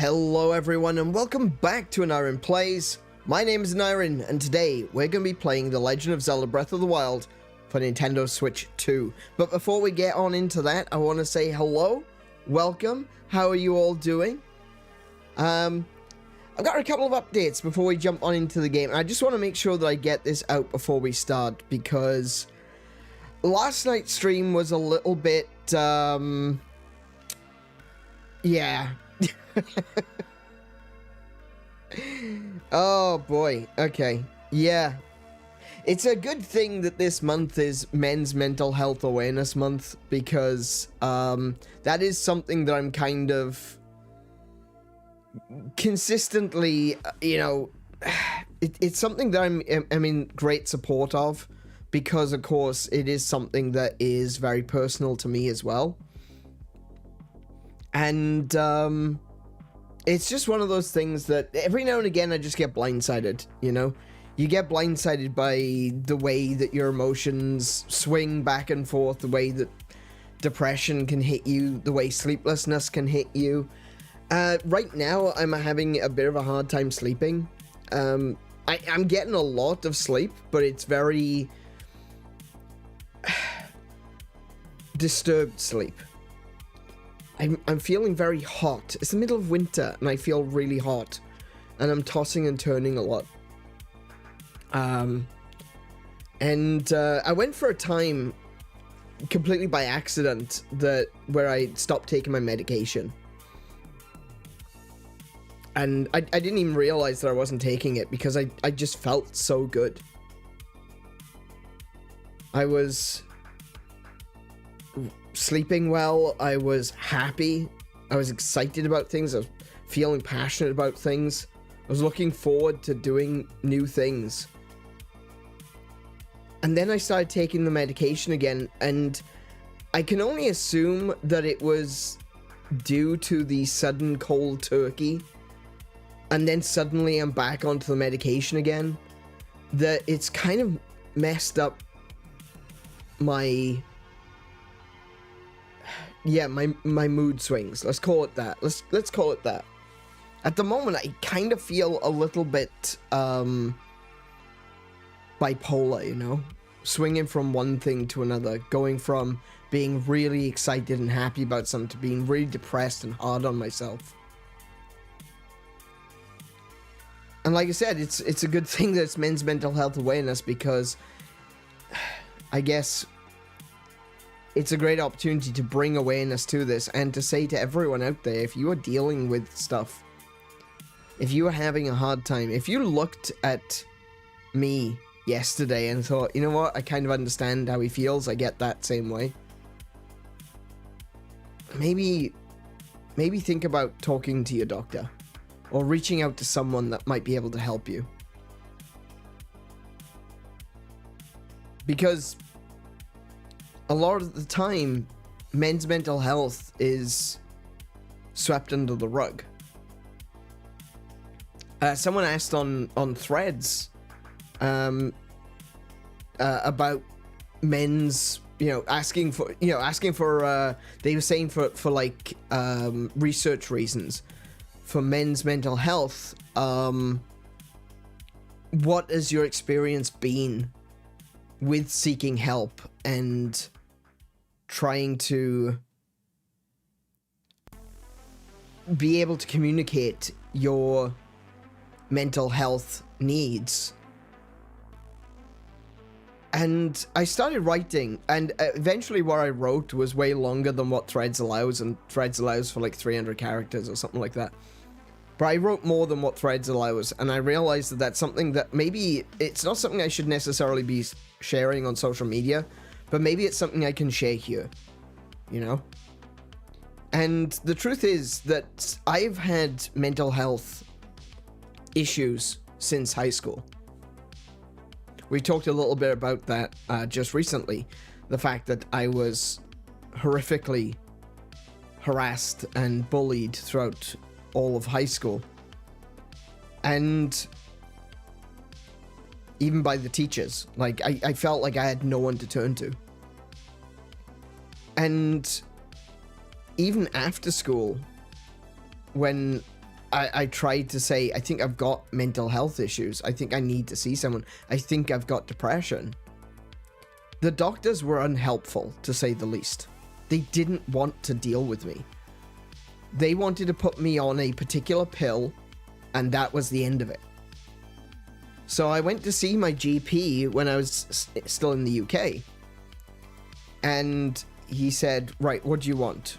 Hello everyone and welcome back to Nyrin Plays. My name is Nyrin and today we're going to be playing The Legend of Zelda Breath of the Wild for Nintendo Switch 2. But before we get on into that, I want to say hello, welcome, how are you all doing? I've got a couple of updates before we jump on into the game. I just want to make sure that I get this out before we start because last night's stream was a little bit, yeah. Oh boy, okay, yeah. It's a good thing that this month is Men's Mental Health Awareness Month because that is something that I'm kind of consistently, you know, it's something that I'm in great support of because, of course, it is something that is very personal to me as well. And it's just one of those things that every now and again I just get blindsided, you know? You get blindsided by the way that your emotions swing back and forth, the way that depression can hit you, the way sleeplessness can hit you. Right now, I'm having a bit of a hard time sleeping. I'm getting a lot of sleep, but it's very disturbed sleep. I'm feeling very hot. It's the middle of winter and I feel really hot and I'm tossing and turning a lot. I went for a time completely by accident where I stopped taking my medication. And I didn't even realize that I wasn't taking it because I just felt so good. I was sleeping well, I was happy, I was excited about things, I was feeling passionate about things, I was looking forward to doing new things. And then I started taking the medication again, and I can only assume that it was due to the sudden cold turkey, and then suddenly I'm back onto the medication again, that it's kind of messed up my mood swings. Let's call it that. Let's call it that. At the moment, I kind of feel a little bit bipolar, you know? Swinging from one thing to another, going from being really excited and happy about something to being really depressed and hard on myself. And like I said, it's a good thing that it's Men's Mental Health Awareness because I guess it's a great opportunity to bring awareness to this and to say to everyone out there, if you are dealing with stuff, if you are having a hard time, if you looked at me yesterday and thought, you know what, I kind of understand how he feels, I get that same way. Maybe think about talking to your doctor or reaching out to someone that might be able to help you. Because a lot of the time, men's mental health is swept under the rug. Someone asked on Threads about men's, asking for, they were saying for like research reasons for men's mental health. What has your experience been with seeking help and trying to be able to communicate your mental health needs? And I started writing, and eventually what I wrote was way longer than what Threads allows, and Threads allows for like 300 characters or something like that. But I wrote more than what Threads allows, and I realized that that's something that maybe it's not something I should necessarily be sharing on social media, but maybe it's something I can share here, you know? And the truth is that I've had mental health issues since high school. We talked a little bit about that just recently, the fact that I was horrifically harassed and bullied throughout all of high school. And even by the teachers. Like, I felt like I had no one to turn to. And even after school, when I tried to say, I think I've got mental health issues. I think I need to see someone. I think I've got depression. The doctors were unhelpful, to say the least. They didn't want to deal with me. They wanted to put me on a particular pill, and that was the end of it. So I went to see my GP when I was still in the UK. And he said, right, what do you want?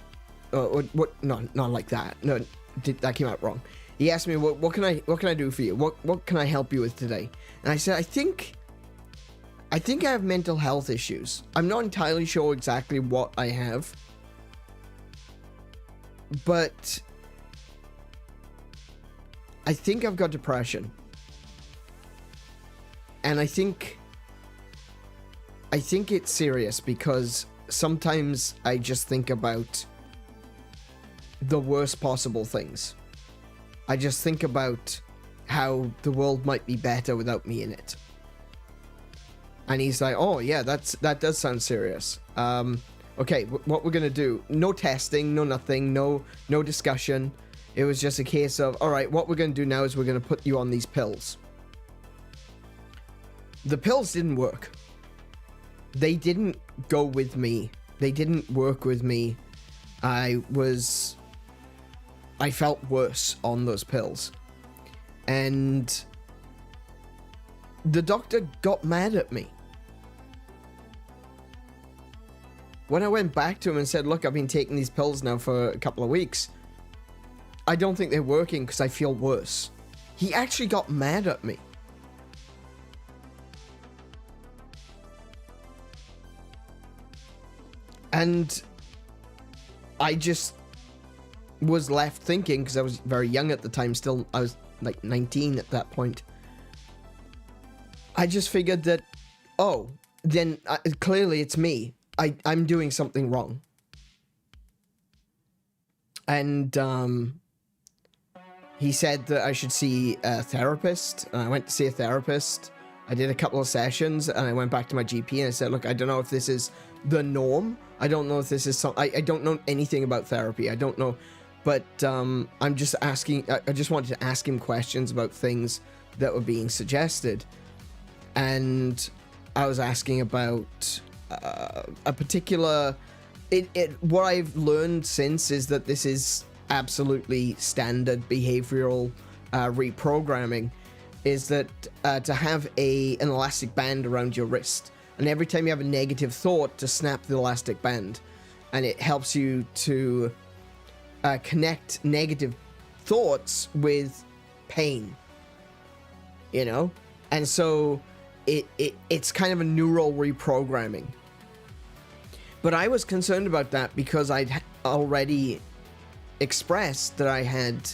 What? No, not like that. No, that came out wrong. He asked me, what can I do for you? What can I help you with today? And I said, I think I have mental health issues. I'm not entirely sure exactly what I have, but I think I've got depression. And I think it's serious because sometimes I just think about the worst possible things. I just think about how the world might be better without me in it. And he's like, oh yeah, that does sound serious. Okay, what we're gonna do, no testing, no nothing, no discussion. It was just a case of, all right, what we're gonna do now is we're gonna put you on these pills. The pills didn't work. They didn't go with me. They didn't work with me. I felt worse on those pills. And the doctor got mad at me. When I went back to him and said, look, I've been taking these pills now for a couple of weeks. I don't think they're working because I feel worse. He actually got mad at me. And I just was left thinking, because I was very young at the time, still, I was like 19 at that point. I just figured that, oh, then clearly it's me. I'm doing something wrong. And he said that I should see a therapist. And I went to see a therapist. I did a couple of sessions, and I went back to my GP and I said, look, I don't know if this is the norm. I don't know if this is I don't know anything about therapy. I don't know. But I'm just asking, I just wanted to ask him questions about things that were being suggested. And I was asking about a particular, what I've learned since is that this is absolutely standard behavioral reprogramming, is that to have an elastic band around your wrist. And every time you have a negative thought, to snap the elastic band. And it helps you to connect negative thoughts with pain. You know? And so it's kind of a neural reprogramming. But I was concerned about that because I'd already expressed that I had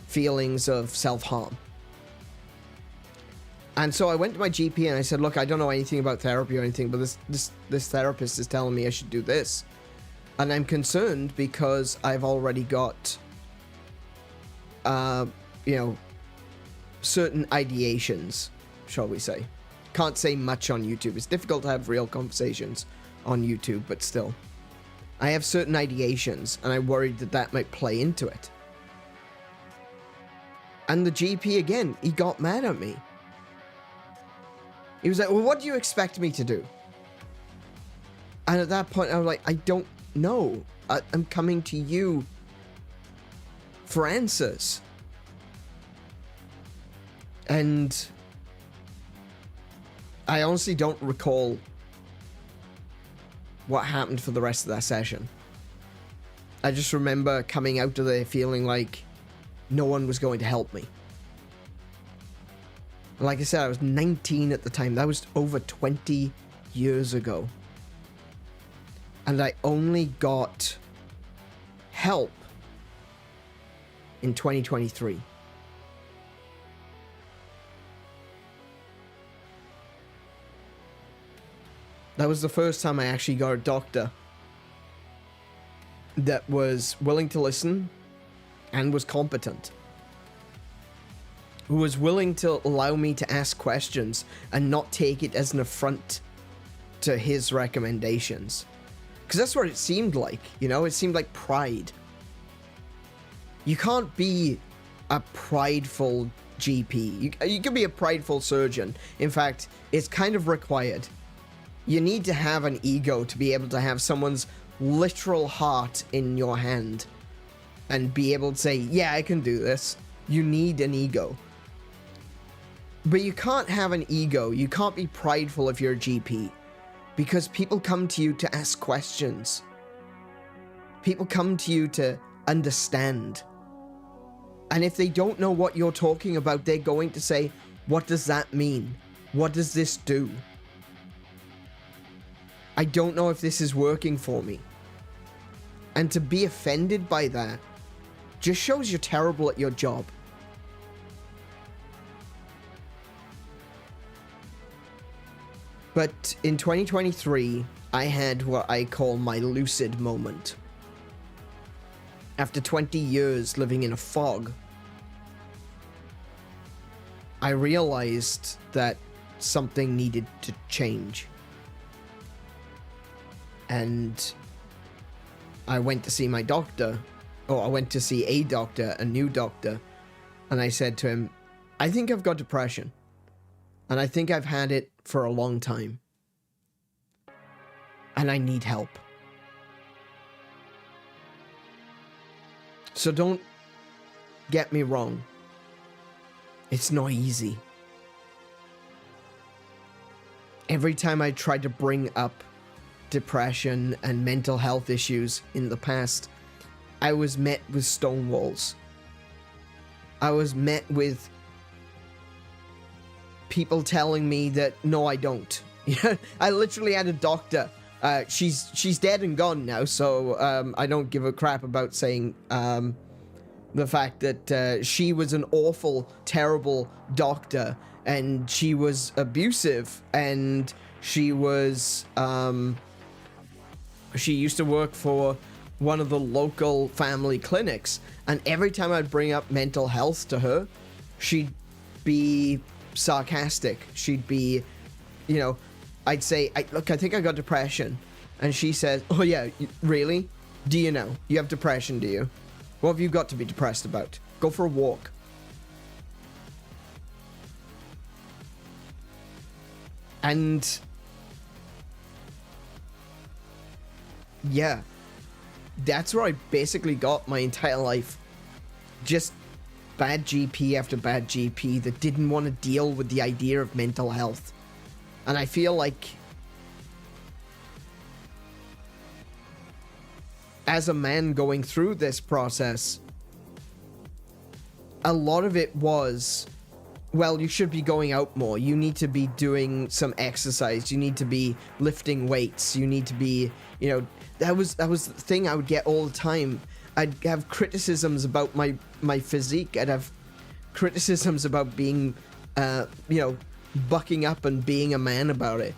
feelings of self-harm. And so I went to my GP and I said, look, I don't know anything about therapy or anything, but this therapist is telling me I should do this. And I'm concerned because I've already got, certain ideations, shall we say. Can't say much on YouTube. It's difficult to have real conversations on YouTube, but still. I have certain ideations, and I worried that might play into it. And the GP, again, he got mad at me. He was like, well, what do you expect me to do? And at that point, I was like, I don't know. I'm coming to you for answers. And I honestly don't recall what happened for the rest of that session. I just remember coming out of there feeling like no one was going to help me. Like I said, I was 19 at the time. That was over 20 years ago. And I only got help in 2023. That was the first time I actually got a doctor that was willing to listen and was competent. Who was willing to allow me to ask questions and not take it as an affront to his recommendations. Because that's what it seemed like, you know? It seemed like pride. You can't be a prideful GP. You can be a prideful surgeon. In fact, it's kind of required. You need to have an ego to be able to have someone's literal heart in your hand and be able to say, yeah, I can do this. You need an ego. But you can't have an ego. You can't be prideful if you're a GP, because people come to you to ask questions. People come to you to understand. And if they don't know what you're talking about, they're going to say, what does that mean? What does this do? I don't know if this is working for me. And to be offended by that just shows you're terrible at your job. But in 2023, I had what I call my lucid moment. After 20 years living in a fog, I realized that something needed to change. And I went to see my doctor, or I went to see a doctor, a new doctor, and I said to him, I think I've got depression. And I think I've had it for a long time. And I need help. So don't get me wrong. It's not easy. Every time I tried to bring up depression and mental health issues in the past, I was met with stone walls. I was met with people telling me that, no, I don't. I literally had a doctor. She's dead and gone now, so I don't give a crap about saying the fact that she was an awful, terrible doctor, and she was abusive, and she was she used to work for one of the local family clinics, and every time I'd bring up mental health to her, she'd be sarcastic. She'd be, you know, I'd say, look, I think I got depression. And she says, oh yeah, really? Do you know? You have depression, do you? What have you got to be depressed about? Go for a walk. And yeah, that's where I basically got my entire life. Just bad GP after bad GP that didn't want to deal with the idea of mental health. And I feel like as a man going through this process, a lot of it was, well, you should be going out more. You need to be doing some exercise. You need to be lifting weights. You need to be, you know, that was the thing I would get all the time. I'd have criticisms about my physique. I'd have criticisms about being, you know, bucking up and being a man about it.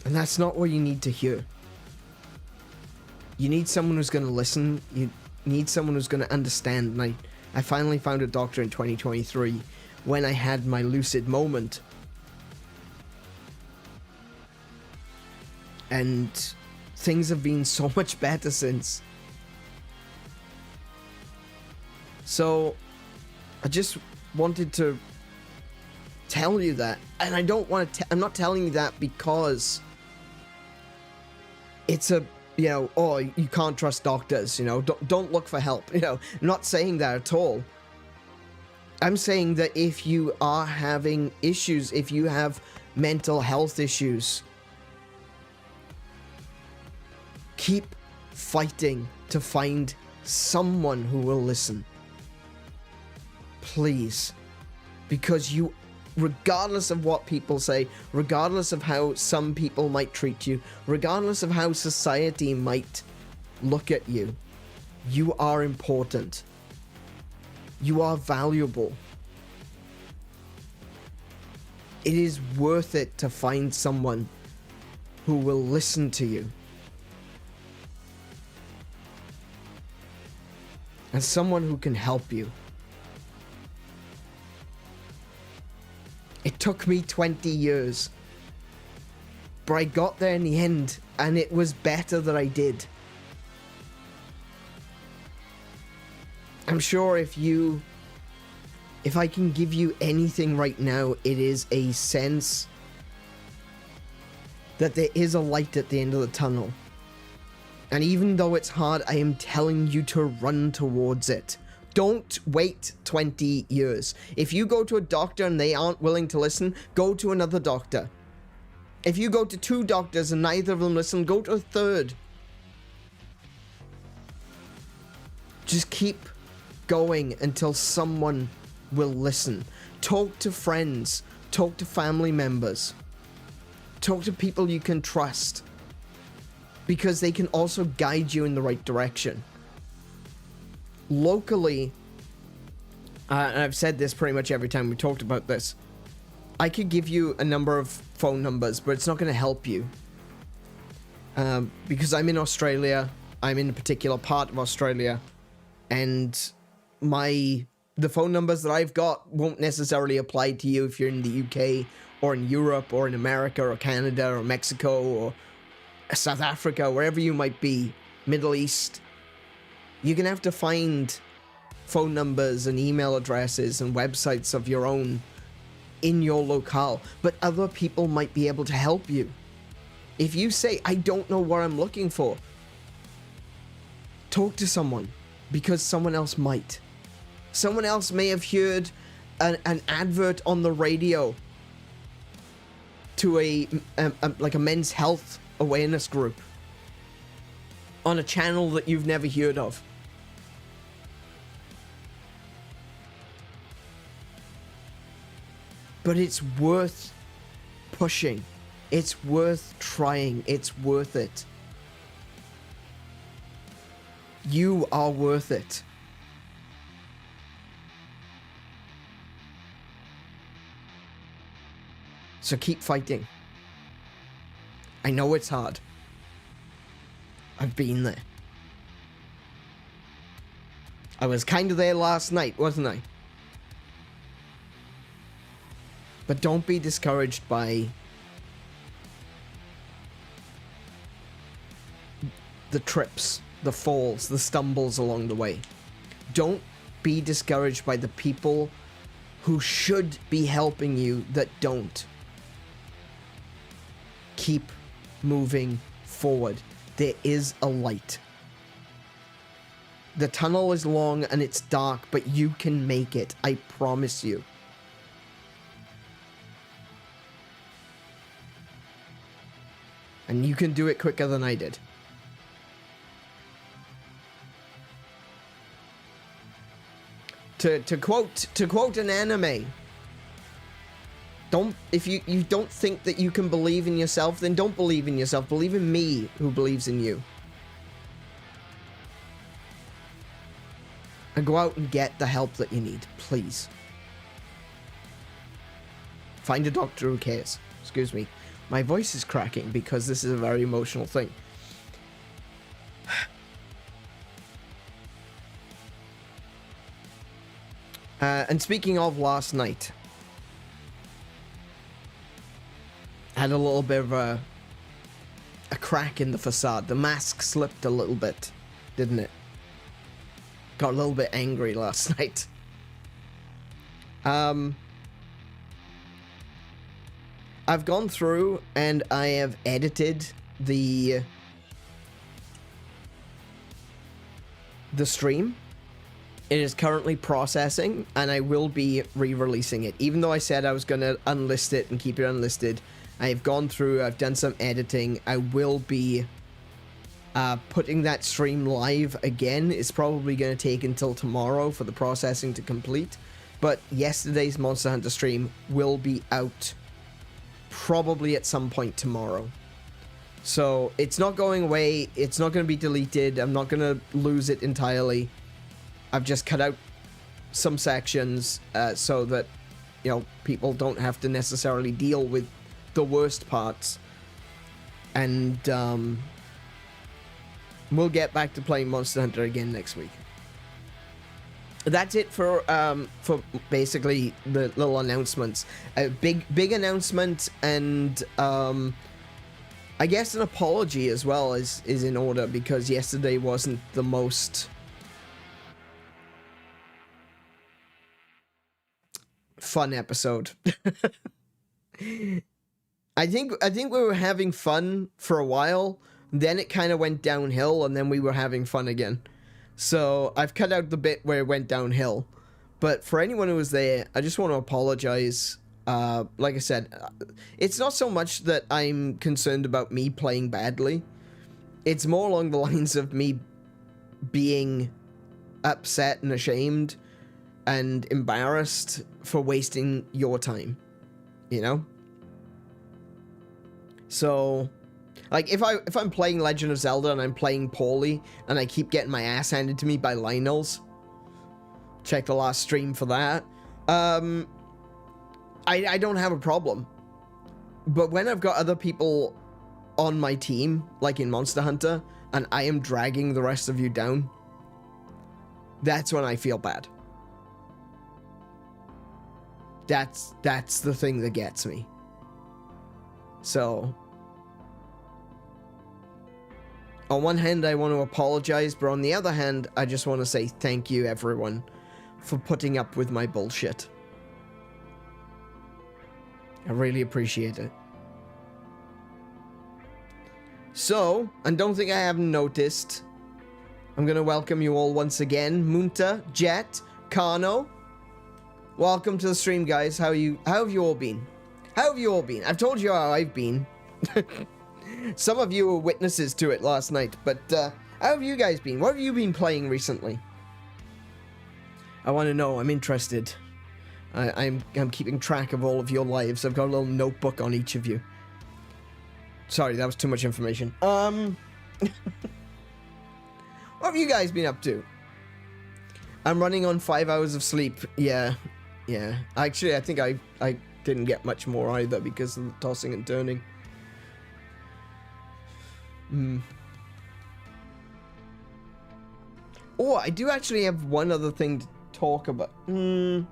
And that's not what you need to hear. You need someone who's going to listen. You need someone who's going to understand. And I finally found a doctor in 2023 when I had my lucid moment. And things have been so much better since. So I just wanted to tell you that. And I don't want to, I'm not telling you that because it's a, you know, oh, you can't trust doctors, you know, don't look for help, you know. I'm not saying that at all. I'm saying that if you are having issues, if you have mental health issues, keep fighting to find someone who will listen. Please. Because you, regardless of what people say, regardless of how some people might treat you, regardless of how society might look at you, you are important. You are valuable. It is worth it to find someone who will listen to you. And someone who can help you. It took me 20 years. But I got there in the end, and it was better that I did. I'm sure if I can give you anything right now, it is a sense that there is a light at the end of the tunnel. And even though it's hard, I am telling you to run towards it. Don't wait 20 years. If you go to a doctor and they aren't willing to listen, go to another doctor. If you go to 2 doctors and neither of them listen, go to a 3rd. Just keep going until someone will listen. Talk to friends. Talk to family members. Talk to people you can trust. Because they can also guide you in the right direction. Locally, and I've said this pretty much every time we talked about this, I could give you a number of phone numbers, but it's not going to help you. Because I'm in Australia, I'm in a particular part of Australia, and the phone numbers that I've got won't necessarily apply to you if you're in the UK, or in Europe, or in America, or Canada, or Mexico, or South Africa, wherever you might be, Middle East. You're going to have to find phone numbers and email addresses and websites of your own in your locale, but other people might be able to help you. If you say, I don't know what I'm looking for, talk to someone, because someone else might. Someone else may have heard an advert on the radio to a men's health awareness group on a channel that you've never heard of. But it's worth pushing. It's worth trying. It's worth it. You are worth it. So keep fighting. I know it's hard. I've been there. I was kind of there last night, wasn't I? But don't be discouraged by the trips, the falls, the stumbles along the way. Don't be discouraged by the people who should be helping you that don't. Keep moving forward. There is a light. The tunnel is long and it's dark, but you can make it. I promise you. And you can do it quicker than I did. To quote an anime, if you don't think that you can believe in yourself, then don't believe in yourself. Believe in me, who believes in you. And go out and get the help that you need, please. Find a doctor who cares. Excuse me. My voice is cracking because this is a very emotional thing. And speaking of last night, I had a little bit of a crack in the facade. The mask slipped a little bit, didn't it? Got a little bit angry last night. I've gone through and I have edited the stream. It is currently processing, and I will be re-releasing it. Even though I said I was going to unlist it and keep it unlisted, I've gone through, I've done some editing. I will be putting that stream live again. It's probably going to take until tomorrow for the processing to complete. But yesterday's Monster Hunter stream will be out probably at some point tomorrow. So it's not going away. It's not going to be deleted. I'm not going to lose it entirely. I've just cut out some sections so that, you know, people don't have to necessarily deal with the worst parts. And we'll get back to playing Monster Hunter again next week. That's it for basically the little announcements. A big announcement, and I guess an apology as well is in order, because yesterday wasn't the most fun episode. I think we were having fun for a while, then it kind of went downhill, and then we were having fun again. So I've cut out the bit where it went downhill. But for anyone who was there, I just want to apologize. Like I said, it's not so much that I'm concerned about me playing badly. It's more along the lines of me being upset and ashamed and embarrassed for wasting your time, you know? So, like, if I'm playing Legend of Zelda and I'm playing poorly and I keep getting my ass handed to me by Lionels, check the last stream for that, I don't have a problem. But when I've got other people on my team, like in Monster Hunter, and I am dragging the rest of you down, that's when I feel bad. That's the thing that gets me. So, on one hand, I want to apologize, but on the other hand, I just want to say thank you, everyone, for putting up with my bullshit. I really appreciate it. So, and don't think I haven't noticed, I'm going to welcome you all once again. Munta, Jet, Kano. Welcome to the stream, guys. How have you all been? How have you all been? I've told you how I've been. Some of you were witnesses to it last night, but how have you guys been? What have you been playing recently? I want to know. I'm interested. I'm keeping track of all of your lives. I've got a little notebook on each of you. Sorry, that was too much information. What have you guys been up to? I'm running on 5 hours of sleep. Yeah. Actually, I think I didn't get much more either because of the tossing and turning. Oh, I do actually have one other thing to talk about. No,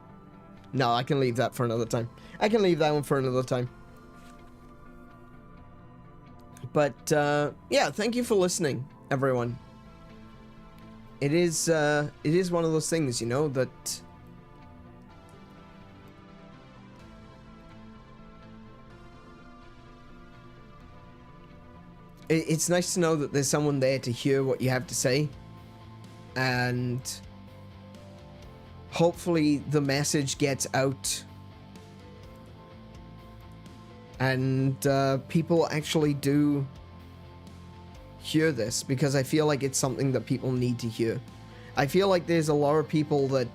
I can leave that for another time. I can leave that one for another time. But, yeah, thank you for listening, everyone. It is one of those things, you know, that it's nice to know that there's someone there to hear what you have to say, and hopefully the message gets out and people actually do hear this, because I feel like it's something that people need to hear. I feel like there's a lot of people that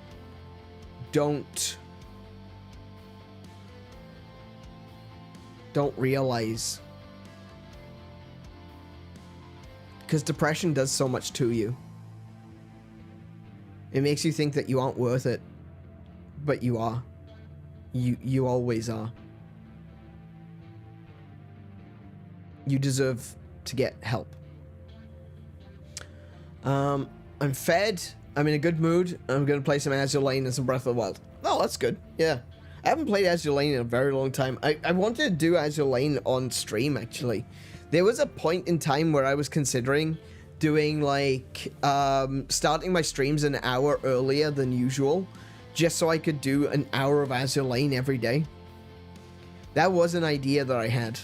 don't realize, because depression does so much to you. It makes you think that you aren't worth it, but you are. You always are. You deserve to get help. I'm fed. I'm in a good mood. I'm going to play some Azure Lane and some Breath of the Wild. Oh, that's good. Yeah. I haven't played Azure Lane in a very long time. I wanted to do Azure Lane on stream, actually. There was a point in time where I was considering doing, like, starting my streams an hour earlier than usual, just so I could do an hour of Azure Lane every day. That was an idea that I had.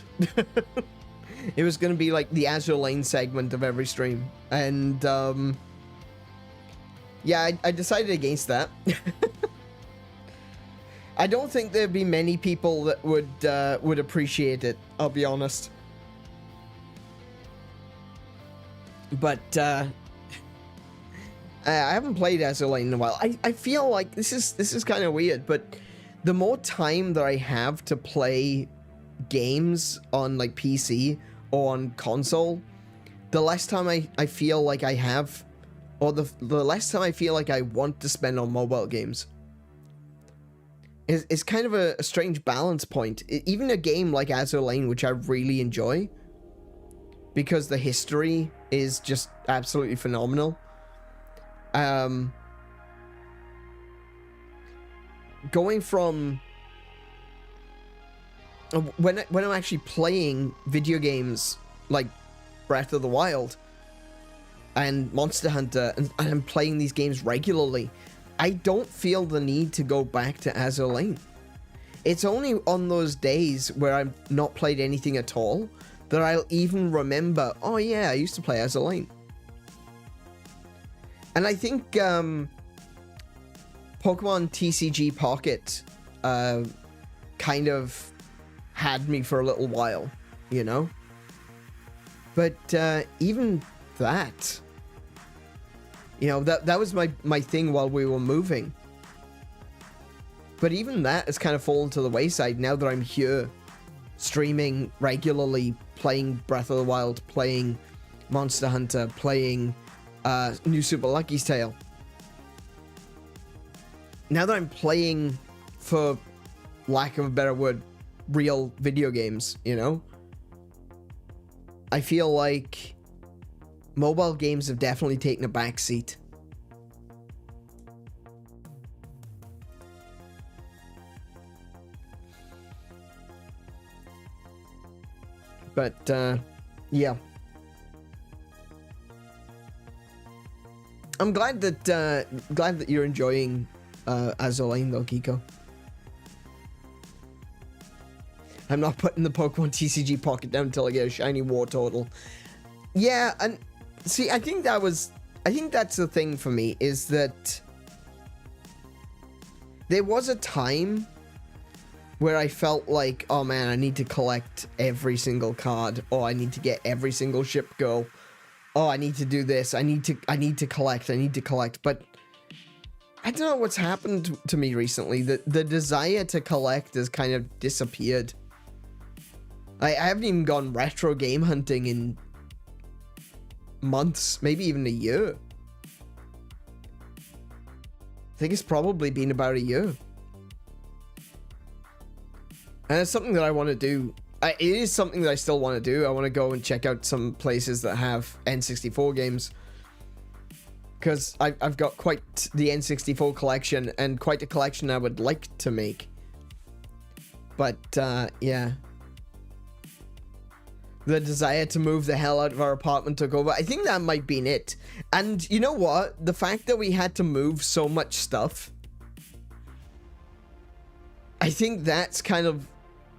It was going to be like the Azure Lane segment of every stream. And, yeah, I decided against that. I don't think there'd be many people that would appreciate it, I'll be honest. But, I haven't played Azure Lane in a while. I feel like this is kind of weird, but the more time that I have to play games on, like, PC or on console, the less time I feel like I have, or the less time I feel like I want to spend on mobile games. It's kind of a strange balance point. Even a game like Azure Lane, which I really enjoy, because the history is just absolutely phenomenal. Going from when I'm actually playing video games like Breath of the Wild and Monster Hunter, and I'm playing these games regularly, I don't feel the need to go back to Azure Lane. It's only on those days where I've not played anything at all that I'll even remember, oh yeah, I used to play as Elaine. And I think Pokemon TCG Pocket kind of had me for a little while, you know? But even that, you know, that was my thing while we were moving. But even that has kind of fallen to the wayside now that I'm here, streaming regularly, playing Breath of the Wild, playing Monster Hunter, playing New Super Lucky's Tale. Now that I'm playing, for lack of a better word, real video games, you know? I feel like mobile games have definitely taken a backseat. But, yeah. I'm glad that you're enjoying as Elaine though, Kiko. I'm not putting the Pokemon TCG Pocket down until I get a shiny Wartortle. Yeah, and see, I think that's the thing for me, is that there was a time where I felt like, oh man, I need to collect every single card, or I need to get every single ship girl. Oh, I need to do this. I need to collect. But I don't know what's happened to me recently. The desire to collect has kind of disappeared. I haven't even gone retro game hunting in months, maybe even a year. I think it's probably been about a year. And it's something that I want to do. It is something that I still want to do. I want to go and check out some places that have N64 games. Because I've got quite the N64 collection, and quite a collection I would like to make. But, yeah. The desire to move the hell out of our apartment took over. I think that might be it. And you know what? The fact that we had to move so much stuff, I think that's kind of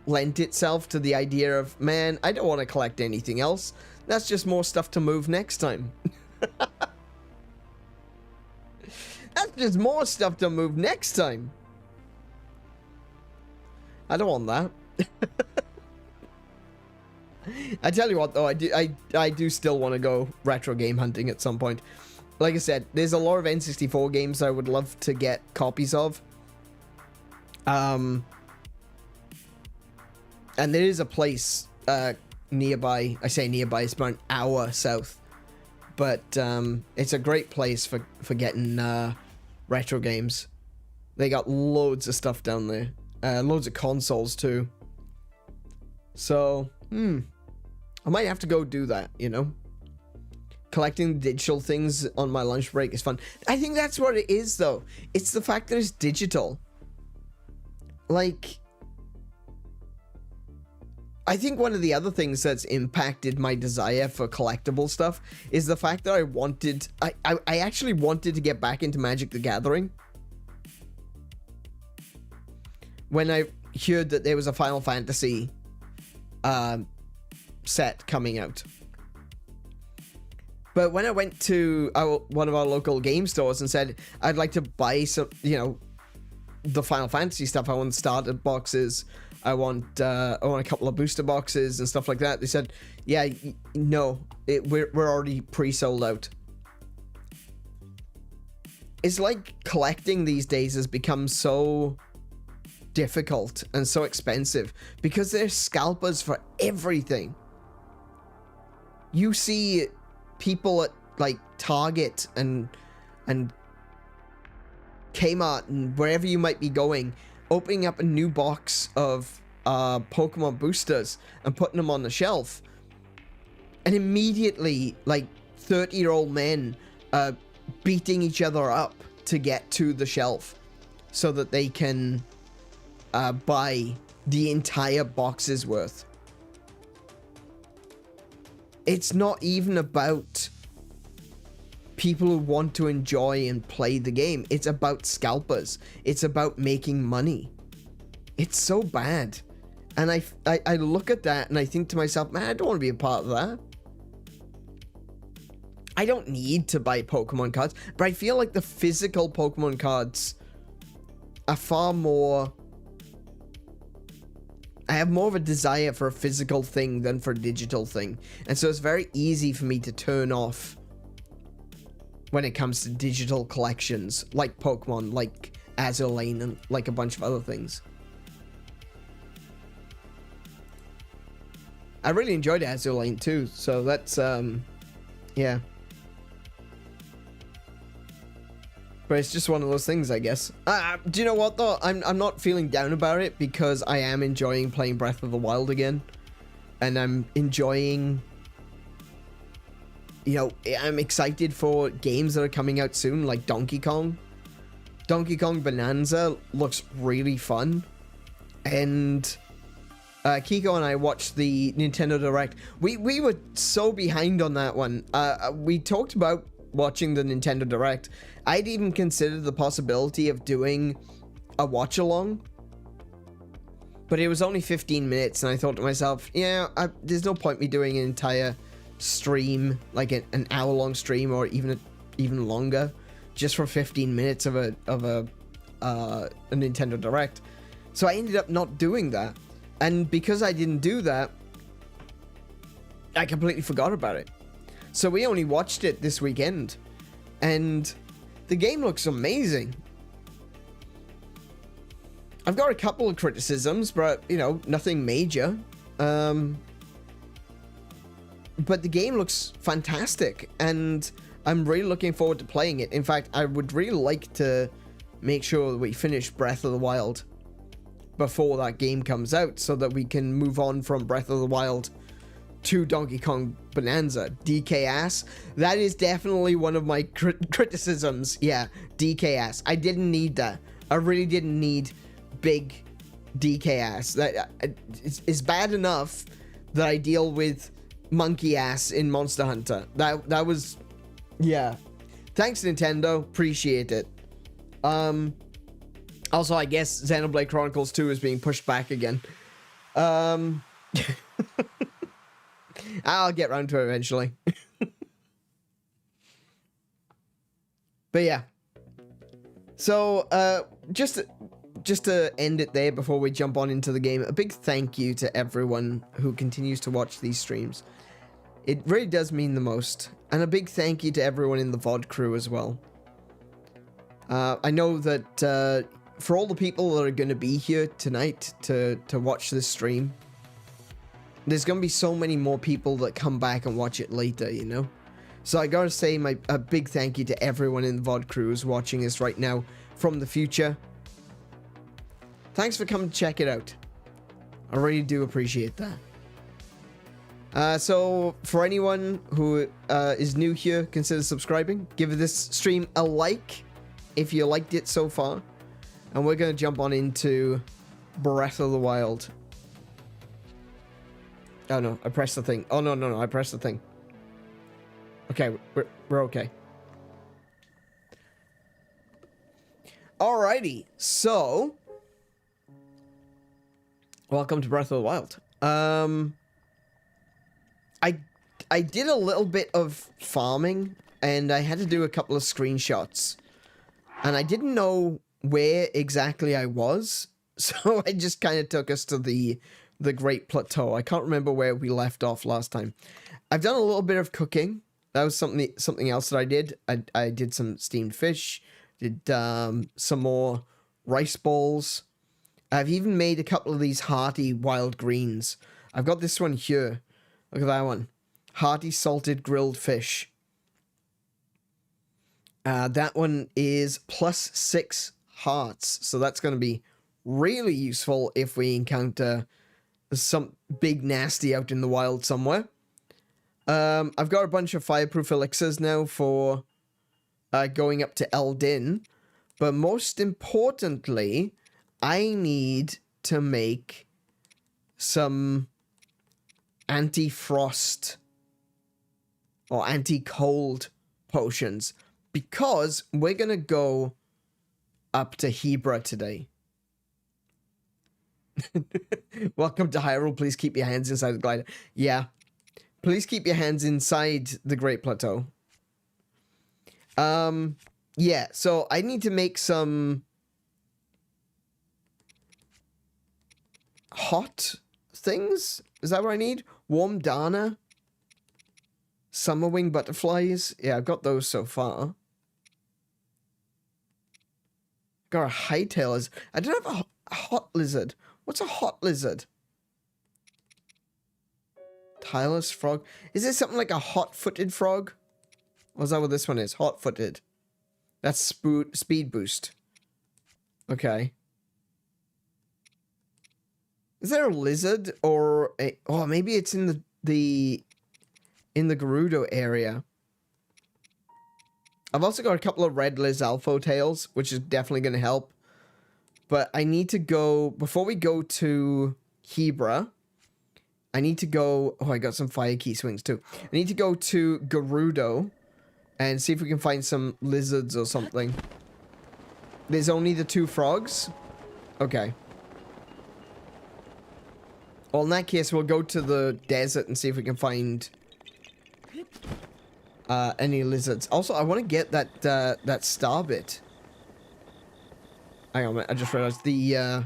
lent itself to the idea of, man, I don't want to collect anything else. That's just more stuff to move next time. That's just more stuff to move next time. I don't want that. I tell you what, though, I do still want to go retro game hunting at some point. Like I said, there's a lot of N64 games I would love to get copies of. And there is a place nearby. I say nearby, it's about an hour south. But it's a great place for getting retro games. They got loads of stuff down there. Loads of consoles too. So, I might have to go do that, you know? Collecting digital things on my lunch break is fun. I think that's what it is, though. It's the fact that it's digital. Like, I think one of the other things that's impacted my desire for collectible stuff is the fact that I actually wanted to get back into Magic the Gathering. When I heard that there was a Final Fantasy set coming out. But when I went to one of our local game stores and said, I'd like to buy some, you know, the Final Fantasy stuff, I want starter boxes, I want a couple of booster boxes and stuff like that. They said, yeah, no, we're already pre-sold out. It's like collecting these days has become so difficult and so expensive because there's scalpers for everything. You see people at like Target and Kmart and wherever you might be going, opening up a new box of Pokemon boosters and putting them on the shelf, and immediately like 30-year-old men beating each other up to get to the shelf so that they can buy the entire box's worth. It's not even about people who want to enjoy and play the game. It's about scalpers. It's about making money. It's so bad. And I look at that and I think to myself, man, I don't want to be a part of that. I don't need to buy Pokemon cards, but I feel like the physical Pokemon cards are far more... I have more of a desire for a physical thing than for a digital thing. And so it's very easy for me to turn off when it comes to digital collections, like Pokemon, like Azur Lane, and like a bunch of other things. I really enjoyed Azur Lane too, so that's, yeah. But it's just one of those things, I guess. Do you know what, though? I'm not feeling down about it, because I am enjoying playing Breath of the Wild again. And I'm enjoying... You know, I'm excited for games that are coming out soon, like Donkey Kong. Donkey Kong Bonanza looks really fun. And... Kiko and I watched the Nintendo Direct. We were so behind on that one. We talked about watching the Nintendo Direct. I'd even considered the possibility of doing a watch along, but it was only 15 minutes, and I thought to myself, yeah, there's no point me doing an entire stream, like an hour-long stream, or even longer, just for 15 minutes of a Nintendo Direct. So I ended up not doing that, and because I didn't do that, I completely forgot about it. So we only watched it this weekend, and the game looks amazing. I've got a couple of criticisms, but, you know, nothing major. But the game looks fantastic, and I'm really looking forward to playing it. In fact, I would really like to make sure that we finish Breath of the Wild before that game comes out, so that we can move on from Breath of the Wild to Donkey Kong Bonanza. DK ass. That is definitely one of my criticisms. Yeah, DK ass. I didn't need that. I really didn't need big DK ass. That it's bad enough that I deal with monkey ass in Monster Hunter. That was, yeah. Thanks, Nintendo. Appreciate it. Also, I guess Xenoblade Chronicles 2 is being pushed back again. I'll get around to it eventually. But yeah. So, just to end it there before we jump on into the game, a big thank you to everyone who continues to watch these streams. It really does mean the most. And a big thank you to everyone in the VOD crew as well. I know that for all the people that are going to be here tonight to watch this stream, there's going to be so many more people that come back and watch it later, you know? So I gotta say a big thank you to everyone in the VOD crew who's watching this right now from the future. Thanks for coming to check it out. I really do appreciate that. So for anyone who is new here, consider subscribing. Give this stream a like if you liked it so far. And we're going to jump on into Breath of the Wild. Oh no, I pressed the thing. Oh no, I pressed the thing. Okay, we're okay. Alrighty, so welcome to Breath of the Wild. I did a little bit of farming, and I had to do a couple of screenshots, and I didn't know where exactly I was, so I just kind of took us to the Great Plateau. I can't remember where we left off last time. I've done a little bit of cooking. That was something else that I did. I did some steamed fish, did some more rice balls. I've even made a couple of these hearty wild greens. I've got this one here. Look at that one. Hearty salted grilled fish. That one is +6 hearts. So that's going to be really useful if we encounter some big nasty out in the wild somewhere. I've got a bunch of fireproof elixirs now for going up to Eldin. But most importantly, I need to make some anti-frost or anti-cold potions, because we're going to go up to Hebra today. Welcome to Hyrule. Please keep your hands inside the glider. Yeah. Please keep your hands inside the Great Plateau. Yeah, so I need to make some hot things. Is that what I need? Warm Dana. Summer wing butterflies. Yeah, I've got those so far. Got a hightailers. I don't have a hot lizard. What's a hot lizard? Tireless frog. Is this something like a hot-footed frog? Or is that what this one is? Hot-footed. That's speed boost. Okay. Is there a lizard or a... Oh, maybe it's in the Gerudo area. I've also got a couple of red Lizalfo tails, which is definitely going to help. But I need to go... Before we go to Hebra, I need to go... Oh, I got some fire key swings too. I need to go to Gerudo and see if we can find some lizards or something. There's only the 2 frogs? Okay. Well, in that case, we'll go to the desert and see if we can find any lizards. Also, I want to get that star bit. Hang on, I just realized the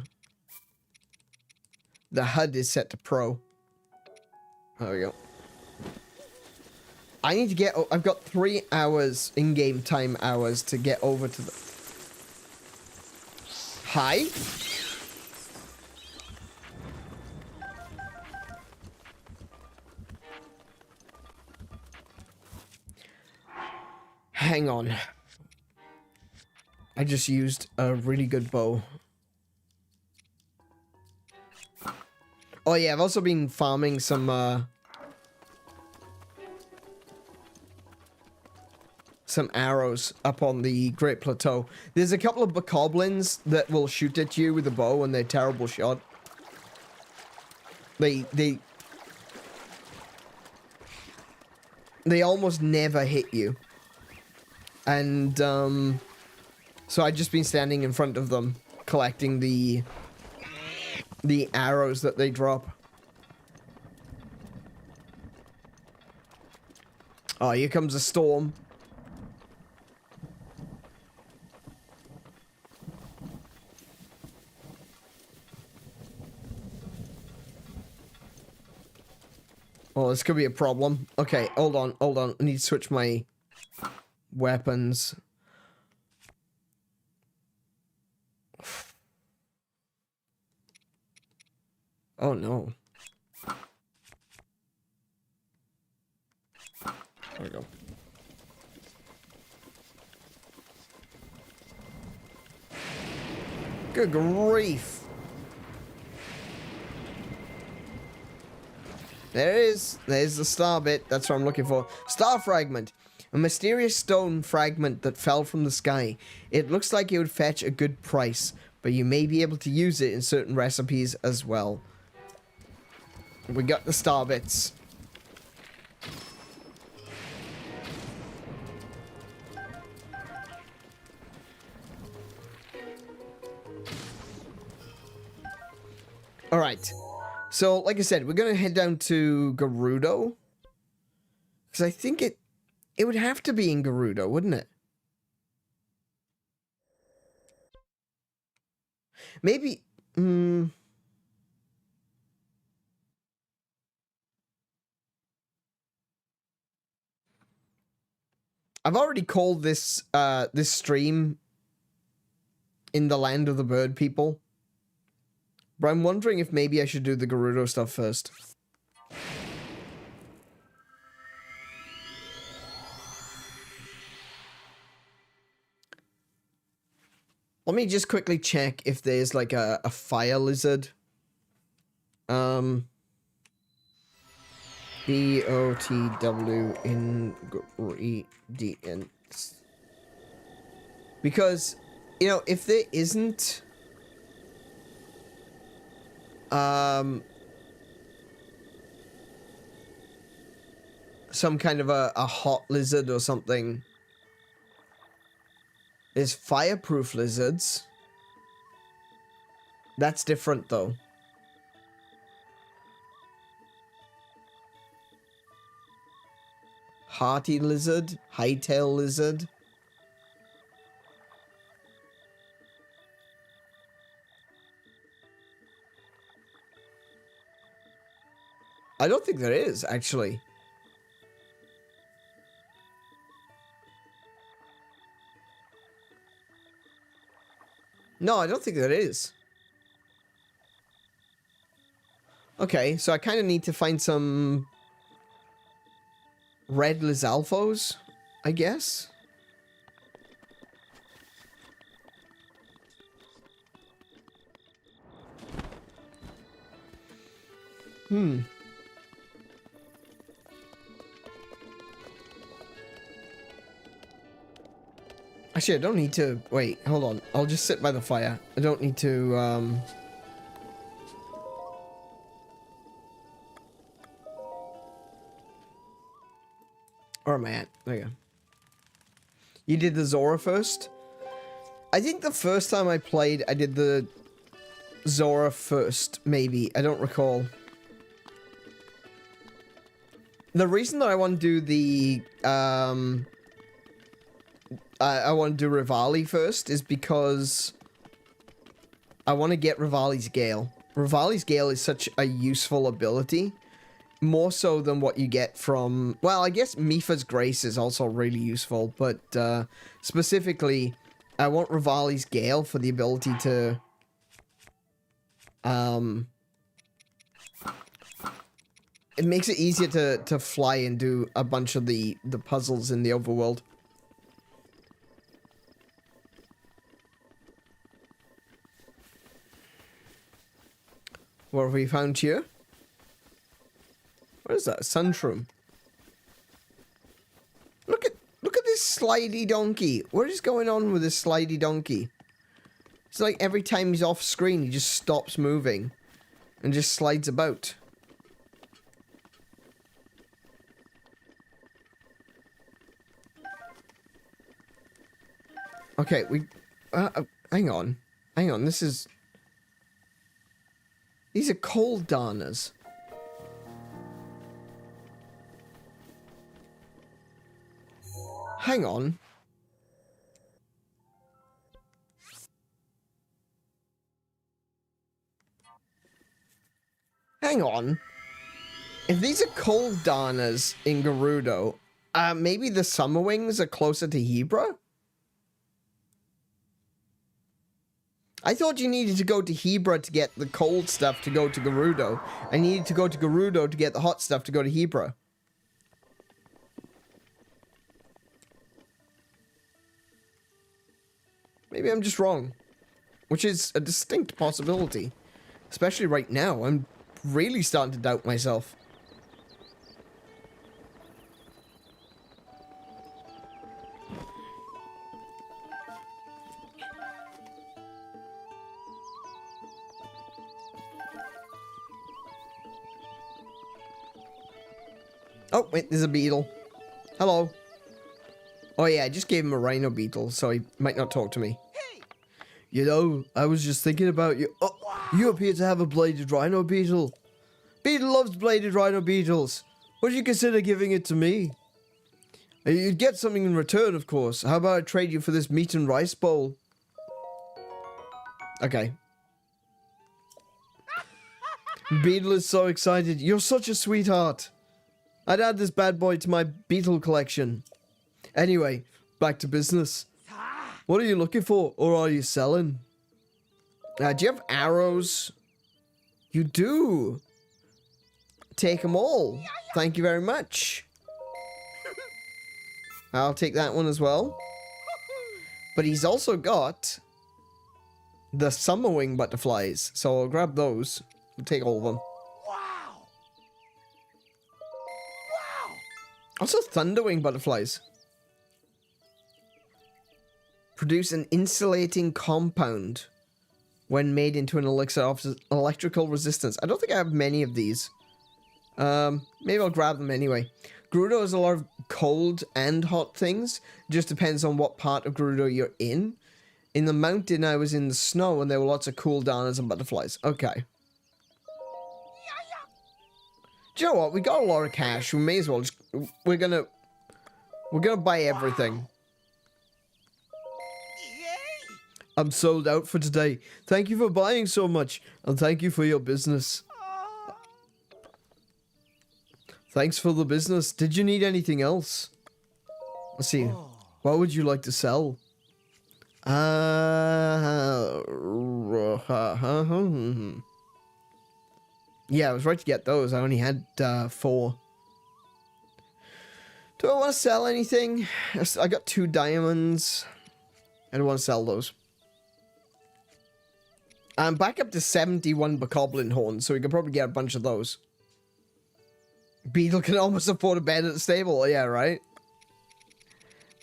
HUD is set to pro. There we go. I need to get... Oh, I've got 3 hours, in-game time hours, to get over to the... Hi? Hang on. I just used a really good bow. Oh yeah, I've also been farming some arrows up on the Great Plateau. There's a couple of bokoblins that will shoot at you with a bow and they're terrible shot. They almost never hit you. And so I've just been standing in front of them collecting the arrows that they drop. Oh, here comes a storm. Oh, this could be a problem. Okay, hold on. I need to switch my weapons. Oh no. There we go. Good grief. There it is. There's the star bit. That's what I'm looking for. Star fragment. A mysterious stone fragment that fell from the sky. It looks like it would fetch a good price, but you may be able to use it in certain recipes as well. We got the star bits. Alright. So, like I said, we're going to head down to Gerudo. Because I think it would have to be in Gerudo, wouldn't it? Maybe... I've already called this this stream In the Land of the Bird People. But I'm wondering if maybe I should do the Gerudo stuff first. Let me just quickly check if there's like a fire lizard. BOTW ingredients. Because, you know, if there isn't some kind of a hot lizard or something. There's fireproof lizards. That's different though. Hearty lizard, hightail lizard. I don't think there is, actually. No, I don't think there is. Okay, so I kind of need to find some red Lizalfos, I guess. Actually, I don't need to... Wait, hold on. I'll just sit by the fire. I don't need to, Where am I at? There you go. You did the Zora first? I think the first time I played, I did the Zora first, maybe. I don't recall. The reason that I want to do the, I want to do Rivali first is because I want to get Rivali's Gale. Rivali's Gale is such a useful ability. More so than what you get from... Well, I guess Mipha's Grace is also really useful, but specifically, I want Rivali's Gale for the ability to... It makes it easier to fly and do a bunch of the puzzles in the overworld. What have we found here? What is that? Sunshroom. Look at this slidey donkey. What is going on with this slidey donkey? It's like every time he's off screen, he just stops moving and just slides about. Okay, hang on. Hang on, this is... These are cold Darnas. Hang on. Hang on. If these are cold Darnas in Gerudo, maybe the Summer Wings are closer to Hebra? I thought you needed to go to Hebra to get the cold stuff to go to Gerudo. I needed to go to Gerudo to get the hot stuff to go to Hebra. Maybe I'm just wrong. Which is a distinct possibility. Especially right now. I'm really starting to doubt myself. Oh, wait, there's a beetle. Hello. Oh yeah, I just gave him a rhino beetle, so he might not talk to me. Hey. You know, I was just thinking about you. Oh, you appear to have a bladed rhino beetle. Beetle loves bladed rhino beetles. Would you consider giving it to me? You'd get something in return, of course. How about I trade you for this meat and rice bowl? Okay. Beetle is so excited. You're such a sweetheart. I'd add this bad boy to my beetle collection. Anyway, back to business. What are you looking for, or are you selling? Do you have arrows? You do. Take them all. Thank you very much. I'll take that one as well. But he's also got the summer wing butterflies, so I'll grab those. I'll take all of them. Wow. Wow. Also thunderwing butterflies. Produce an insulating compound when made into an elixir of electrical resistance. I don't think I have many of these. Maybe I'll grab them anyway. Gerudo has a lot of cold and hot things. Just depends on what part of Gerudo you're in. In the mountain, I was in the snow, and there were lots of cool Darnas and butterflies. Okay. Do you know what? We got a lot of cash. We may as well just... We're gonna We're gonna buy everything. I'm sold out for today. Thank you for buying so much, and thank you for your business. Thanks for the business. Did you need anything else? Let's see. What would you like to sell? Yeah, I was right to get those. I only had 4. Do I want to sell anything? I got 2 diamonds. I don't want to sell those. I'm back up to 71 bokoblin horns, so we can probably get a bunch of those. Beetle can almost afford a bed at the stable. Yeah, right?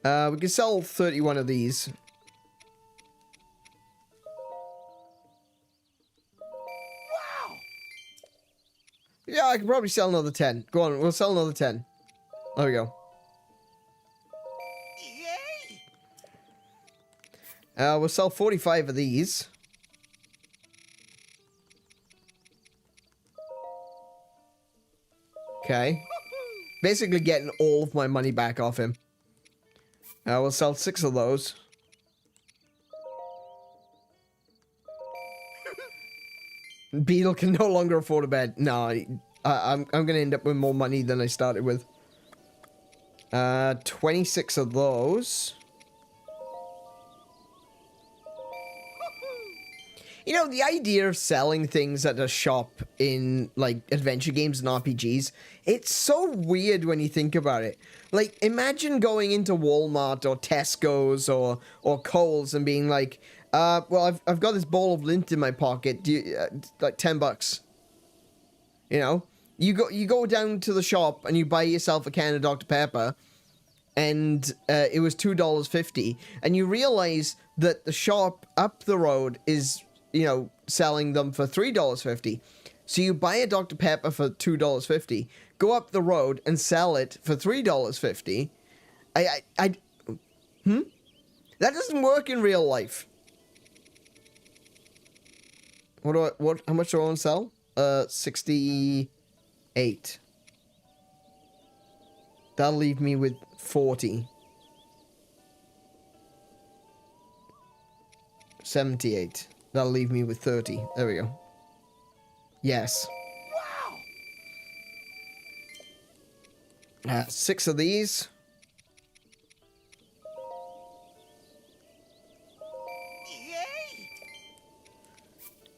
We can sell 31 of these. Wow! Yeah, I can probably sell another 10. Go on, we'll sell another 10. There we go. Yay! We'll sell 45 of these. Okay. Basically getting all of my money back off him. We'll sell 6 of those. Beetle can no longer afford a bed. No, I'm gonna end up with more money than I started with. 26 of those. You know, the idea of selling things at a shop in, like, adventure games and RPGs, it's so weird when you think about it. Like, imagine going into Walmart or Tesco's or Kohl's and being like, well, I've got this bowl of lint in my pocket. Do you, like, $10. You know? You go down to the shop and you buy yourself a can of Dr. Pepper, and it was $2.50, and you realize that the shop up the road is, you know, selling them for $3.50. So you buy a Dr. Pepper for $2.50, go up the road and sell it for $3.50. That doesn't work in real life. How much do I want to sell? 68. That'll leave me with 40. 78. That'll leave me with 30. There we go. Yes. Wow. 6 of these.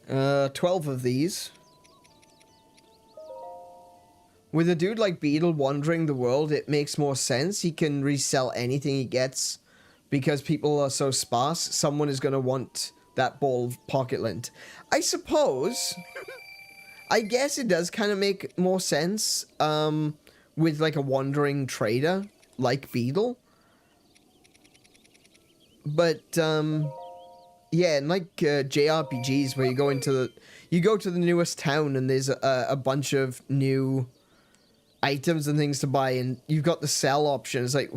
Yay. 12 of these. With a dude like Beetle wandering the world, it makes more sense. He can resell anything he gets because people are so sparse. Someone is going to want that ball of pocket lint. I suppose, I guess it does kind of make more sense with like a wandering trader like Beetle. But yeah, and like JRPGs where you go to the newest town and there's a bunch of new items and things to buy, and you've got the sell option. It's like,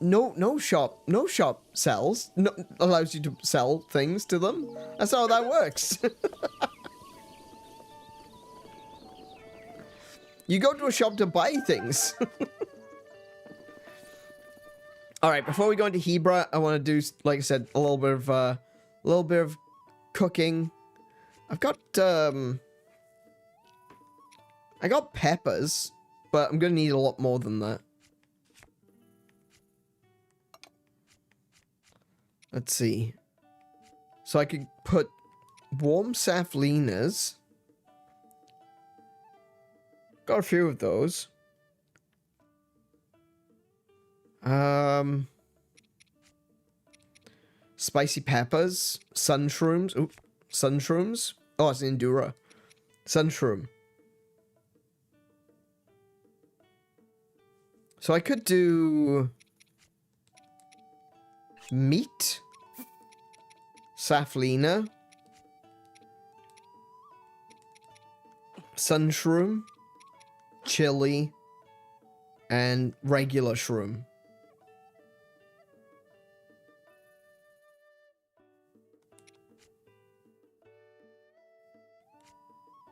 no shop sells, allows you to sell things to them. That's how that works. You go to a shop to buy things. All right, before we go into Hebra, I want to do, like I said, a little bit of cooking. I've got I got peppers, but I'm gonna need a lot more than that. Let's see. So I could put warm saflinas. Got a few of those. Spicy peppers, sun shrooms. Ooh, sun shrooms. Oh, it's an Endura. Sun shroom. So I could do meat, saflina, sun shroom, chili, and regular shroom.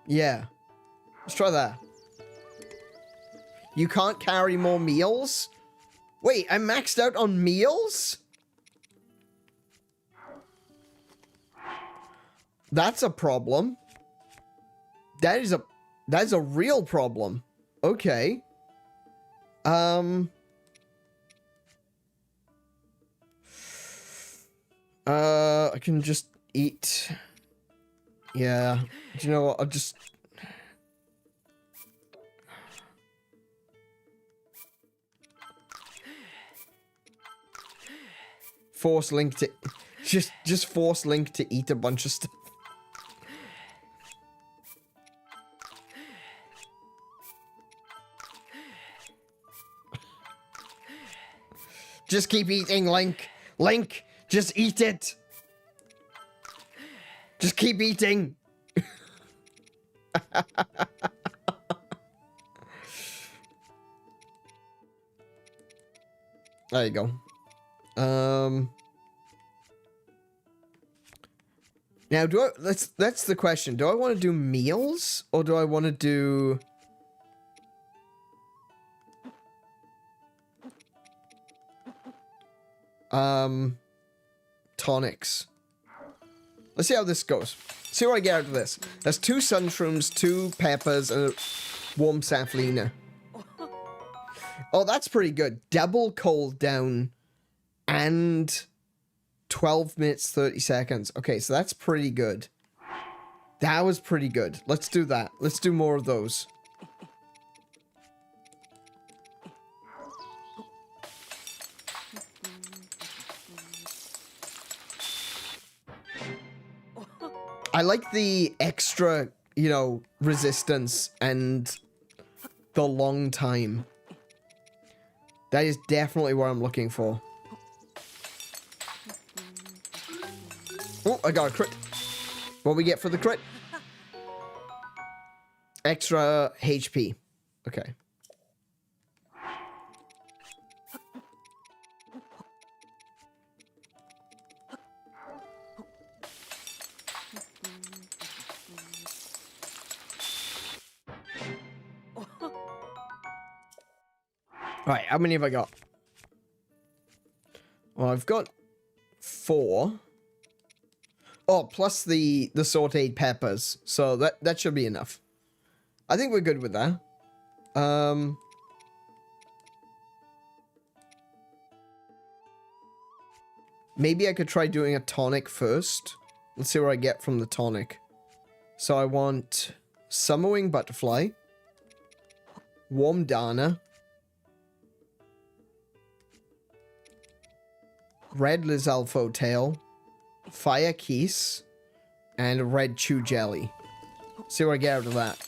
Yeah, let's try that. You can't carry more meals? Wait, I'm maxed out on meals? That's a problem. That's a real problem. Okay. I can just eat. Yeah. Do you know what? I'll just... Force Link to... Just force Link to eat a bunch of stuff. Just keep eating, Link. Link, just eat it. Just keep eating. There you go. Now, that's the question. Do I want to do meals or do I want to do tonics? Let's see how this goes. See what I get out of this. There's 2 sunshrooms, 2 peppers, and a warm saflina. Oh, that's pretty good. Double cold down and 12 minutes, 30 seconds. Okay, so that's pretty good. That was pretty good. Let's do that. Let's do more of those. I like the extra, you know, resistance and the long time. That is definitely what I'm looking for. Oh, I got a crit. What we get for the crit? Extra HP. Okay. Right, how many have I got? Well, I've got 4. Oh, plus the sauteed peppers. So that should be enough. I think we're good with that. Maybe I could try doing a tonic first. Let's see what I get from the tonic. So I want Summerwing Butterfly, Warm Dana, Red Lizalfo Tail, Fire Keese, and Red Chew Jelly. See what I get out of that.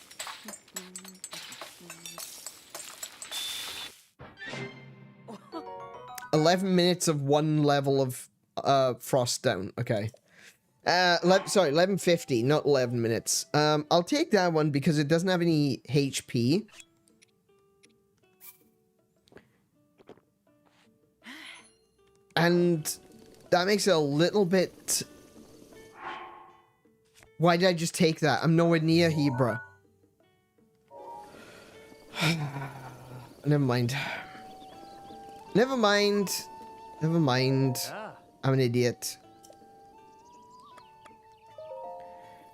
$11 of 1 level of frost down. Okay. Sorry, 1150, not 11 minutes. I'll take that one because it doesn't have any HP. And that makes it a little bit... Why did I just take that? I'm nowhere near Hebra. Never mind. Never mind. Never mind. I'm an idiot.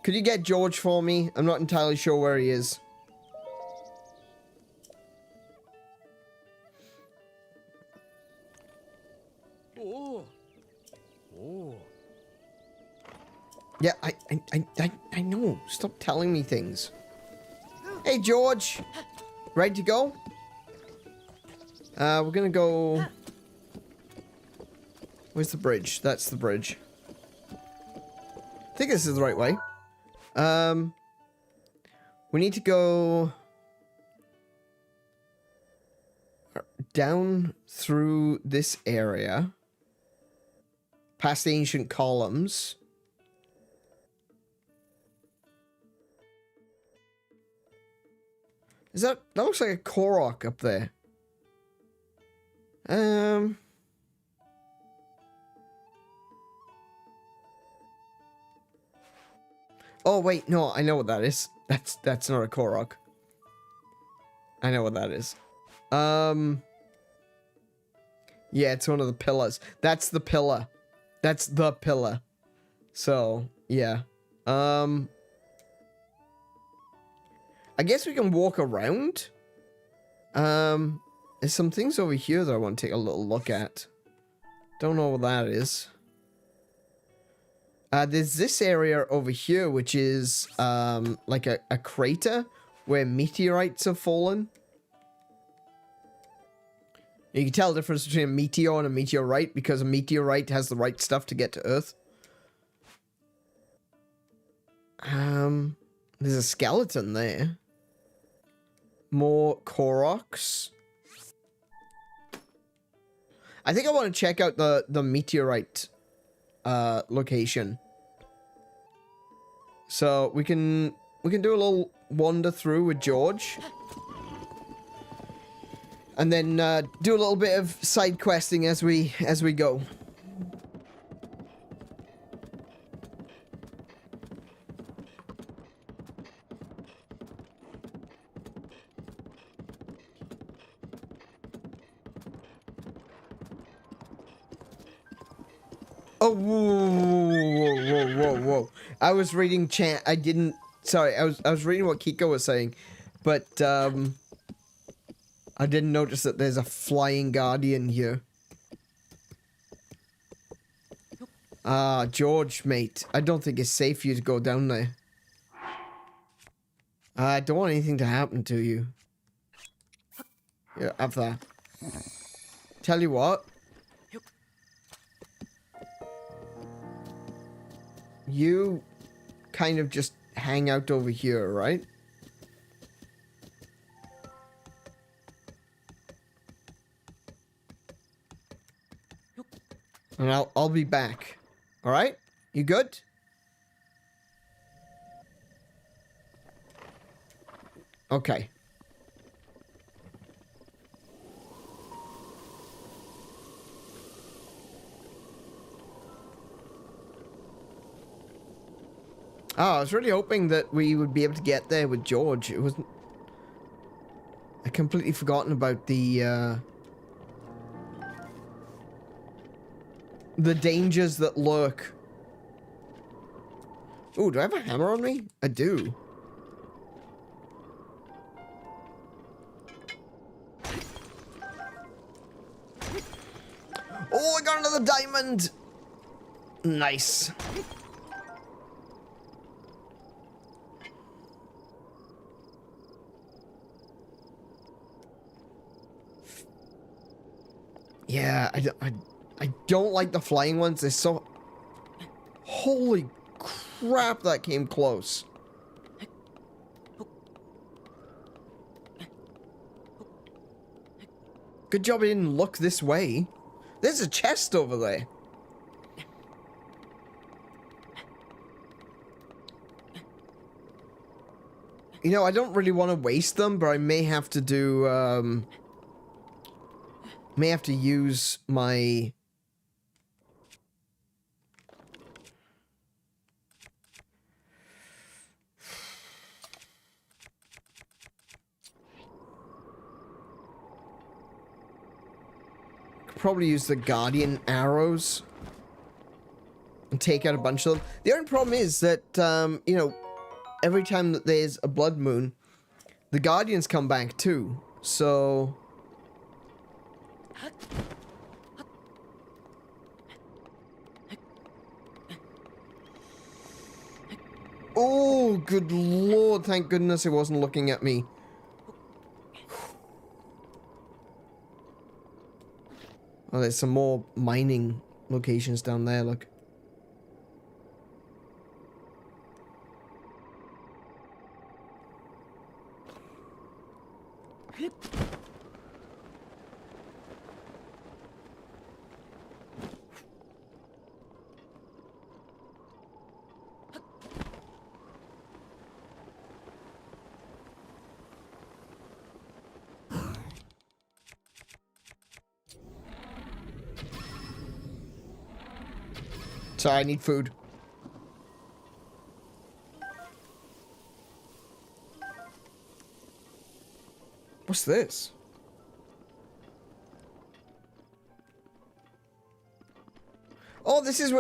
Could you get George for me? I'm not entirely sure where he is. Yeah, I know. Stop telling me things. Hey, George. Ready to go? We're gonna go... Where's the bridge? That's the bridge. I think this is the right way. We need to go... down through this area. Past the ancient columns. Is that looks like a Korok up there. Oh wait, no, I know what that is. That's not a Korok. I know what that is. Yeah, it's one of the pillars. That's the pillar. That's the pillar. So, yeah. I guess we can walk around. There's some things over here that I want to take a little look at. Don't know what that is. There's this area over here, which is, like a crater where meteorites have fallen. You can tell the difference between a meteor and a meteorite because a meteorite has the right stuff to get to Earth. There's a skeleton there. More Koroks. I think I want to check out the meteorite location. So we can do a little wander through with George. And then do a little bit of side questing as we go. Oh, whoa. I was reading chat. I didn't. Sorry, I was reading what Kiko was saying, but I didn't notice that there's a flying guardian here. George, mate. I don't think it's safe for you to go down there. I don't want anything to happen to you. Yeah, have that. Tell you what. You kind of just hang out over here, right? And I'll be back. All right? You good? Okay. Oh, I was really hoping that we would be able to get there with George. It wasn't... I completely forgotten about the dangers that lurk. Ooh, do I have a hammer on me? I do. Oh, I got another diamond! Nice. Yeah, I don't like the flying ones. They're so... Holy crap, that came close. Good job I didn't look this way. There's a chest over there. You know, I don't really want to waste them, but I may have to do, may have to use my... Probably use the guardian arrows and take out a bunch of them. The only problem is that, you know, every time that there's a blood moon, the guardians come back too. So... Oh, good lord. Thank goodness it wasn't looking at me. Oh, there's some more mining locations down there, look. Sorry, I need food. What's this? Oh, this is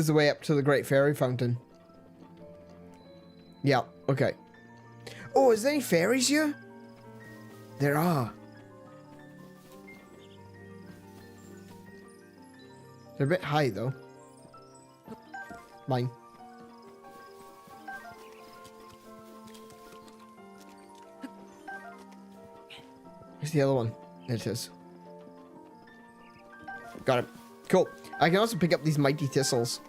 the way up to the Great Fairy Fountain. Yeah, okay. Oh, is there any fairies here? There are. They're a bit high, though. Mine. Where's the other one? There it is. Got it. Cool. I can also pick up these mighty thistles.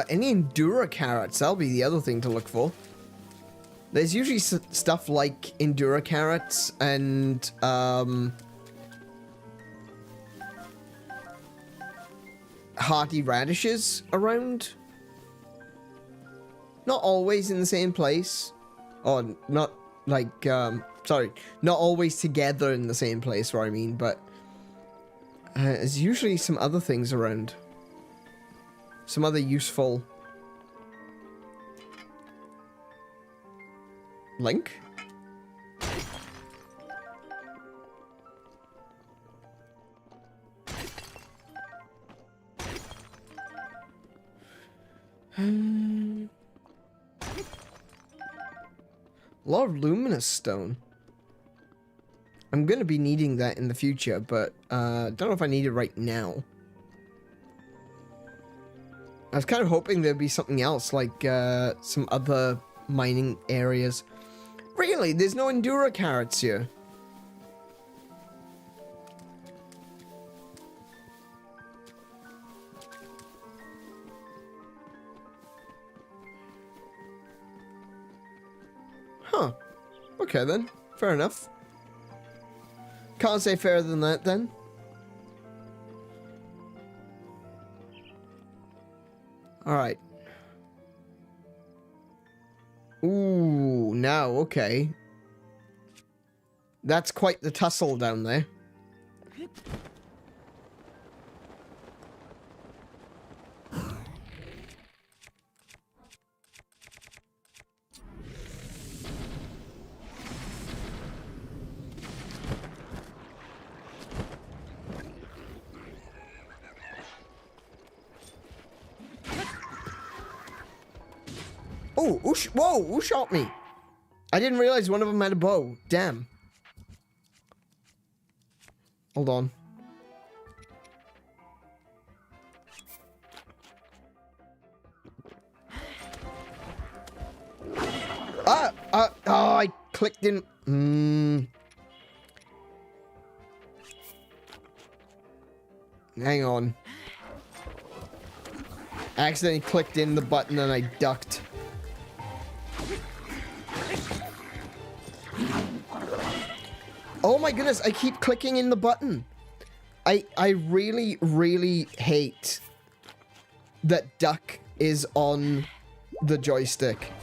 Any Endura carrots? That'll be the other thing to look for. There's usually stuff like Endura carrots and, hearty radishes around. Not always in the same place. Or not, like, sorry. Not always together in the same place, what I mean, but... there's usually some other things around. Some other useful... Link? A lot of luminous stone. I'm gonna be needing that in the future, but don't know if I need it right now. I was kind of hoping there'd be something else, like some other mining areas. Really? There's no Endura carrots here? Huh. Okay then. Fair enough. Can't say fairer than that then. Alright. Ooh, now, okay. That's quite the tussle down there. Oh, whoa, who shot me? I didn't realize one of them had a bow. Damn. Hold on. Oh, I clicked in. Hang on. I accidentally clicked in the button and I ducked. Oh my goodness, I keep clicking in the button. I really, really hate that duck is on the joystick.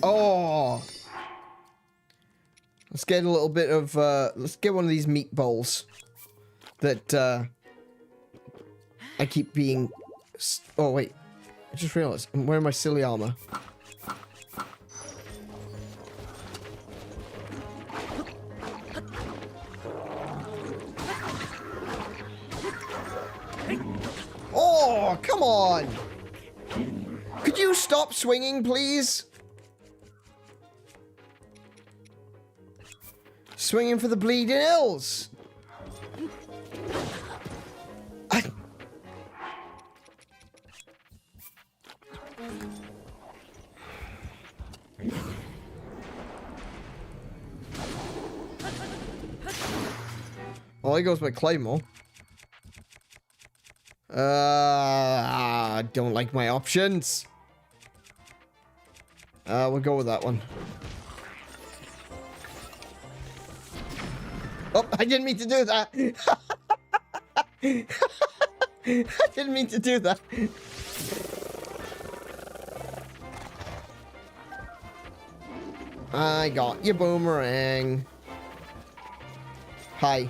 Oh, let's get a little bit of, let's get one of these meatballs that, I keep being, oh wait, I just realized, I'm wearing my silly armor. Oh, come on! Could you stop swinging, please? Swinging for the bleeding hills. Well, there goes my claymore. I don't like my options. We'll go with that one. Oh, I didn't mean to do that. I didn't mean to do that. I got your boomerang. Hi.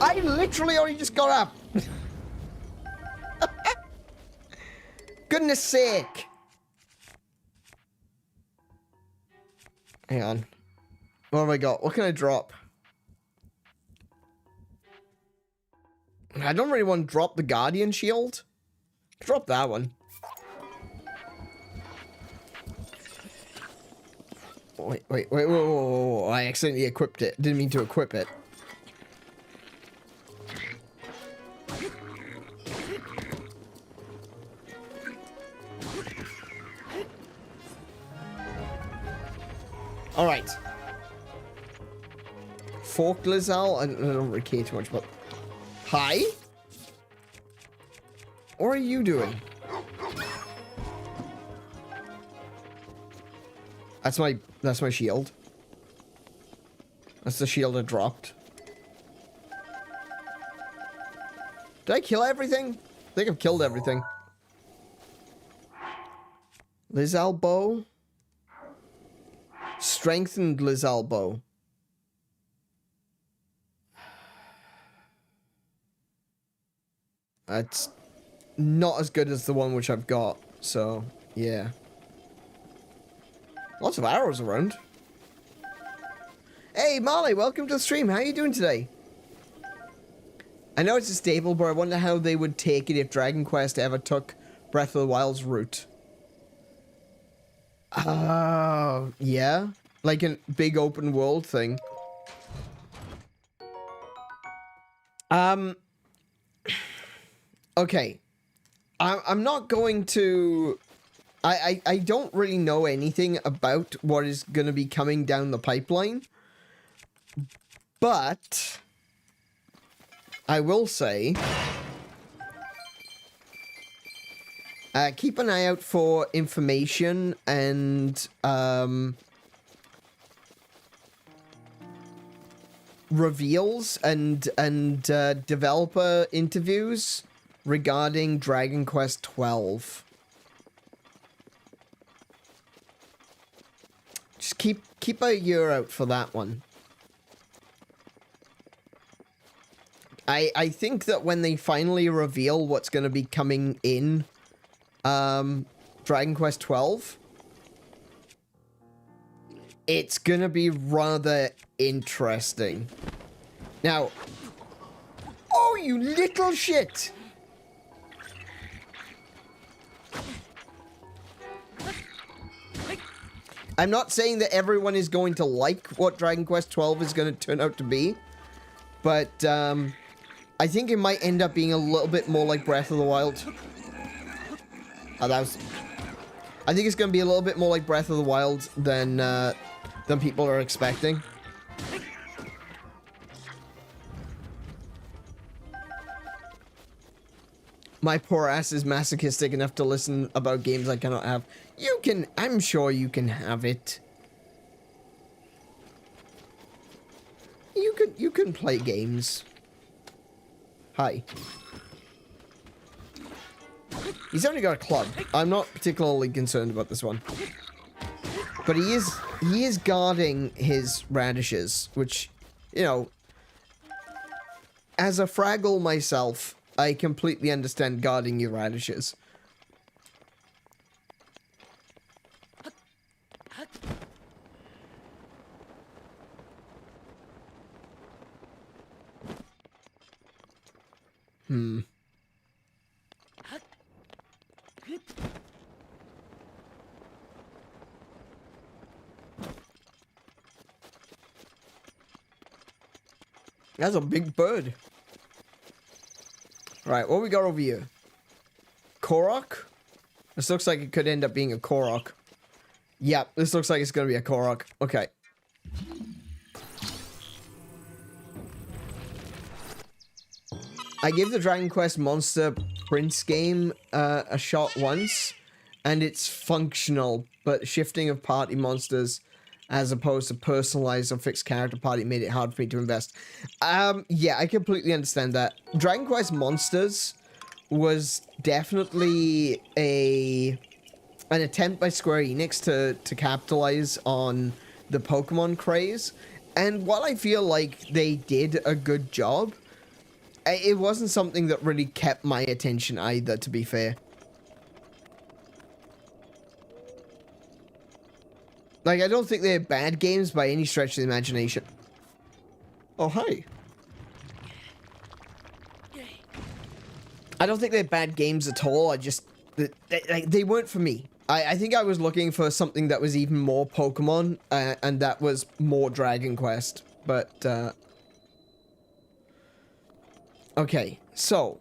I literally only just got up. Goodness sake. Hang on. What have I got? What can I drop? I don't really want to drop the Guardian Shield. Drop that one. Wait, whoa. I accidentally equipped it. Didn't mean to equip it. Alright. Forked Lizal? I don't really care too much, but... Hi? What are you doing? That's my shield. That's the shield I dropped. Did I kill everything? I think I've killed everything. Lizal bow? Strengthened Lizal bow. That's not as good as the one which I've got, so yeah. Lots of arrows around. Hey Marley, welcome to the stream. How are you doing today? I know it's a staple, but I wonder how they would take it if Dragon Quest ever took Breath of the Wild's route. Yeah. Like a big open world thing. Okay. I'm not going to... I don't really know anything about what is going to be coming down the pipeline. But... I will say... keep an eye out for information and... reveals and developer interviews regarding Dragon Quest XII. Just keep a ear out for that one. I think that when they finally reveal what's going to be coming in Dragon Quest XII, it's going to be rather interesting. Now, oh, you little shit! I'm not saying that everyone is going to like what Dragon Quest XII is going to turn out to be, but I think it might end up being a little bit more like Breath of the Wild. Oh, I think it's going to be a little bit more like Breath of the Wild than people are expecting. My poor ass is masochistic enough to listen about games I cannot have. You can, I'm sure you can have it. You can play games. Hi. He's only got a club. I'm not particularly concerned about this one. But he is guarding his radishes, which, you know, as a Fraggle myself, I completely understand guarding your radishes. That's a big bird. Right, what we got over here? Korok? This looks like it could end up being a Korok. Yep, this looks like it's gonna be a Korok. Okay. I gave the Dragon Quest Monster Prince game a shot once, and it's functional, but shifting of party monsters as opposed to personalized or fixed character party made it hard for me to invest. Yeah, I completely understand that. Dragon Quest Monsters was definitely an attempt by Square Enix to capitalize on the Pokemon craze, and while I feel like they did a good job, it wasn't something that really kept my attention either, to be fair. Like, I don't think they're bad games by any stretch of the imagination. Oh, hi. I don't think they're bad games at all. I just... They weren't for me. I think I was looking for something that was even more Pokemon, and that was more Dragon Quest. But, okay, so...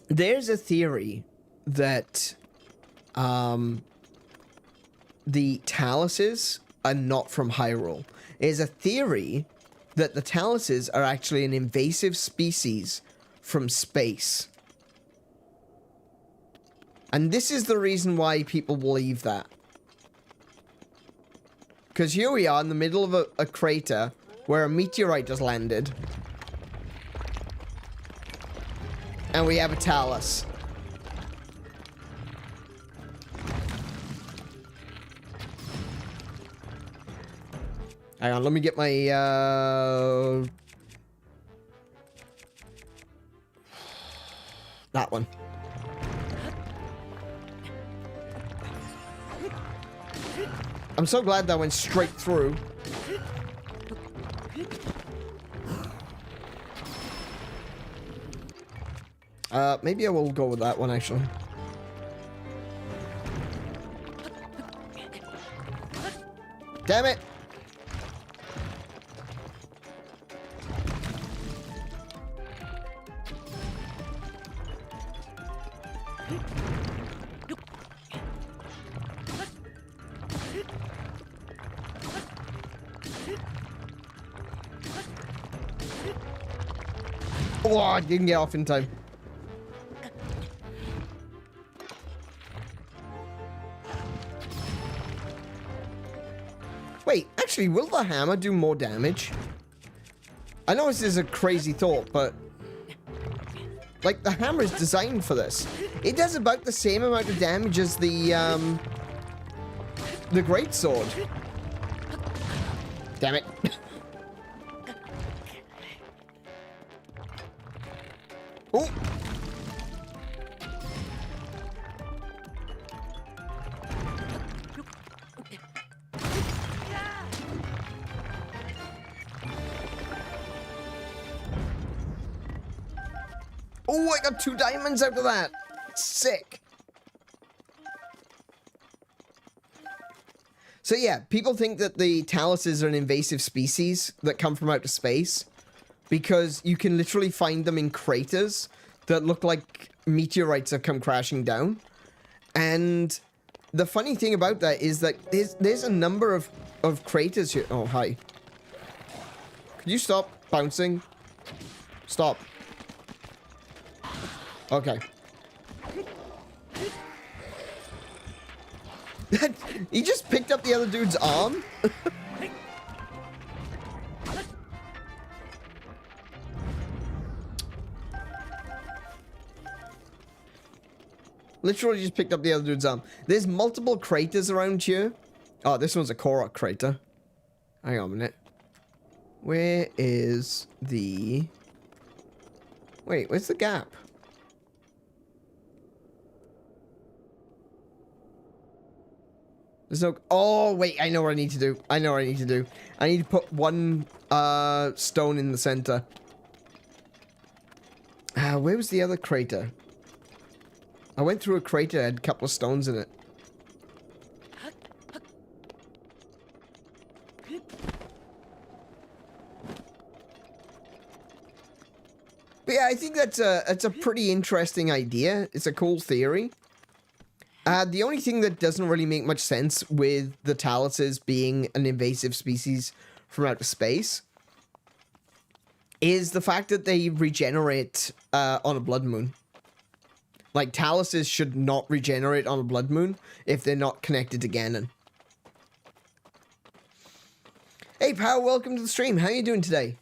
There's a theory that, the Taluses are not from Hyrule. There's a theory that the Taluses are actually an invasive species from space. And this is the reason why people believe that. Because here we are in the middle of a crater where a meteorite has landed. And we have a Talus. Hang on, let me get my, that one. I'm so glad that went straight through. Maybe I will go with that one, actually. Damn it! Oh, I didn't get off in time. Wait, actually, will the hammer do more damage? I know this is a crazy thought, but... like, the hammer is designed for this. It does about the same amount of damage as the greatsword. Damn it. Oh! Oh, I got 2 diamonds out of that! Sick! So yeah, people think that the Taluses are an invasive species that come from outer space, because you can literally find them in craters that look like meteorites have come crashing down. And the funny thing about that is that there's a number of craters here. Oh, hi. Could you stop bouncing? Stop. Okay. He just picked up the other dude's arm? Literally just picked up the other dude's arm. There's multiple craters around here. Oh, this one's a Korok crater. Hang on a minute. Where is the... wait, where's the gap? There's no... oh, wait, I know what I need to do. I know what I need to do. I need to put one stone in the center. Where was the other crater? I went through a crater, had a couple of stones in it. But yeah, I think that's a pretty interesting idea. It's a cool theory. The only thing that doesn't really make much sense with the Taluses being an invasive species from outer space is the fact that they regenerate on a blood moon. Like, taluses should not regenerate on a blood moon if they're not connected to Ganon. Hey, pal, welcome to the stream. How you doing today?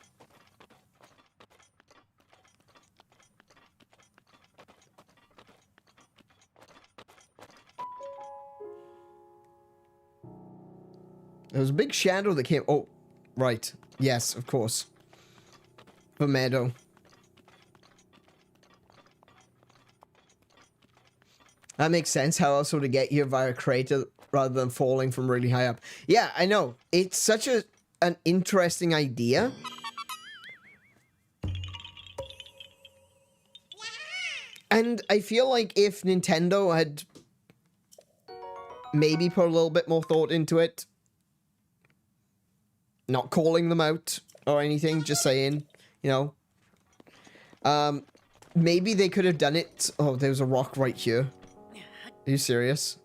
There was a big shadow that came... Oh, right. Yes, of course. The meadow. That makes sense. How else would it get you via a crater rather than falling from really high up? Yeah, I know. It's such an interesting idea. And I feel like if Nintendo had maybe put a little bit more thought into it, not calling them out or anything, just saying, you know, maybe they could have done it. Oh, there's a rock right here. Are you serious?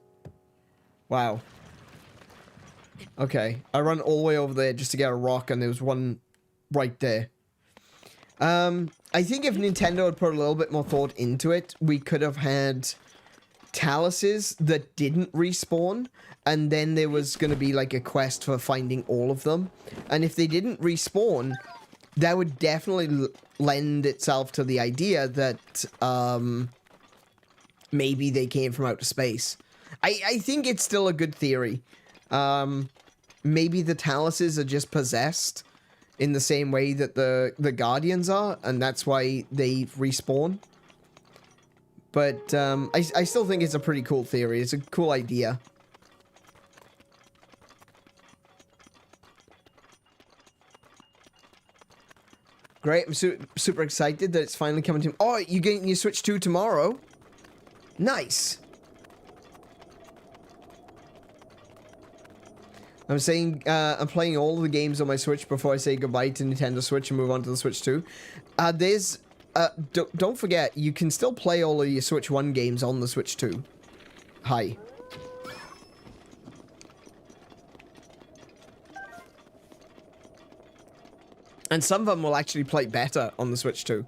Wow. Okay, I run all the way over there just to get a rock, and there was one right there. I think if Nintendo had put a little bit more thought into it, we could have had taluses that didn't respawn, and then there was going to be like a quest for finding all of them. And if they didn't respawn, that would definitely lend itself to the idea that maybe they came from outer space. I think it's still a good theory. Maybe the taluses are just possessed in the same way that the Guardians are, and that's why they respawn. But I still think it's a pretty cool theory. It's a cool idea. Great, I'm super excited that it's finally coming to... Oh, you getting your Switch 2 tomorrow? Nice. I'm saying, I'm playing all the games on my Switch before I say goodbye to Nintendo Switch and move on to the Switch 2. Don't forget, you can still play all of your Switch 1 games on the Switch 2. Hi. And some of them will actually play better on the Switch 2.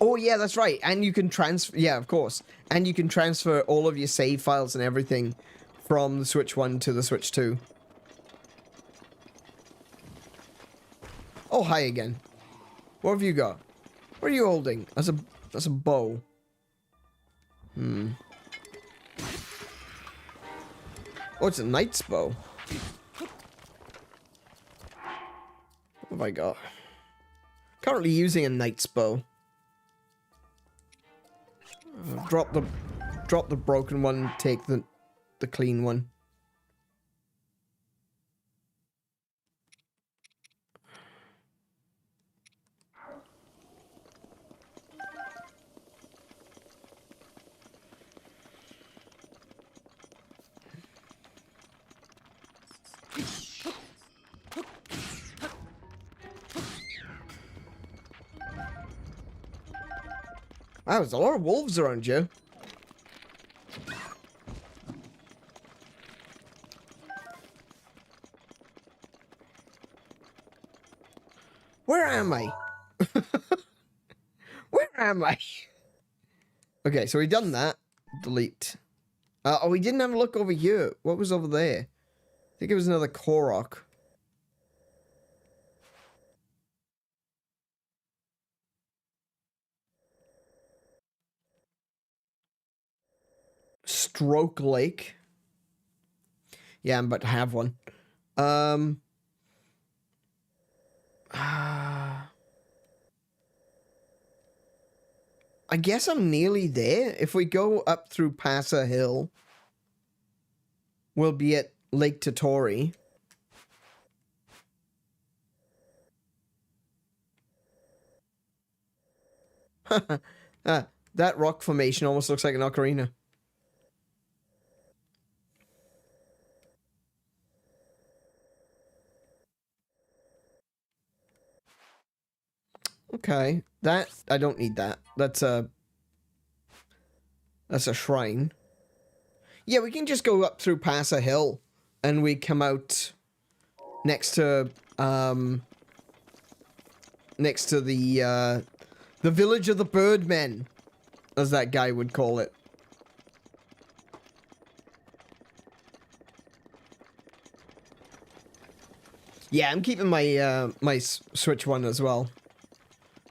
Oh, yeah, that's right. And you can transfer... Yeah, of course. And you can transfer all of your save files and everything from the Switch 1 to the Switch 2. Oh, hi again. What have you got? What are you holding? That's a bow. Hmm. Oh, it's a knight's bow. What have I got? Currently using a knight's bow. Drop the broken one, take the clean one. Wow, there's a lot of wolves around you. Where am I? Where am I? Okay, so we done that. Delete. Oh, we didn't have a look over here. What was over there? I think it was another Korok. Stroke Lake. Yeah, I'm about to have one. I guess I'm nearly there. If we go up through Passa Hill, we'll be at Lake Totori. That rock formation almost looks like an ocarina. Okay, that I don't need that. That's a shrine. Yeah, we can just go up through Passa Hill and we come out next to the village of the Birdmen, as that guy would call it. Yeah, I'm keeping my my Switch one as well.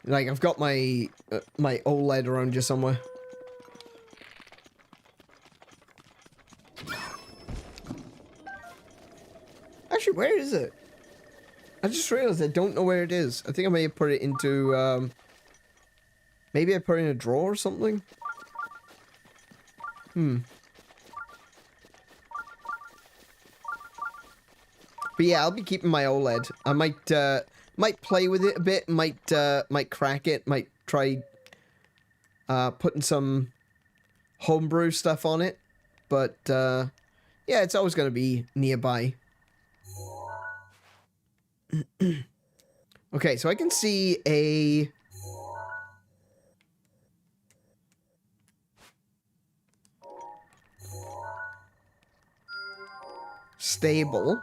Like, I've got my my OLED around here somewhere. Actually, where is it? I just realized I don't know where it is. I think I may have put it into, maybe I put it in a drawer or something? Hmm. But yeah, I'll be keeping my OLED. I might play with it a bit, might crack it, might try, putting some homebrew stuff on it. But, yeah, it's always gonna be nearby. Okay, so I can see a... stable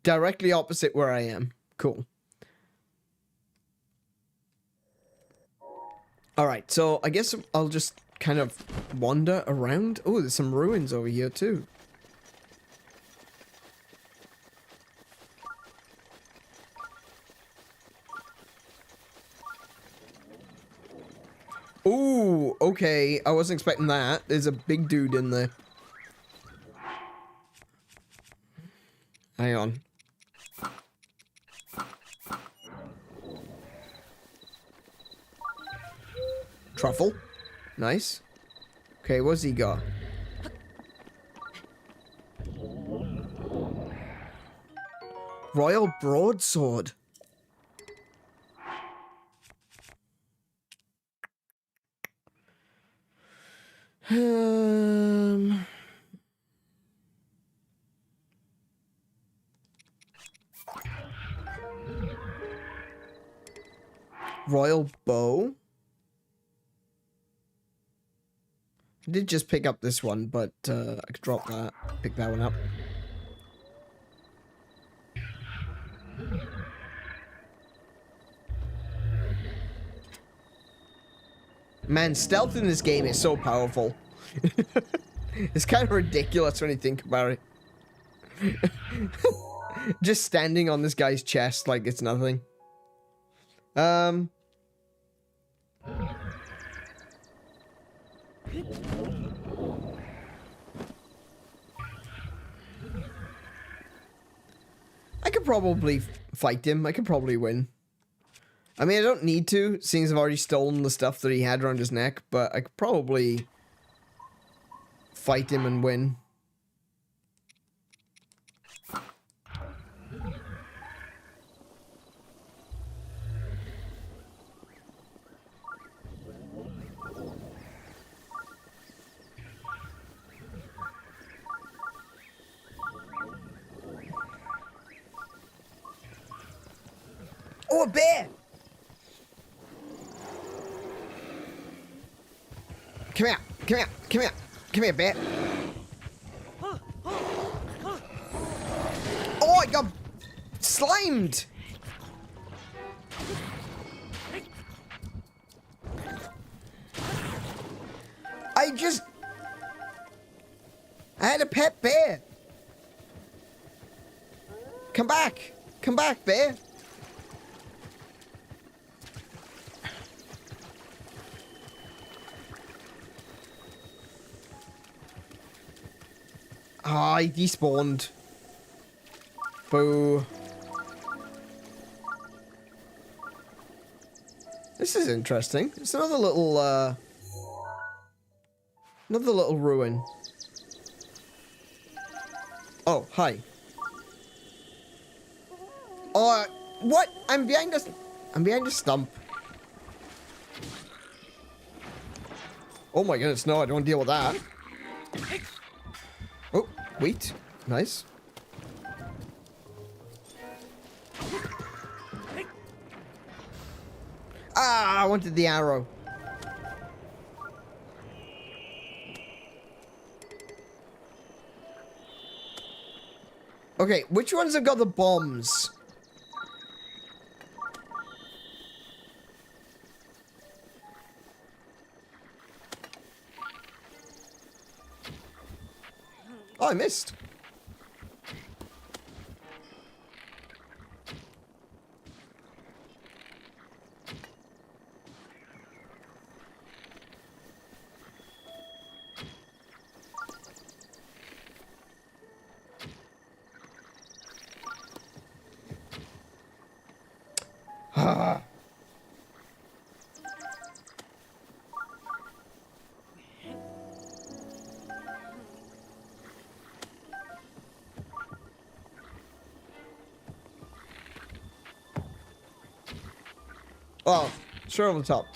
directly opposite where I am. Cool. Alright, so I guess I'll just kind of wander around. Oh, there's some ruins over here too. Ooh, okay. I wasn't expecting that. There's a big dude in there. Hang on. Truffle. Nice. Okay, what's he got? Royal Broadsword. Royal Bow. I did just pick up this one, but I could drop that. Pick that one up. Man, stealth in this game is so powerful. It's kind of ridiculous when you think about it. Just standing on this guy's chest like it's nothing. I could probably fight him. I could probably win. I mean, I don't need to, seeing as I've already stolen the stuff that he had around his neck, but I could probably fight him and win. Oh, a bear! Come here, come here, come here, come here, bear. Oh, I got slimed! I had a pet bear. Come back. Come back, bear. Ah, he despawned. Boo. This is interesting. It's another little ruin. Oh, hi. Oh, what? I'm behind a stump. Oh my goodness, no, I don't want to deal with that. Oh, wheat. Nice. Ah, I wanted the arrow. Okay, which ones have got the bombs? Oh, I missed. Ah. Oh, straight over the top.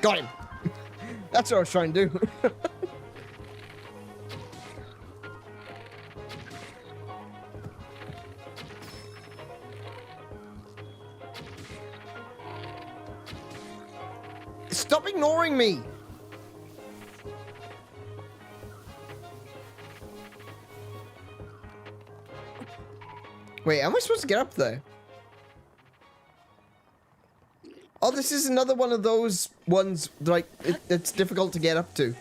Got him. That's what I was trying to do. Stop ignoring me. Wait, how am I supposed to get up there? Oh, this is another one of those ones, like, it's difficult to get up to.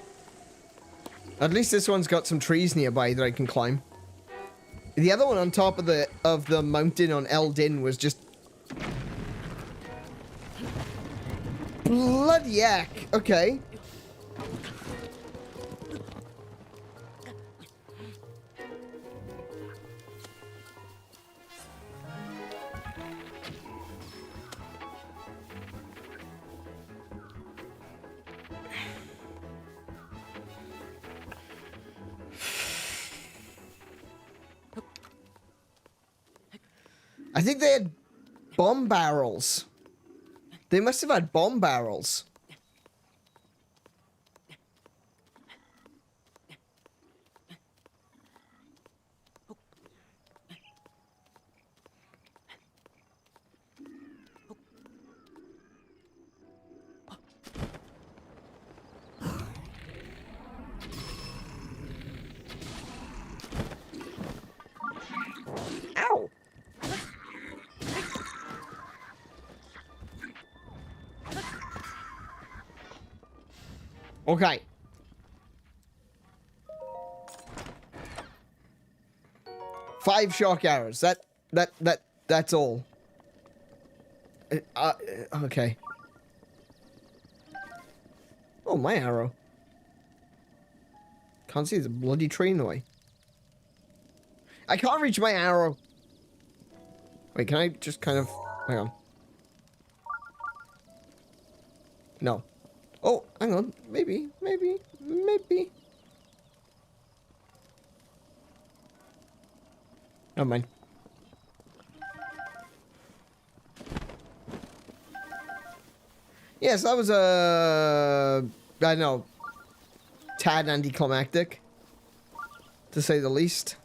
At least this one's got some trees nearby that I can climb. The other one on top of the mountain on Eldin was just... Bloody heck. Okay. I think they had bomb barrels. They must have had bomb barrels. Ow! Okay. Five shock arrows. That's all. Okay. Oh, my arrow. Can't see the bloody tree in the way. I can't reach my arrow. Wait, can I just kind of... Hang on. No. Oh, hang on. Maybe. Never mind. Yes, that was a... I don't know. Tad anticlimactic. To say the least.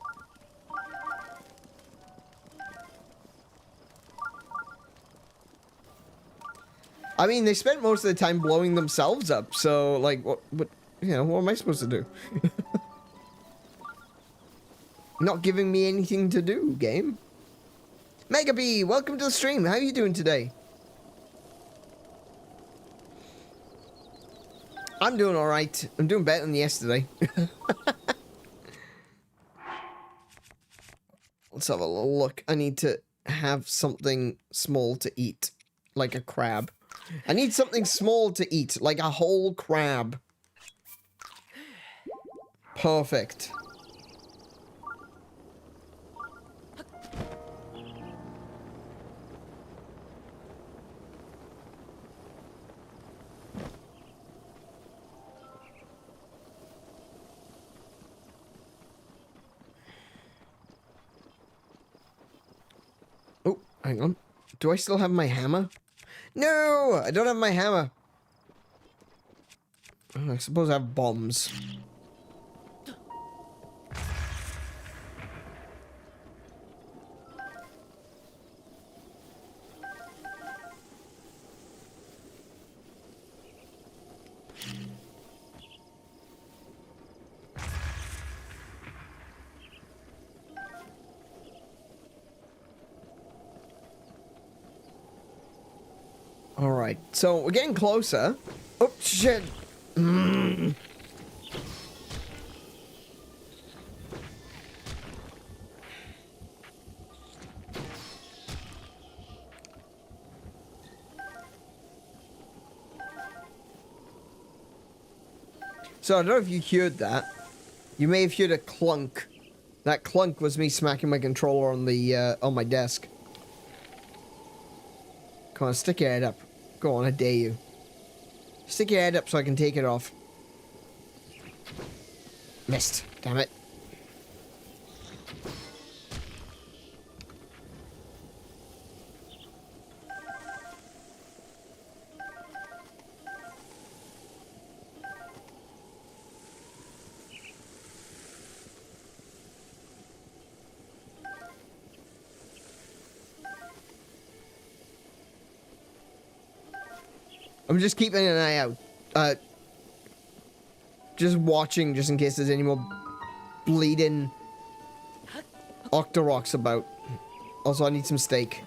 I mean, they spent most of the time blowing themselves up, so, like, what, you know, what am I supposed to do? Not giving me anything to do, game. Mega B, welcome to the stream. How are you doing today? I'm doing alright. I'm doing better than yesterday. Let's have a little look. I need to have something small to eat. Like a crab. I need something small to eat. Like a whole crab. Perfect. Oh, hang on. Do I still have my hammer? No, I don't have my hammer. Oh, I suppose I have bombs. Alright, so we're getting closer. Oh, shit. So I don't know if you heard that. You may have heard a clunk. That clunk was me smacking my controller on my desk. Come on, stick your head up. Go on, I dare you. Stick your head up so I can take it off. Missed. Damn it. I'm just keeping an eye out. Just watching, just in case there's any more bleeding Octoroks about. Also, I need some steak.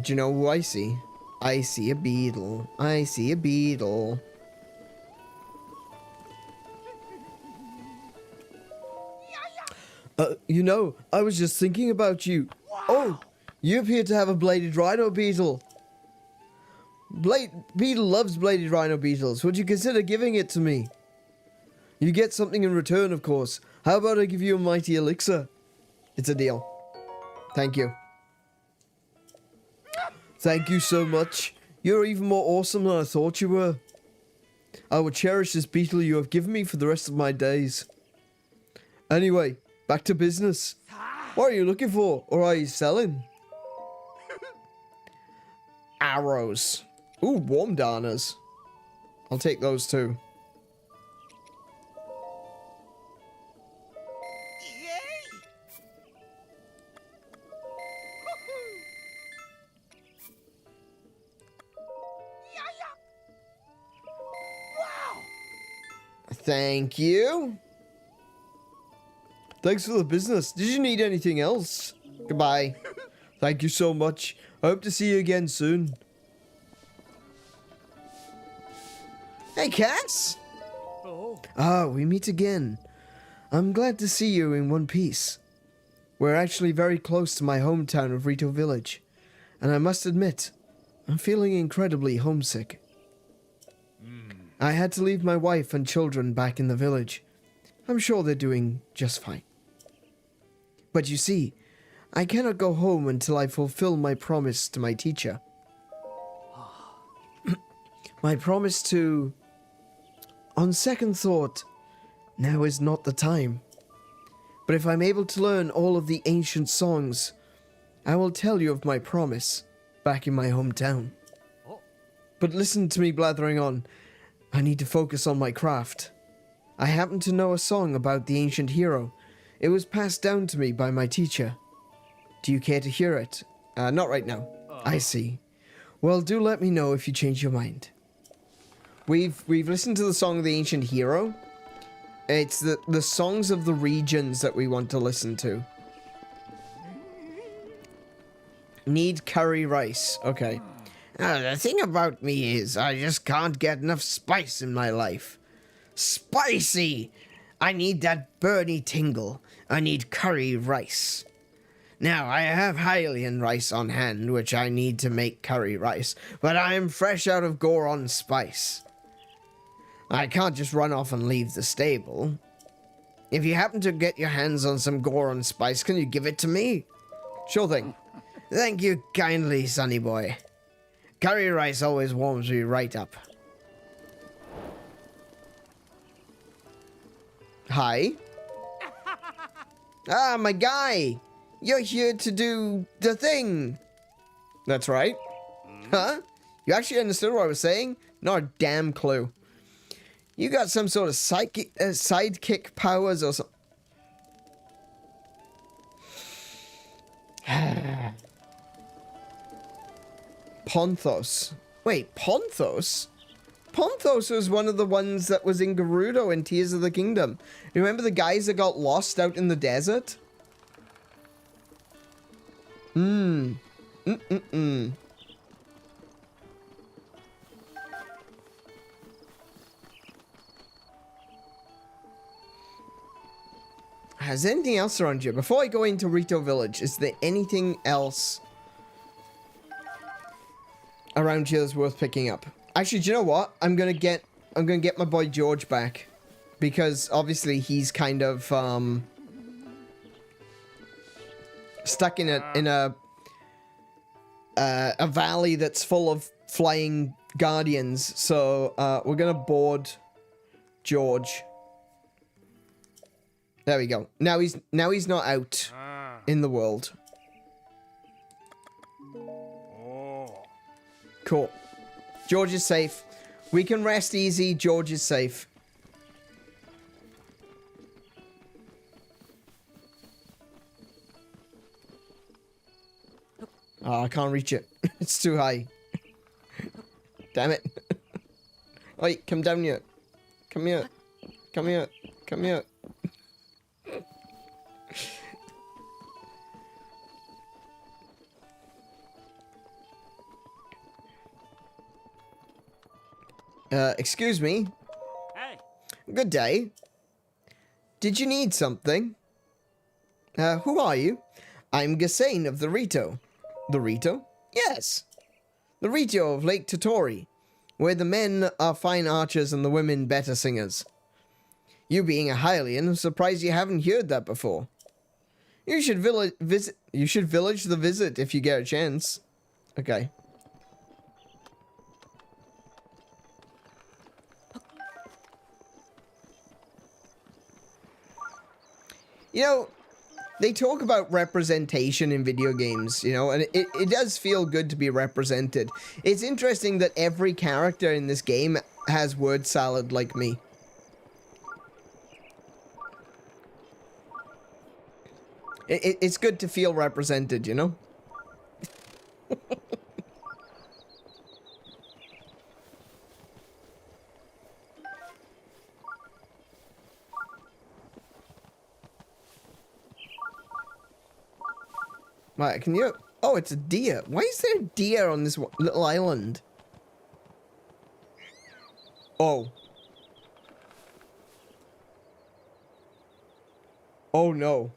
Do you know who I see? I see a beetle. I see a beetle. You know, I was just thinking about you. Wow. Oh, you appear to have a bladed rhino beetle. Beetle loves bladed rhino beetles. Would you consider giving it to me? You get something in return, of course. How about I give you a mighty elixir? It's a deal. Thank you. Thank you so much. You're even more awesome than I thought you were. I will cherish this beetle you have given me for the rest of my days. Anyway, back to business. What are you looking for? Or are you selling? Arrows. Ooh, warm darners. I'll take those too. Thank you. Thanks for the business. Did you need anything else? Goodbye. Thank you so much. I hope to see you again soon. Hey, cats. Oh. Ah, we meet again. I'm glad to see you in one piece. We're actually very close to my hometown of Rito Village, and I must admit, I'm feeling incredibly homesick. I had to leave my wife and children back in the village. I'm sure they're doing just fine. But you see, I cannot go home until I fulfill my promise to my teacher. My promise to... On second thought, now is not the time. But if I'm able to learn all of the ancient songs, I will tell you of my promise back in my hometown. But listen to me blathering on. I need to focus on my craft. I happen to know a song about the ancient hero. It was passed down to me by my teacher. Do you care to hear it? Not right now. I see. Well, do let me know if you change your mind. We've listened to the song of the ancient hero. It's the songs of the regions that we want to listen to. Need curry rice. Okay. The thing about me is I just can't get enough spice in my life. Spicy! I need that burny tingle. I need curry rice. Now, I have Hylian rice on hand, which I need to make curry rice, but I am fresh out of Goron spice. I can't just run off and leave the stable. If you happen to get your hands on some Goron spice, can you give it to me? Sure thing. Thank you kindly, sonny boy. Curry rice always warms me right up. Hi. Ah, my guy. You're here to do the thing. That's right. Huh? You actually understood what I was saying? Not a damn clue. You got some sort of sidekick powers or something. Ponthos. Wait, Ponthos? Ponthos was one of the ones that was in Gerudo in Tears of the Kingdom. You remember the guys that got lost out in the desert? Is there anything else around here? Before I go into Rito Village, is there anything else around here that's worth picking up? Actually, do you know what? I'm gonna get my boy George back, because obviously he's kind of stuck in a valley that's full of flying guardians. So we're gonna board George. There we go. Now he's not out in the world. Cool. George is safe. We can rest easy. George is safe. Oh, I can't reach it. It's too high. Damn it. Wait, come down here. Come here. Come here. Come here. Excuse me. Hey. Good day. Did you need something? Who are you? I'm Gassane of the Rito. The Rito? Yes. The Rito of Lake Totori, where the men are fine archers and the women better singers. You being a Hylian, I'm surprised you haven't heard that before. You should village the visit if you get a chance. Okay. You know, they talk about representation in video games, you know, and it does feel good to be represented. It's interesting that every character in this game has word salad like me. It's good to feel represented, you know? Right, can you... Oh, it's a deer. Why is there a deer on this little island? Oh. Oh, no.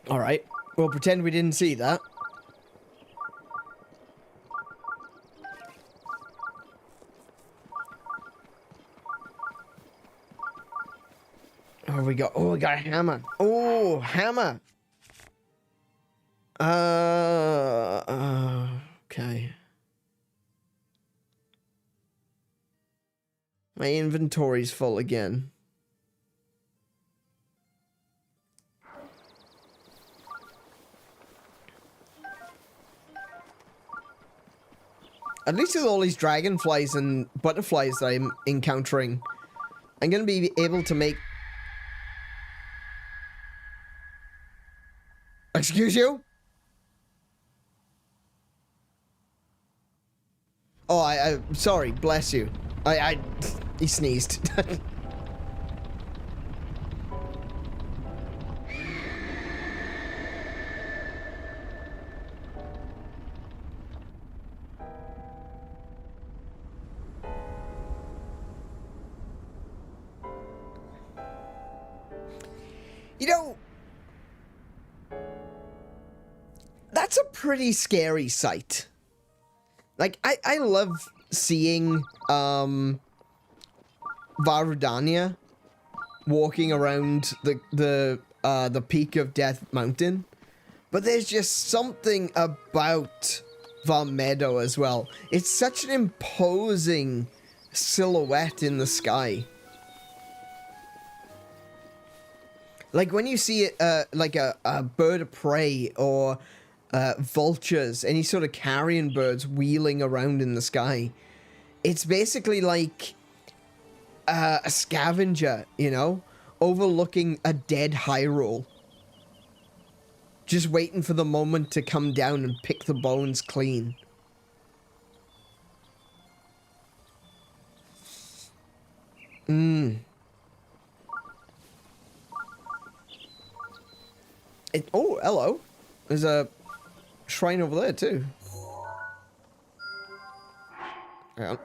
Alright. We'll pretend we didn't see that. We got a hammer. Oh, hammer. Okay. My inventory's full again. At least with all these dragonflies and butterflies that I'm encountering, I'm gonna be able to make... Excuse you? Oh, I'm sorry, bless you. He sneezed. You know, that's a pretty scary sight. Like, I love seeing, Varudania walking around the peak of Death Mountain. But there's just something about Varmeadow as well. It's such an imposing silhouette in the sky. Like when you see it, like a bird of prey or vultures, any sort of carrion birds wheeling around in the sky, it's basically like a scavenger, you know, overlooking a dead Hyrule. Just waiting for the moment to come down and pick the bones clean. Oh, hello. There's a shrine over there too. Hang on.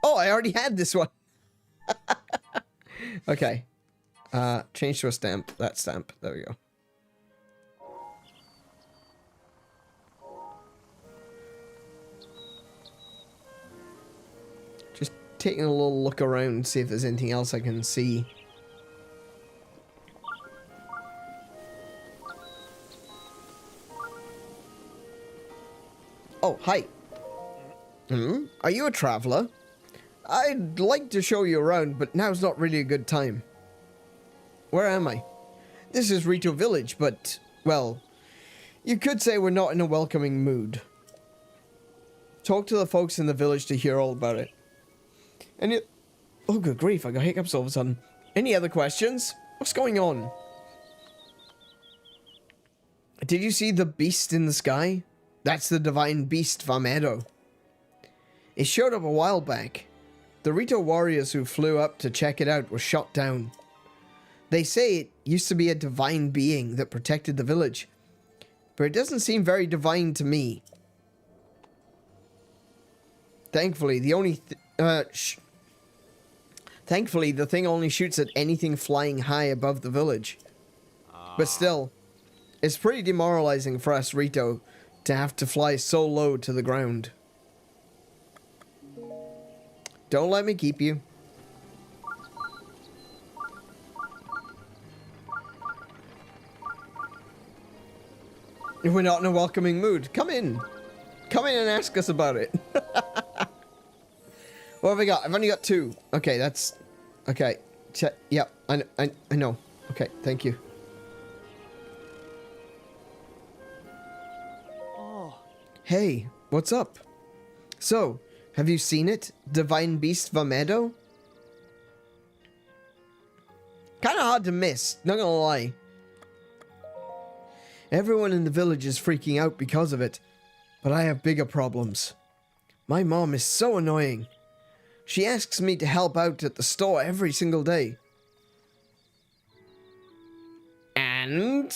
Oh, I already had this one. Okay. Change to a stamp. That stamp. There we go. Just taking a little look around, see if there's anything else I can see. Oh, hi. Are you a traveler? I'd like to show you around, but now's not really a good time. Where am I? This is Rito Village, but, well, you could say we're not in a welcoming mood. Talk to the folks in the village to hear all about it. Oh, good grief, I got hiccups all of a sudden. Any other questions? What's going on? Did you see the beast in the sky? That's the divine beast, Vamedo. It showed up a while back. The Rito warriors who flew up to check it out were shot down. They say it used to be a divine being that protected the village, but it doesn't seem very divine to me. Thankfully, Thankfully, the thing only shoots at anything flying high above the village. But still, it's pretty demoralizing for us Rito to have to fly so low to the ground. Don't let me keep you. We're not in a welcoming mood. Come in. Come in and ask us about it. What have I got? I've only got 2. Okay, that's... Okay. Yep, I know. Okay, thank you. Oh. Hey, what's up? So, have you seen it? Divine Beast Vamedo? Kinda hard to miss, not gonna lie. Everyone in the village is freaking out because of it, but I have bigger problems. My mom is so annoying. She asks me to help out at the store every single day. And...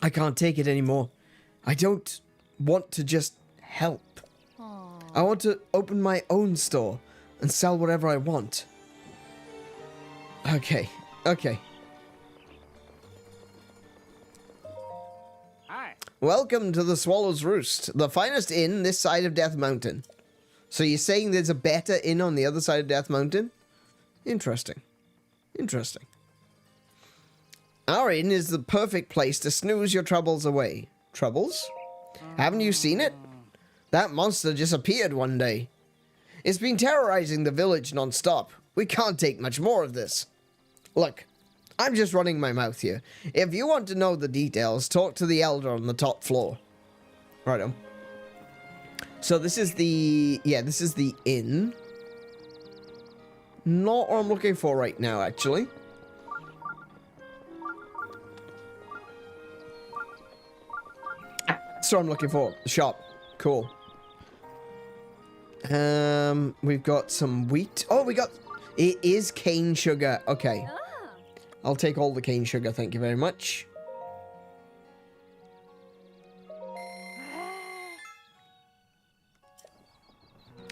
I can't take it anymore. I don't want to just help. Aww. I want to open my own store and sell whatever I want. Okay. Welcome to the Swallow's Roost, the finest inn this side of Death Mountain. So you're saying there's a better inn on the other side of Death Mountain? Interesting. Our inn is the perfect place to snooze your troubles away. Troubles? Haven't you seen it? That monster just appeared one day. It's been terrorizing the village non-stop. We can't take much more of this. Look. I'm just running my mouth here. If you want to know the details, talk to the elder on the top floor. Righto. So this is the... Yeah, this is the inn. Not what I'm looking for right now, actually. That's what I'm looking for. The shop. Cool. We've got some wheat. Oh, we got... It is cane sugar. Okay. I'll take all the cane sugar, thank you very much.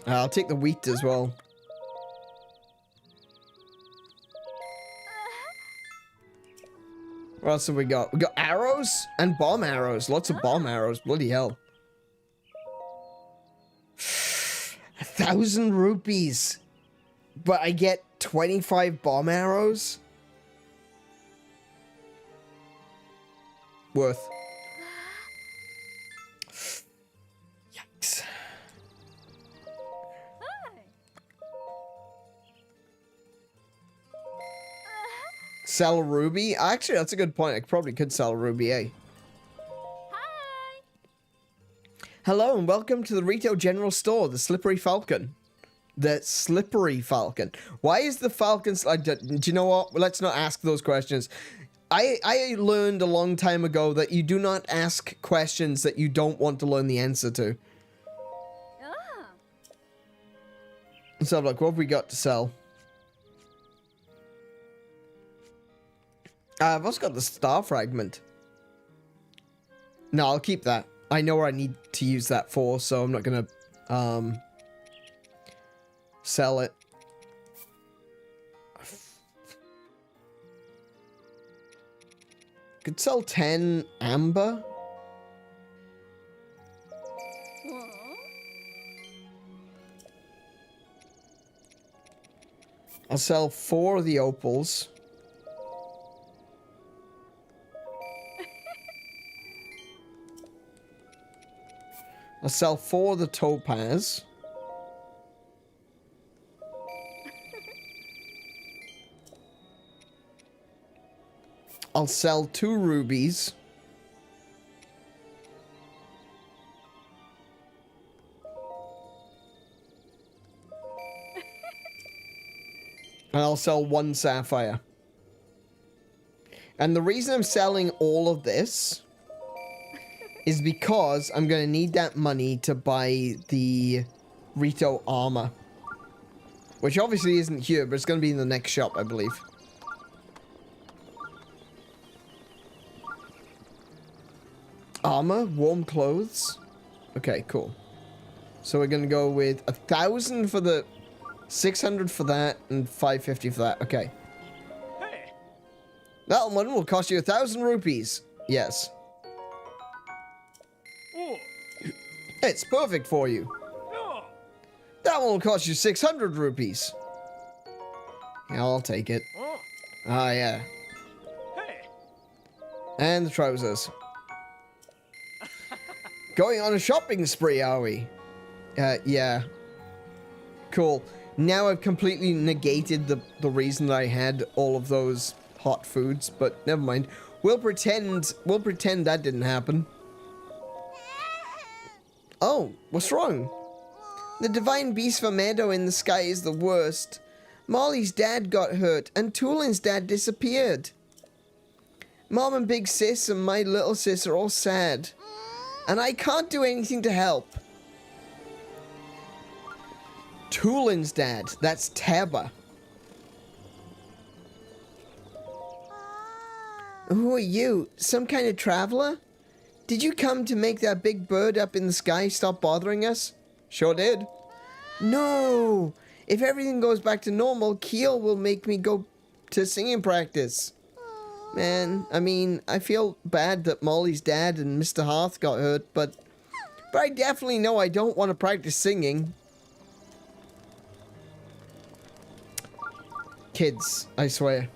I'll take the wheat as well. What else have we got? We got arrows and bomb arrows. Lots of bomb arrows. Bloody hell. 1,000 rupees. But I get 25 bomb arrows? Worth. Yikes. Sell a ruby? Actually, that's a good point. I probably could sell a ruby, eh? Hi. Hello and welcome to the Retail General Store, the Slippery Falcon. The slippery falcon. Why is the falcon... do you know what? Let's not ask those questions. I learned a long time ago that you do not ask questions that you don't want to learn the answer to. Ah. So, look, what have we got to sell? I've also got the star fragment. No, I'll keep that. I know where I need to use that for, so I'm not gonna, sell it. Could sell 10 amber. I'll sell 4 of the opals. I'll sell 4 of the topaz. I'll sell 2 rubies. And I'll sell 1 sapphire. And the reason I'm selling all of this is because I'm going to need that money to buy the Rito armor. Which obviously isn't here, but it's going to be in the next shop, I believe. Armor, warm clothes. Okay, cool. So we're going to go with 1,000 for the... 600 for that, and 550 for that. Okay. Hey. That one will cost you 1,000 rupees. Yes. Oh. It's perfect for you. No. That one will cost you 600 rupees. Yeah, I'll take it. Oh. Ah, yeah. Hey. And the trousers. Going on a shopping spree, are we? Yeah. Cool. Now I've completely negated the reason that I had all of those hot foods, but never mind. We'll pretend that didn't happen. Oh, what's wrong? The divine beast for Meadow in the sky is the worst. Molly's dad got hurt, and Toolin's dad disappeared. Mom and Big Sis and my little sis are all sad. And I can't do anything to help. Toolin's dad, that's Teba. Who are you? Some kind of traveler? Did you come to make that big bird up in the sky stop bothering us? Sure did. No! If everything goes back to normal, Keel will make me go to singing practice. Man, I mean, I feel bad that Molly's dad and Mr. Hearth got hurt, but I definitely know I don't want to practice singing. Kids, I swear.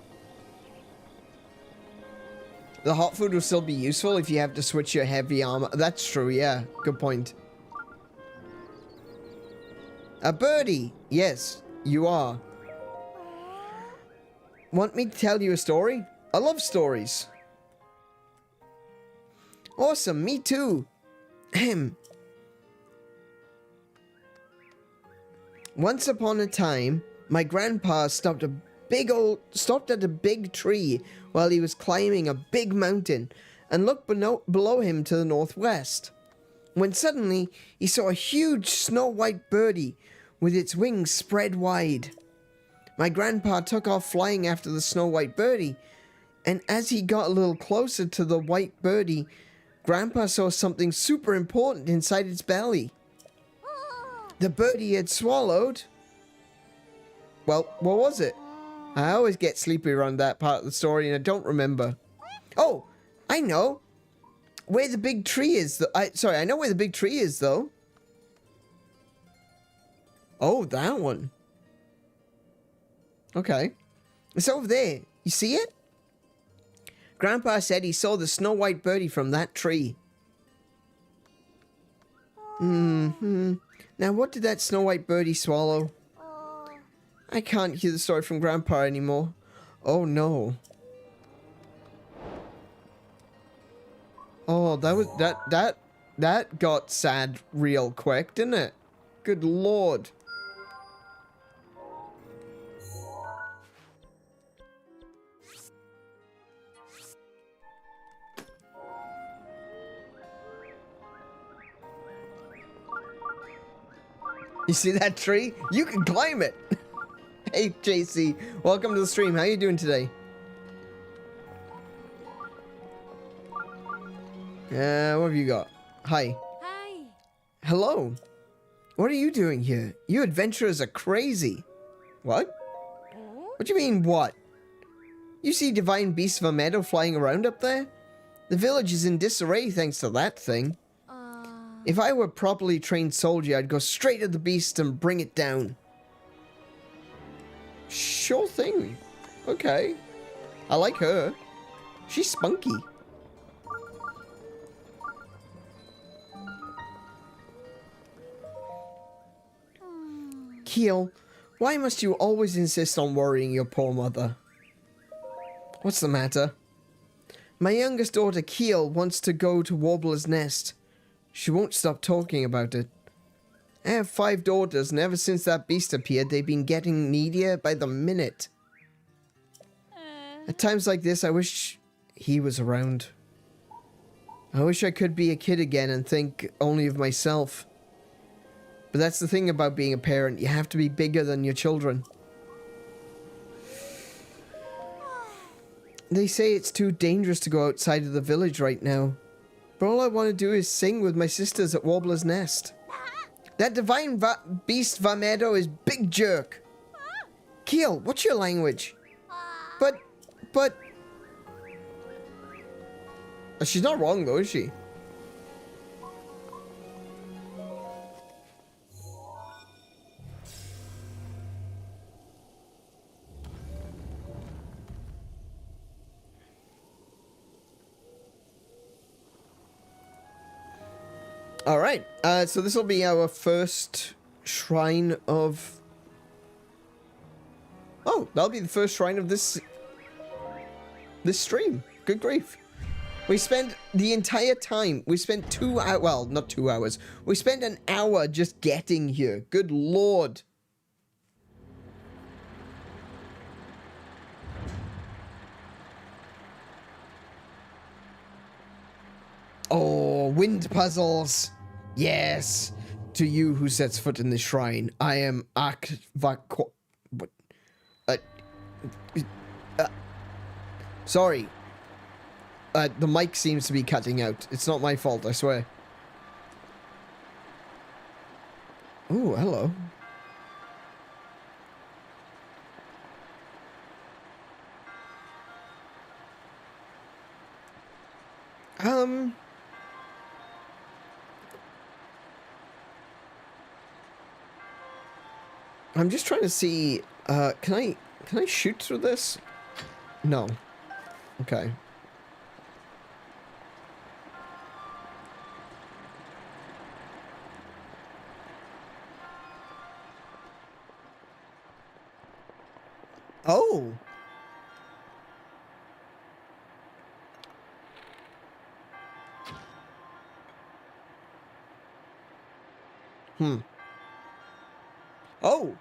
The hot food will still be useful if you have to switch your heavy armor. That's true, yeah. Good point. A birdie. Yes, you are. Want me to tell you a story? I love stories. Awesome, me too. Ahem. Once upon a time, my grandpa stopped at a big tree while he was climbing a big mountain and looked below him to the northwest. When suddenly he saw a huge snow-white birdie with its wings spread wide. My grandpa took off flying after the snow-white birdie, and as he got a little closer to the white birdie, Grandpa saw something super important inside its belly. The birdie had swallowed... Well, what was it? I always get sleepy around that part of the story and I don't remember. Oh, I know. Where the big tree is. I know where the big tree is, though. Oh, that one. Okay. It's over there. You see it? Grandpa said he saw the snow-white birdie from that tree. Mm-hmm. Now, what did that snow-white birdie swallow? I can't hear the story from Grandpa anymore. Oh, no. Oh, that got sad real quick, didn't it? Good lord. You see that tree? You can climb it. Hey, JC. Welcome to the stream. How you doing today? What have you got? Hi. Hi. Hello. What are you doing here? You adventurers are crazy. What? Oh? What do you mean, what? You see divine beasts of a meadow flying around up there? The village is in disarray thanks to that thing. If I were a properly trained soldier, I'd go straight at the beast and bring it down. Sure thing. Okay. I like her. She's spunky. Keel, why must you always insist on worrying your poor mother? What's the matter? My youngest daughter, Keel, wants to go to Warbler's Nest. She won't stop talking about it. I have 5 daughters, and ever since that beast appeared, they've been getting needier by the minute. At times like this, I wish he was around. I wish I could be a kid again and think only of myself. But that's the thing about being a parent. You have to be bigger than your children. They say it's too dangerous to go outside of the village right now. But all I want to do is sing with my sisters at Warbler's Nest. That divine beast Vamedo is big jerk. Keel, what's your language? But... She's not wrong though, is she? Alright, so this will be our first shrine of... Oh, that'll be the first shrine of this stream. Good grief. We spent the entire time, we spent 2 hours, well, not 2 hours. We spent an hour just getting here. Good lord. Oh, wind puzzles. Yes. To you who sets foot in this shrine, I am sorry. The mic seems to be cutting out. It's not my fault, I swear. Oh, hello. I'm just trying to see, can I shoot through this? No. Okay. Oh. Oh.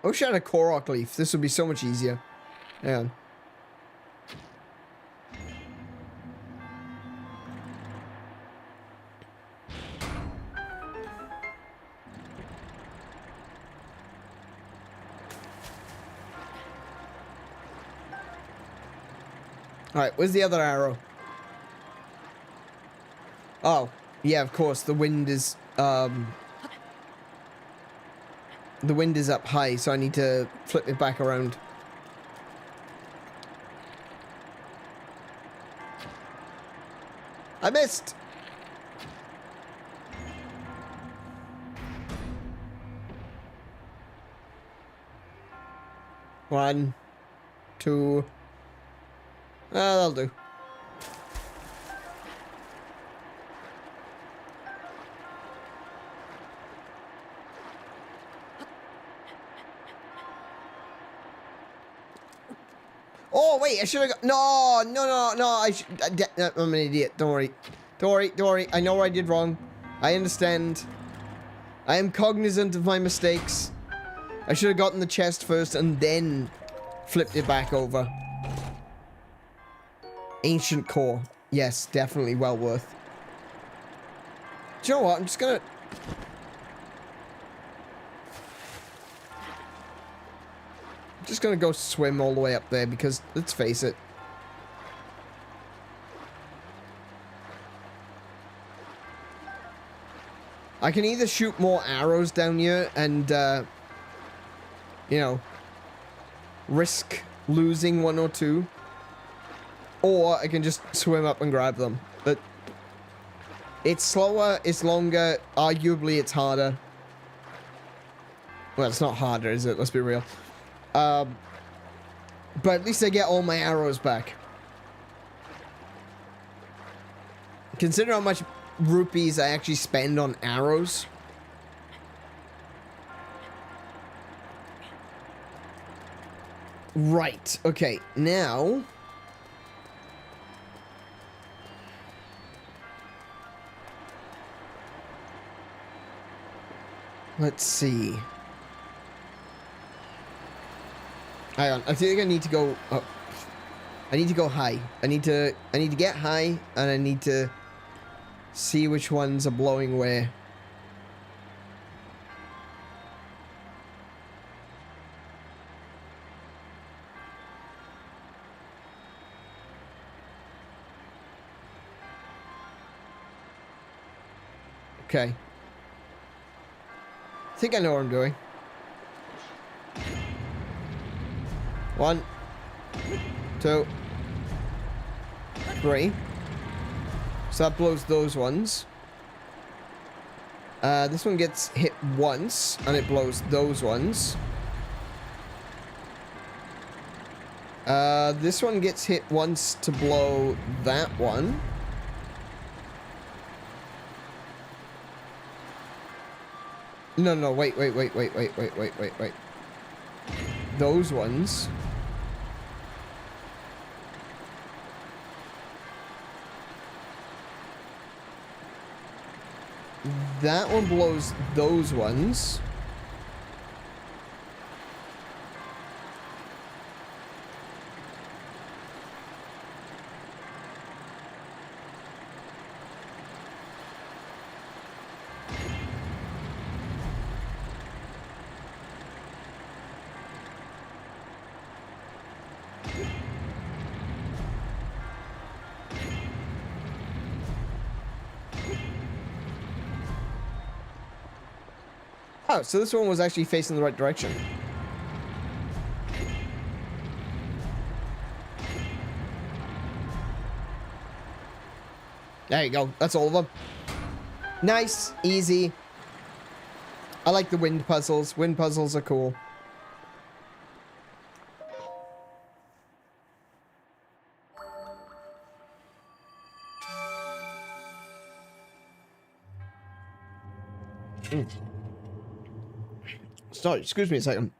I wish I had a Korok leaf. This would be so much easier. Hang on. Alright, where's the other arrow? Oh, yeah, of course, the wind is, the wind is up high, so I need to flip it back around. I missed! One, two. That'll do. Oh, wait, I should have got... No, I'm an idiot. Don't worry. Don't worry. I know what I did wrong. I understand. I am cognizant of my mistakes. I should have gotten the chest first and then flipped it back over. Ancient core. Yes, definitely well worth. Do you know what? I'm just gonna... go swim all the way up there because, let's face it. I can either shoot more arrows down here and, you know, risk losing one or two. Or I can just swim up and grab them. But it's slower, it's longer, arguably it's harder. Well, it's not harder, is it? Let's be real. But at least I get all my arrows back. Consider how much rupees I actually spend on arrows. Right, okay, now... let's see. Hang on, I think I need to go... oh. I need to go high. I need to get high, and I need to see which ones are blowing where. Okay. I think I know what I'm doing. 1, 2, 3. So that blows those ones. This one gets hit once, and it blows those ones. This one gets hit once to blow that one. No, wait. Those ones. That one blows those ones. Oh, so this one was actually facing the right direction. There you go. That's all of them. Nice. Easy. I like the wind puzzles. Wind puzzles are cool. Sorry, excuse me a second.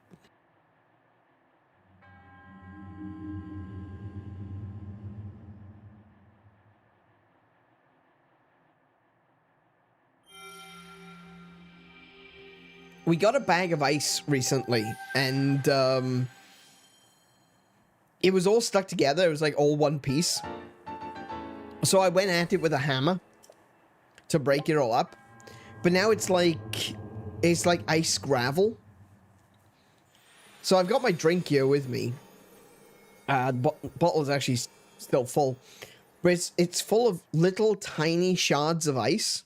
We got a bag of ice recently, and it was all stuck together. It was like all one piece. So I went at it with a hammer to break it all up. But now it's like ice gravel. So I've got my drink here with me. The bottle is actually still full. But it's full of little tiny shards of ice.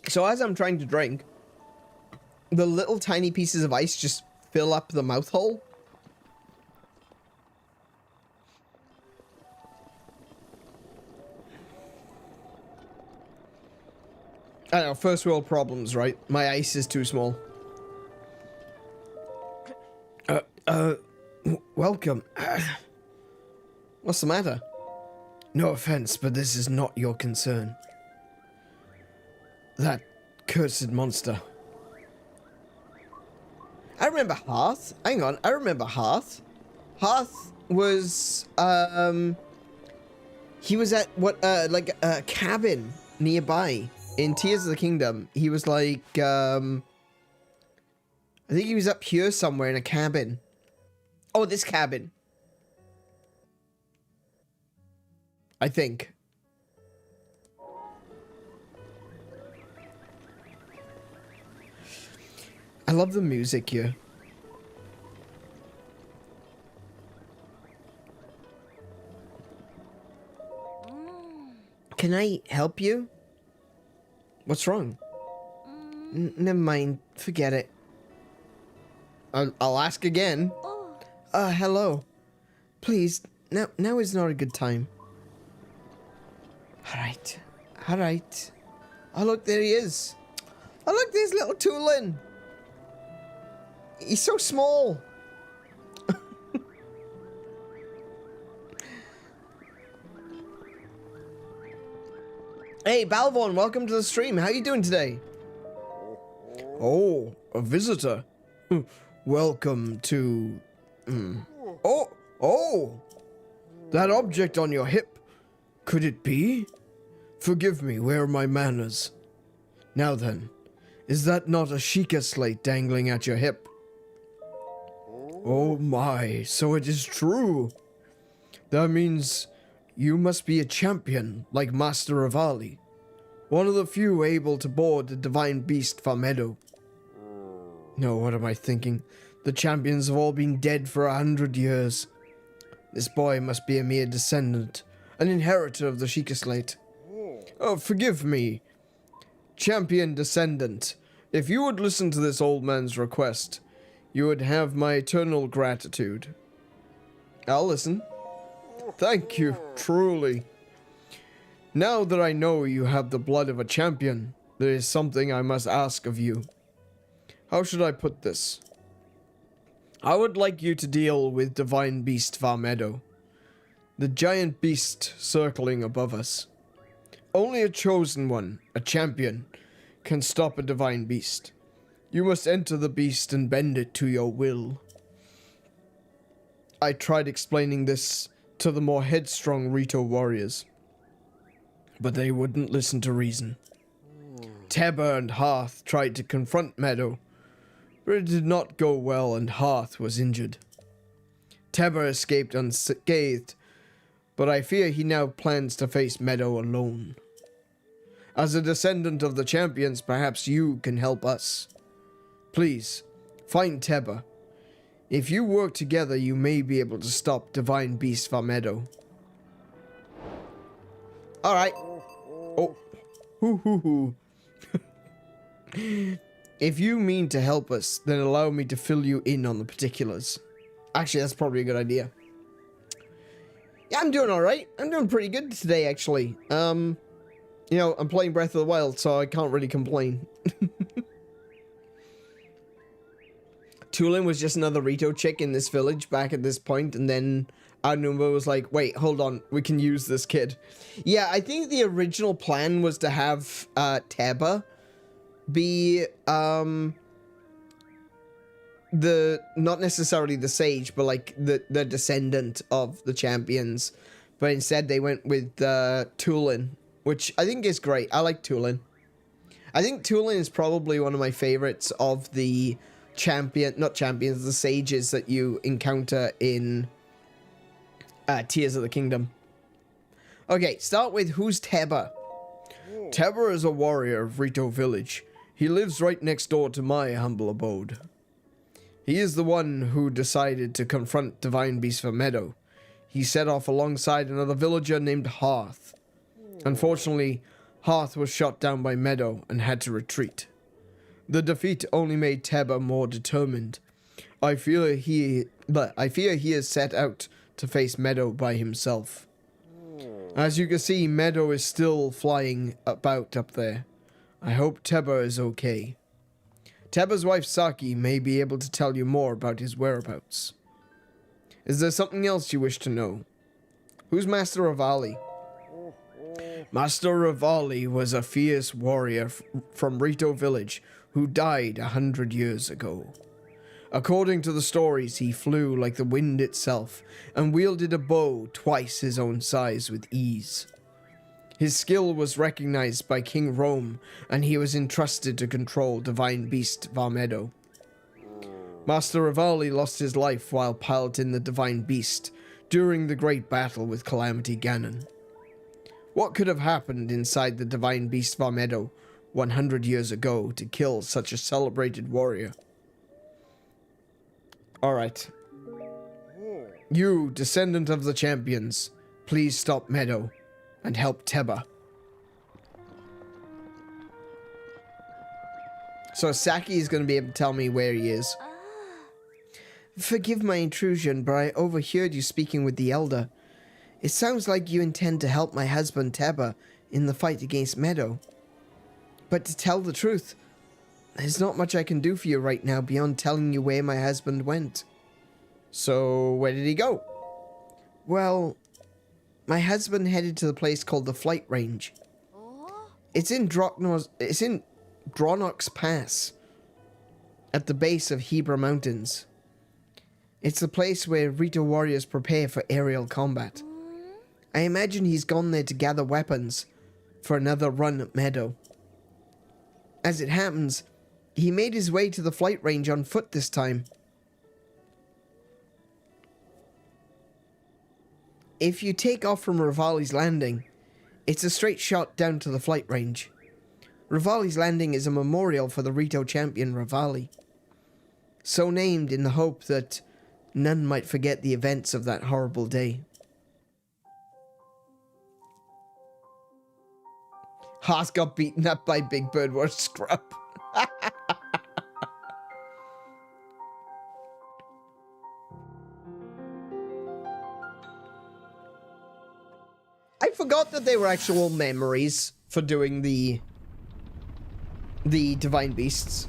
So as I'm trying to drink, the little tiny pieces of ice just fill up the mouth hole. I don't know, first world problems, right? My ice is too small. Welcome. What's the matter? No offense, but this is not your concern. That cursed monster. I remember Hearth. Hang on, I remember Hearth. Hearth was, he was at what, like a cabin nearby. In Tears of the Kingdom, he was like, I think he was up here somewhere in a cabin. Oh, this cabin. I think. I love the music here. Can I help you? What's wrong? Never mind. Forget it. I'll ask again. Hello. Please, now is not a good time. Alright. Alright. Oh, look, there he is. Oh, look, there's little Tulin. He's so small. Hey, Balvorn, welcome to the stream. How you doing today? Oh, a visitor. Welcome to... Oh! That object on your hip. Could it be? Forgive me, where are my manners? Now then, is that not a Shiekah Slate dangling at your hip? Oh my, so it is true. That means you must be a champion, like Master Rivali. One of the few able to board the divine beast Farmedo. No, what am I thinking? The champions have all been dead for 100 years. This boy must be a mere descendant, an inheritor of the Shiekah Slate. Oh, forgive me, champion descendant. If you would listen to this old man's request, you would have my eternal gratitude. I'll listen. Thank you, truly. Now that I know you have the blood of a champion, there is something I must ask of you. How should I put this? I would like you to deal with Divine Beast Farmedo, the giant beast circling above us. Only a chosen one, a champion, can stop a divine beast. You must enter the beast and bend it to your will. I tried explaining this to the more headstrong Rito warriors, but they wouldn't listen to reason. Teba and Hearth tried to confront Meadow, but it did not go well and Hearth was injured. Teba escaped unscathed, but I fear he now plans to face Meadow alone. As a descendant of the champions, perhaps you can help us. Please, find Teba. If you work together, you may be able to stop Divine Beast Farmedo. Alright. Oh. Hoo. If you mean to help us, then allow me to fill you in on the particulars. Actually, that's probably a good idea. Yeah, I'm doing alright. I'm doing pretty good today, actually. You know, I'm playing Breath of the Wild, so I can't really complain. Tulin was just another Rito chick in this village back at this point, and then Anuma was like, wait, hold on, we can use this kid. Yeah, I think the original plan was to have Teba be not necessarily the sage, but like the descendant of the champions. But instead they went with Tulin, which I think is great. I like Tulin. I think Tulin is probably one of my favorites of the the sages that you encounter in Tears of the Kingdom. Okay, start with who's Teba. Teba is a warrior of Rito Village. He lives right next door to my humble abode. He is the one who decided to confront Divine Beast Farmedo. He set off alongside another villager named Hearth. Unfortunately, Hearth was shot down by Meadow and had to retreat. The defeat only made Teba more determined. I fear he is set out to face Meadow by himself. As you can see, Meadow is still flying about up there. I hope Teba is okay. Teba's wife Saki may be able to tell you more about his whereabouts. Is there something else you wish to know? Who's Master Rivali? Master Rivali was a fierce warrior from Rito Village who died 100 years ago. According to the stories, he flew like the wind itself and wielded a bow twice his own size with ease. His skill was recognized by King Rome, and he was entrusted to control Divine Beast Varmedo. Master Revali lost his life while piloting the Divine Beast during the Great Battle with Calamity Ganon. What could have happened inside the Divine Beast Varmedo 100 years ago to kill such a celebrated warrior? Alright. You, descendant of the champions, please stop Meadow and help Teba. So Saki is going to be able to tell me where he is. Forgive my intrusion, but I overheard you speaking with the Elder. It sounds like you intend to help my husband Teba in the fight against Meadow. But to tell the truth, there's not much I can do for you right now beyond telling you where my husband went. So, where did he go? Well, my husband headed to the place called the Flight Range. It's in Dronok's Pass, at the base of Hebra Mountains. It's the place where Rito warriors prepare for aerial combat. I imagine he's gone there to gather weapons for another run at Meadow. As it happens, he made his way to the Flight Range on foot this time. If you take off from Revali's Landing, it's a straight shot down to the Flight Range. Revali's Landing is a memorial for the Rito champion Revali, so named in the hope that none might forget the events of that horrible day. Haas got beaten up by Big Bird, what a scrub. I forgot that they were actual memories for doing the Divine Beasts.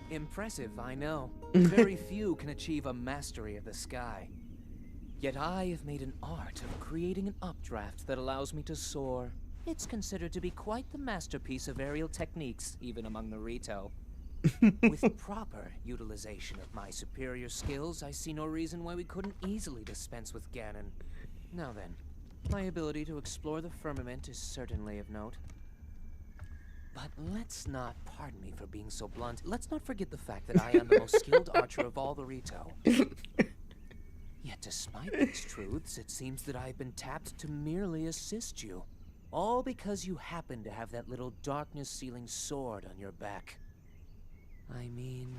Impressive, I know. Very few can achieve a mastery of the sky. Yet I have made an art of creating an updraft that allows me to soar. It's considered to be quite the masterpiece of aerial techniques, even among the Rito. With proper utilization of my superior skills, I see no reason why we couldn't easily dispense with Ganon. Now then, my ability to explore the firmament is certainly of note. But let's not, pardon me for being so blunt, let's not forget the fact that I am the most skilled archer of all the Rito. Yet despite these truths, it seems that I've been tapped to merely assist you. All because you happen to have that little darkness-sealing sword on your back. I mean,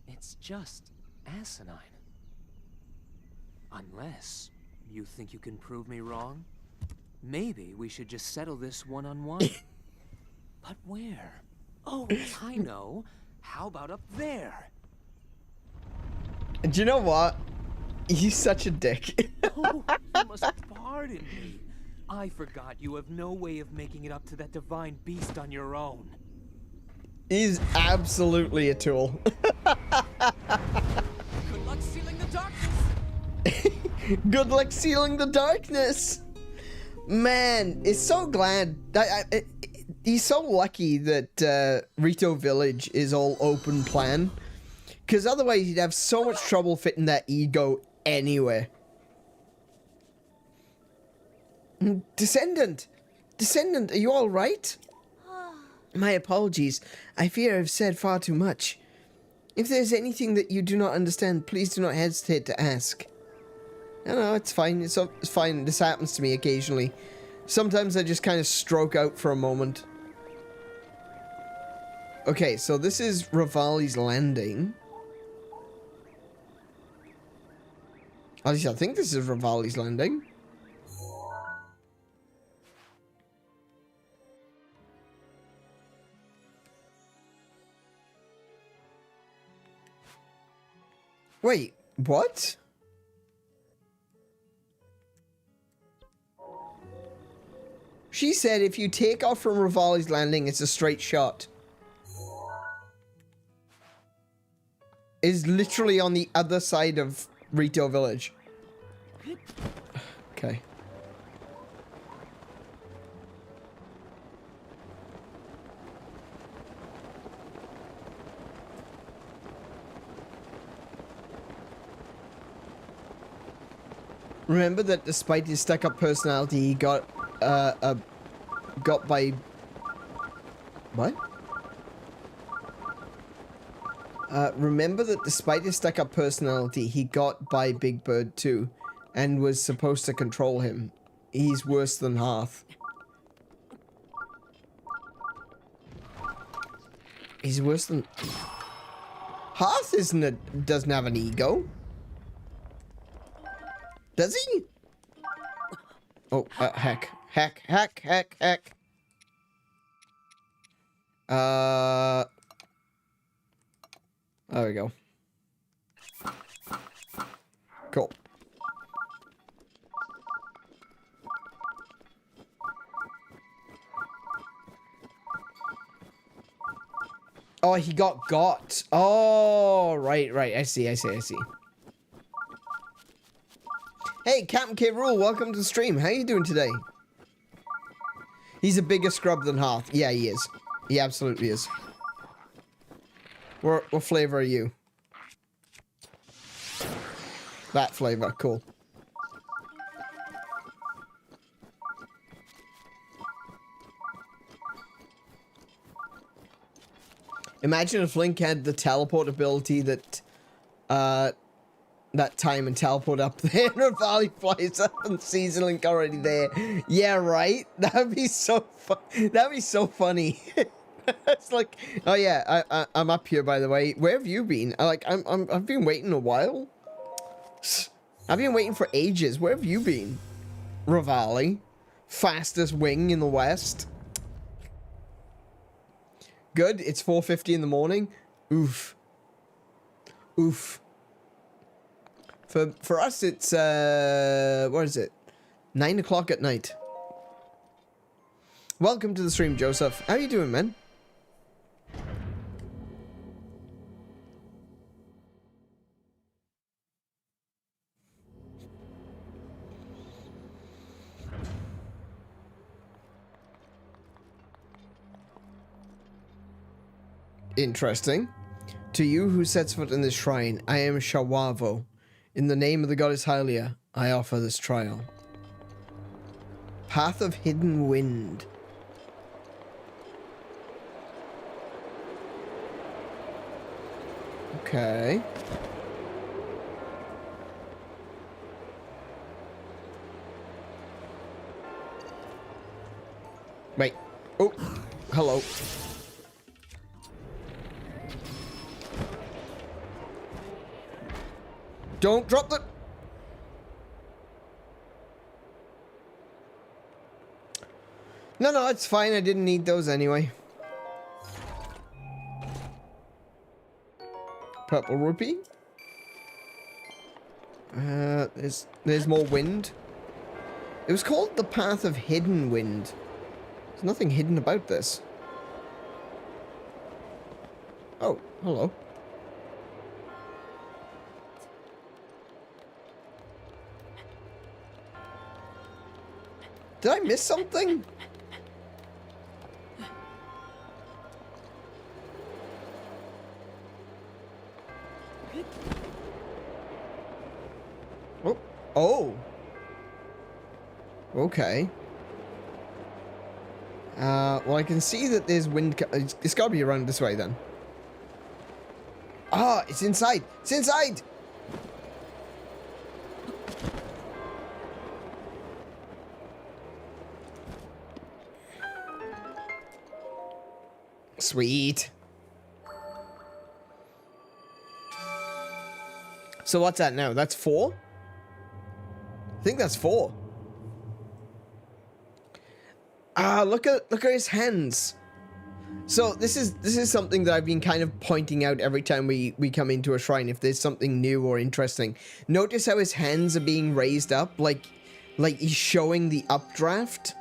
it's just asinine. Unless you think you can prove me wrong, maybe we should just settle this one-on-one. But where? Oh, I know. How about up there? Do you know what? He's such a dick. Oh, you must pardon me. I forgot you have no way of making it up to that divine beast on your own. He's absolutely a tool. Good luck sealing the darkness. Good luck sealing the darkness. Man, it's so glad that he's so lucky that Rito Village is all open plan, because otherwise he'd have so much trouble fitting that ego anywhere. Descendant, are you all right? My apologies. I fear I've said far too much. If there's anything that you do not understand, please do not hesitate to ask. No, it's fine. It's fine. This happens to me occasionally. Sometimes I just kind of stroke out for a moment. Okay, so this is Revali's Landing. At least I think this is Revali's Landing. Wait, what? She said if you take off from Revali's Landing, it's a straight shot. Is literally on the other side of Rito Village. Okay. Remember that despite his stuck-up personality, he got by... What? Remember that despite his stuck-up personality, he got by Big Bird too, and was supposed to control him. He's worse than Hearth. He's worse than... Hearth doesn't have an ego. Does he? Oh, heck. Heck. There we go. Cool. Oh, he got. Oh, right. I see. Hey, Captain K. Rule, welcome to the stream. How you doing today? He's a bigger scrub than Hearth. Yeah, he is. He absolutely is. What flavor are you? That flavor, cool. Imagine if Link had the teleport ability that time and teleport up there and Valley flies up and sees Link already there. Yeah, right? That'd be so fun. That'd be so funny. It's like, oh yeah, I'm up here, by the way. Where have you been? I've been waiting a while. I've been waiting for ages. Where have you been? Revali. Fastest wing in the West. Good, it's 4:50 in the morning. Oof. For us, it's, what is it? 9 o'clock at night. Welcome to the stream, Joseph. How you doing, man? Interesting. To you who sets foot in this shrine, I am Shawavo. In the name of the goddess Hylia, I offer this trial. Path of Hidden Wind. Okay. Wait. Oh, hello. Don't drop the... No, it's fine. I didn't need those anyway. Purple rupee. There's more wind. It was called the Path of Hidden Wind. There's nothing hidden about this. Oh, hello. Did I miss something? Oh. Okay. Well, I can see that there's wind. It's got to be around this way then. Ah, it's inside. It's inside. Sweet. So what's that now? That's 4? I think that's 4. Ah, look at his hands. So this is something that I've been kind of pointing out every time we come into a shrine if there's something new or interesting. Notice how his hands are being raised up like he's showing the updraft.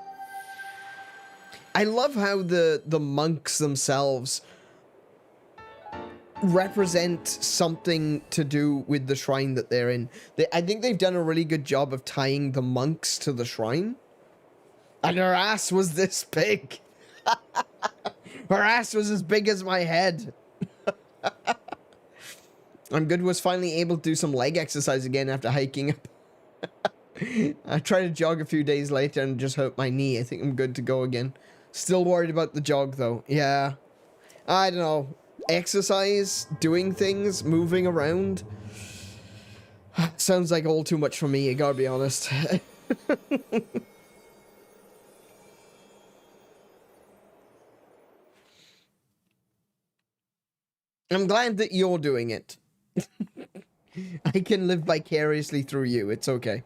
I love how the monks themselves represent something to do with the shrine that they're in. I think they've done a really good job of tying the monks to the shrine. And her ass was this big. Her ass was as big as my head. I'm good was finally able to do some leg exercise again after hiking up. I tried to jog a few days later and just hurt my knee. I think I'm good to go again. Still worried about the jog though. Yeah. I don't know. Exercise, doing things, moving around. Sounds like all too much for me, I gotta be honest. I'm glad that you're doing it. I can live vicariously through you. It's okay.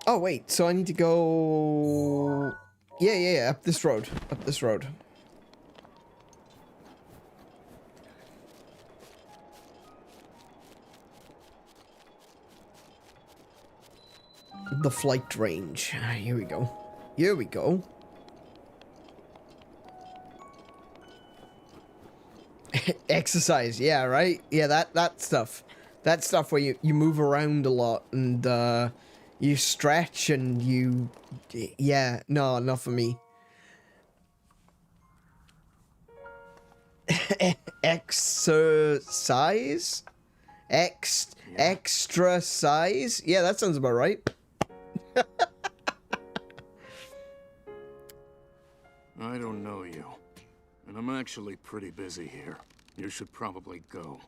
Oh, wait. So I need to go... Yeah. Up this road. Up this road. The flight range. Here we go. Here we go. Exercise, yeah, right? Yeah, that stuff. That stuff where you move around a lot and you stretch and you... Yeah, no, not for me. Exercise? Extra size? Yeah, that sounds about right. I don't know you, and I'm actually pretty busy here. You should probably go.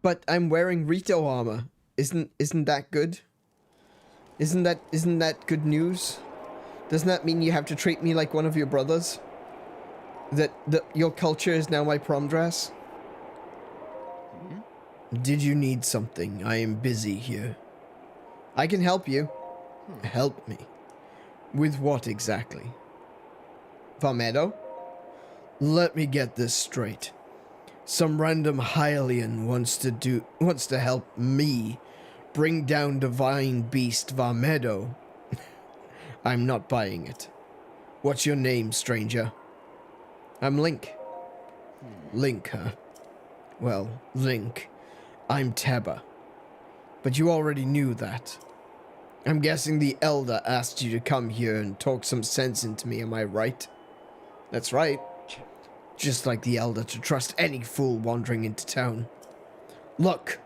But I'm wearing Rito armor. Isn't that good? Isn't that good news? Doesn't that mean you have to treat me like one of your brothers? That your culture is now my prom dress? Did you need something? I am busy here. I can help you. Help me. With what exactly? Varmedo? Let me get this straight. Some random Hylian wants to help me bring down divine beast Varmedo. I'm not buying it. What's your name, stranger? I'm Link. Link, huh? Well, Link. I'm Teba. But you already knew that. I'm guessing the Elder asked you to come here and talk some sense into me, am I right? That's right. Just like the Elder to trust any fool wandering into town. Look,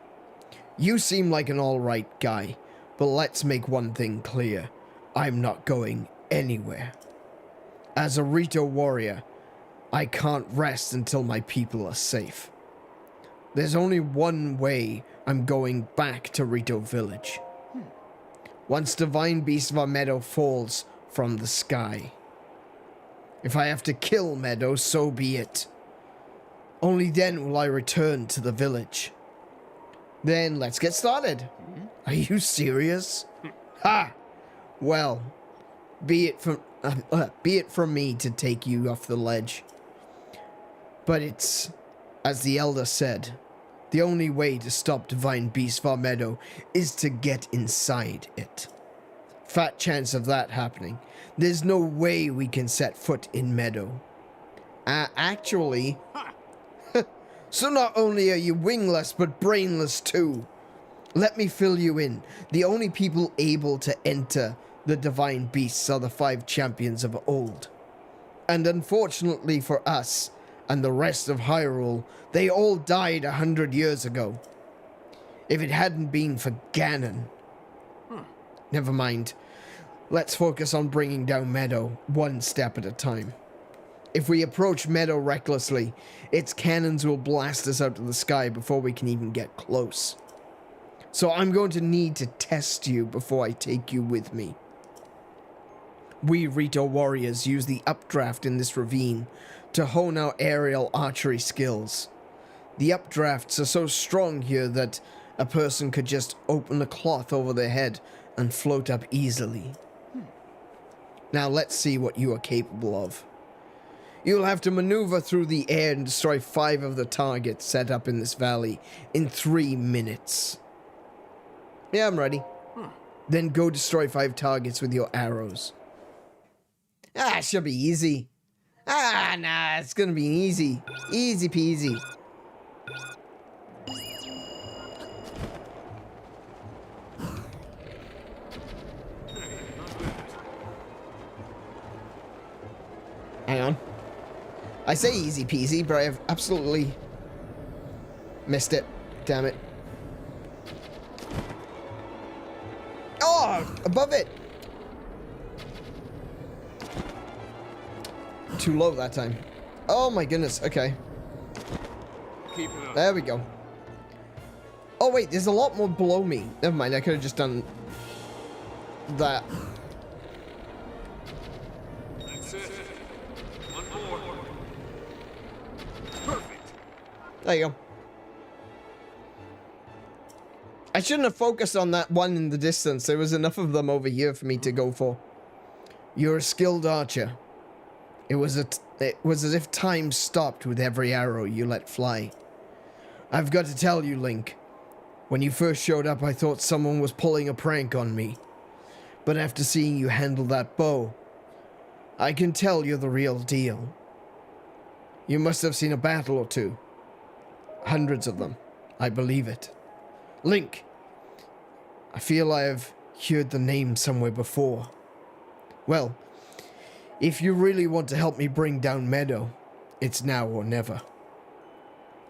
you seem like an alright guy, but let's make one thing clear. I'm not going anywhere. As a Rito warrior, I can't rest until my people are safe. There's only one way I'm going back to Rito Village. Once Divine Beast Varmedo falls from the sky. If I have to kill Meadow, so be it. Only then will I return to the village. Then let's get started. Are you serious? Ha! Well, be it from me to take you off the ledge. But it's, as the Elder said, the only way to stop Divine Beast Varmedo is to get inside it. Fat chance of that happening. There's no way we can set foot in Meadow. Actually... So not only are you wingless, but brainless too. Let me fill you in. The only people able to enter the Divine Beasts are the 5 champions of old. And unfortunately for us, and the rest of Hyrule, they all died 100 years ago. If it hadn't been for Ganon... Never mind. Let's focus on bringing down Meadow, one step at a time. If we approach Meadow recklessly, its cannons will blast us out of the sky before we can even get close. So I'm going to need to test you before I take you with me. We Rito warriors use the updraft in this ravine to hone our aerial archery skills. The updrafts are so strong here that a person could just open a cloth over their head and float up easily. Now let's see what you are capable of. You'll have to maneuver through the air and destroy 5 of the targets set up in this valley in 3 minutes. Yeah, I'm ready. Then go destroy 5 targets with your arrows. Ah, it should be easy. Ah, nah, it's gonna be easy. Easy peasy. Hang on. I say easy peasy, but I have absolutely missed it. Damn it. Oh, above it. Too low that time. Oh my goodness. Okay. Keep it up. There we go. Oh wait, there's a lot more below me. Never mind, I could have just done that. That's it. One more. Perfect. There you go. I shouldn't have focused on that one in the distance. There was enough of them over here for me to go for. You're a skilled archer. It was as if time stopped with every arrow you let fly. I've got to tell you, Link. When you first showed up, I thought someone was pulling a prank on me. But after seeing you handle that bow, I can tell you're the real deal. You must have seen a battle or two. Hundreds of them. I believe it. Link, I feel I have heard the name somewhere before. Well, if you really want to help me bring down Meadow, it's now or never.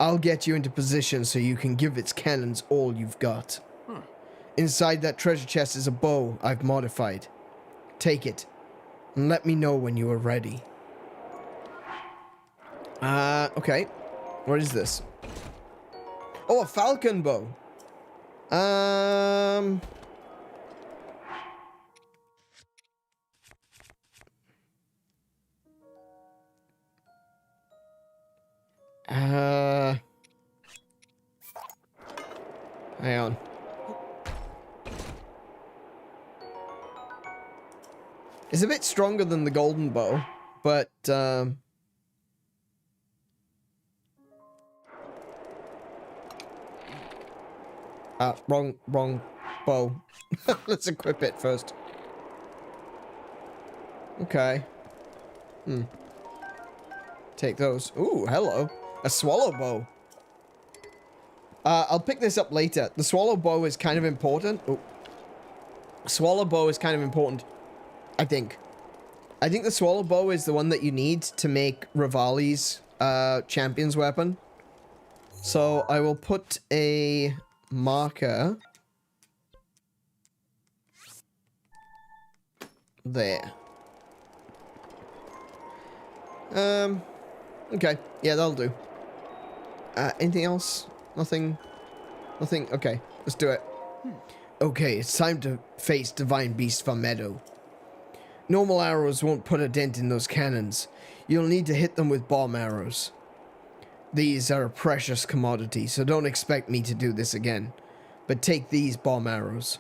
I'll get you into position so you can give its cannons all you've got. Inside that treasure chest is a bow I've modified. Take it, and let me know when you are ready. Okay. What is this? Oh, a falcon bow. Hang on. It's a bit stronger than the golden bow, but, wrong bow. Let's equip it first. Okay. Take those. Ooh, hello. A swallow bow. I'll pick this up later. The swallow bow is kind of important. Ooh. Swallow bow is kind of important, I think. I think the swallow bow is the one that you need to make Rivali's champion's weapon. So I will put a marker there. Okay. Yeah, that'll do. Anything else? Nothing? Nothing? Okay, let's do it. Okay, it's time to face Divine Beast from Meadow. Normal arrows won't put a dent in those cannons. You'll need to hit them with bomb arrows. These are a precious commodity, so don't expect me to do this again. But take these bomb arrows.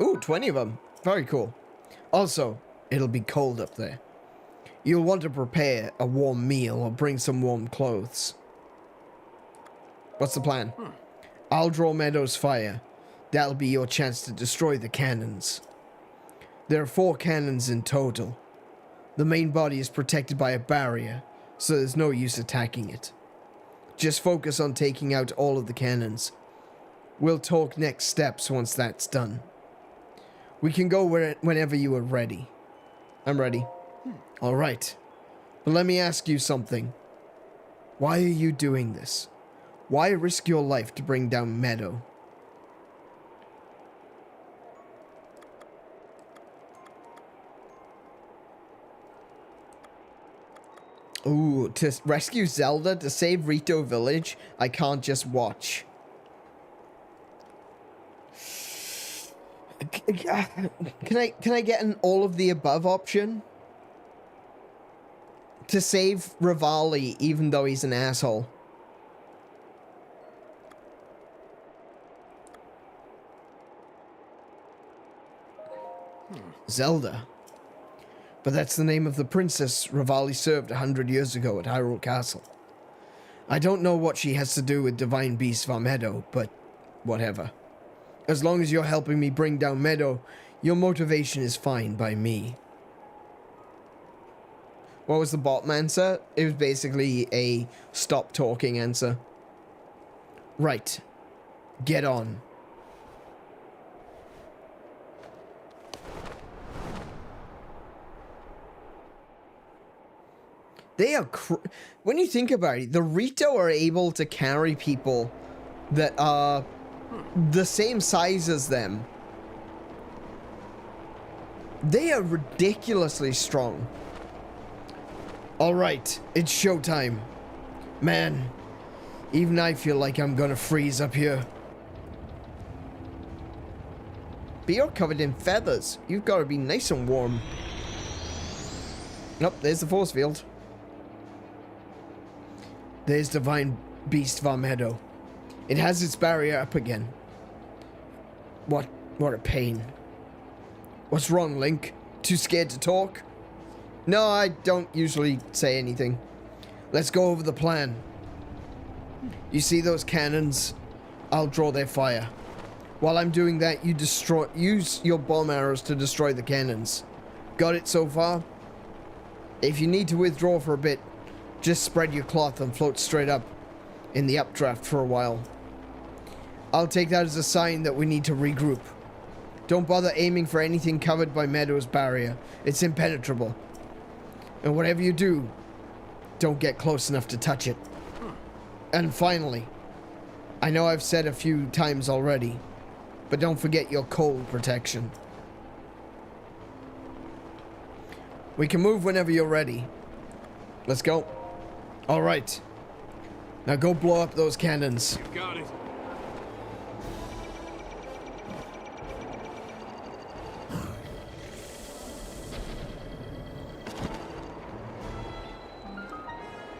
Ooh, 20 of them. Very cool. Also, it'll be cold up there. You'll want to prepare a warm meal or bring some warm clothes. What's the plan? I'll draw Meadow's fire. That'll be your chance to destroy the cannons. There are 4 cannons in total. The main body is protected by a barrier, so there's no use attacking it. Just focus on taking out all of the cannons. We'll talk next steps once that's done. We can go whenever you are ready. I'm ready. All right. But let me ask you something. Why are you doing this? Why risk your life to bring down Meadow? Ooh, to rescue Zelda, to save Rito Village, I can't just watch. Can I get an all of the above option? To save Rivali, even though he's an asshole. Zelda. But that's the name of the princess Rivali served 100 years ago at Hyrule Castle. I don't know what she has to do with Divine Beast Varmedo, but whatever. As long as you're helping me bring down Meadow, your motivation is fine by me. What was the bottom answer? It was basically a stop talking answer. Right. Get on. They are when you think about it, the Rito are able to carry people that are the same size as them. They are ridiculously strong. Alright, it's showtime. Man, even I feel like I'm gonna freeze up here. But you're covered in feathers. You've got to be nice and warm. Nope, there's the force field. There's Divine Beast Varmedo. It has its barrier up again. What a pain. What's wrong, Link? Too scared to talk? No, I don't usually say anything. Let's go over the plan. You see those cannons? I'll draw their fire. While I'm doing that, use your bomb arrows to destroy the cannons. Got it so far? If you need to withdraw for a bit, just spread your cloth and float straight up in the updraft for a while. I'll take that as a sign that we need to regroup. Don't bother aiming for anything covered by Meadow's barrier. It's impenetrable. And whatever you do, don't get close enough to touch it. And finally, I know I've said a few times already, but don't forget your cold protection. We can move whenever you're ready. Let's go. All right. Now go blow up those cannons. You got it.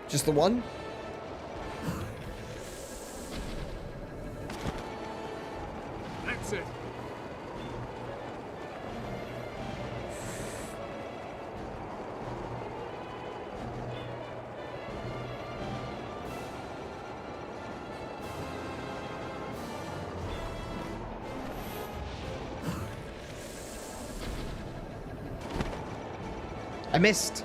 Just the one? That's it. I missed.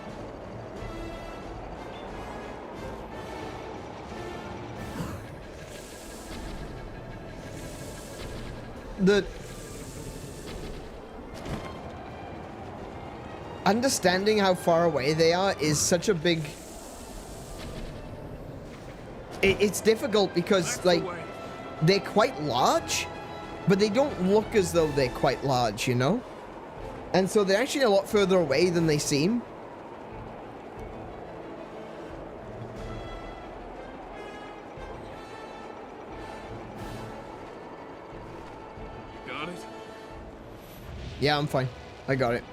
The understanding how far away they are is such a big... It's difficult because, like, they're quite large, but they don't look as though they're quite large, you know? And so they're actually a lot further away than they seem. Got it? Yeah, I'm fine. I got it.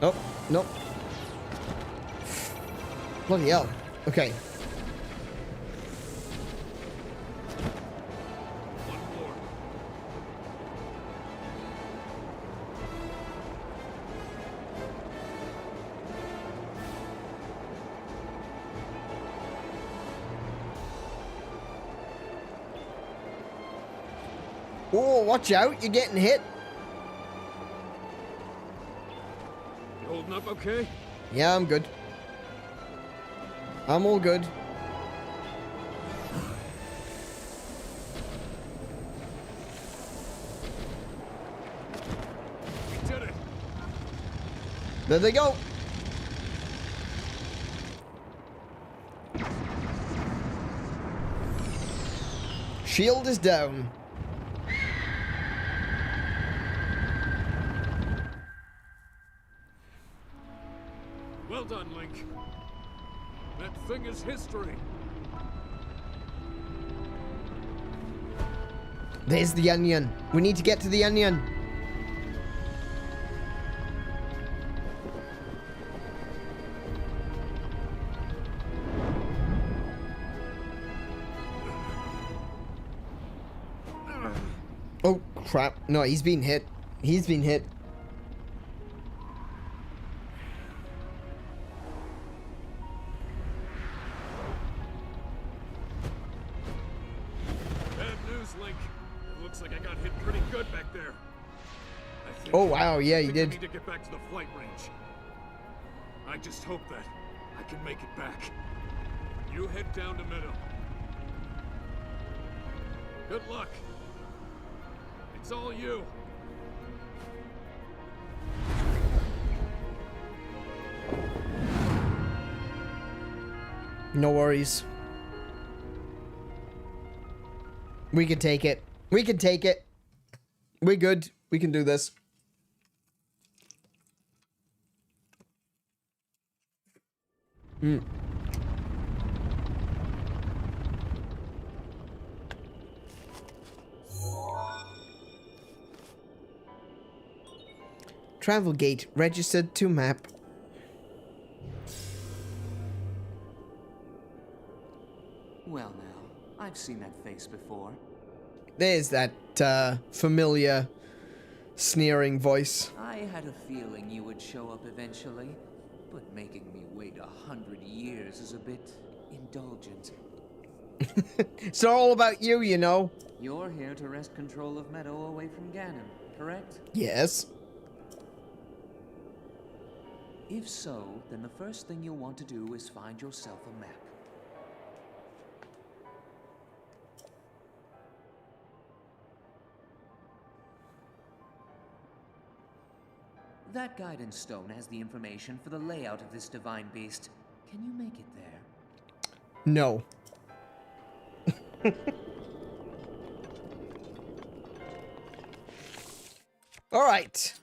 Nope, nope. Bloody hell. Okay. One more. Oh, watch out. You're getting hit. You holding up okay? Yeah, I'm good. I'm all good. We did it. There they go. Shield is down. Well done, Link. That thing is history. There's the onion. We need to get to the onion. Oh, crap. No, he's been hit. He's been hit. Oh, wow, yeah, you I did. need to get back to the flight range. I just hope that I can make it back. You head down to Meadow. Good luck. It's all you. No worries. We can take it. We can take it. We're good. We can do this. Travel gate registered to map. Well now, I've seen that face before. There's that familiar sneering voice. I had a feeling you would show up eventually, but making me wait 100 years is a bit indulgent. It's not all about you, you know. You're here to wrest control of Meadow away from Ganon, correct? Yes. If so, then the first thing you'll want to do is find yourself a map. That guidance stone has the information for the layout of this divine beast. Can you make it there? No. All right.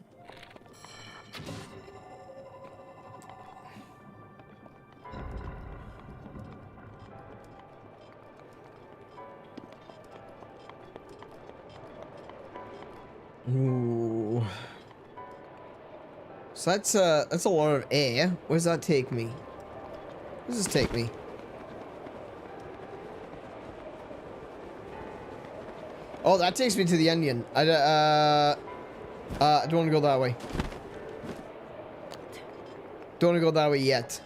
Ooh. So that's a lot of air. Where does that take me? Where does this take me? Oh, that takes me to the onion. I don't want to go that way. Don't want to go that way yet.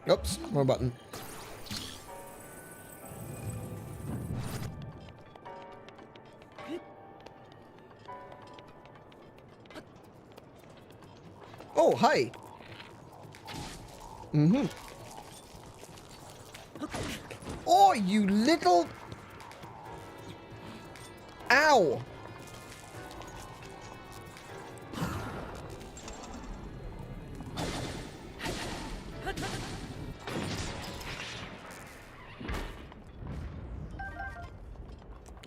Oops, wrong button. Oh, hi. Mm-hmm. Oh, you little... Ow.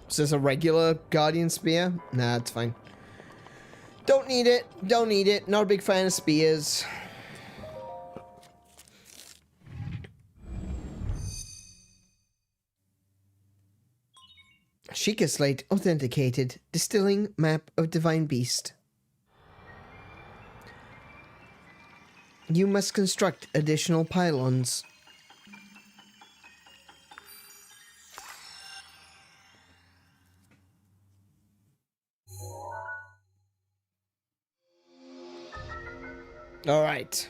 Is this a regular Guardian Spear? Nah, it's fine. Don't need it. Don't need it. Not a big fan of spears. Shiekah Slate authenticated. Distilling map of Divine Beast. You must construct additional pylons. Alright.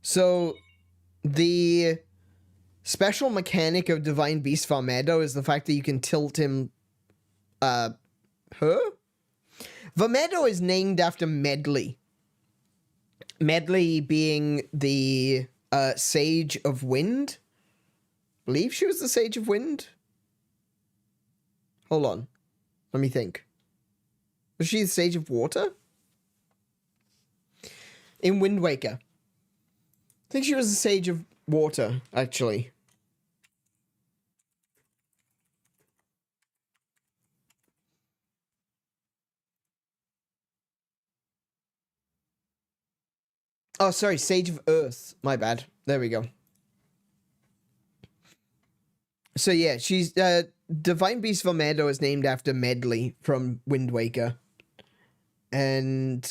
So, the special mechanic of Divine Beast Vamedo is the fact that you can tilt him... Vamedo is named after Medley. Medley being the, Sage of Wind? I believe she was the Sage of Wind? Hold on. Let me think. Was she the Sage of Water? In Wind Waker. I think she was the Sage of Water, actually. Oh, sorry, Sage of Earth. My bad. There we go. So yeah, she's, Divine Beast Vamedo is named after Medley from Wind Waker. And,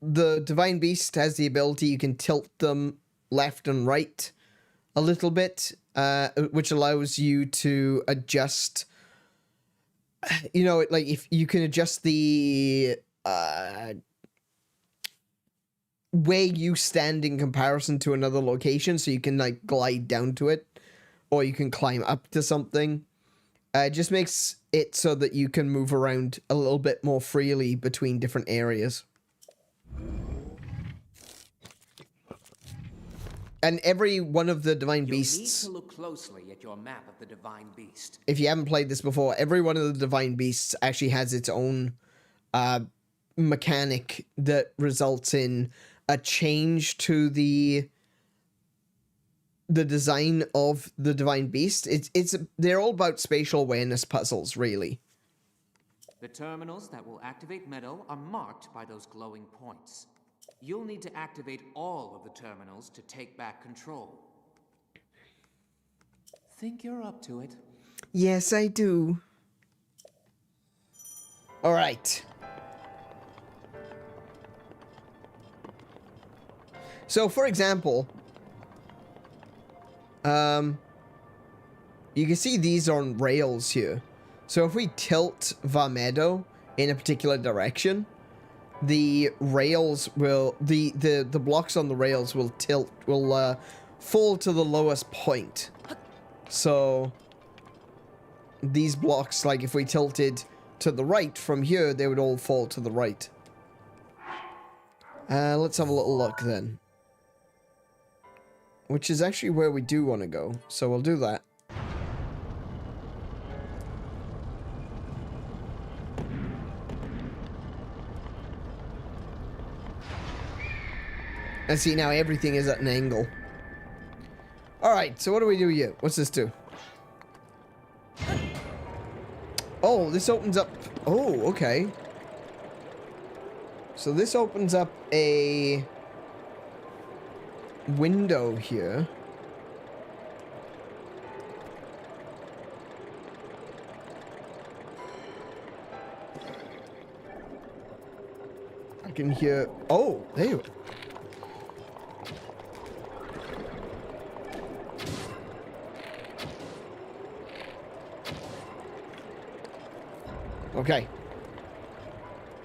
the Divine Beast has the ability, you can tilt them left and right a little bit, which allows you to adjust, you know, like if you can adjust the where you stand in comparison to another location, so you can like glide down to it, or you can climb up to something. It just makes it so that you can move around a little bit more freely between different areas. And every one of the divine beasts... You need to look closely at your map of the divine beast. If you haven't played this before, every one of the divine beasts actually has its own mechanic that results in a change to the design of the divine beast. They're all about spatial awareness puzzles, really. The terminals that will activate metal are marked by those glowing points. You'll need to activate all of the terminals to take back control. Think you're up to it? Yes, I do. All right. So, for example, you can see these are on rails here. So if we tilt Varmedo in a particular direction, the rails will, the blocks on the rails will fall to the lowest point. So these blocks, like if we tilted to the right from here, they would all fall to the right. Let's have a little look then. Which is actually where we do want to go. So we'll do that. And see, now everything is at an angle. Alright, so what do we do here? What's this do? Oh, this opens up... Oh, okay. So this opens up a window here. I can hear... Oh, there you go. Okay.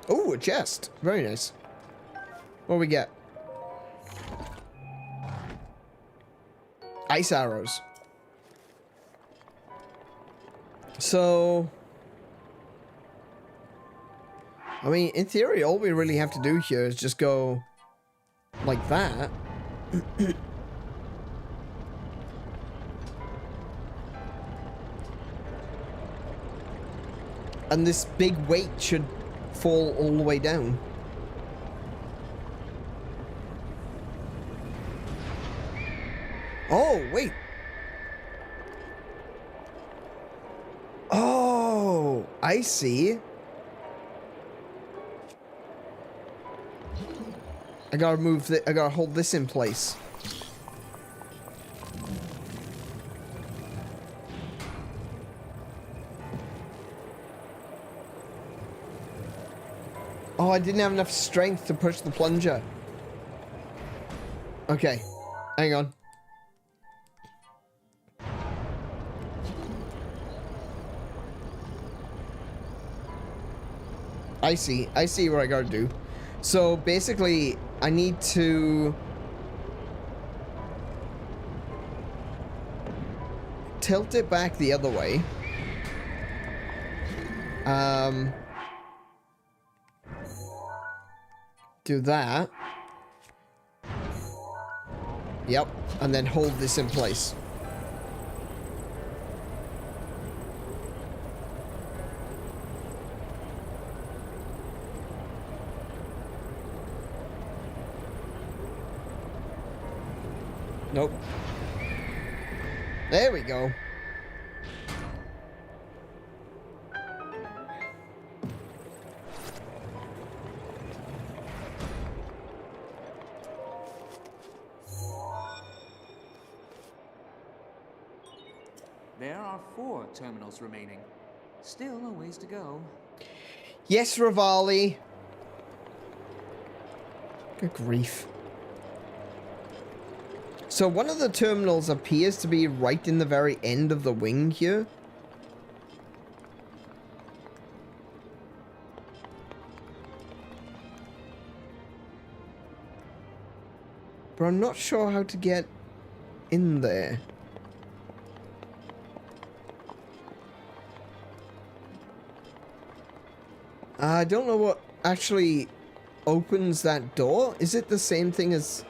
Oh, a chest. Very nice. What do we get? Ice arrows. So... I mean, in theory, all we really have to do here is just go like that. And this big weight should fall all the way down. Oh, wait. Oh, I see. I gotta move I gotta hold this in place. Oh, I didn't have enough strength to push the plunger. Okay, hang on. I see what I gotta do. So basically, I need to tilt it back the other way. Do that. Yep, and then hold this in place. Nope. There we go. There are 4 terminals remaining. Still a ways to go. Yes, Rivali. Good grief. So one of the terminals appears to be right in the very end of the wing here. But I'm not sure how to get in there. I don't know what actually opens that door. Is it the same thing as...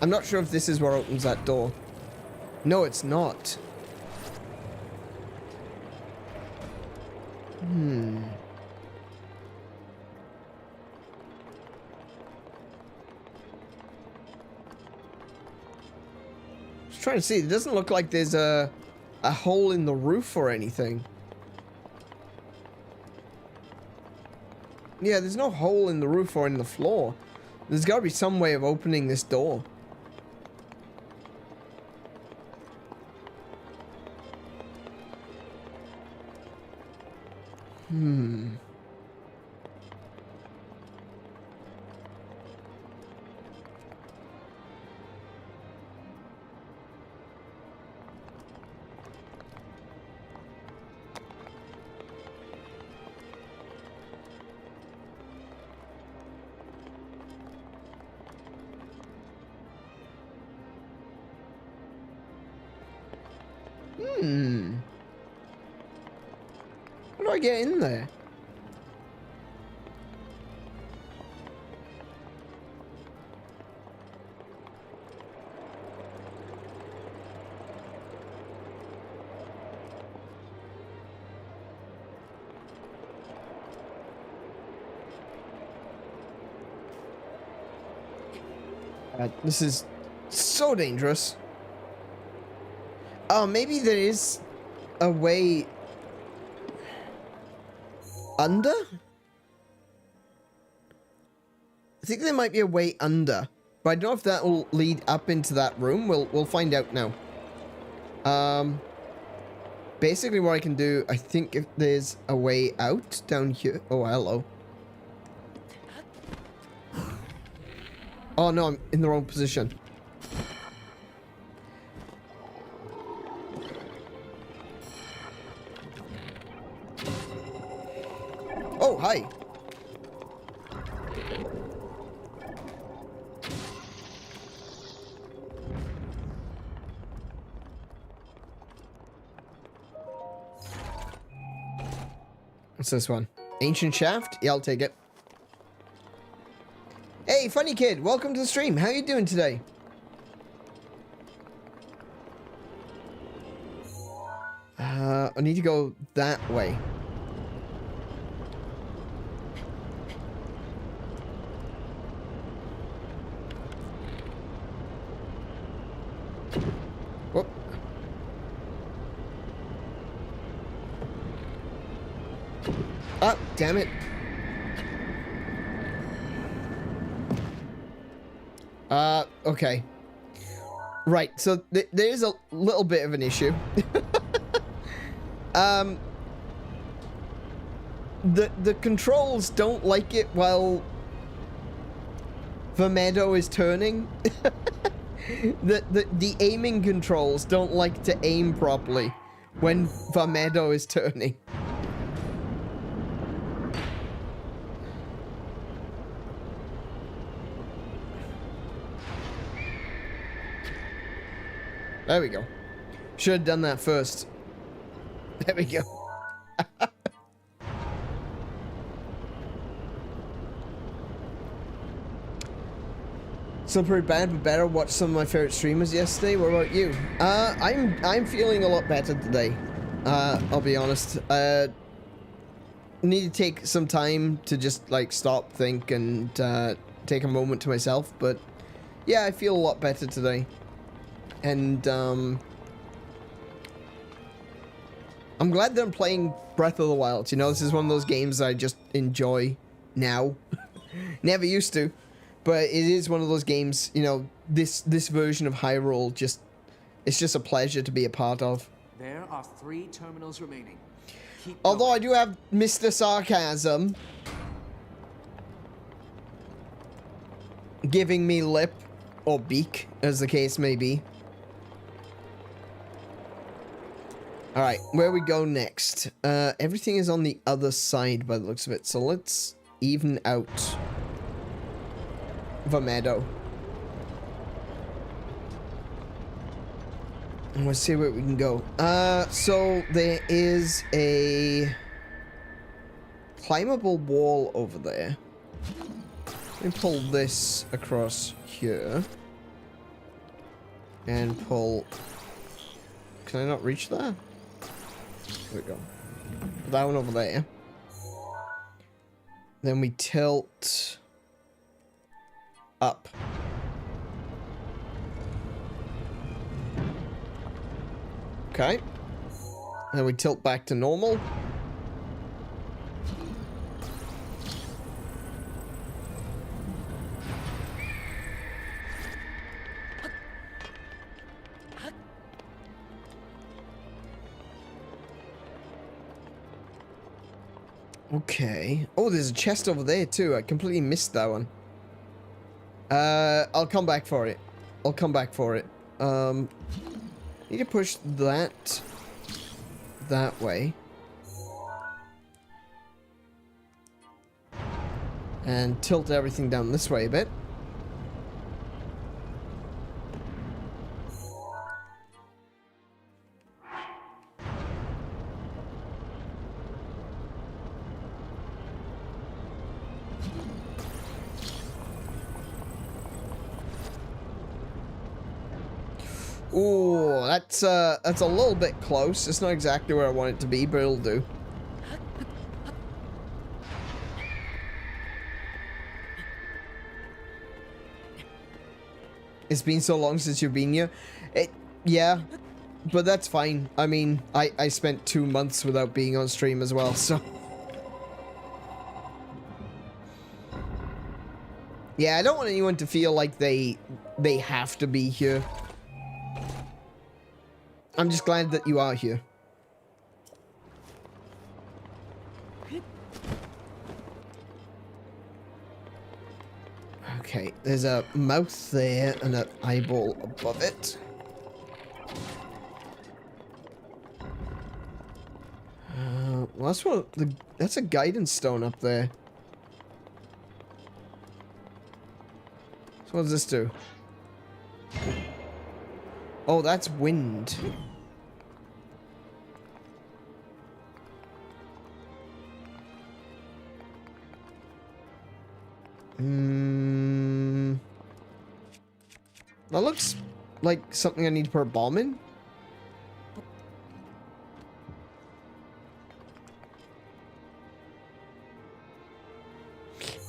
I'm not sure if this is what opens that door. No, it's not. Just trying to see. It doesn't look like there's a hole in the roof or anything. Yeah, there's no hole in the roof or in the floor. There's got to be some way of opening this door. How do I get in there? This is so dangerous. Oh, maybe there is a way under? I think there might be a way under, but I don't know if that will lead up into that room. We'll find out now. Basically what I can do, I think if there's a way out down here. Oh, hello. Oh no, I'm in the wrong position. Oh, hi. What's this one? Ancient shaft? Yeah, I'll take it. Hey, funny kid, welcome to the stream. How you doing today? I need to go that way. Whoop. Ah, damn it. Okay. Right, so there's a little bit of an issue. The controls don't like it while the meadow is turning. the aiming controls don't like to aim properly when the meadow is turning. There we go. Should have done that first. There we go. Still pretty bad, but better. Watched some of my favorite streamers yesterday. What about you? I'm feeling a lot better today. I'll be honest. Need to take some time to just like stop, think, and take a moment to myself. But yeah, I feel a lot better today. And I'm glad that I'm playing Breath of the Wild. You know, this is one of those games I just enjoy now. Never used to, but it is one of those games, you know, this version of Hyrule just, it's just a pleasure to be a part of. There are 3 terminals remaining. Although I do have Mr. Sarcasm. giving me lip or beak, as the case may be. Alright, where we go next? Everything is on the other side by the looks of it, so let's even out the meadow. And we'll see where we can go. So there is a climbable wall over there. Let me pull this across here. And pull... Can I not reach there? There we go. Put that one over there. Then we tilt... up. Okay. And then we tilt back to normal. Okay. Oh, there's a chest over there too. I completely missed that one. I'll come back for it. I'll come back for it. Need to push that way. And tilt everything down this way a bit. Ooh, that's a little bit close. It's not exactly where I want it to be, but it'll do. It's been so long since you've been here. Yeah, but that's fine. I mean, I spent 2 months without being on stream as well, so. Yeah, I don't want anyone to feel like they have to be here. I'm just glad that you are here. Okay, there's a mouth there and an eyeball above it. Well, that's a guidance stone up there. So what does this do? Oh, that's wind. That looks like something I need to put a bomb in.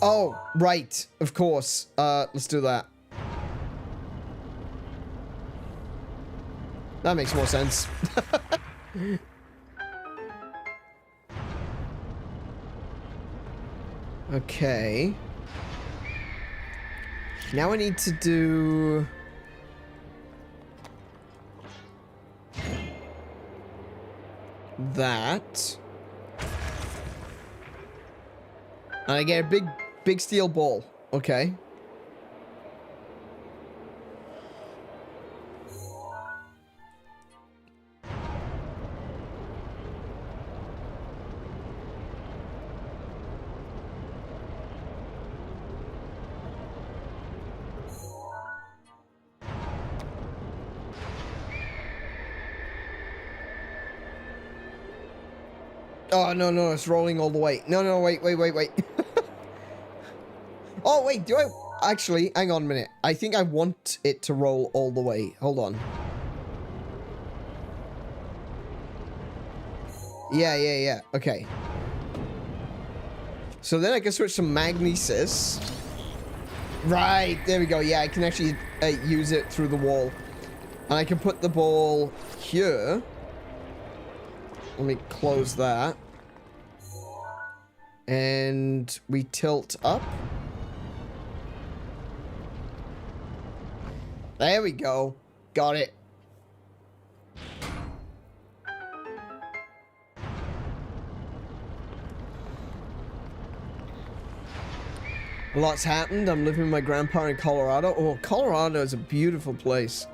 Oh, right. Of course. Let's do that. That makes more sense. Okay. Now I need to do... that. And I get a big steel ball. Okay. Oh, no, it's rolling all the way. No, wait. Oh, wait, do I... Actually, hang on a minute. I think I want it to roll all the way. Hold on. Yeah. Okay. So then I can switch to magnesis. Right, there we go. Yeah, I can actually use it through the wall. And I can put the ball here. Let me close that. And we tilt up. There we go. Got it. A lot's happened. I'm living with my grandpa in Colorado. Oh, Colorado is a beautiful place.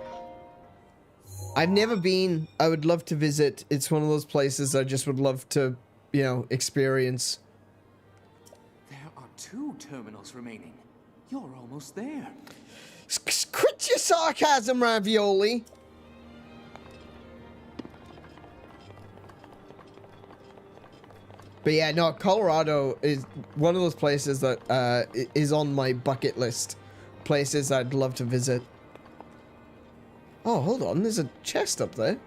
I've never been. I would love to visit. It's one of those places I just would love to, you know, experience. There are 2 terminals remaining. You're almost there. Quit your sarcasm, Ravioli. But yeah, no, Colorado is one of those places that is on my bucket list. Places I'd love to visit. Oh, hold on. There's a chest up there.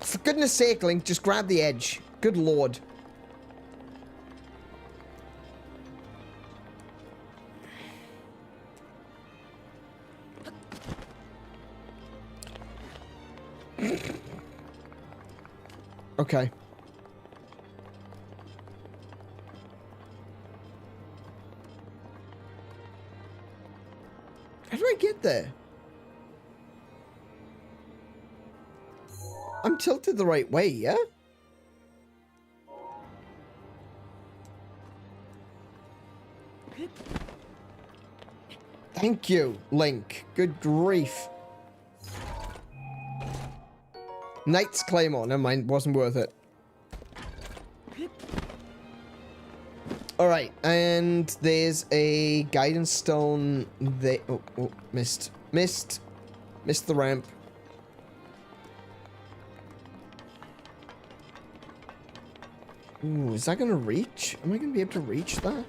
For goodness sake, Link, just grab the edge. Good lord. Okay. How do I get there? I'm tilted the right way, yeah? Thank you, Link. Good grief. Knight's Claymore. Never mind. Wasn't worth it. Alright, and there's a guidance stone there. Oh, oh, missed. Missed the ramp. Ooh, is that gonna reach? Am I gonna be able to reach that?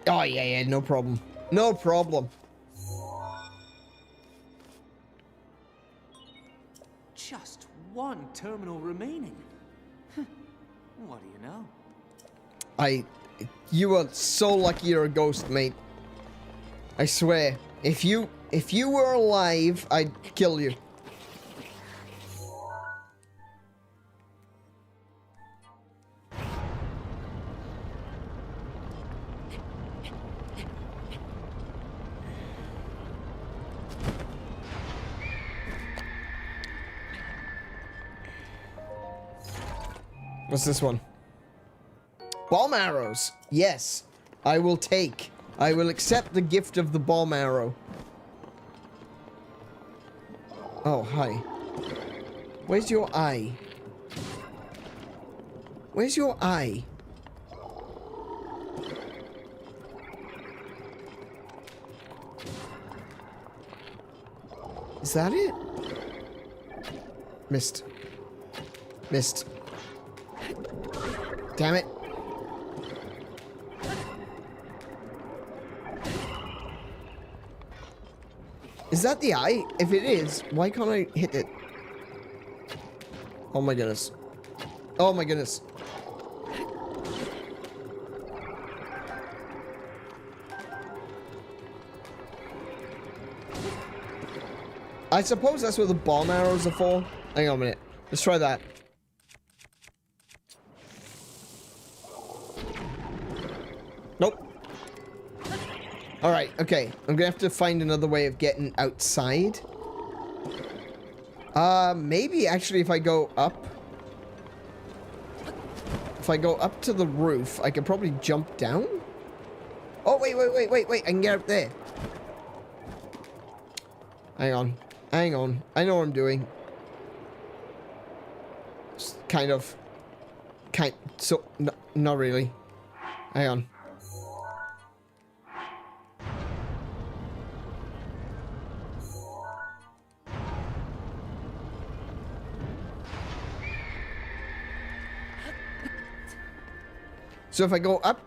Oh, yeah, no problem. No problem. Just 1 terminal remaining. What do you know? You are so lucky you're a ghost, mate. I swear. If you were alive, I'd kill you. What's this one? Bomb arrows. Yes, I will take. I will accept the gift of the bomb arrow. Oh, hi. Where's your eye? Where's your eye? Is that it? Missed. Missed. Damn it. Is that the eye? If it is, why can't I hit it? Oh my goodness. Oh my goodness. I suppose that's what the bomb arrows are for. Hang on a minute. Let's try that. Nope. Alright, okay. I'm gonna have to find another way of getting outside. Maybe actually if I go up. If I go up to the roof, I could probably jump down. Oh, wait. I can get up there. Hang on. Hang on. I know what I'm doing. Kind of. So, no, not really. Hang on. So if I go up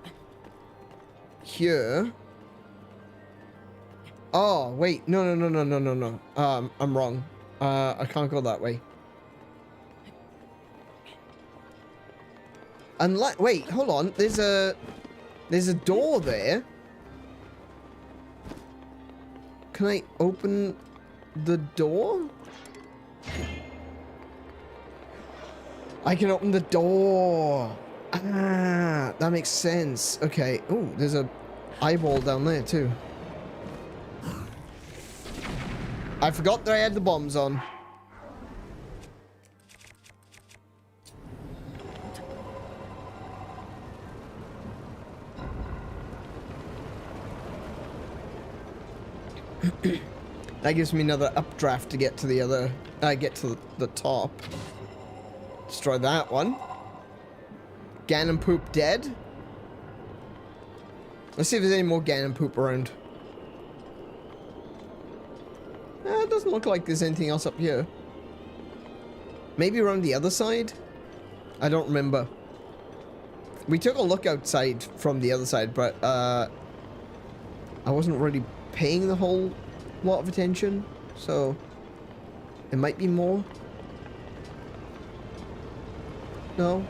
here. Oh, wait. No. I'm wrong. I can't go that way. Unless, wait, hold on. There's a door there. Can I open the door? I can open the door. Ah, that makes sense. Okay. Oh, there's a eyeball down there too. I forgot that I had the bombs on. That gives me another updraft to get to the other, get to the top. Destroy that one. Ganon poop dead. Let's see if there's any more Ganon poop around. It doesn't look like there's anything else up here. Maybe around the other side? I don't remember. We took a look outside from the other side, but I wasn't really paying the whole lot of attention, so there might be more. No.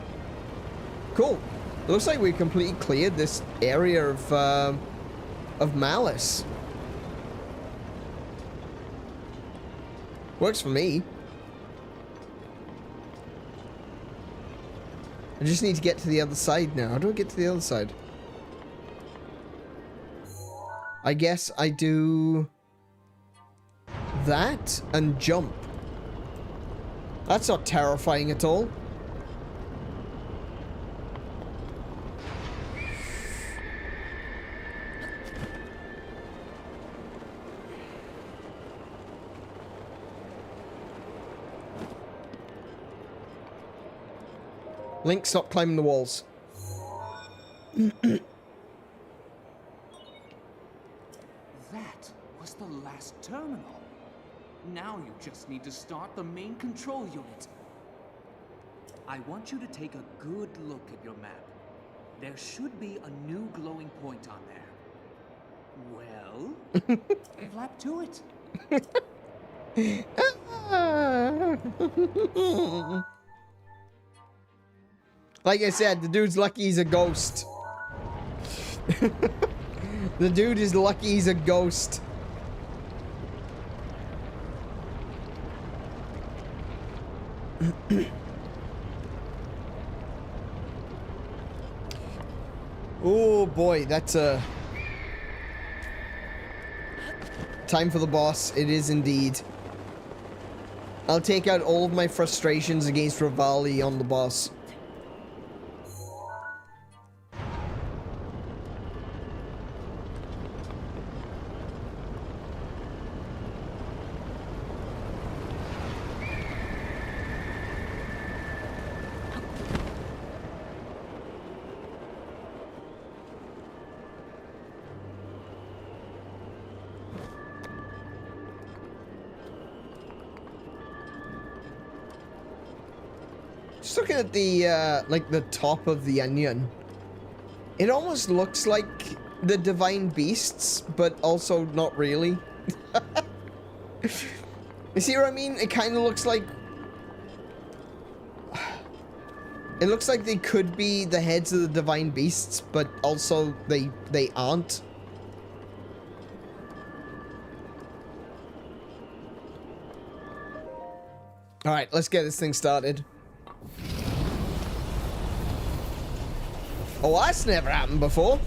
Cool. It looks like we completely cleared this area of Malice. Works for me. I just need to get to the other side now. How do I get to the other side? I guess I do that and jump. That's not terrifying at all. Link, stop climbing the walls. That was the last terminal. Now you just need to start the main control unit. I want you to take a good look at your map. There should be a new glowing point on there. Well, flap to it. Like I said, the dude's lucky he's a ghost. The dude is lucky he's a ghost. Oh boy, that's a time for the boss. It is indeed. I'll take out all of my frustrations against Rivali on the boss. Just looking at the, like, the top of the onion. It almost looks like the divine beasts, but also not really. You see what I mean? It kind of looks like... It looks like they could be the heads of the divine beasts, but also they aren't. Alright, let's get this thing started. Oh, that's never happened before.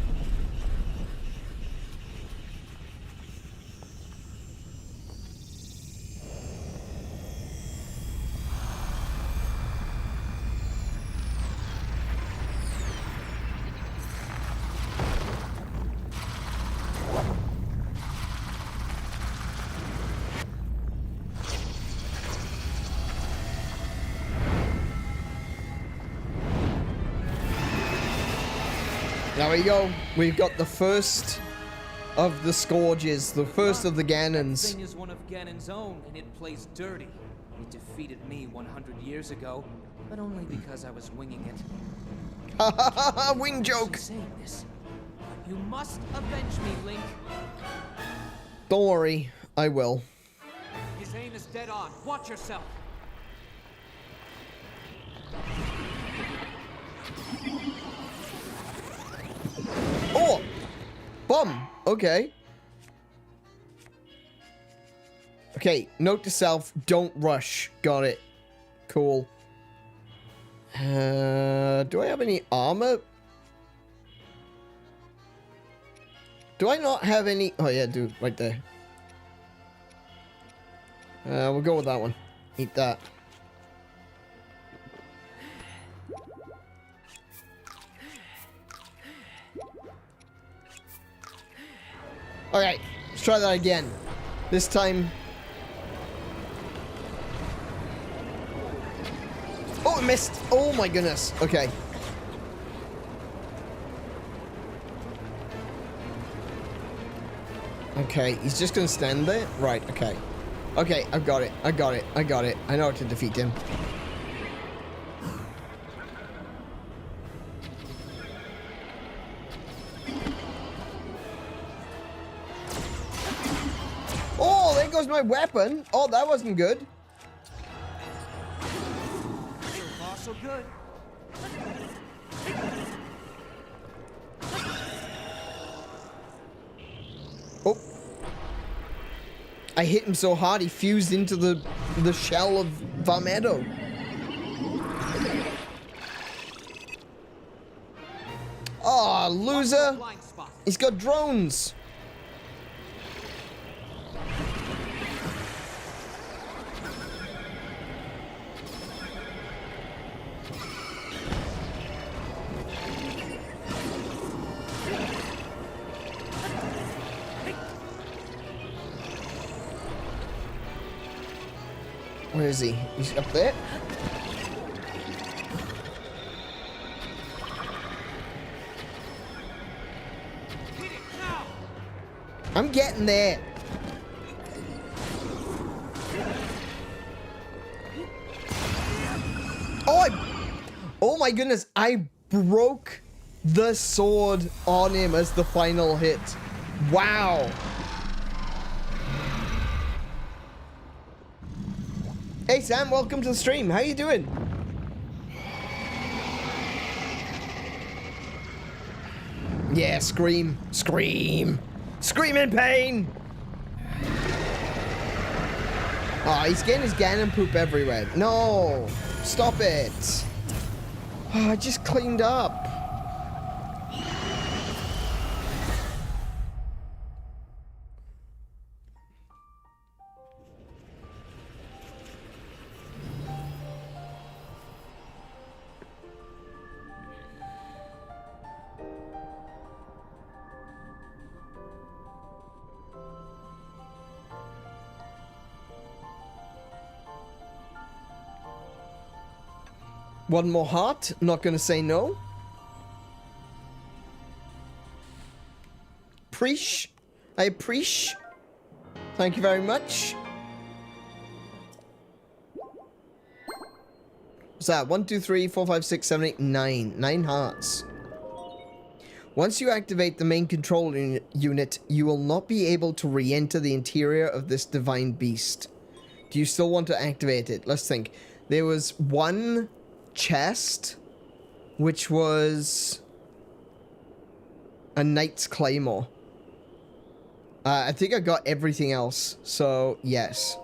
There we go. We've got the first of the Scourges, the first of the Ganons. That thing is one of Ganon's own, and it plays dirty. It defeated me 100 years ago, but only because I was winging it. Ha ha ha ha! Wing joke! Saying this, but you must avenge me, Link. Don't worry, I will. His aim is dead on. Watch yourself. Oh! Bum! Okay. Okay, note to self, don't rush. Got it. Cool. Do I have any armor? Do I not have any? Oh yeah, dude, right there. We'll go with that one. Eat that. Alright, let's try that again. This time... Oh, I missed! Oh my goodness. Okay. Okay, he's just gonna stand there? Right, okay. Okay, I've got it. I got it. I got it. I know how to defeat him. Oh, there goes my weapon. Oh, that wasn't good. So far, so good. Oh. I hit him so hard he fused into the shell of Varmedo. Oh, loser. He's got drones. Where is he? He's up there? I'm getting there. Oh my goodness, I broke the sword on him as the final hit. Wow. Hey Sam, welcome to the stream. How you doing? Yeah, scream. Scream. Scream in pain! Oh, he's getting his Ganon poop everywhere. No! Stop it! Oh, I just cleaned up. One more heart. Not gonna say no. Preach. I appreciate. Thank you very much. What's that? 1, 2, 3, 4, 5, 6, 7, 8, 9. 9 hearts. Once you activate the main control unit, you will not be able to re-enter the interior of this divine beast. Do you still want to activate it? Let's think. There was one chest, which was a knight's claymore. I think I got everything else, so yes.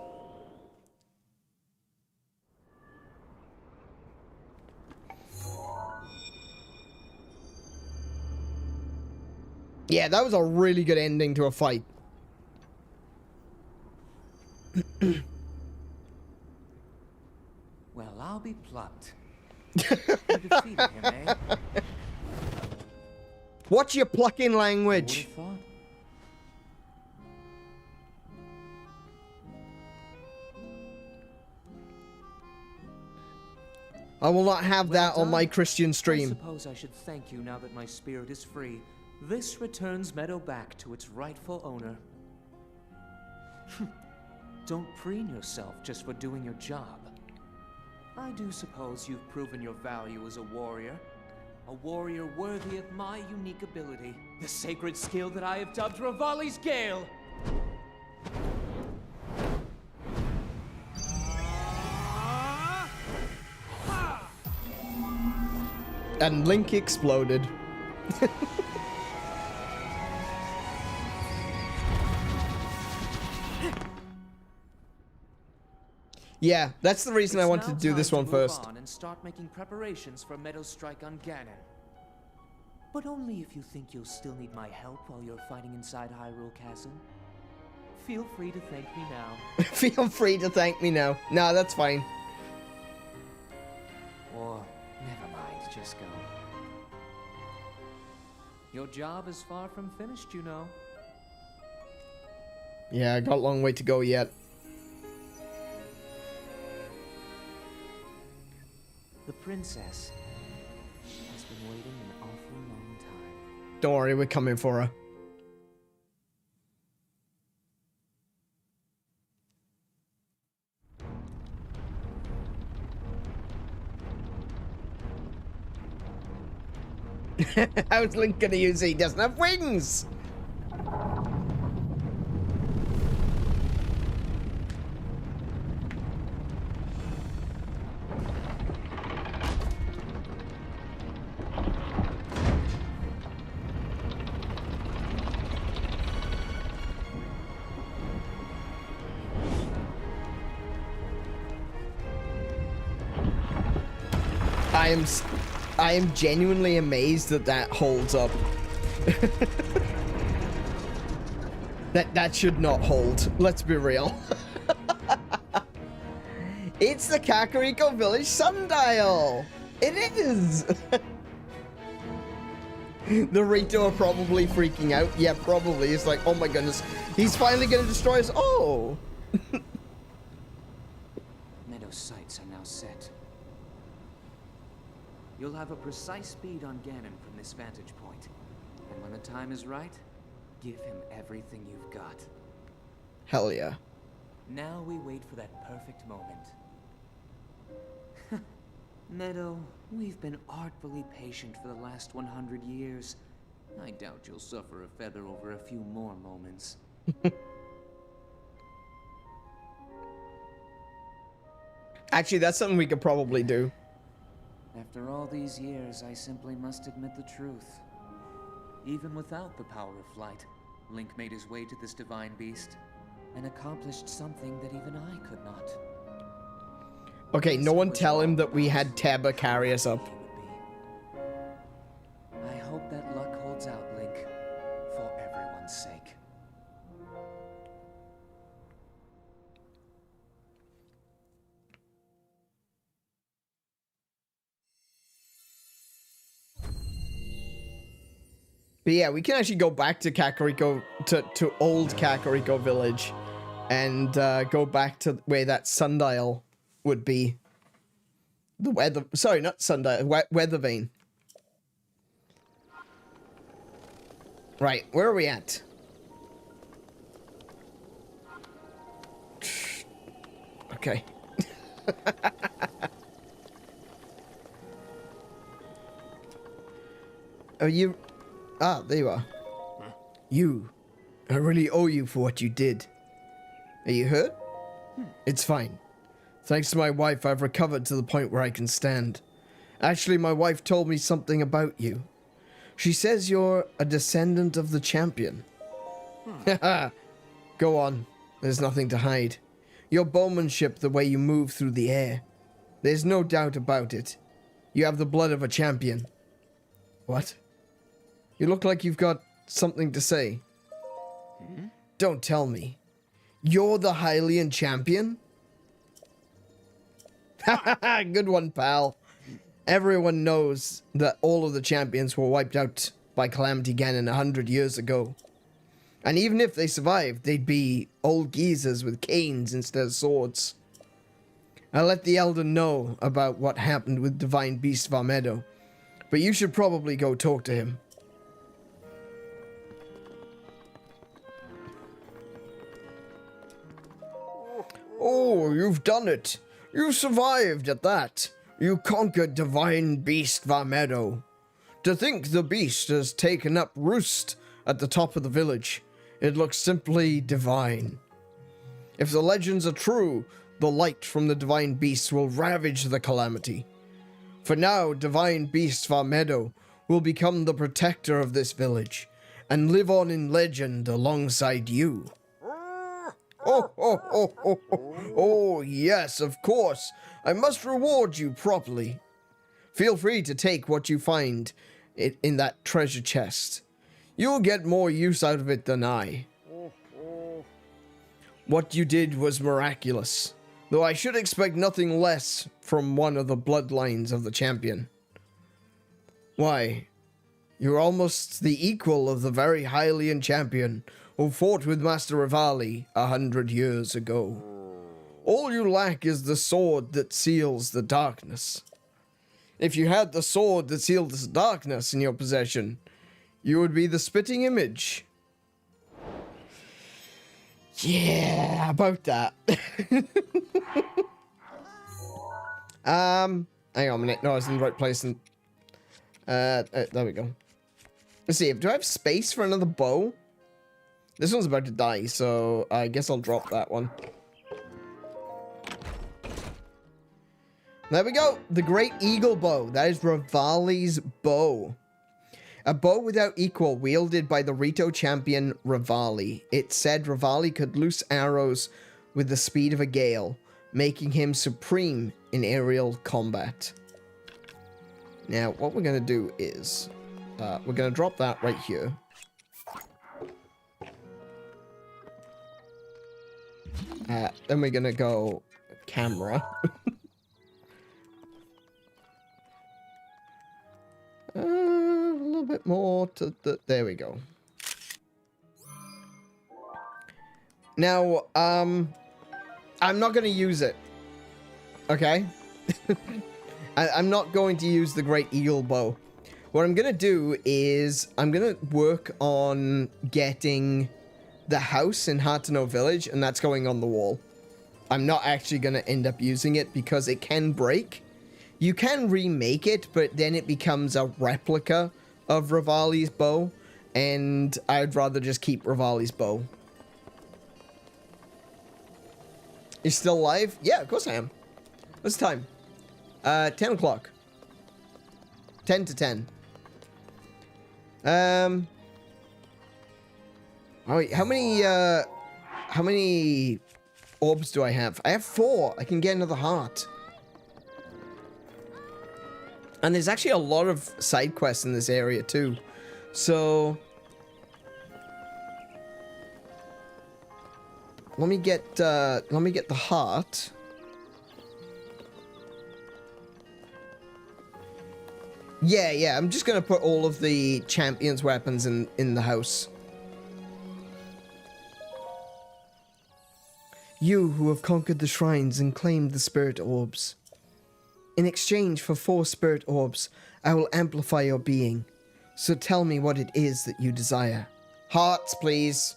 Yeah, that was a really good ending to a fight. Well, I'll be plucked. You defeated him, eh? What's your plucking language? Who would have thought? I will not have that Well on my done. Christian I stream. suppose I should thank you now that my spirit is free. This returns Meadow back to its rightful owner. Don't preen yourself just for doing your job. I do suppose you've proven your value as a warrior. A warrior worthy of my unique ability. The sacred skill that I have dubbed Revali's Gale. And Link exploded. Yeah, that's the reason I wanted to do this one first. And start making preparations for Meadow's strike on Ganon. But only if you think you'll still need my help while you're fighting inside Hyrule Castle. Feel free to thank me now. Feel free to thank me now. Nah, that's fine. Or, never mind, just go. Your job is far from finished, you know. Yeah, I got a long way to go yet. The princess has been waiting an awfully long time. Don't worry, we're coming for her. How's Link gonna use it? He doesn't have wings! I am genuinely amazed that that holds up. that should not hold. Let's be real. It's the Kakariko Village sundial. It is. The Rito are probably freaking out. Yeah, probably. It's like, oh my goodness, he's finally gonna destroy us. Oh. Meadow's sights are now set. You'll have a precise speed on Ganon from this vantage point. And when the time is right, give him everything you've got. Hell yeah. Now we wait for that perfect moment. Meadow, we've been artfully patient for the last 100 years. I doubt you'll suffer a feather over a few more moments. Actually, that's something we could probably do. After all these years, I simply must admit the truth. Even without the power of flight, Link made his way to this divine beast and accomplished something that even I could not. Okay, no one tell him that we had Teba carry us up. I hope that luck holds out, Link, for everyone's sake. But yeah, we can actually go back to Kakariko, to old Kakariko Village, and go back to where that sundial would be. The weather, sorry, not sundial, weather vane. Right, where are we at? Okay. Are you... Ah, there you are. Huh? You. I really owe you for what you did. Are you hurt? It's fine. Thanks to my wife, I've recovered to the point where I can stand. Actually, my wife told me something about you. She says you're a descendant of the champion. Go on. There's nothing to hide. Your bowmanship, the way you move through the air. There's no doubt about it. You have the blood of a champion. What? You look like you've got something to say. Don't tell me. You're the Hylian champion? Good one, pal. Everyone knows that all of the champions were wiped out by Calamity Ganon 100 years ago. And even if they survived, they'd be old geezers with canes instead of swords. I'll let the Elder know about what happened with Divine Beast Varmedo, but you should probably go talk to him. Oh, you've done it. You survived at that. You conquered Divine Beast Varmedo. To think the beast has taken up roost at the top of the village. It looks simply divine. If the legends are true, the light from the Divine Beast will ravage the calamity. For now, Divine Beast Varmedo will become the protector of this village and live on in legend alongside you. Oh, yes, of course. I must reward you properly. Feel free to take what you find in that treasure chest. You'll get more use out of it than I. What you did was miraculous, though I should expect nothing less from one of the bloodlines of the champion. Why, you're almost the equal of the very Hylian champion, who fought with Master Rivali 100 years ago. All you lack is the sword that seals the darkness. If you had the sword that seals the darkness in your possession, you would be the spitting image. Yeah, about that. Hang on a minute. No, I was in the right place. And there we go. Let's see. Do I have space for another bow? This one's about to die, so I guess I'll drop that one. There we go. The Great Eagle Bow. That is Rivali's bow. A bow without equal, wielded by the Rito champion Rivali. It said Rivali could loose arrows with the speed of a gale, making him supreme in aerial combat. Now, what we're going to do is, we're going to drop that right here. Then we're going to go camera. A little bit more to the... There we go. Now, I'm not going to use it. Okay? I'm not going to use the Great Eagle Bow. What I'm going to do is I'm going to work on getting the house in Hateno Village, and that's going on the wall. I'm not actually going to end up using it because it can break. You can remake it, but then it becomes a replica of Rivali's bow, and I'd rather just keep Rivali's bow. You're still alive? Yeah, of course I am. What's the time? 10 o'clock. 10 to 10. Oh, wait, how many orbs do I have? I have 4. I can get another heart. And there's actually a lot of side quests in this area too. So let me get the heart. Yeah, I'm just gonna put all of the champion's weapons in the house. You who have conquered the shrines and claimed the spirit orbs. In exchange for 4 spirit orbs, I will amplify your being. So tell me what it is that you desire. Hearts, please.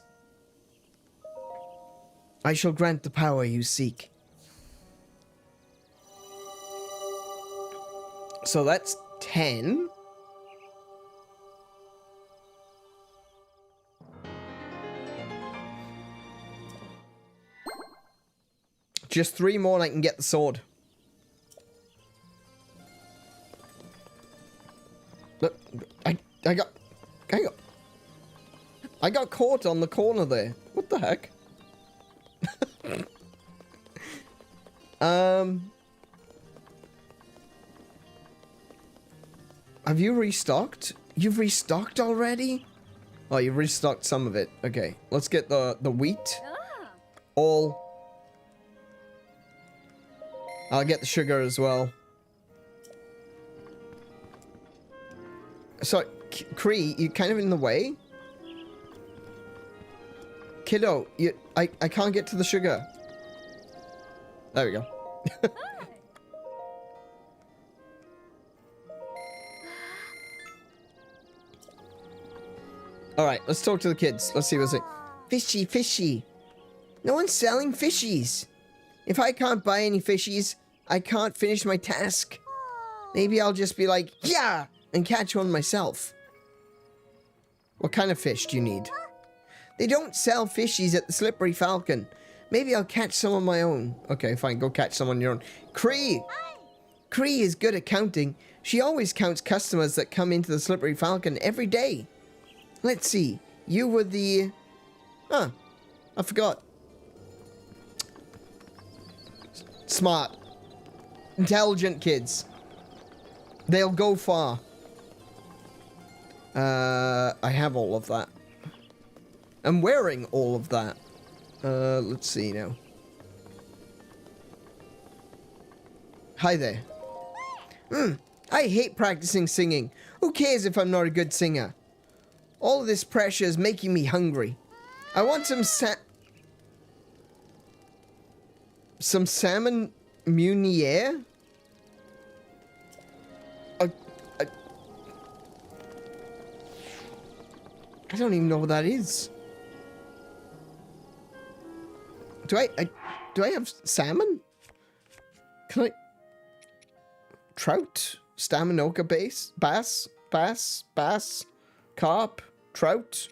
I shall grant the power you seek. So that's 10. Just 3 more and I can get the sword. Look, I got caught on the corner there. What the heck? Have you restocked? You've restocked already? Oh, you've restocked some of it. Okay, let's get the wheat. All. I'll get the sugar as well. So, Kree, you kind of in the way? Kiddo, I can't get to the sugar. There we go. Alright, let's talk to the kids. Let's see what's it. Fishy, fishy. No one's selling fishies. If I can't buy any fishies, I can't finish my task. Maybe I'll just be like, yeah, and catch one myself. What kind of fish do you need? They don't sell fishies at the Slippery Falcon. Maybe I'll catch some on my own. Okay, fine, go catch some on your own. Kree! Kree is good at counting. She always counts customers that come into the Slippery Falcon every day. Let's see. You were the... Huh. I forgot. Smart. Intelligent kids. They'll go far. I have all of that. I'm wearing all of that. Let's see now. Hi there. I hate practicing singing. Who cares if I'm not a good singer? All of this pressure is making me hungry. I want some salmon Munier? I don't even know what that is. Do I have salmon? Can I? Trout? Staminoka bass? Carp? Trout?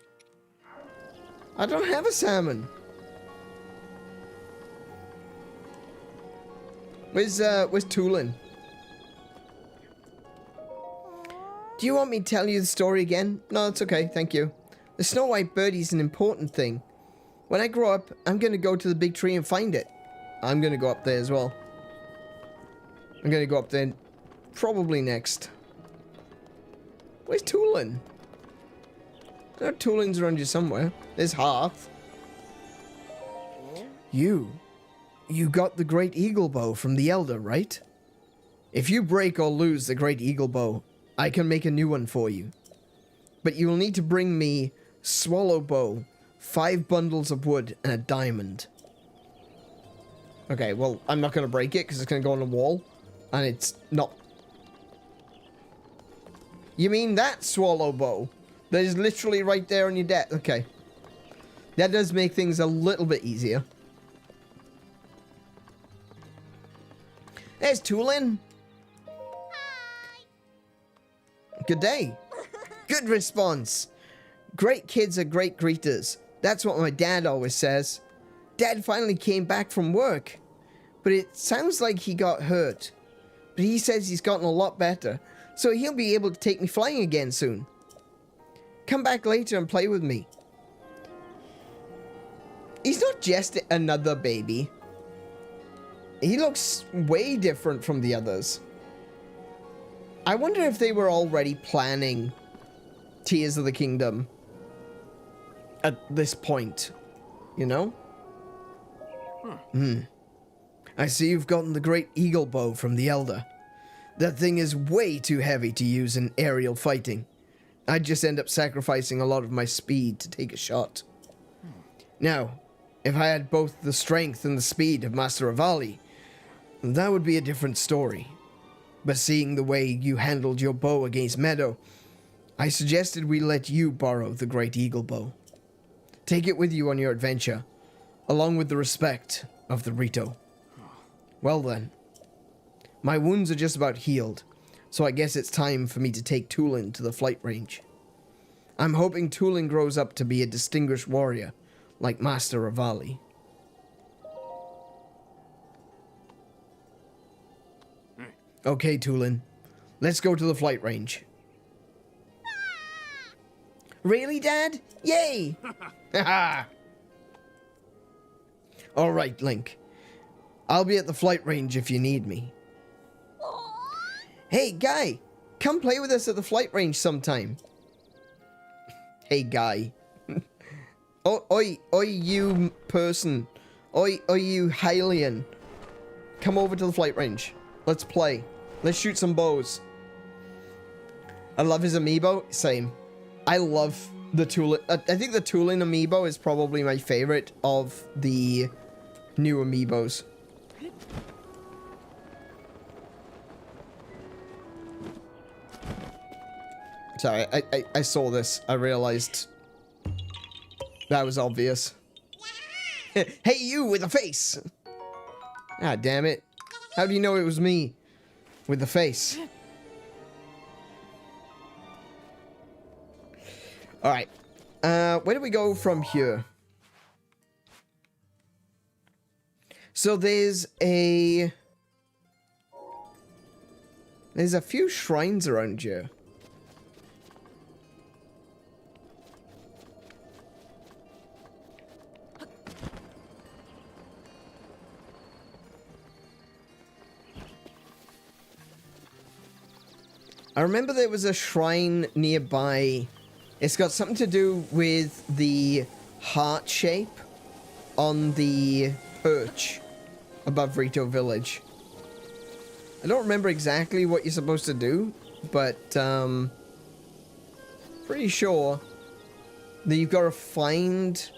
I don't have a salmon. Where's Tulin? Do you want me to tell you the story again? No, it's okay, thank you. The Snow White Birdie's an important thing. When I grow up, I'm gonna go to the big tree and find it. I'm gonna go up there as well. I'm gonna go up there probably next. Where's Tulin? There are Tulins around you somewhere. There's Hearth. You got the Great Eagle Bow from the Elder, right? If you break or lose the Great Eagle Bow, I can make a new one for you. But you will need to bring me Swallow Bow, 5 bundles of wood, and a diamond. Okay, well, I'm not going to break it because it's going to go on the wall. And it's not... You mean that Swallow Bow? That is literally right there on your deck. Okay. That does make things a little bit easier. There's Tulin. Hi. Good day. Good response. Great kids are great greeters. That's what my dad always says. Dad finally came back from work. But it sounds like he got hurt. But he says he's gotten a lot better. So he'll be able to take me flying again soon. Come back later and play with me. He's not just another baby. He looks way different from the others. I wonder if they were already planning Tears of the Kingdom at this point, you know? I see you've gotten the Great Eagle Bow from the Elder. That thing is way too heavy to use in aerial fighting. I'd just end up sacrificing a lot of my speed to take a shot. Now, if I had both the strength and the speed of Master Rivali, that would be a different story. But seeing the way you handled your bow against Meadow, I suggested we let you borrow the Great Eagle Bow. Take it with you on your adventure, along with the respect of the Rito. Well then, my wounds are just about healed, so I guess it's time for me to take Tulin to the flight range. I'm hoping Tulin grows up to be a distinguished warrior, like Master Rivali. Okay, Tulin. Let's go to the flight range. Really, Dad? Yay! Haha! Alright, Link. I'll be at the flight range if you need me. Hey, Guy! Come play with us at the flight range sometime. Hey, Guy. Oi, you person. Oi, you Hylian. Come over to the flight range. Let's play. Let's shoot some bows. I love his amiibo. Same. I love the Tulin. I think the Tulin amiibo is probably my favorite of the new amiibos. Sorry, I saw this. I realized that was obvious. Hey, you with a face! Ah, damn it. How do you know it was me with the face? Alright. Where do we go from here? So there's a few shrines around here. I remember there was a shrine nearby. It's got something to do with the heart shape on the perch above Rito Village. I don't remember exactly what you're supposed to do, but pretty sure that you've got to find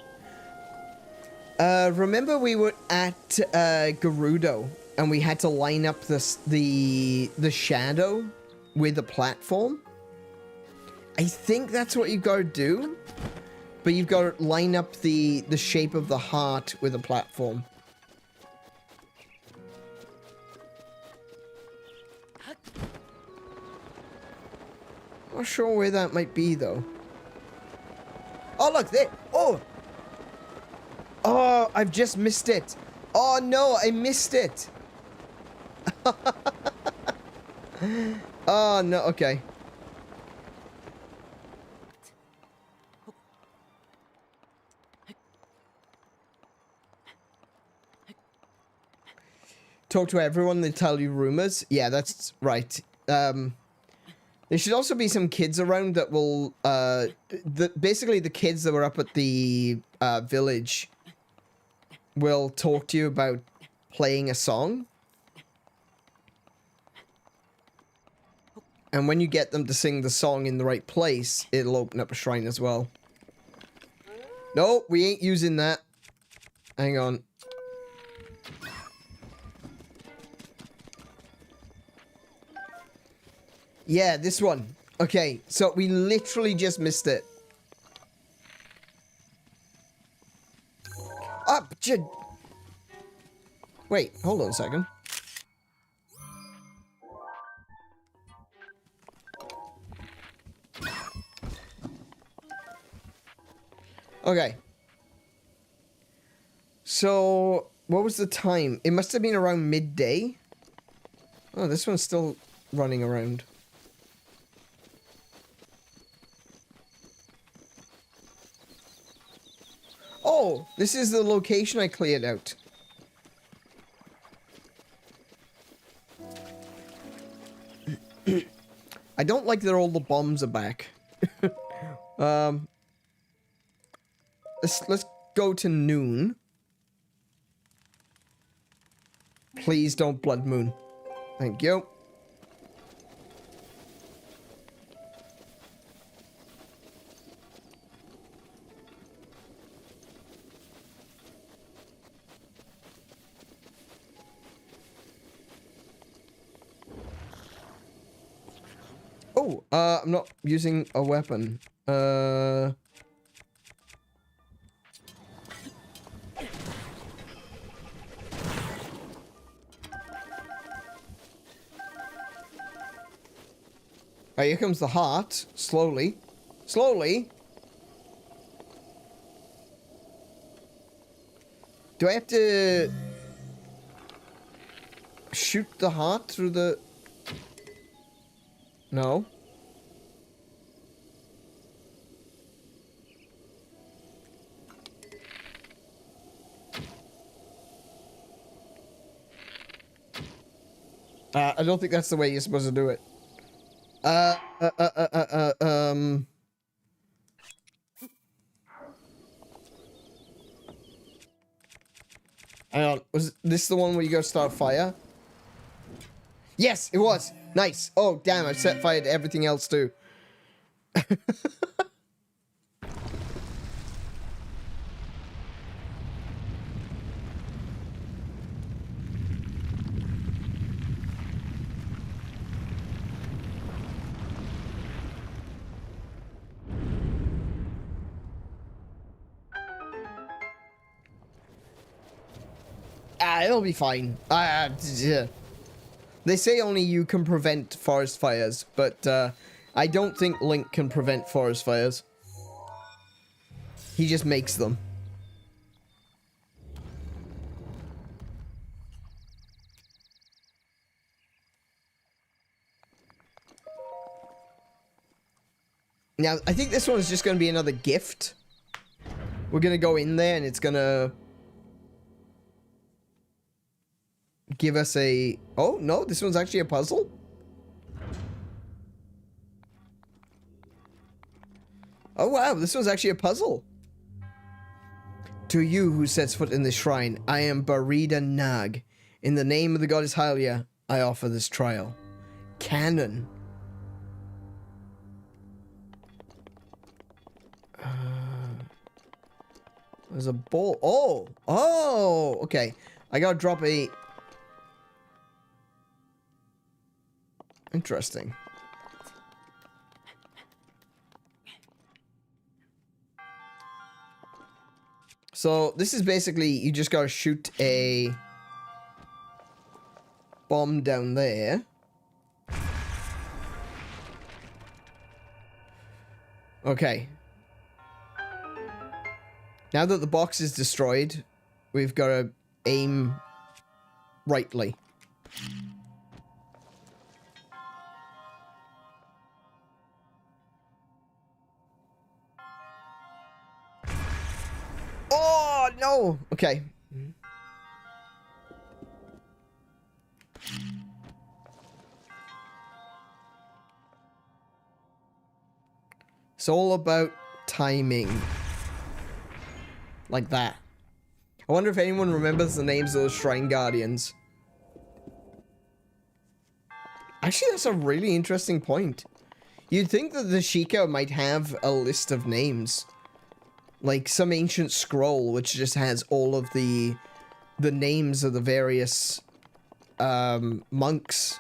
Remember we were at Gerudo and we had to line up the shadow with a platform? I think that's what you've got to do. But you've got to line up the shape of the heart with a platform. Not sure where that might be, though. Oh, look, there. Oh! Oh, I've just missed it. Oh, no, I missed it. Oh, no, okay. Talk to everyone, they tell you rumors. Yeah, that's right. There should also be some kids around that will, basically the kids that were up at the village will talk to you about playing a song. And when you get them to sing the song in the right place, it'll open up a shrine as well. No, we ain't using that. Hang on. Yeah, this one. Okay, so we literally just missed it. Up, wait, hold on a second. Okay. So, what was the time? It must have been around midday. Oh, this one's still running around. Oh, this is the location I cleared out. I don't like that all the bombs are back. Let's go to noon. Please don't blood moon. Thank you. Oh, I'm not using a weapon. Oh, here comes the heart. Slowly. Slowly. Do I have to shoot the heart through the... No. I don't think that's the way you're supposed to do it. Hang on, was this the one where you go start fire? Yes, it was. Nice. Oh, damn, I set fire to everything else too. It'll be fine. Yeah. They say only you can prevent forest fires, but I don't think Link can prevent forest fires. He just makes them. Now, I think this one is just going to be another gift. We're going to go in there and it's going to give us a... Oh, no, this one's actually a puzzle? Oh, wow, this one's actually a puzzle. To you who sets foot in this shrine, I am Barida Nag. In the name of the goddess Hylia, I offer this trial. Canon. There's a ball. Oh! Oh! Okay. I gotta drop a... Interesting. So, this is basically, you just gotta shoot a bomb down there. Okay. Now that the box is destroyed, we've gotta aim rightly. Oh, no! Okay. It's all about timing. Like that. I wonder if anyone remembers the names of those Shrine Guardians. Actually, that's a really interesting point. You'd think that the Shiekah might have a list of names. Like some ancient scroll which just has all of the names of the various monks.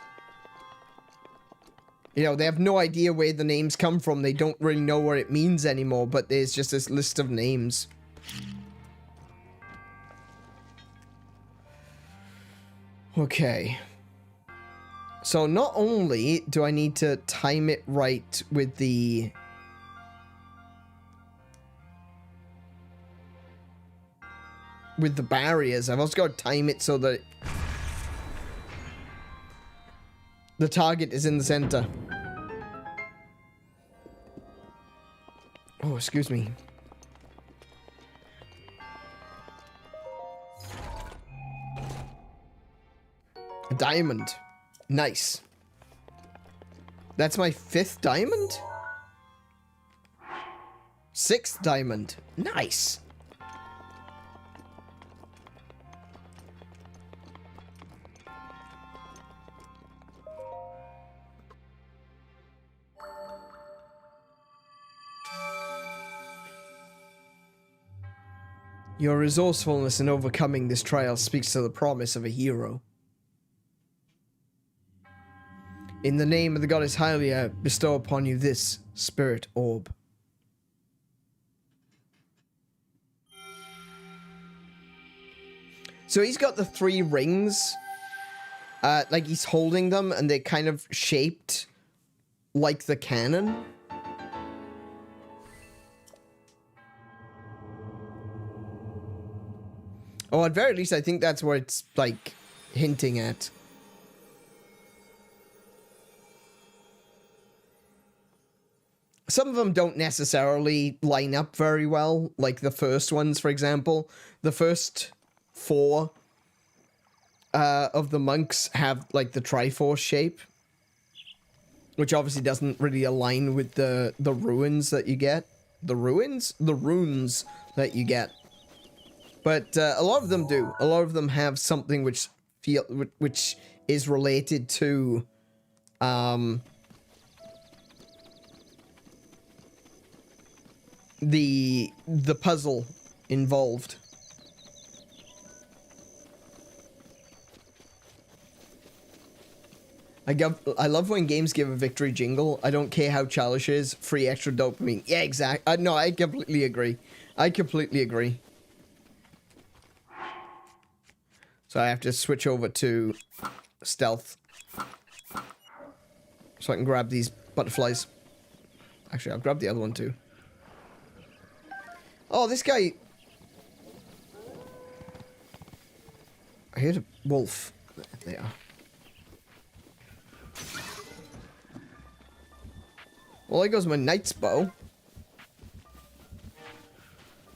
You know, they have no idea where the names come from. They don't really know what it means anymore, but there's just this list of names. Okay. So not only do I need to time it right with the... barriers, I've also got to time it so that the target is in the center. Oh, excuse me. A diamond. Nice. That's my 5th diamond? 6th diamond. Nice. Your resourcefulness in overcoming this trial speaks to the promise of a hero. In the name of the goddess Hylia, bestow upon you this spirit orb. So he's got the 3 rings, like he's holding them, and they're kind of shaped like the cannon. Oh, at very least, I think that's what it's, like, hinting at. Some of them don't necessarily line up very well, like the first ones, for example. The first 4 of the monks have, like, the Triforce shape, which obviously doesn't really align with the ruins that you get. The ruins? The runes that you get. But a lot of them do. A lot of them have something which is related to the puzzle involved. I love when games give a victory jingle. I don't care how childish it is. Free extra dopamine. Yeah, exactly. No, I completely agree. I completely agree. So I have to switch over to stealth. So I can grab these butterflies. Actually, I'll grab the other one too. Oh, this guy... I heard a wolf. There they are. Well, there goes my knight's bow.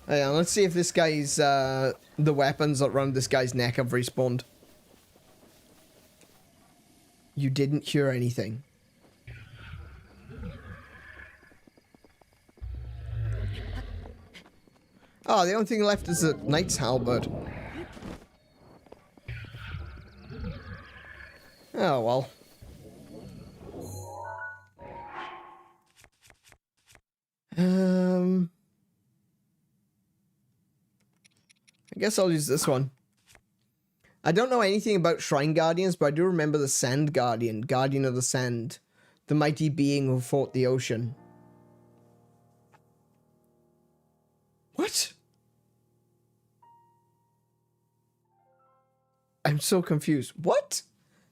Hang on, let's see if this guy's, the weapons around this guy's neck have respawned. You didn't hear anything. Oh, the only thing left is a knight's halberd. Oh, well. I guess I'll use this one. I don't know anything about Shrine Guardians, but I do remember the Sand Guardian, Guardian of the Sand, the mighty being who fought the ocean. What? I'm so confused. What?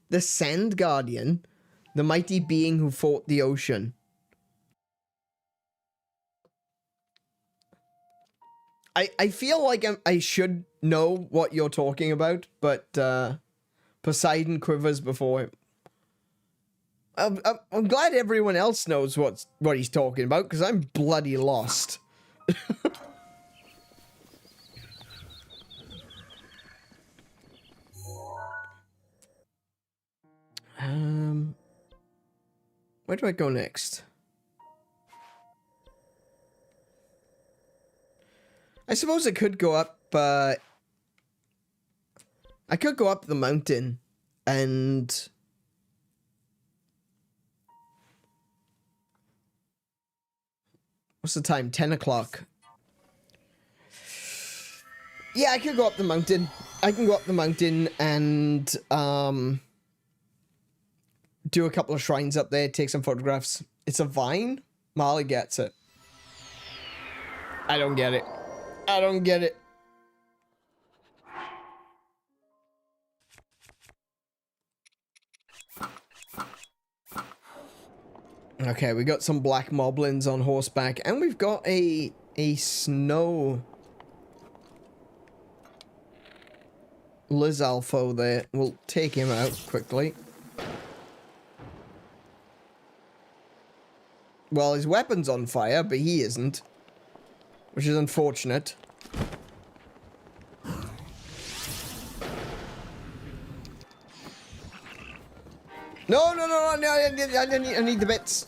The Sand Guardian, the mighty being who fought the ocean. I feel like I should know what you're talking about, but Poseidon quivers before him. I'm glad everyone else knows what he's talking about, because I'm bloody lost. Where do I go next? I suppose I could go up, I could go up the mountain and... What's the time? 10 o'clock. Yeah, I could go up the mountain. I can go up the mountain and, do a couple of shrines up there, take some photographs. It's a vine? Marley gets it. I don't get it. I don't get it. Okay, we got some black moblins on horseback, and we've got a snow Lizalfo there. We'll take him out quickly. Well, his weapon's on fire, but he isn't. Which is unfortunate. No, I need the bits.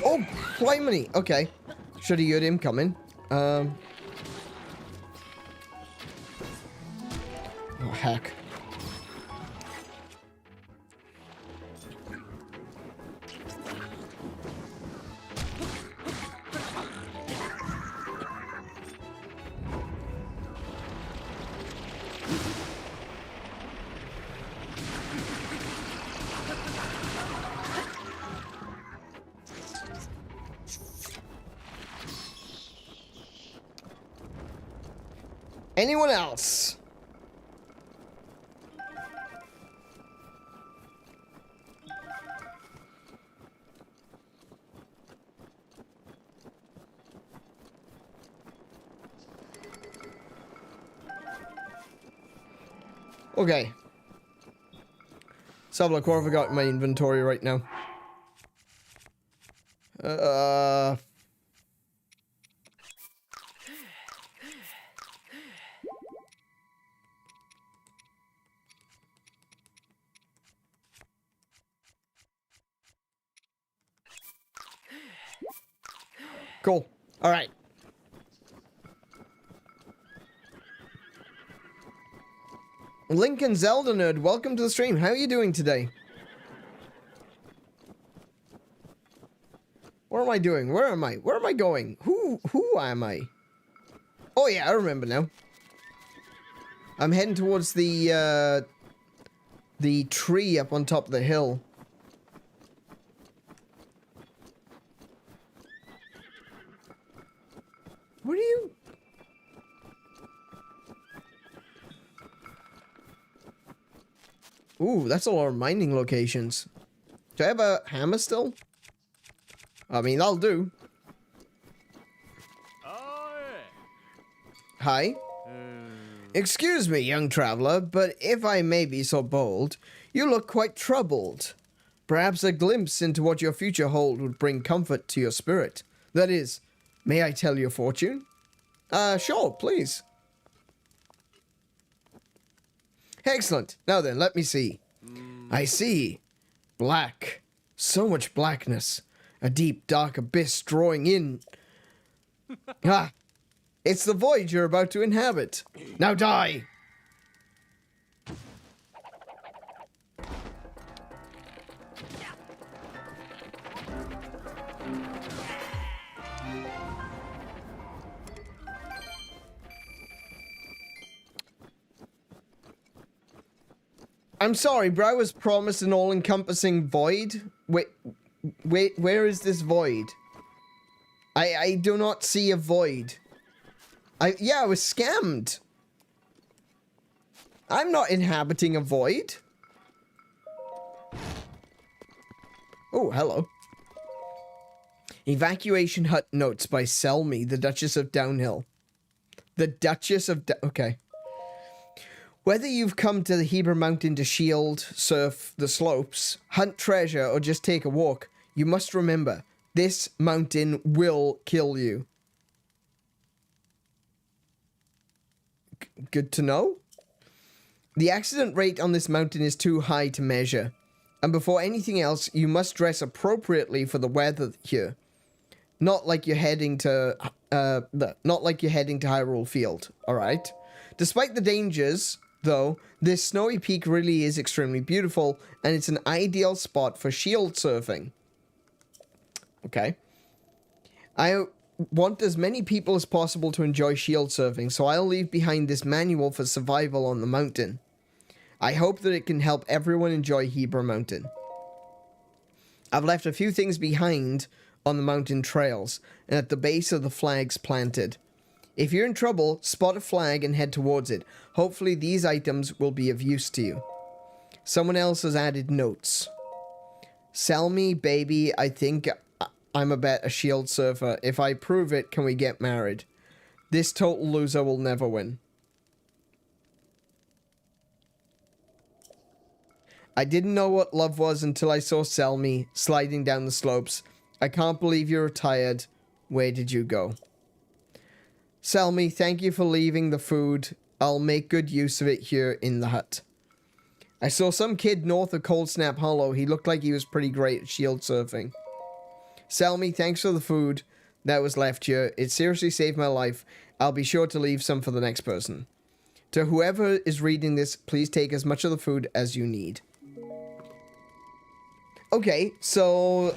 Oh, blimey. Okay. Should have heard him coming. Oh, heck. Anyone else? Okay. Let's have a look. What have I got in my inventory right now? Cool. All right. Lincoln Zelda Nerd, welcome to the stream. How are you doing today? What am I doing? Where am I? Where am I going? Who am I? Oh yeah, I remember now. I'm heading towards the tree up on top of the hill. What are you? Ooh, that's a lot of mining locations. Do I have a hammer still? I mean, I'll do. Oh, Hi. Excuse me, young traveler, but if I may be so bold, you look quite troubled. Perhaps a glimpse into what your future hold would bring comfort to your spirit. That is, may I tell your fortune? Sure, please. Excellent. Now then, let me see. I see. Black. So much blackness. A deep, dark abyss drawing in. Ah! It's the void you're about to inhabit. Now die! I'm sorry, but I was promised an all-encompassing void. Wait, where is this void? I do not see a void. Yeah, I was scammed. I'm not inhabiting a void. Oh, hello. Evacuation hut notes by Selmy, the Duchess of Downhill. The Duchess of okay. Whether you've come to the Heber Mountain to shield, surf the slopes, hunt treasure, or just take a walk, you must remember, this mountain will kill you. Good to know. The accident rate on this mountain is too high to measure. And before anything else, you must dress appropriately for the weather here. Not like you're heading to, Hyrule Field, alright? Despite the dangers, though, this snowy peak really is extremely beautiful, and it's an ideal spot for shield surfing. Okay. I want as many people as possible to enjoy shield surfing, so I'll leave behind this manual for survival on the mountain. I hope that it can help everyone enjoy Heber Mountain. I've left a few things behind on the mountain trails, and at the base of the flags planted. If you're in trouble, spot a flag and head towards it. Hopefully these items will be of use to you. Someone else has added notes. Sell me, baby, I think I'm a shield surfer. If I prove it, can we get married? This total loser will never win. I didn't know what love was until I saw Selmy sliding down the slopes. I can't believe you're retired. Where did you go? Selmy, thank you for leaving the food. I'll make good use of it here in the hut. I saw some kid north of Cold Snap Hollow. He looked like he was pretty great at shield surfing. Selmy, thanks for the food that was left here. It seriously saved my life. I'll be sure to leave some for the next person. To whoever is reading this, please take as much of the food as you need. Okay, so,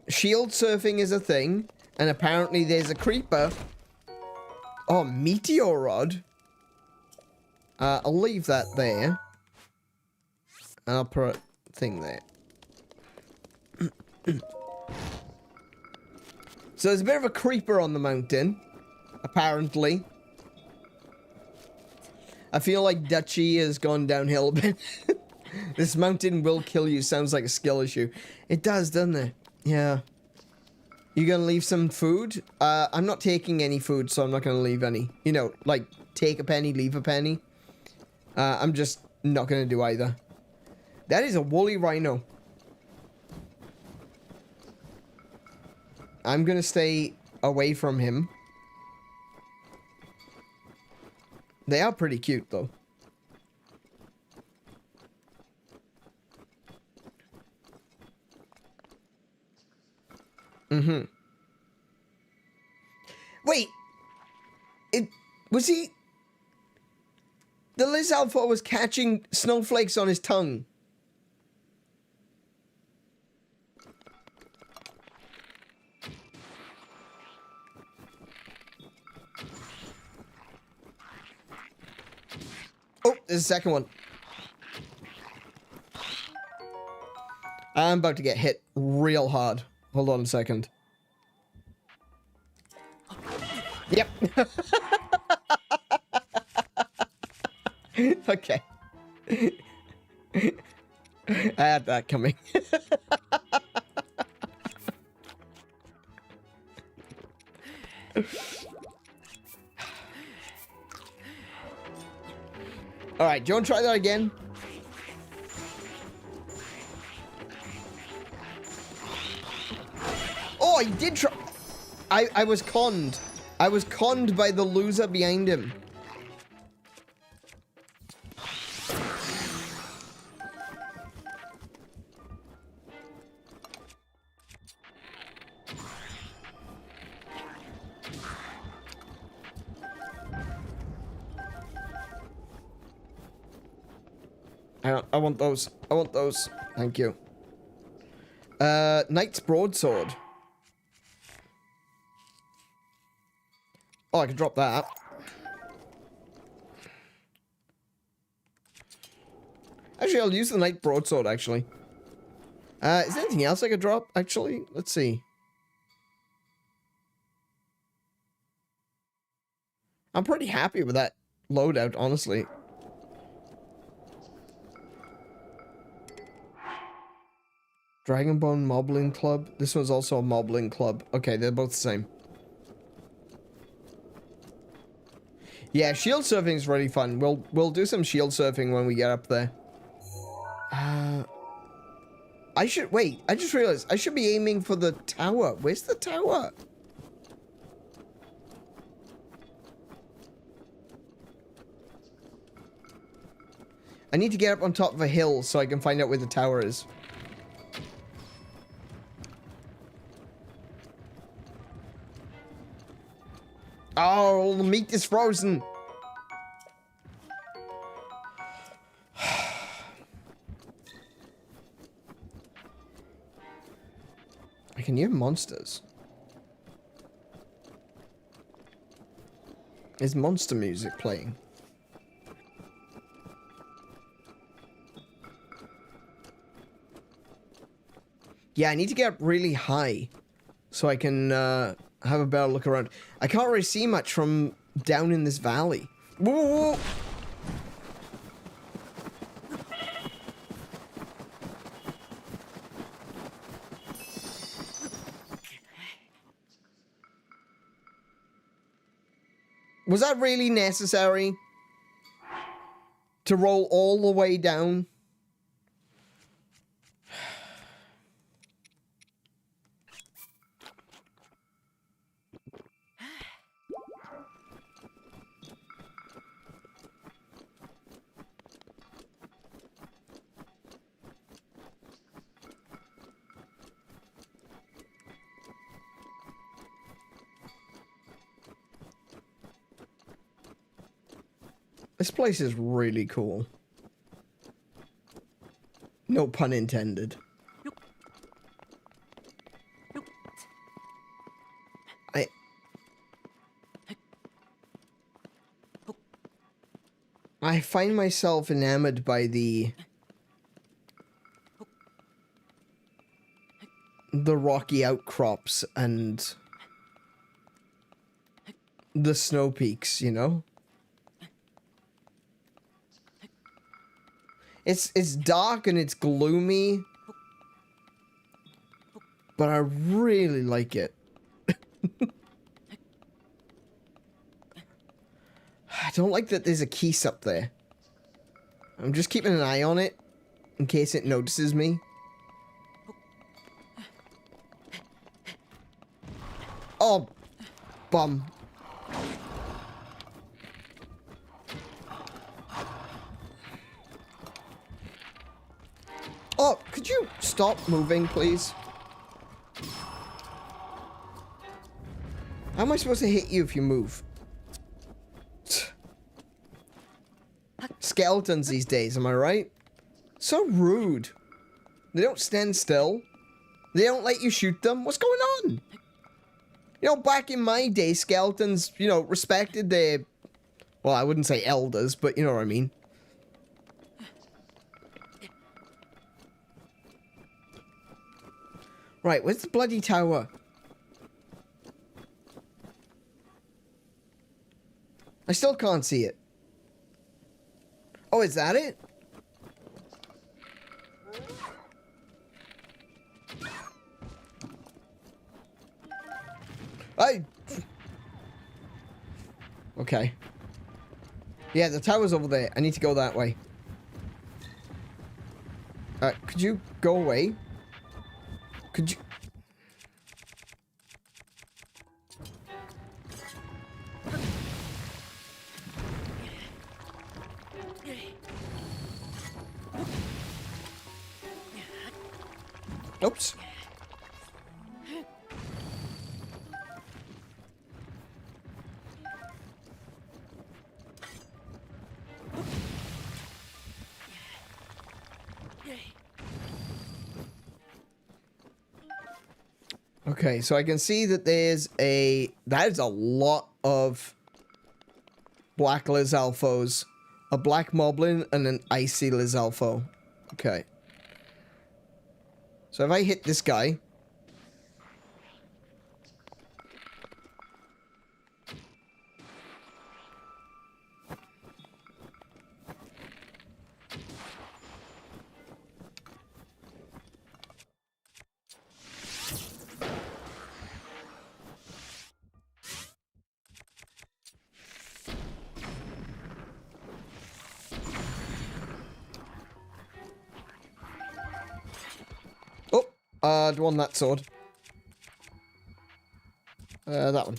shield surfing is a thing, and apparently there's a creeper. Oh, meteor rod. I'll leave that there. I'll put a thing there. So there's a bit of a creeper on the mountain, apparently. I feel like Duchy has gone downhill a bit. This mountain will kill you sounds like a skill issue. It does, doesn't it? Yeah. You gonna leave some food? I'm not taking any food, so I'm not gonna leave any. You know, like, take a penny, leave a penny. I'm just not gonna do either. That is a woolly rhino. I'm gonna stay away from him. They are pretty cute, though. Mm-hmm. Wait! Was he... The Lizalfo was catching snowflakes on his tongue. Oh, there's a second one. I'm about to get hit real hard. Hold on a second. Yep. Okay. I had that coming. Alright, do you want to try that again? Oh, he did try. I was conned. I was conned by the loser behind him. I want those. I want those. Thank you. Knight's Broadsword. Oh, I can drop that. Actually, I'll use the Knight Broadsword, actually. Is there anything else I could drop, actually? Let's see. I'm pretty happy with that loadout, honestly. Dragonbone Moblin Club. This one's also a Moblin Club. Okay, they're both the same. Yeah, shield surfing is really fun. We'll do some shield surfing when we get up there. I should wait. I just realized I should be aiming for the tower. Where's the tower? I need to get up on top of a hill so I can find out where the tower is. Oh, the meat is frozen. I can hear monsters. Is monster music playing? Yeah, I need to get up really high so I can have a better look around. I can't really see much from down in this valley. Whoa, whoa. Was that really necessary? To roll all the way down? This place is really cool. No pun intended. I find myself enamored by the rocky outcrops and the snow peaks, you know? It's dark and it's gloomy, but I really like it. I don't like that there's a keys up there. I'm just keeping an eye on it in case it notices me. Oh, bum. Oh, could you stop moving, please? How am I supposed to hit you if you move? Skeletons these days, am I right? So rude. They don't stand still. They don't let you shoot them. What's going on? You know, back in my day, skeletons, you know, respected their... Well, I wouldn't say elders, but you know what I mean. Right, where's the bloody tower? I still can't see it. Oh, is that it? Okay. Yeah, the tower's over there. I need to go that way. Could you go away? Could you... Oops. Okay, so I can see that there's a... That is a lot of Black Liz Alphos a black moblin, and an icy Lizalfo. Okay. So if I hit this guy... do want that sword. That one.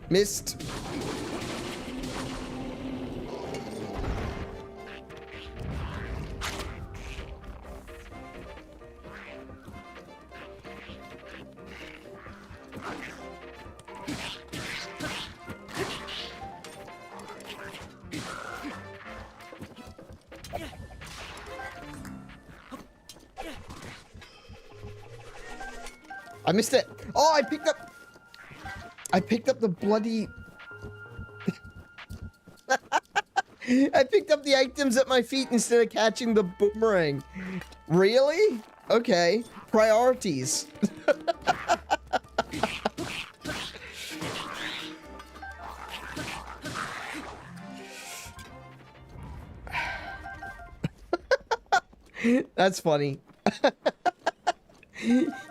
Missed. I missed it. Oh, I picked up the bloody... I picked up the items at my feet instead of catching the boomerang. Really? Okay. Priorities. That's funny.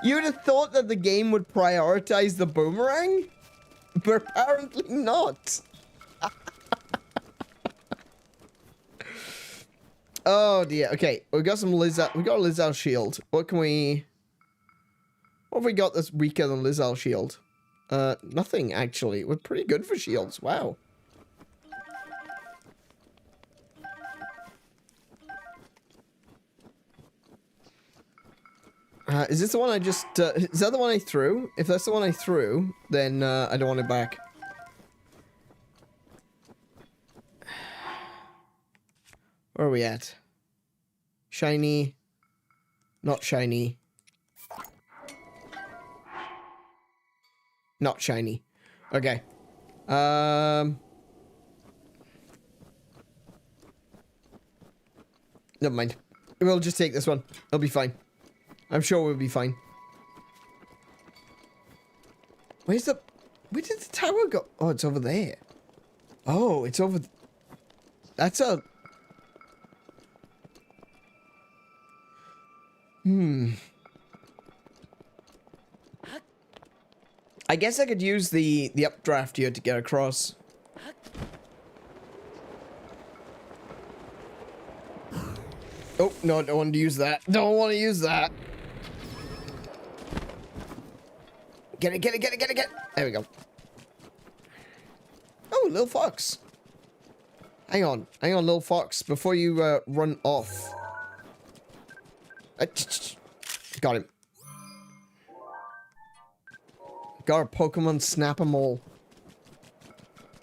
You would have thought that the game would prioritize the boomerang, but apparently not. Oh dear. Okay, we got some Lizal. We got a Lizal shield. What can we? What have we got that's weaker than Lizal shield? Nothing actually. We're pretty good for shields. Wow. Is this the one I just, is that the one I threw? If that's the one I threw, then, I don't want it back. Where are we at? Shiny. Not shiny. Not shiny. Okay. Never mind. We'll just take this one. It'll be fine. I'm sure we'll be fine. Where did the tower go? Oh, it's over there. Oh, it's over... That's a... I guess I could use the updraft here to get across. Oh, no, don't want to use that. Don't want to use that. Get it. There we go. Oh, little fox. Hang on, little fox, before you run off. Got him. Got a Pokemon snap 'em all.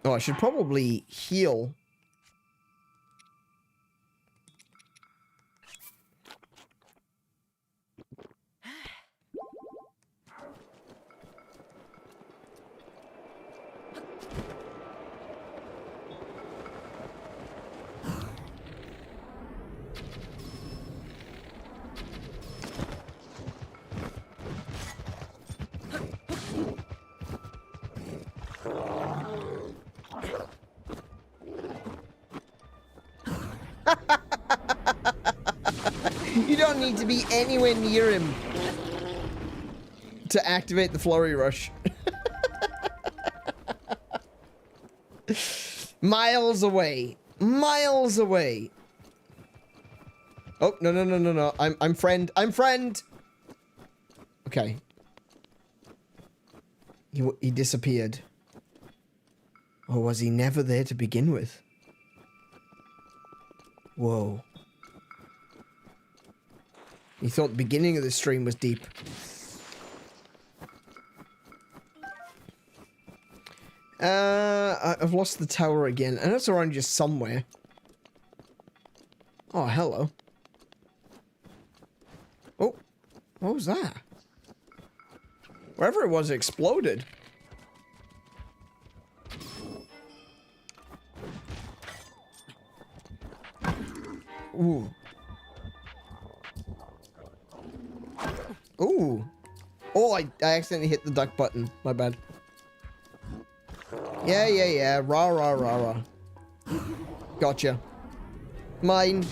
Oh, I should probably heal. You don't need to be anywhere near him to activate the Flurry Rush. Miles away. Miles away. Oh, no. I'm friend. Okay. He disappeared. Or was he never there to begin with? Whoa. You thought the beginning of the stream was deep. I've lost the tower again. And it's around just somewhere. Oh, hello. Oh, what was that? Wherever it was, it exploded. Ooh. Ooh. Oh, I accidentally hit the duck button. My bad. Yeah. Rah. Gotcha. Mine.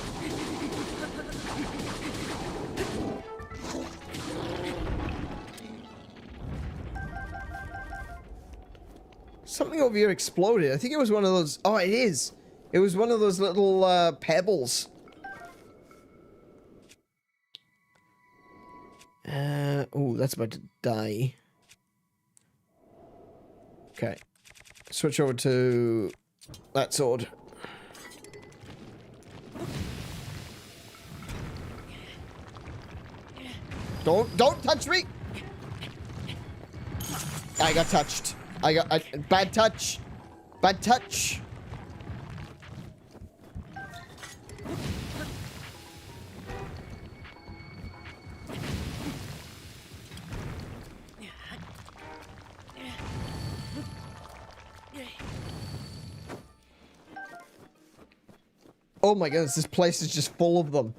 Something over here exploded. I think it was one of those... Oh, it is. It was one of those little pebbles. Oh, that's about to die. Okay. Switch over to that sword. Don't touch me! I got touched. Bad touch. Bad touch. Oh my goodness, this place is just full of them.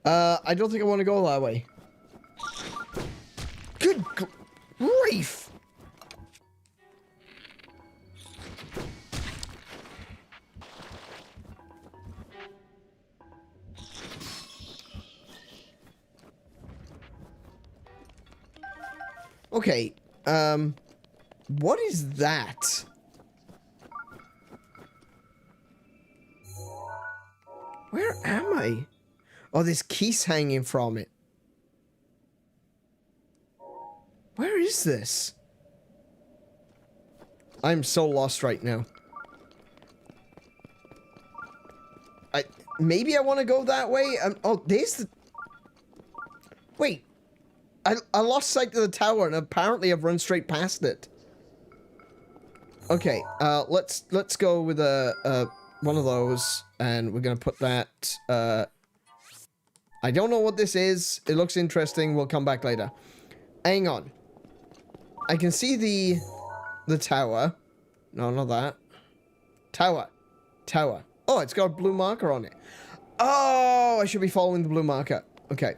I don't think I want to go that way. Good grief! Okay, what is that? Where am I? Oh, there's keys hanging from it. Where is this? I'm so lost right now. Maybe I want to go that way? Oh, there's the... Wait. I lost sight of the tower, and apparently I've run straight past it. Okay, let's go with one of those, and we're gonna put that, I don't know what this is. It looks interesting. We'll come back later. Hang on. I can see the tower. No, not that. Tower. Oh, it's got a blue marker on it. Oh, I should be following the blue marker. Okay.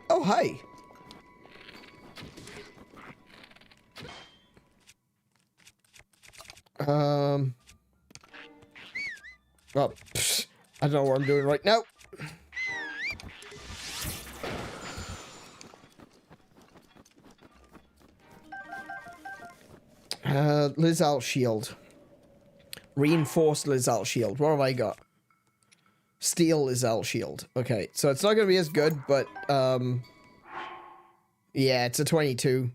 Oh, hi. Well, I don't know what I'm doing right now. Lizal shield. Reinforced Lizal shield. What have I got? Steel Lizal shield. Okay, so it's not gonna be as good, but, yeah, it's a 22.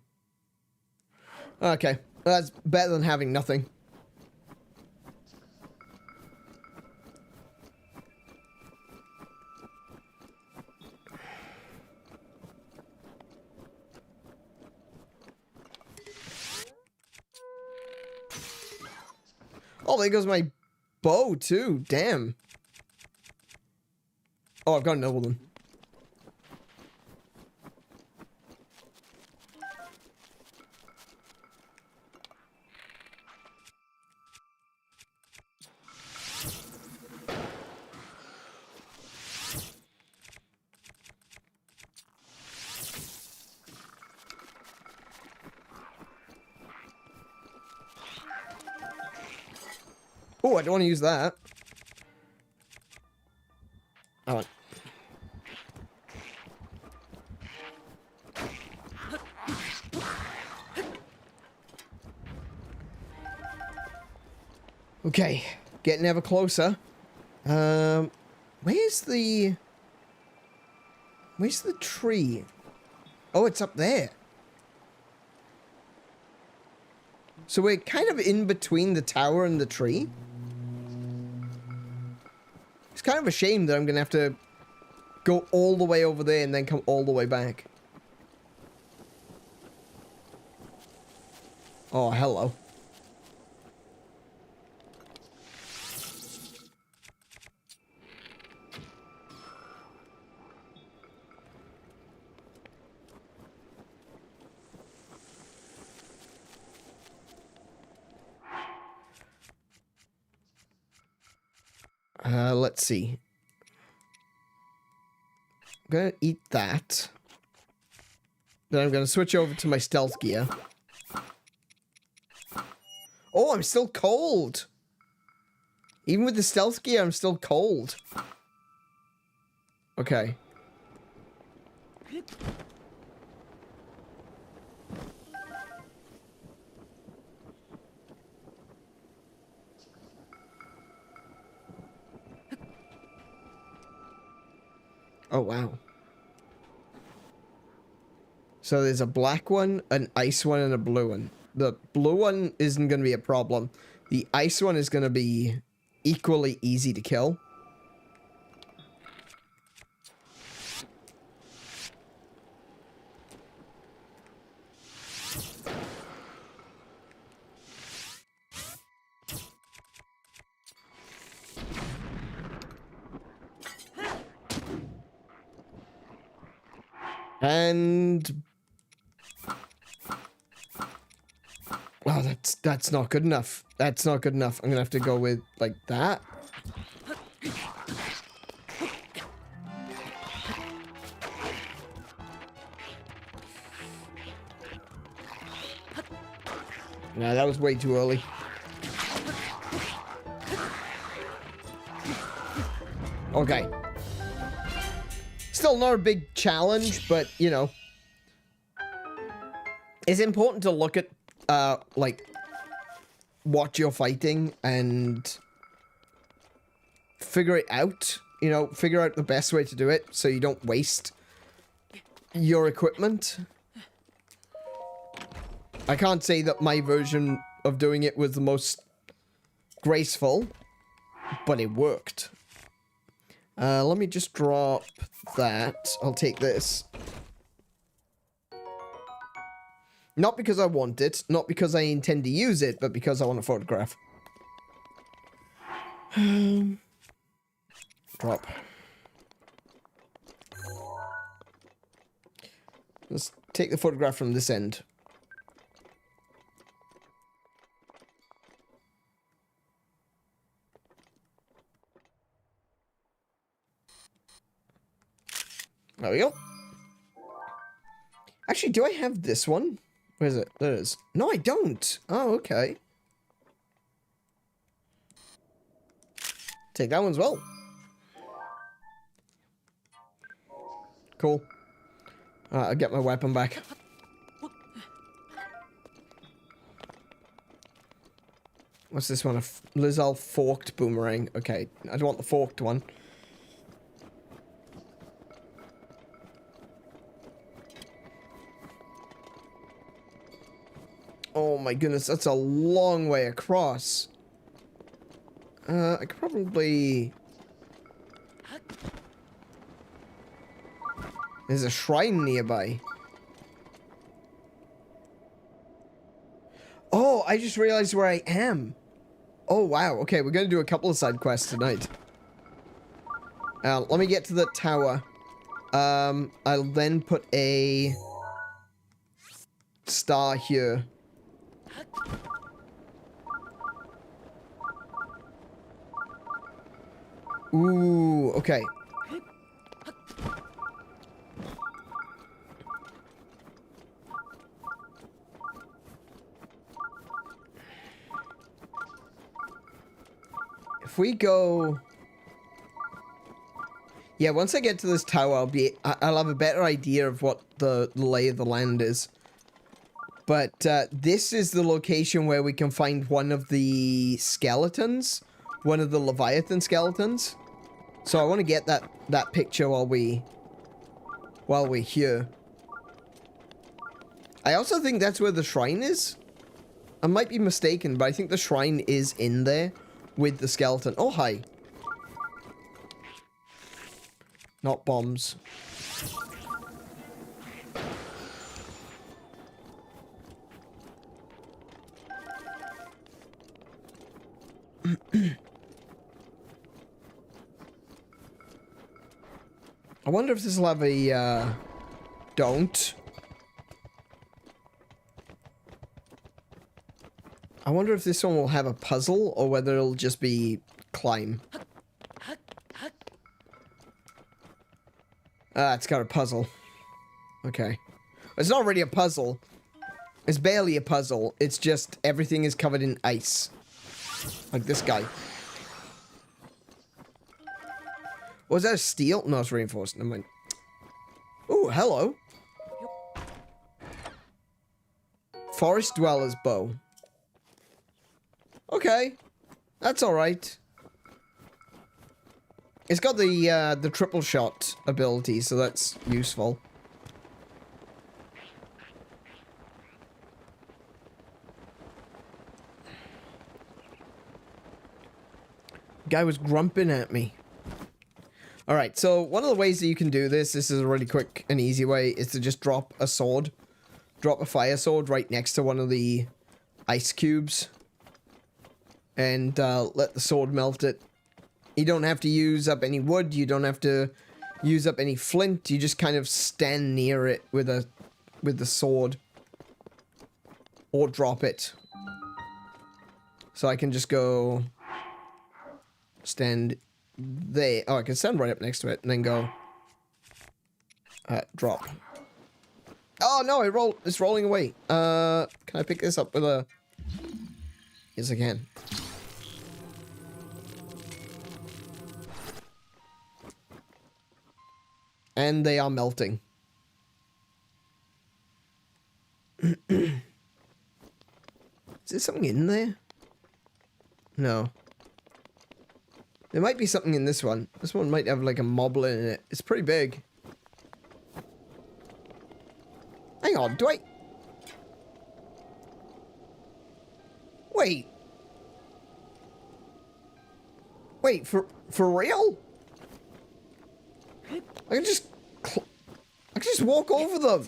Okay, that's better than having nothing. Oh, there goes my bow, too. Damn. Oh, I've got another one. Oh, I don't want to use that. Oh. Okay, getting ever closer. Where's the tree? Oh, it's up there. So we're kind of in between the tower and the tree. It's kind of a shame that I'm gonna have to go all the way over there and then come all the way back. Oh, hello. Let's see. I'm gonna eat that. Then I'm gonna switch over to my stealth gear. Oh, I'm still cold. Even with the stealth gear, I'm still cold. Okay. Oh, wow. So there's a black one, an ice one, and a blue one. The blue one isn't going to be a problem. The ice one is going to be equally easy to kill. And oh, that's not good enough. That's not good enough. I'm gonna have to go with like that. No, that was way too early. Okay. Still not a big challenge, but, you know. It's important to look at, like, what you're fighting and figure it out. You know, figure out the best way to do it so you don't waste your equipment. I can't say that my version of doing it was the most graceful, but it worked. Let me just drop that. I'll take this. Not because I want it, not because I intend to use it, but because I want a photograph. Drop. Let's take the photograph from this end. There we go. Actually, do I have this one? Where is it? There it is. No, I don't. Oh, okay. Take that one as well. Cool. I'll get my weapon back. What's this one? A Lizal forked boomerang. Okay, I don't want the forked one. Oh my goodness, that's a long way across. I could probably... There's a shrine nearby. Oh, I just realized where I am. Oh, wow. Okay, we're going to do a couple of side quests tonight. Let me get to the tower. I'll then put a star here. Ooh, okay. If we go... Yeah, once I get to this tower, I'll have a better idea of what the lay of the land is. But this is the location where we can find one of the skeletons, one of the Leviathan skeletons. So I want to get that picture while we're here. I also think that's where the shrine is. I might be mistaken, but I think the shrine is in there with the skeleton. Oh, hi. Not bombs. I wonder if this will have a, don't. I wonder if this one will have a puzzle or whether it'll just be climb. It's got a puzzle. Okay. It's not really a puzzle. It's barely a puzzle. It's just everything is covered in ice. Like this guy. Was that a steel? No, it's reinforced. Never mind. Ooh, hello. Forest Dweller's Bow. Okay. That's alright. It's got the triple shot ability, so that's useful. Guy was grumping at me. Alright, so one of the ways that you can do this is a really quick and easy way, is to just drop a sword. Drop a fire sword right next to one of the ice cubes. And let the sword melt it. You don't have to use up any wood, you don't have to use up any flint, you just kind of stand near it with the sword. Or drop it. So I can just go... stand there. Oh, I can stand right up next to it and then go... drop. Oh no, it's rolling away. Can I pick this up with a... Yes, I can. And they are melting. Is there something in there? No. There might be something in this one. This one might have like a moblin in it. It's pretty big. Hang on, do I... Wait. Wait, for real? I can just walk over them.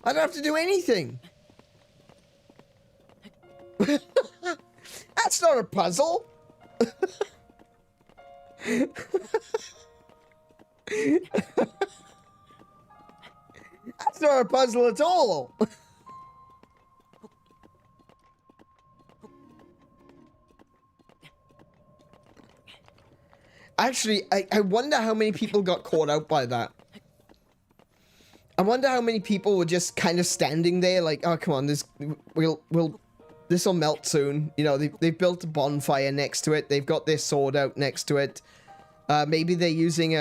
I don't have to do anything. That's not a puzzle. That's not a puzzle at all. Actually, I wonder how many people got caught out by that. I wonder how many people were just kind of standing there like, oh, come on, this'll melt soon. You know, they've built a bonfire next to it. They've got their sword out next to it. Maybe they're using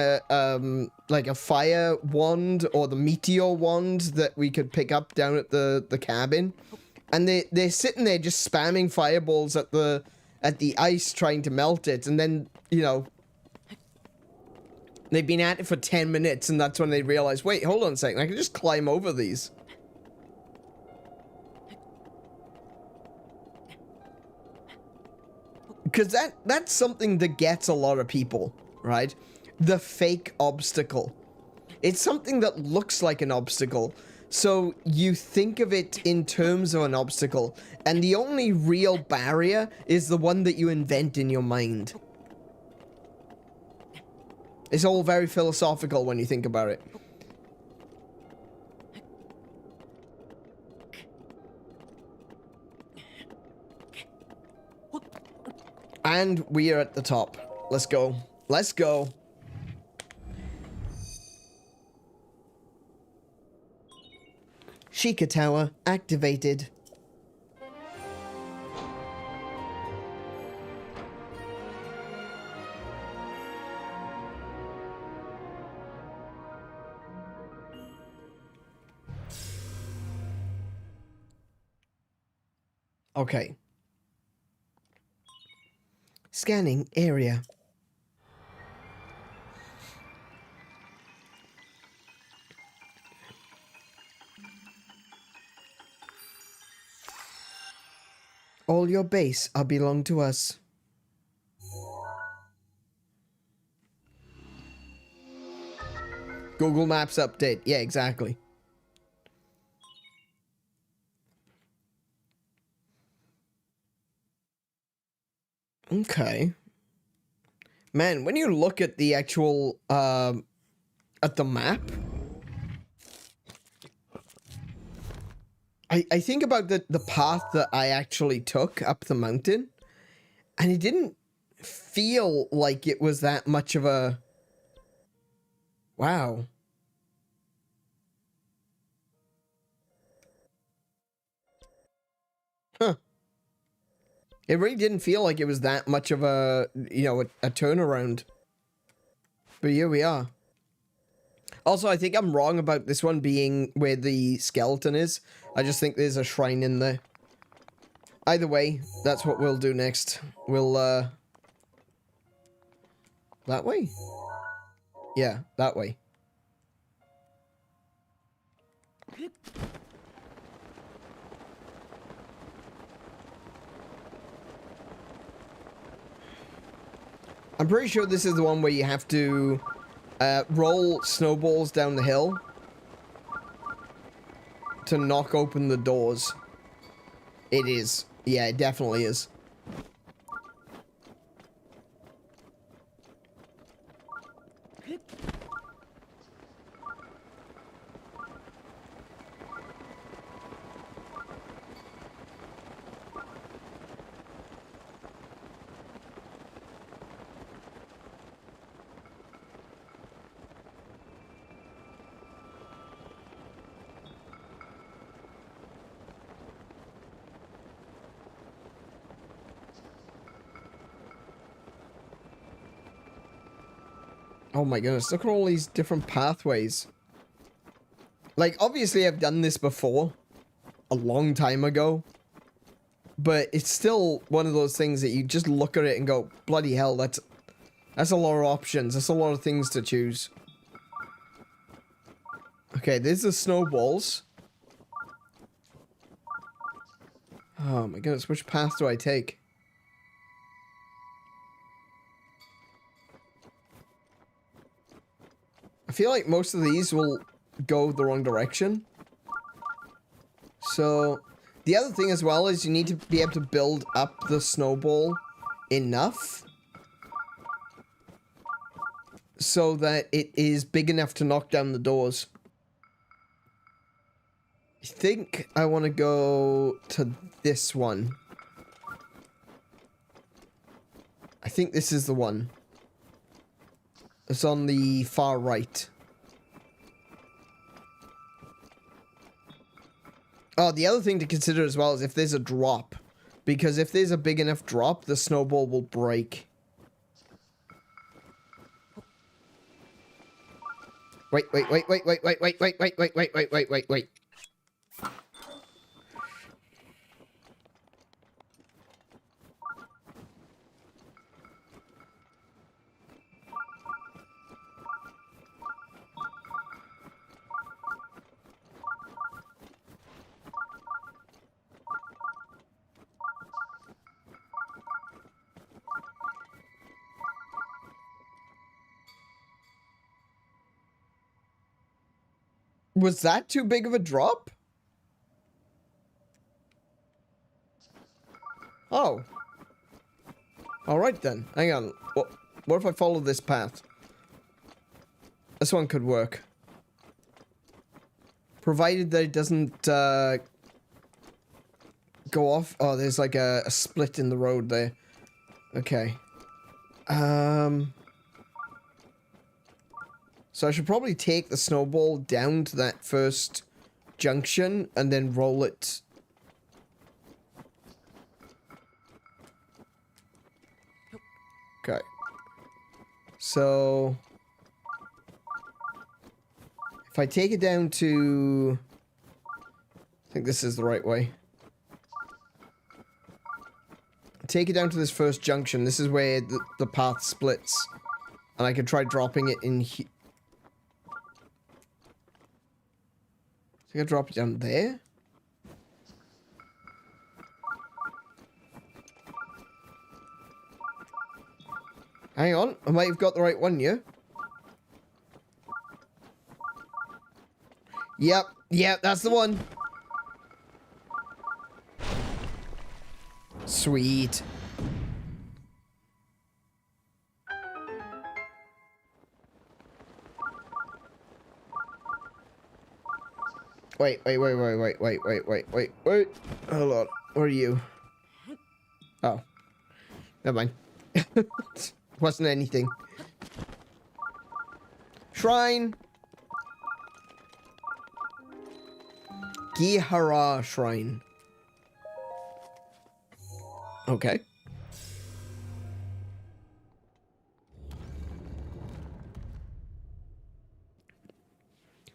like a fire wand or the meteor wand that we could pick up down at the cabin. And they're sitting there just spamming fireballs at the ice trying to melt it. And then, you know, they've been at it for 10 minutes and that's when they realize, wait, hold on a second, I can just climb over these. Because that's something that gets a lot of people, right? The fake obstacle. It's something that looks like an obstacle. So you think of it in terms of an obstacle. And the only real barrier is the one that you invent in your mind. It's all very philosophical when you think about it. And we are at the top. Let's go. Let's go. Shiekah Tower activated. Okay. Scanning area. All your base are belong to us. Google Maps update. Yeah, exactly. Okay. Man, when you look at the actual, at the map, I think about the path that I actually took up the mountain, and it didn't feel like it was that much of a... Wow. Huh. It really didn't feel like it was that much of a, you know, a turnaround. But here we are. Also, I think I'm wrong about this one being where the skeleton is. I just think there's a shrine in there. Either way, that's what we'll do next. We'll, that way? Yeah, that way. I'm pretty sure this is the one where you have to roll snowballs down the hill to knock open the doors. It is. Yeah, it definitely is. Oh my goodness, look at all these different pathways. Like, obviously I've done this before, a long time ago, but it's still one of those things that you just look at it and go, bloody hell, that's a lot of options, that's a lot of things to choose. Okay, there's the snowballs. Oh my goodness, which path do I take? I feel like most of these will go the wrong direction. So, the other thing as well is you need to be able to build up the snowball enough so that it is big enough to knock down the doors. I think I want to go to this one. I think this is the one. It's on the far right. Oh, the other thing to consider as well is if there's a drop. Because if there's a big enough drop, the snowball will break. Wait. Was that too big of a drop? Oh. Alright then. Hang on. What if I follow this path? This one could work. Provided that it doesn't go off. Oh, there's like a split in the road there. Okay. So I should probably take the snowball down to that first junction and then roll it. Okay. So if I take it down to... I think this is the right way. Take it down to this first junction. This is where the path splits. And I could try dropping it in here. I think I drop it down there. Hang on, I might have got the right one here. Yep, that's the one. Sweet. Wait. Hold on. Where are you? Oh. Never mind. Wasn't anything. Shrine. Gihara Shrine. Okay.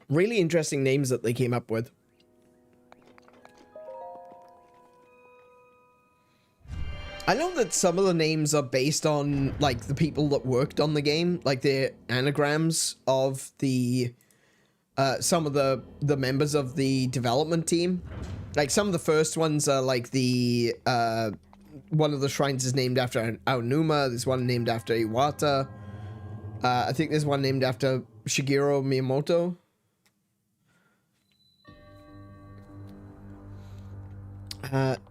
Really interesting names that they came up with. I know that some of the names are based on, like, the people that worked on the game, like the anagrams of the, some of the members of the development team. Like, some of the first ones are, like, the, one of the shrines is named after Aonuma, there's one named after Iwata. I think there's one named after Shigeru Miyamoto.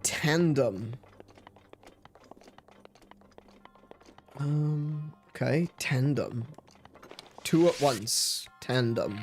Tandem. Okay, tandem. Two at once. Tandem.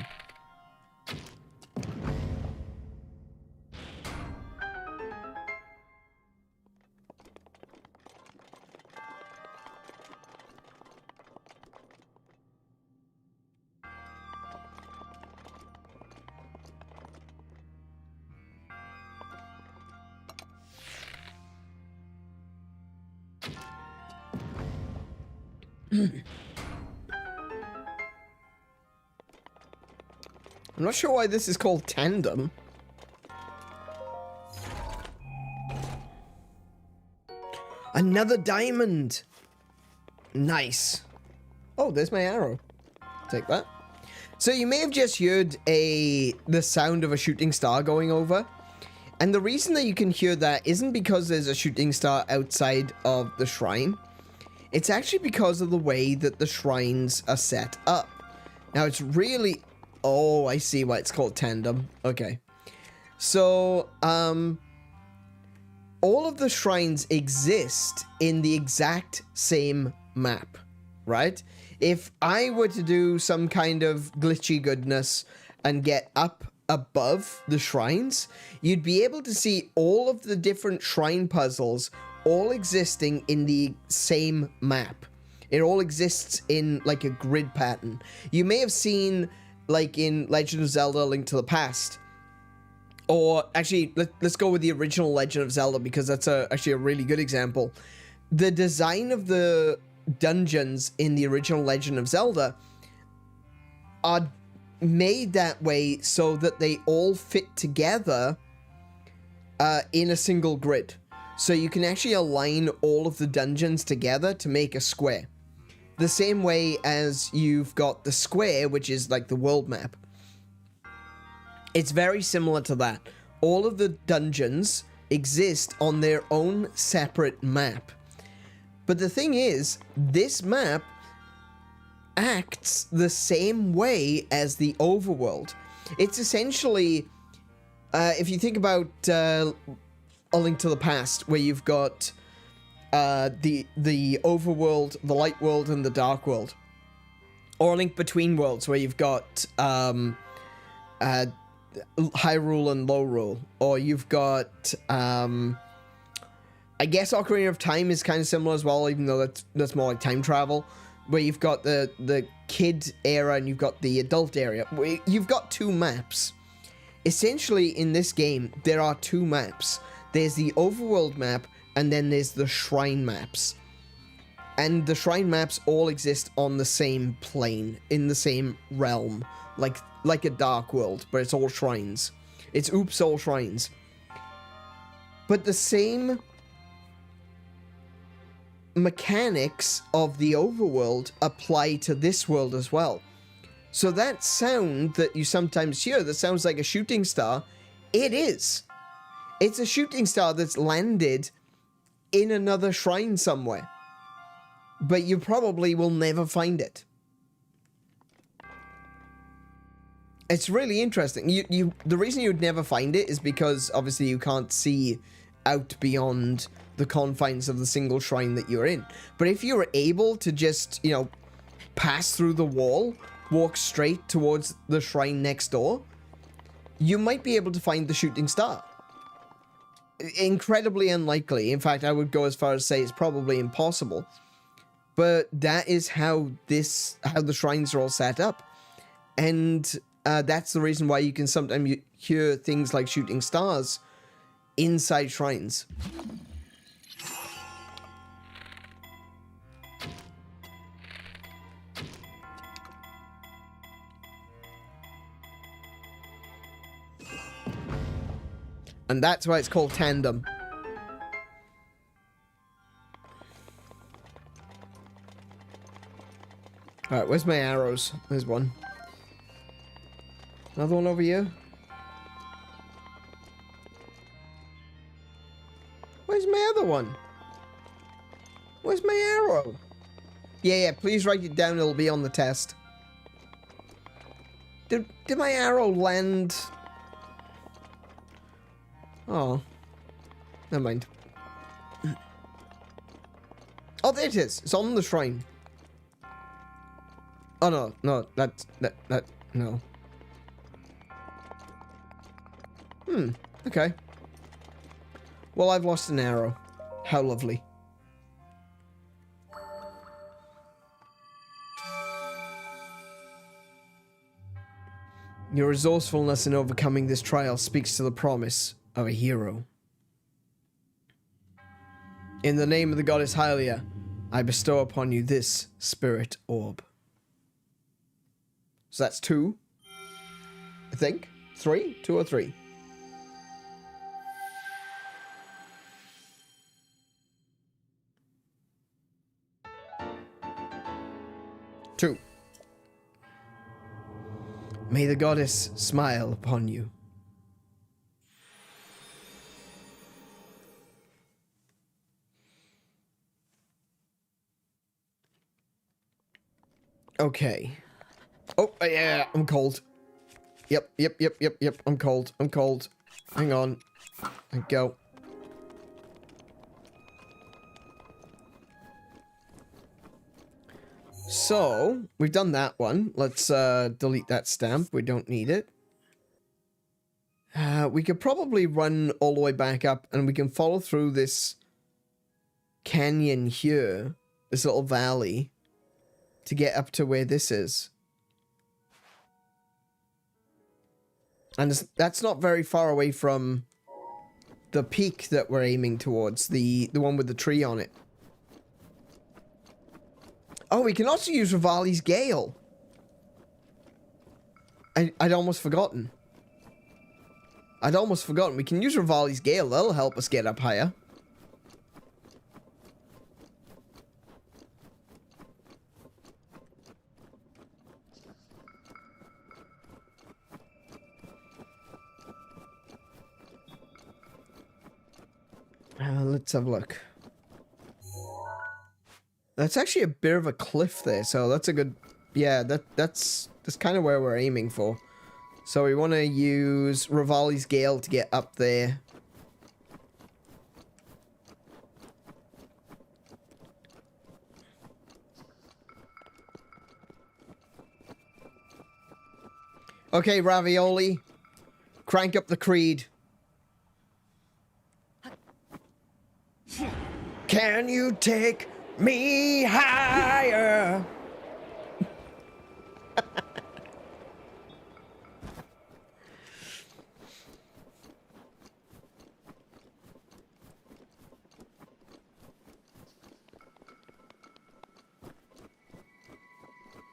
I'm not sure why this is called tandem. Another diamond. Nice. Oh, there's my arrow. Take that. So you may have just heard the sound of a shooting star going over. And the reason that you can hear that isn't because there's a shooting star outside of the shrine. It's actually because of the way that the shrines are set up. Now, it's really... Oh, I see why it's called tandem. Okay. So, all of the shrines exist in the exact same map, right? If I were to do some kind of glitchy goodness and get up above the shrines, you'd be able to see all of the different shrine puzzles all existing in the same map. It all exists in like a grid pattern. You may have seen, like in Legend of Zelda: Link to the Past, or actually let's go with the original Legend of Zelda because that's actually a really good example. The design of the dungeons in the original Legend of Zelda are made that way so that they all fit together in a single grid. So you can actually align all of the dungeons together to make a square. The same way as you've got the square, which is like the world map. It's very similar to that. All of the dungeons exist on their own separate map. But the thing is, this map acts the same way as the overworld. It's essentially, if you think about A Link to the Past, where you've got the overworld, the light world, and the dark world, or A Link Between Worlds, where you've got Hyrule and Lowrule, or you've got I guess Ocarina of Time is kind of similar as well, even though that's more like time travel, where you've got the kid era and you've got the adult area. You've got two maps. Essentially, in this game, there are two maps. There's the overworld map, and then there's the shrine maps. And the shrine maps all exist on the same plane, in the same realm, like a dark world, but it's all shrines. It's oops, all shrines. But the same mechanics of the overworld apply to this world as well. So that sound that you sometimes hear that sounds like a shooting star, it is. It's a shooting star that's landed in another shrine somewhere. But you probably will never find it. It's really interesting. The reason you'd never find it is because obviously you can't see out beyond the confines of the single shrine that you're in. But if you were able to just, pass through the wall, walk straight towards the shrine next door, you might be able to find the shooting star. Incredibly unlikely. In fact, I would go as far as say it's probably impossible. But that is how the shrines are all set up. And that's the reason why you can sometimes hear things like shooting stars inside shrines. And that's why it's called tandem. Alright, where's my arrows? There's one. Another one over here. Where's my other one? Where's my arrow? Yeah, please write it down. It'll be on the test. Did my arrow land? Oh. Never mind. Oh, there it is. It's on the shrine. Oh, no. No. Okay. Well, I've lost an arrow. How lovely. Your resourcefulness in overcoming this trial speaks to the promise of a hero. In the name of the goddess Hylia, I bestow upon you this spirit orb. So that's 2. I think. 3? 2 or 3? 2. May the goddess smile upon you. Okay. Oh, yeah, I'm cold. Yep, I'm cold. Hang on. There we go. So, we've done that one. Let's delete that stamp. We don't need it. We could probably run all the way back up and we can follow through this canyon here, this little valley, to get up to where this is. And that's not very far away from the peak that we're aiming towards, the one with the tree on it. Oh, we can also use Rivali's Gale. I'd almost forgotten. We can use Rivali's Gale. That'll help us get up higher. Let's have a look. That's actually a bit of a cliff there, so that's a good... Yeah, that's kind of where we're aiming for. So we want to use Rivali's Gale to get up there. Okay, Ravioli. Crank up the creed. Can you take me higher?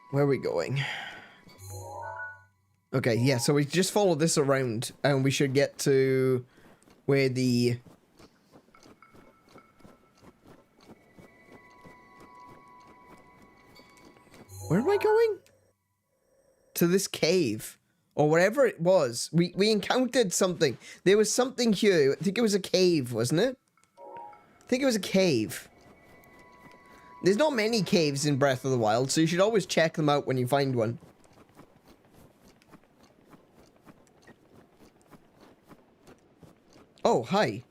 Where are we going? Okay, yeah, so we just follow this around and we should get to where the... Where am I going? To this cave. Or whatever it was. We encountered something. There was something here. I think it was a cave, wasn't it? I think it was a cave. There's not many caves in Breath of the Wild, so you should always check them out when you find one. Oh, hi.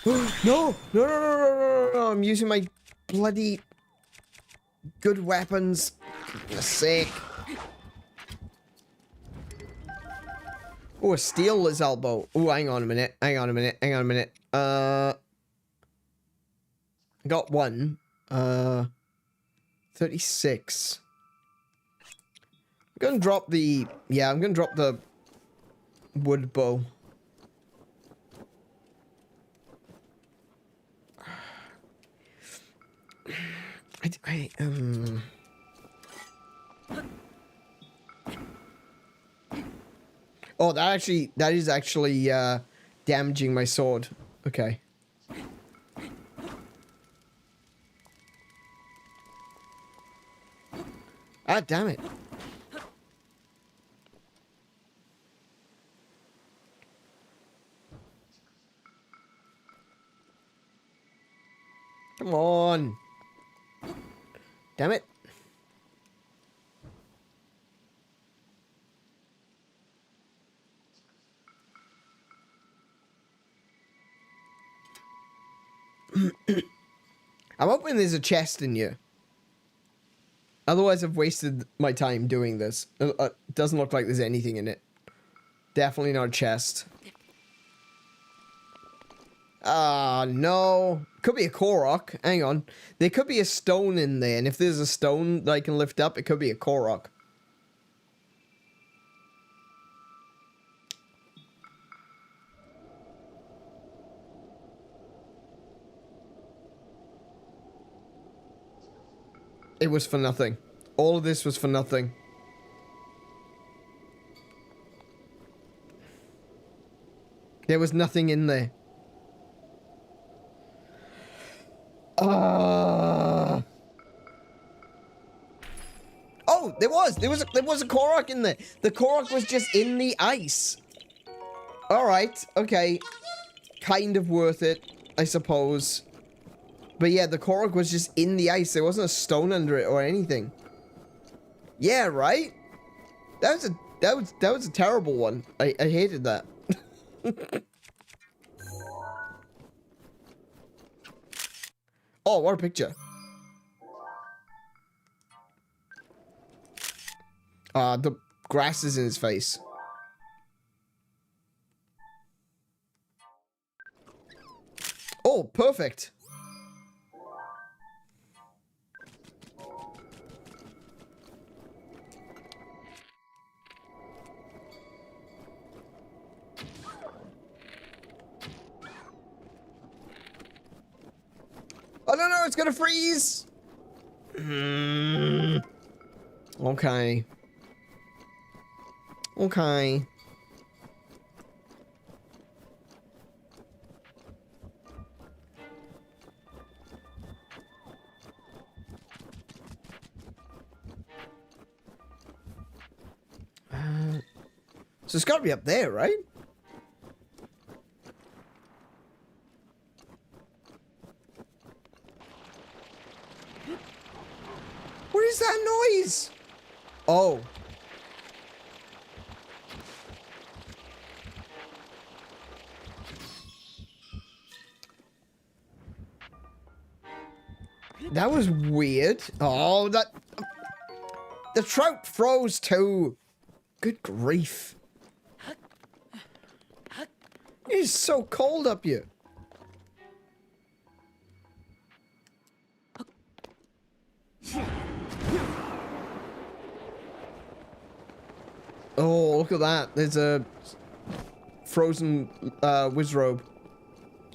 No! No, no, no, no, no, no, I'm using my bloody good weapons. For goodness sake. Oh, a steel is elbow. Oh, hang on a minute. Hang on a minute. Hang on a minute. Got one. 36. I'm gonna drop the... Yeah, I'm gonna drop the wood bow. Oh, that is actually damaging my sword. Okay. Ah, damn it. Come on. Damn it. I'm hoping there's a chest in here. Otherwise, I've wasted my time doing this. Doesn't look like there's anything in it. Definitely not a chest. Ah, no. Could be a Korok. Hang on. There could be a stone in there, and if there's a stone that I can lift up, it could be a Korok. It was for nothing. All of this was for nothing. There was nothing in there. Oh, there was a Korok in there. The Korok was just in the ice. All right, okay, kind of worth it, I suppose. But yeah, the Korok was just in the ice. There wasn't a stone under it or anything. Yeah, right. That was a terrible one. I hated that. Oh, what a picture. The grass is in his face. Oh, perfect. Oh, no, it's gonna freeze! Okay. Okay. So it's gotta be up there, right? What is that noise? Oh. That was weird. Oh, that... The trout froze too. Good grief. It is so cold up here. Oh, look at that. There's a frozen wizrobe.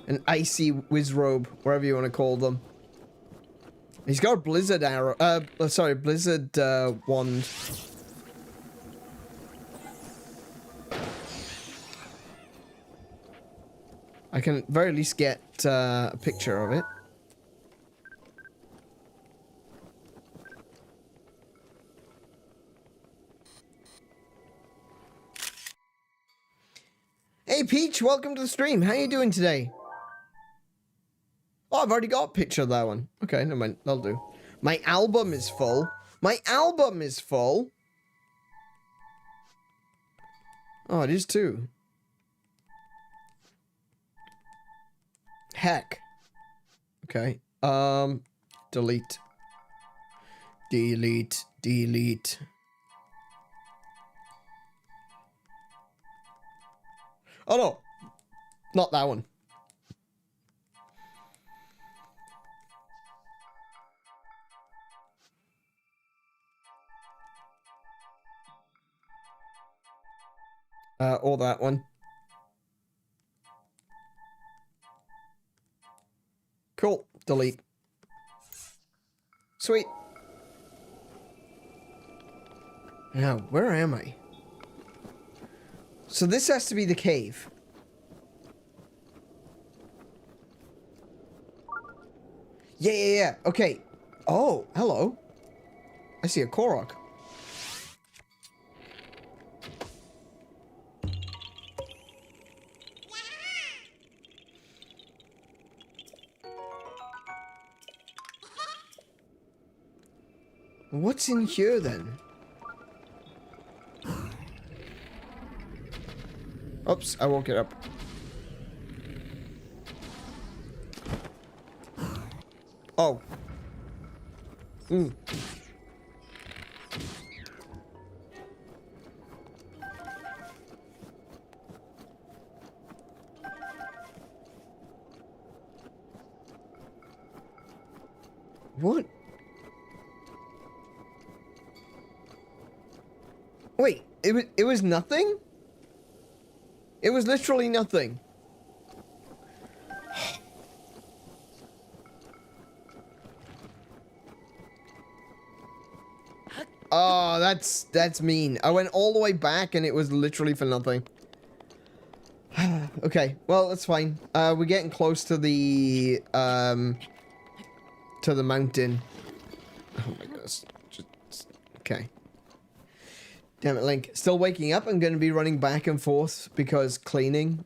An icy wizrobe, whatever you want to call them. He's got a blizzard arrow. Sorry, blizzard wand. I can at very least get a picture of it. Hey Peach, welcome to the stream. How you doing today? Oh, I've already got a picture of that one. Okay, never mind. That'll do. My album is full. My album is full. Oh, it is too. heck? Okay. Delete. Delete. Delete. Oh no. Not that one. Or that one. Cool. Delete. Sweet. Now, where am I? So this has to be the cave. Yeah. Okay. Oh, hello. I see a Korok. What's in here then? Oops, I woke it up. Oh. What? Wait, it was nothing? It was literally nothing. Oh, that's mean. I went all the way back and it was literally for nothing. Okay, well, that's fine. We're getting close to the mountain. Oh my goodness. Okay. Damn it, Link. Still waking up. I'm going to be running back and forth because cleaning.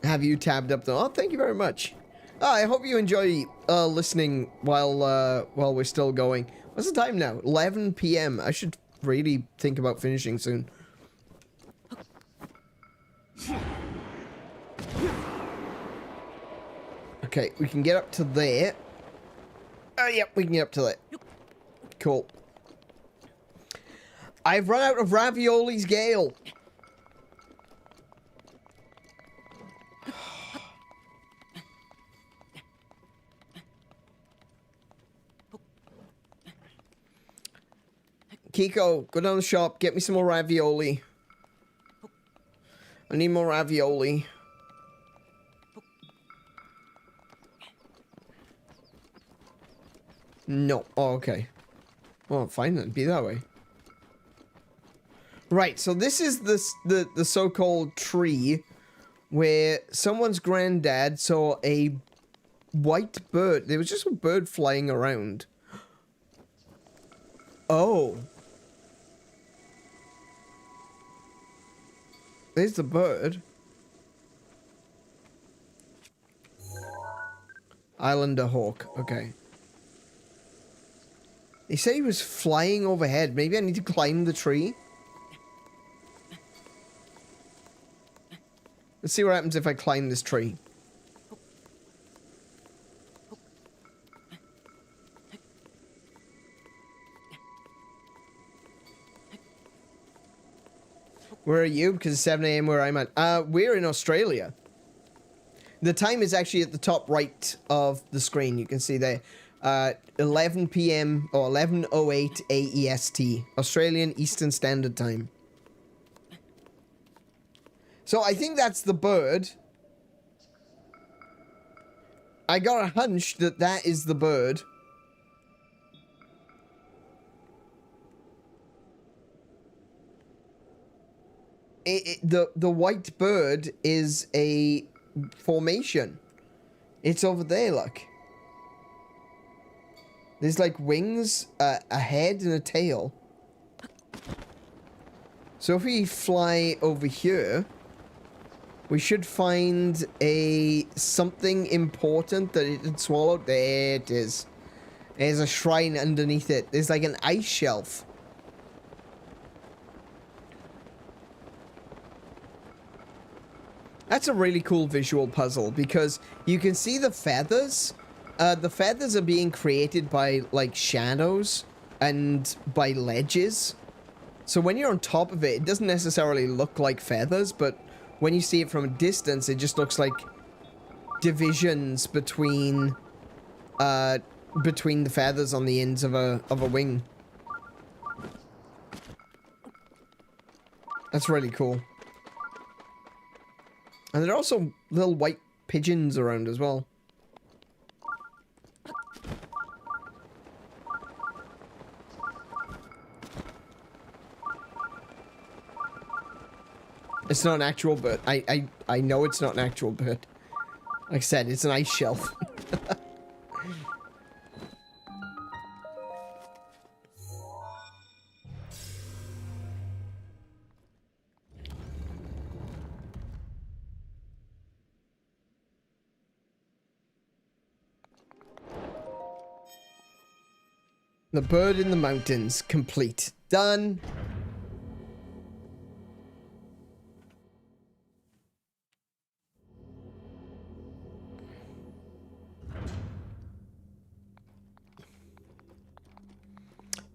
Have you tabbed up the... Oh, thank you very much. Oh, I hope you enjoy listening while we're still going. What's the time now? 11 p.m. I should really think about finishing soon. Okay, we can get up to there. Oh, yep, we can get up to there. Cool. I've run out of raviolis, Gale. Kiko, go down the shop, get me some more ravioli. I need more ravioli. No. Oh, okay. Well, fine then. Be that way. Right, so this is the so-called tree where someone's granddad saw a white bird. There was just a bird flying around. Oh. There's the bird. Islander hawk. Okay. He said he was flying overhead. Maybe I need to climb the tree. Let's see what happens if I climb this tree. Where are you? Because it's 7 a.m. where I'm at. We're in Australia. The time is actually at the top right of the screen. You can see there. 11 p.m. or 11:08 AEST. Australian Eastern Standard Time. So I think that's the bird. I got a hunch that that is the bird. The white bird is a formation. It's over there, look. There's like wings, a head, and a tail. So if we fly over here, we should find something important that it had swallowed. There it is. There's a shrine underneath it. There's like an ice shelf. That's a really cool visual puzzle because you can see the feathers. The feathers are being created by, like, shadows and by ledges. So when you're on top of it, it doesn't necessarily look like feathers, but when you see it from a distance, it just looks like divisions between the feathers on the ends of a wing. That's really cool. And there are also little white pigeons around as well. It's not an actual bird. I know it's not an actual bird. Like I said, it's an ice shelf. The bird in the mountains, complete. Done.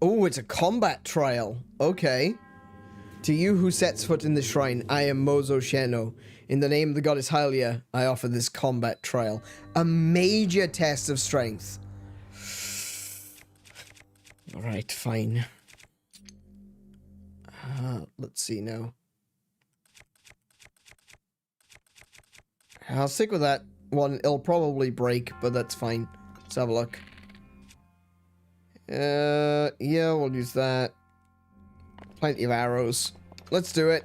Oh, it's a combat trial. Okay. To you who sets foot in the shrine, I am Mozo Sheno. In the name of the goddess Hylia, I offer this combat trial. A major test of strength. Alright, fine. Let's see now. I'll stick with that one. It'll probably break, but that's fine. Let's have a look. Yeah, we'll use that. Plenty of arrows. Let's do it.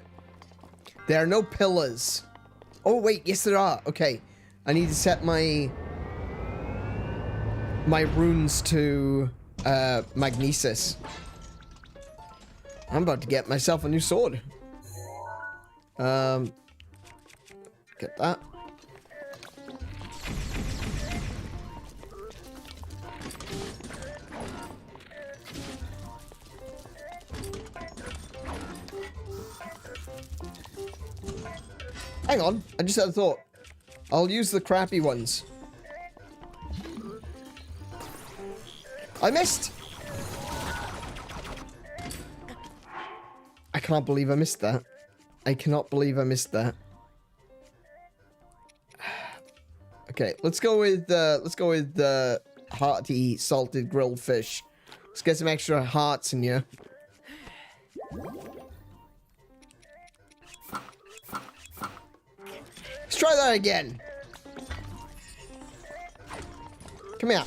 There are no pillars. Oh, wait, yes there are. Okay. I need to set my runes to magnesis. I'm about to get myself a new sword. Get that. Hang on, I just had a thought. I'll use the crappy ones. I missed! I can't believe I missed that. I cannot believe I missed that. Okay, let's go with hearty salted grilled fish. Let's get some extra hearts in here. Let's try that again. Come here.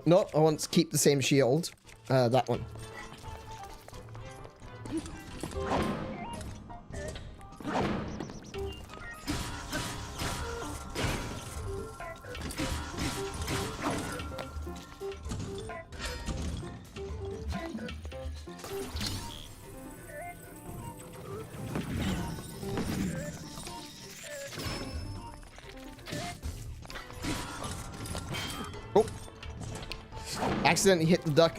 No, I want to keep the same shield. That one. Accidentally hit the duck.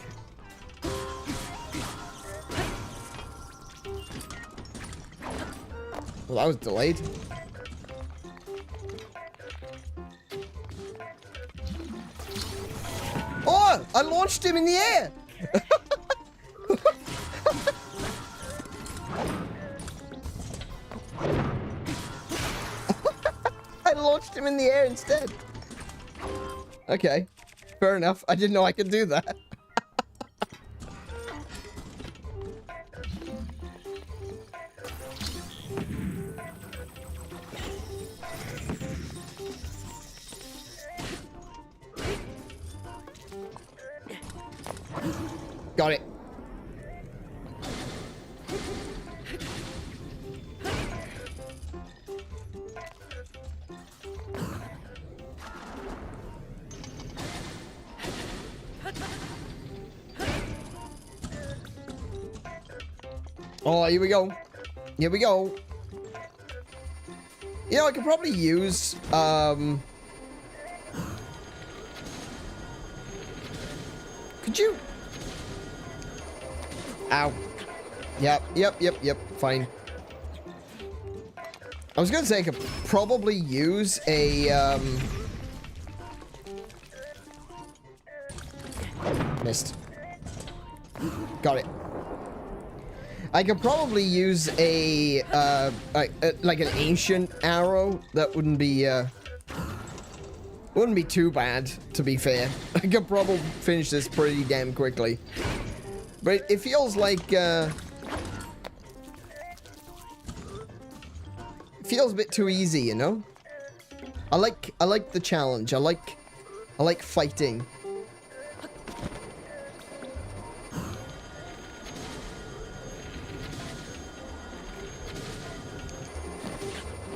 Well, that was delayed. Oh! I launched him in the air! I launched him in the air instead. Okay. Fair enough. I didn't know I could do that. Got it. Oh, here we go. Here we go. You know, I could probably use, Could you? Ow. Yep. Fine. I was gonna say I could probably use a, Missed. Got it. I could probably use a, like an ancient arrow. That wouldn't be too bad, to be fair. I could probably finish this pretty damn quickly. But it feels like, it feels a bit too easy, you know? I like the challenge. I like fighting.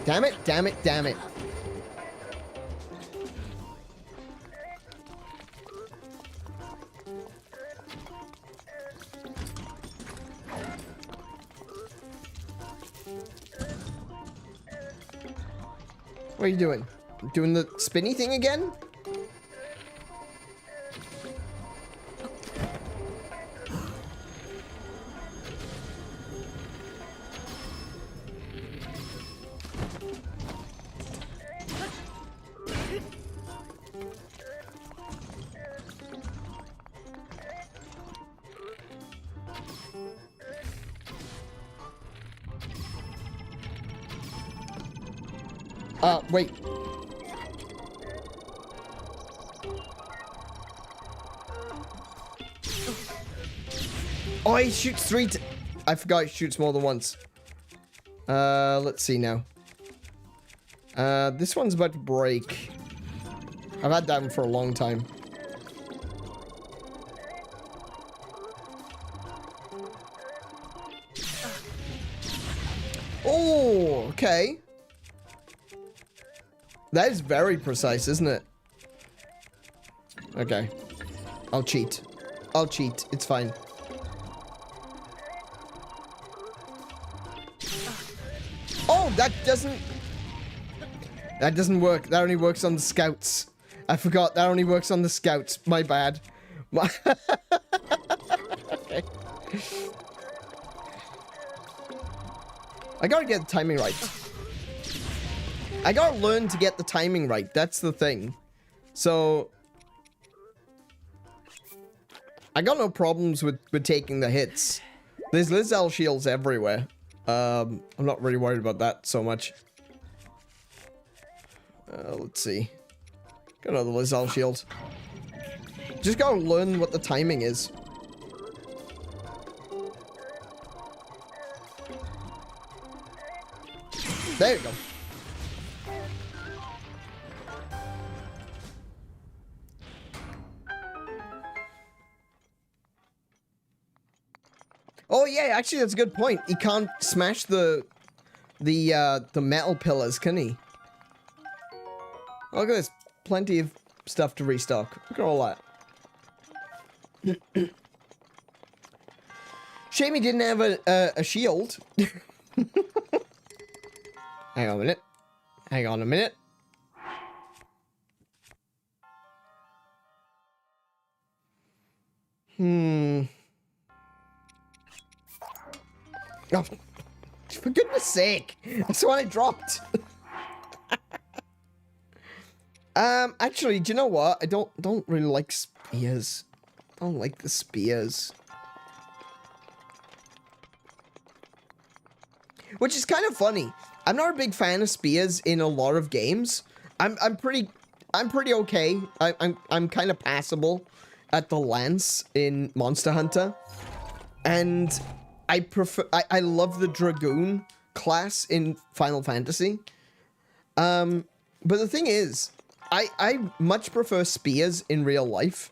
Damn it, damn it, damn it. What are you doing? Doing the spinny thing again? Wait. Oh, he shoots I forgot he shoots more than once. Let's see now. This one's about to break. I've had that one for a long time. Oh, okay. That is very precise, isn't it? Okay. I'll cheat. I'll cheat. It's fine. Oh, that doesn't work. That only works on the scouts. I forgot. That only works on the scouts. My bad. Okay. I gotta get the timing right. I gotta learn to get the timing right. That's the thing. So I got no problems with taking the hits. There's Lizelle shields everywhere. I'm not really worried about that so much. Let's see. Got another Lizelle shield. Just gotta learn what the timing is. There you go. Oh yeah, actually that's a good point. He can't smash the metal pillars, can he? Look at this. Plenty of stuff to restock. Look at all that. Shame he didn't have a shield. Hang on a minute. Hang on a minute. Oh, for goodness sake. That's the one I dropped. Actually, do you know what? I don't really like spears. I don't like the spears. Which is kind of funny. I'm not a big fan of spears in a lot of games. I'm pretty okay. I'm kind of passable at the lance in Monster Hunter. And I love the Dragoon class in Final Fantasy. But the thing is, I much prefer spears in real life.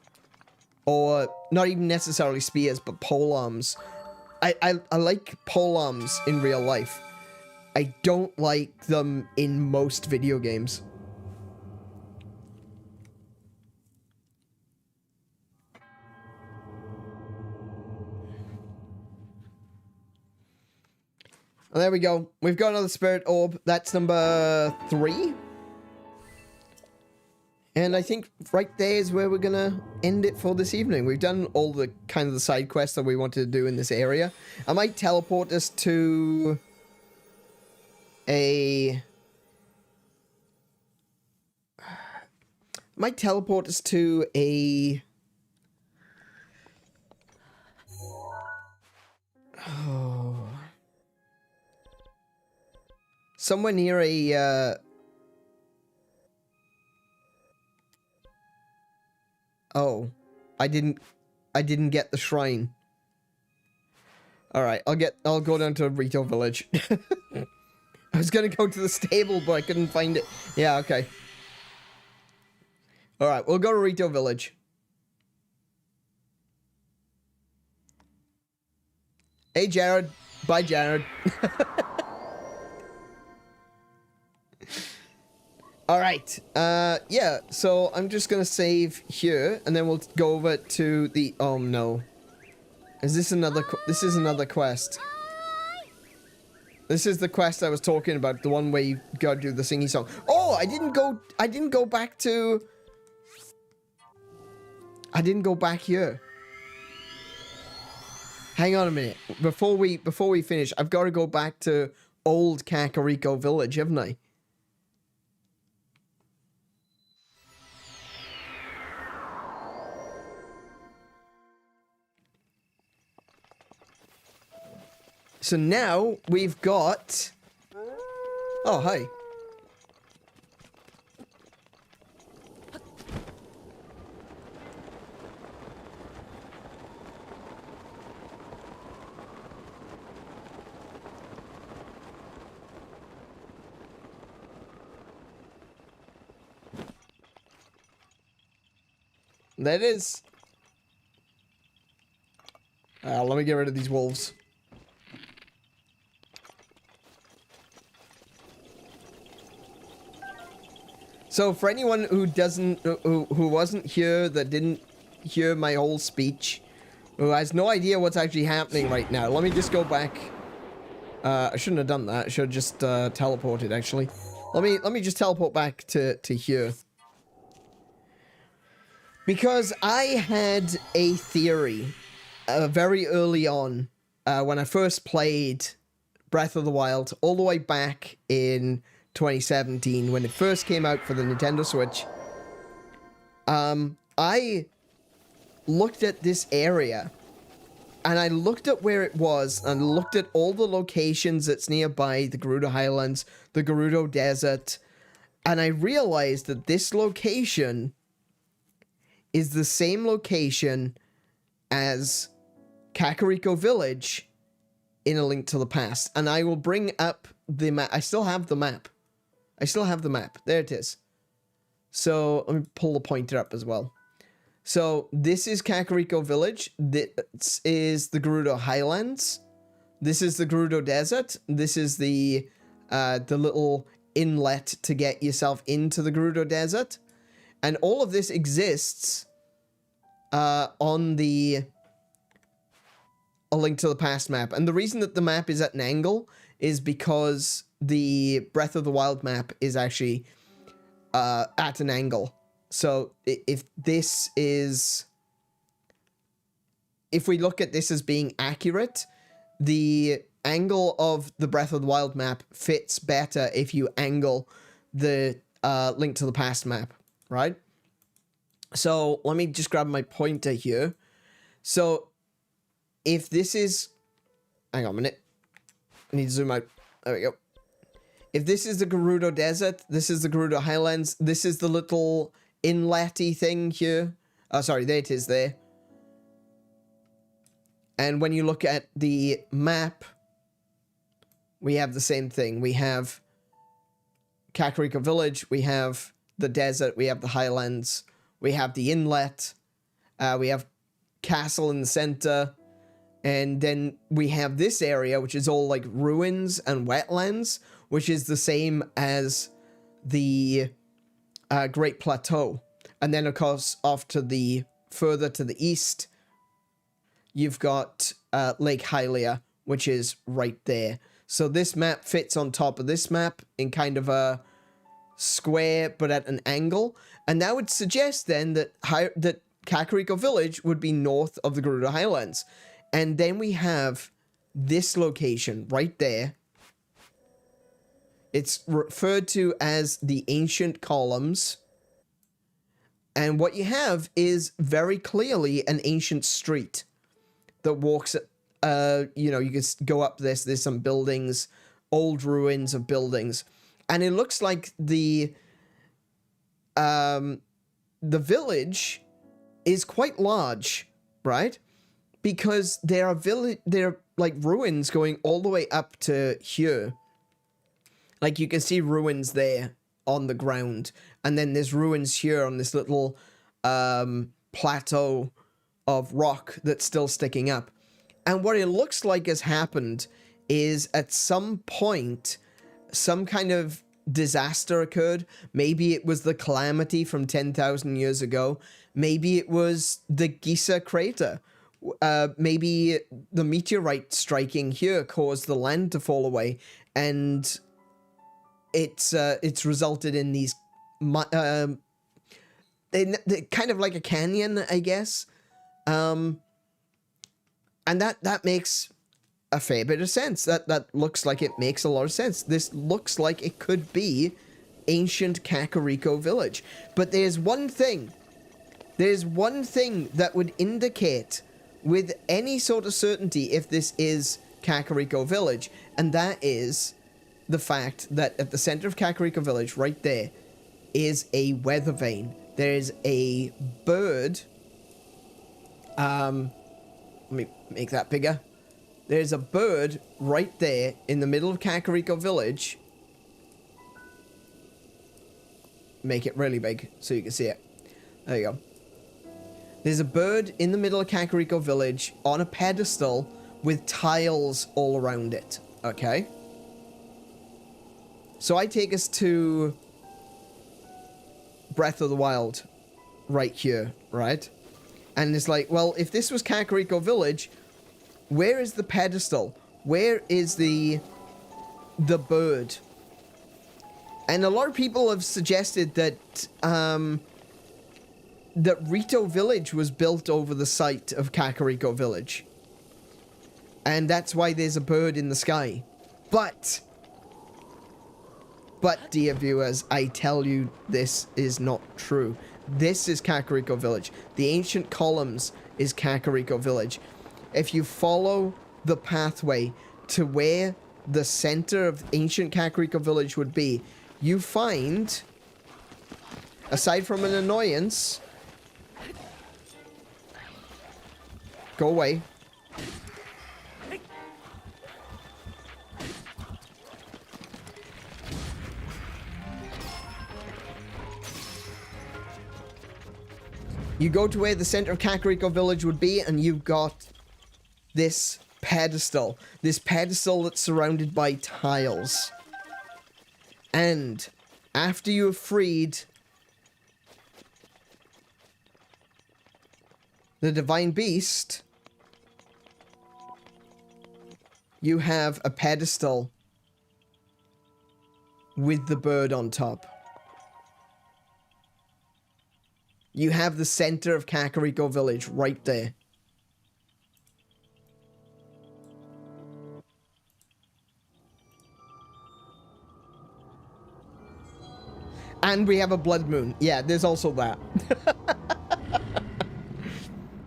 Or not even necessarily spears, but polearms. I like polearms in real life. I don't like them in most video games. And there we go. We've got another spirit orb. That's number 3. And I think right there is where we're gonna end it for this evening. We've done all the kind of the side quests that we wanted to do in this area. I might teleport us to a... Oh. Somewhere near a, Oh, I didn't get the shrine. Alright, I'll go down to Rito Village. I was gonna go to the stable, but I couldn't find it. Yeah, okay. Alright, we'll go to Rito Village. Hey, Jared. Bye, Jared. Alright, yeah, so I'm just gonna save here, and then we'll go over to the... Oh, no. Is this another... This is another quest. This is the quest I was talking about, the one where you gotta do the singy song. Oh, I didn't go back to... I didn't go back here. Hang on a minute. Before we finish, I've got to go back to old Kakariko Village, haven't I? So now we've got... Oh, hi. That is... let me get rid of these wolves. So for anyone who who wasn't here, that didn't hear my whole speech, who has no idea what's actually happening right now, let me just go back. I shouldn't have done that. I should have just teleported, actually. Let me just teleport back to here. Because I had a theory very early on when I first played Breath of the Wild, all the way back in 2017 when it first came out for the Nintendo Switch. I looked at this area and I looked at where it was and looked at all the locations that's nearby the Gerudo Highlands, the Gerudo Desert, and I realized that this location is the same location as Kakariko Village in A Link to the Past. And I will bring up the map. I still have the map. There it is. So let me pull the pointer up as well. So this is Kakariko Village. This is the Gerudo Highlands. This is the Gerudo Desert. This is the little inlet to get yourself into the Gerudo Desert. And all of this exists on the A Link to the Past map. And the reason that the map is at an angle is because the Breath of the Wild map is actually at an angle. So if we look at this as being accurate, the angle of the Breath of the Wild map fits better if you angle the Link to the Past map, right? So let me just grab my pointer here. So if this is... Hang on a minute. I need to zoom out. There we go. If this is the Gerudo Desert, this is the Gerudo Highlands, this is the little inlet-y thing here. Oh, sorry, there it is there. And when you look at the map, we have the same thing. We have Kakariko Village, we have the desert, we have the highlands, we have the inlet, we have castle in the center, and then we have this area, which is all like ruins and wetlands, which is the same as the Great Plateau. And then, of course, off to the further to the east, you've got Lake Hylia, which is right there. So this map fits on top of this map in kind of a square, but at an angle. And that would suggest then that that Kakariko Village would be north of the Gerudo Highlands. And then we have this location right there. It's referred to as the Ancient Columns. And what you have is very clearly an ancient street that walks, you know, you can go up this. There's some buildings, old ruins of buildings. And it looks like the village is quite large, right? Because there are like ruins going all the way up to here. Like you can see ruins there on the ground, and then there's ruins here on this little plateau of rock that's still sticking up. And what it looks like has happened is at some point some kind of disaster occurred. Maybe it was the calamity from 10,000 years ago. Maybe it was the Giza crater. Maybe the meteorite striking here caused the land to fall away, and it's resulted in these kind of like a canyon, I guess. And that makes a fair bit of sense. That looks like it makes a lot of sense. This looks like it could be ancient Kakariko Village. But there's one thing that would indicate with any sort of certainty if this is Kakariko Village, and that is the fact that at the center of Kakariko Village, right there, is a weather vane. There is a bird. Let me make that bigger. There's a bird right there in the middle of Kakariko Village. Make it really big so you can see it. There you go. There's a bird in the middle of Kakariko Village on a pedestal with tiles all around it. Okay? So I take us to Breath of the Wild right here, right? And it's like, well, if this was Kakariko Village, where is the pedestal? Where is the bird? And a lot of people have suggested that that Rito Village was built over the site of Kakariko Village. And that's why there's a bird in the sky. But, dear viewers, I tell you, this is not true. This is Kakariko Village. The Ancient Columns is Kakariko Village. If you follow the pathway to where the center of Ancient Kakariko Village would be, you find, aside from an annoyance... Go away. You go to where the center of Kakariko Village would be, and you've got this pedestal. This pedestal that's surrounded by tiles. And after you have freed the Divine Beast, you have a pedestal with the bird on top. You have the center of Kakariko Village right there. And we have a blood moon. Yeah, there's also that.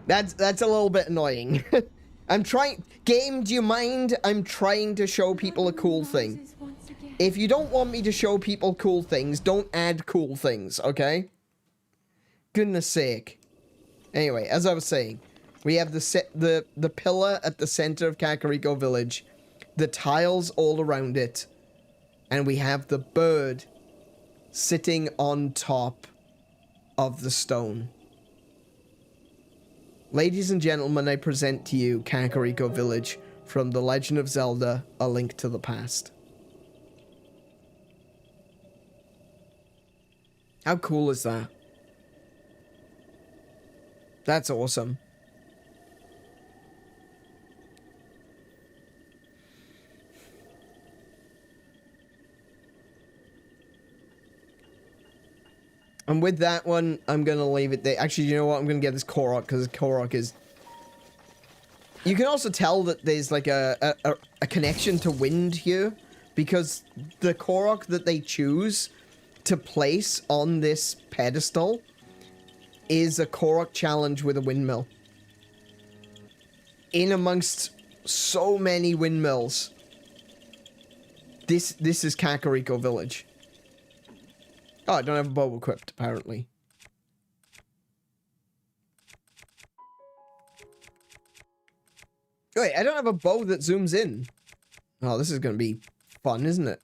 That's a little bit annoying. I'm trying... Game, do you mind? I'm trying to show people a cool thing. If you don't want me to show people cool things, don't add cool things, okay? Goodness sake. Anyway, as I was saying, we have the pillar at the center of Kakariko Village, the tiles all around it, and we have the bird sitting on top of the stone. Ladies and gentlemen, I present to you Kakariko Village from The Legend of Zelda: A Link to the Past. How cool is that? That's awesome. And with that one, I'm going to leave it there. Actually, you know what? I'm going to get this Korok, because Korok is... You can also tell that there's like a connection to wind here, because the Korok that they choose to place on this pedestal is a Korok challenge with a windmill. In amongst so many windmills, this is Kakariko Village. Oh, I don't have a bow equipped, apparently. Wait, I don't have a bow that zooms in. Oh, this is gonna be fun, isn't it?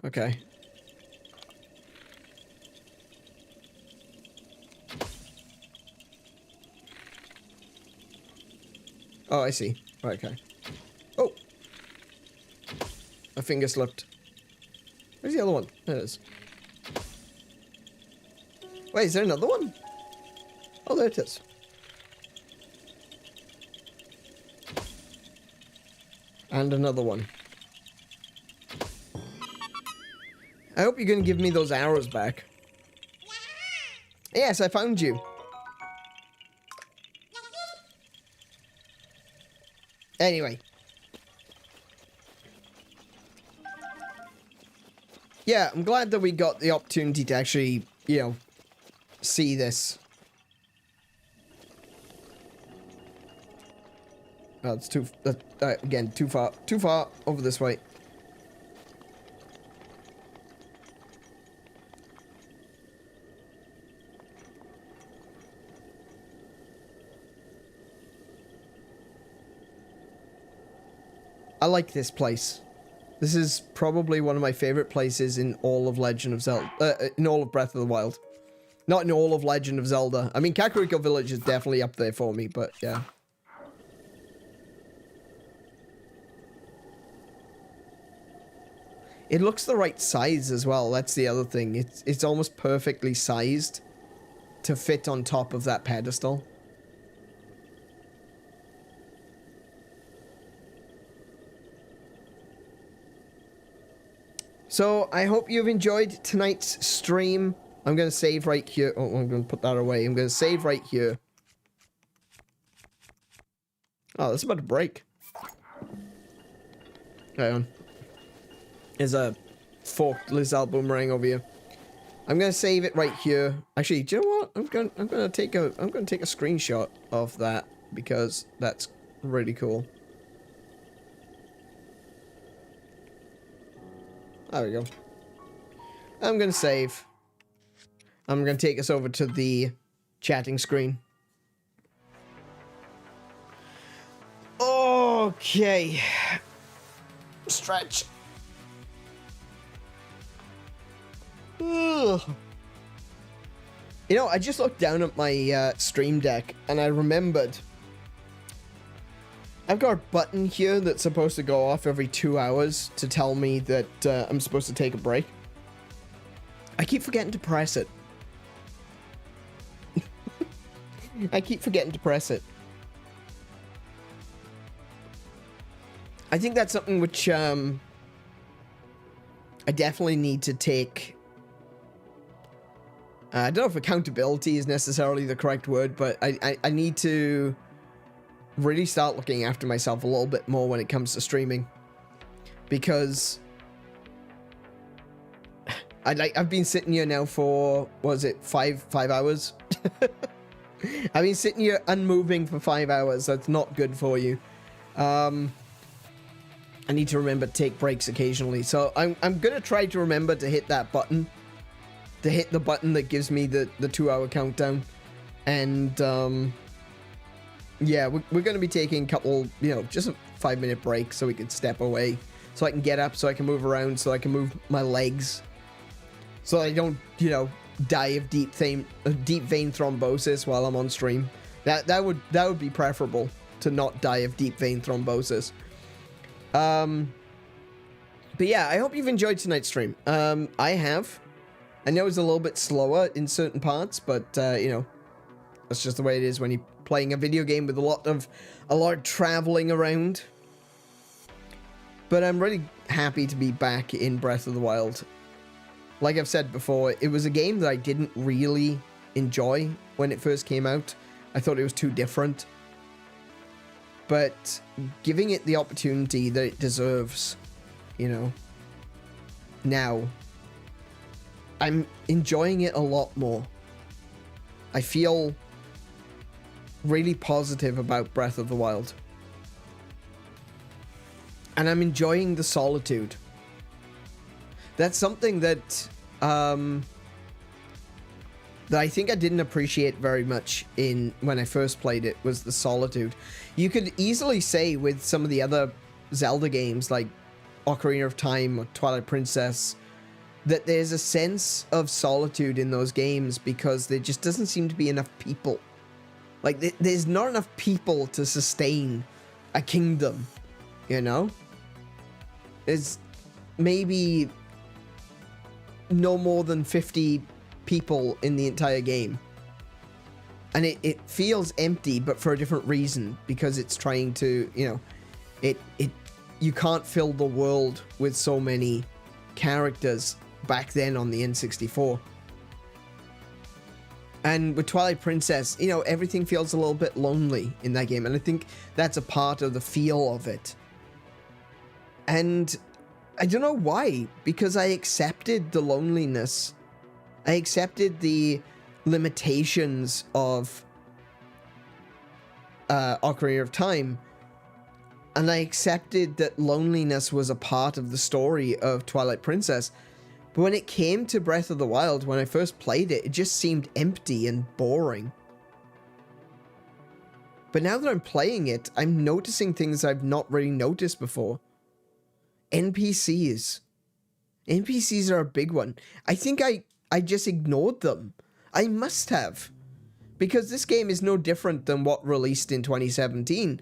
Okay. Oh, I see. Okay. Oh! My finger slipped. Where's the other one? There it is. Wait, is there another one? Oh, there it is. And another one. I hope you're gonna give me those arrows back. Yes, I found you. Anyway. Yeah, I'm glad that we got the opportunity to actually, you know, see this. Oh, it's too, again, too far over this way. I like this place. This is probably one of my favorite places in all of Legend of Zelda, in all of Breath of the Wild. Not in all of Legend of Zelda. I mean, Kakariko Village is definitely up there for me, but yeah. It looks the right size as well. That's the other thing. It's almost perfectly sized to fit on top of that pedestal. So, I hope you've enjoyed tonight's stream. I'm going to save right here. Oh, I'm going to put that away. I'm going to save right here. Oh, that's about to break. Hang on. There's a forked Lizal boomerang over here. I'm going to save it right here. Actually, do you know what? I'm going to take a screenshot of that because that's really cool. There we go. I'm going to save. I'm going to take us over to the chatting screen. Okay. Stretch. Ugh. You know, I just looked down at my stream deck and I remembered I've got a button here that's supposed to go off every 2 hours to tell me that I'm supposed to take a break. I keep forgetting to press it. I keep forgetting to press it. I think that's something which I definitely need to take. I don't know if accountability is necessarily the correct word, but I need to really start looking after myself a little bit more when it comes to streaming, because I've been sitting here now for, what is it, five hours? I've been sitting here unmoving for 5 hours. That's not good for you. I need to remember to take breaks occasionally, so I'm gonna try to remember to hit that button, to hit the button that gives me the 2 hour countdown, and yeah, we're going to be taking a couple, you know, just a 5-minute break so we can step away, so I can get up, so I can move around, so I can move my legs, so I don't, you know, die of deep vein thrombosis while I'm on stream. That would be preferable, to not die of deep vein thrombosis. But yeah, I hope you've enjoyed tonight's stream. I have. I know it's a little bit slower in certain parts, but you know, that's just the way it is when you're playing a video game with a lot of traveling around. But I'm really happy to be back in Breath of the Wild. like I've said before, it was a game that I didn't really enjoy when it first came out. I thought it was too different. But giving it the opportunity that it deserves, you know, now, I'm enjoying it a lot more. I feel really positive about Breath of the Wild. And I'm enjoying the solitude. That's something that that I think I didn't appreciate very much when I first played it, was the solitude. You could easily say with some of the other Zelda games like Ocarina of Time or Twilight Princess that there's a sense of solitude in those games because there just doesn't seem to be enough people. Like, there's not enough people to sustain a kingdom, you know? There's maybe no more than 50 people in the entire game. And it feels empty, but for a different reason, because it's trying to, you know, you can't fill the world with so many characters back then on the N64. And with Twilight Princess, you know, everything feels a little bit lonely in that game, and I think that's a part of the feel of it. And I don't know why, because I accepted the loneliness. I accepted the limitations of Ocarina of Time, and I accepted that loneliness was a part of the story of Twilight Princess. But when it came to Breath of the Wild, when I first played it, it just seemed empty and boring. But now that I'm playing it, I'm noticing things I've not really noticed before. NPCs. NPCs are a big one. I think I just ignored them. I must have. Because this game is no different than what released in 2017.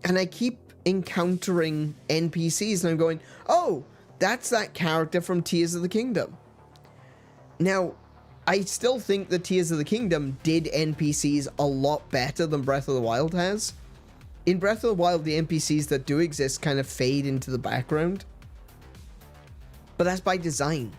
And I keep encountering NPCs and I'm going, oh, that's that character from Tears of the Kingdom. Now, I still think that Tears of the Kingdom did NPCs a lot better than Breath of the Wild has. In Breath of the Wild, the NPCs that do exist kind of fade into the background. But that's by design.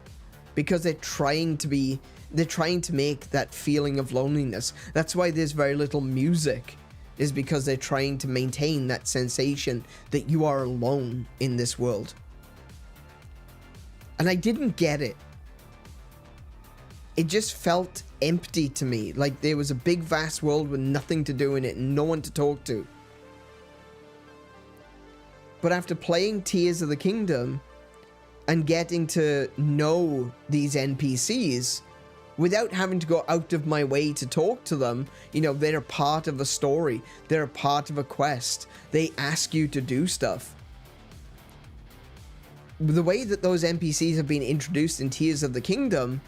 Because they're trying to make that feeling of loneliness. That's why there's very little music, is because they're trying to maintain that sensation that you are alone in this world. And I didn't get it. It just felt empty to me, like there was a big vast world with nothing to do in it and no one to talk to. But after playing Tears of the Kingdom and getting to know these NPCs without having to go out of my way to talk to them, you know, they're a part of a story, they're a part of a quest, they ask you to do stuff. The way that those NPCs have been introduced in Tears of the Kingdom,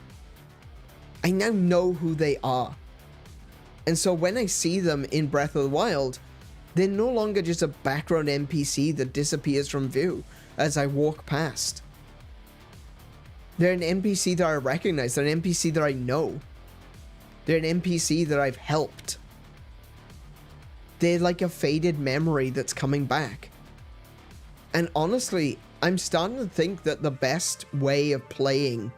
I now know who they are. And so when I see them in Breath of the Wild, they're no longer just a background NPC that disappears from view as I walk past. They're an NPC that I recognize. They're an NPC that I know. They're an NPC that I've helped. They're like a faded memory that's coming back. And honestly, I'm starting to think that the best way of playing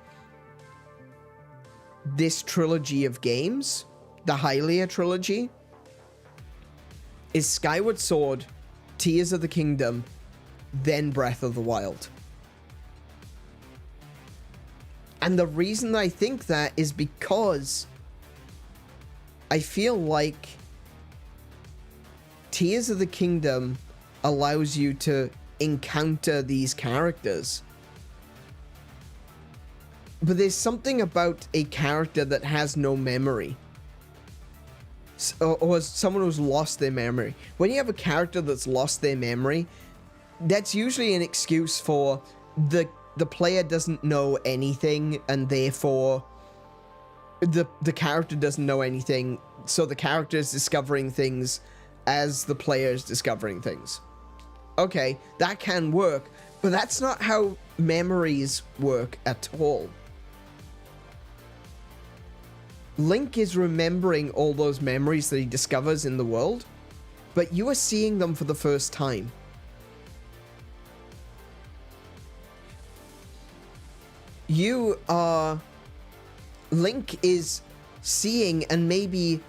this trilogy of games, the Hylia trilogy, is Skyward Sword, Tears of the Kingdom, then Breath of the Wild. And the reason I think that is because I feel like Tears of the Kingdom allows you to encounter these characters. But there's something about a character that has no memory. Or someone who's lost their memory. When you have a character that's lost their memory, that's usually an excuse for the player doesn't know anything, and therefore the character doesn't know anything, so the character is discovering things as the player is discovering things. Okay, that can work, but that's not how memories work at all. Link is remembering all those memories that he discovers in the world, but you are seeing them for the first time. you are... Link is seeing and maybe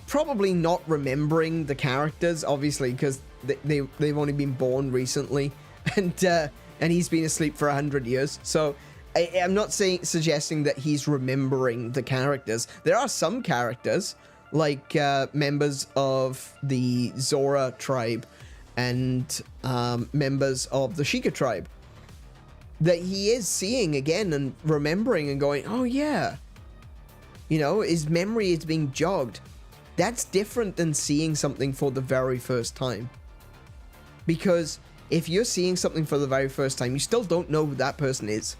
probably not remembering the characters, obviously, because they've only been born recently, and he's been asleep for 100 years. So I'm not suggesting that he's remembering the characters. There are some characters, like members of the Zora tribe and members of the Shiekah tribe, that he is seeing again and remembering and going, oh yeah, you know, his memory is being jogged. That's different than seeing something for the very first time. Because if you're seeing something for the very first time, you still don't know who that person is.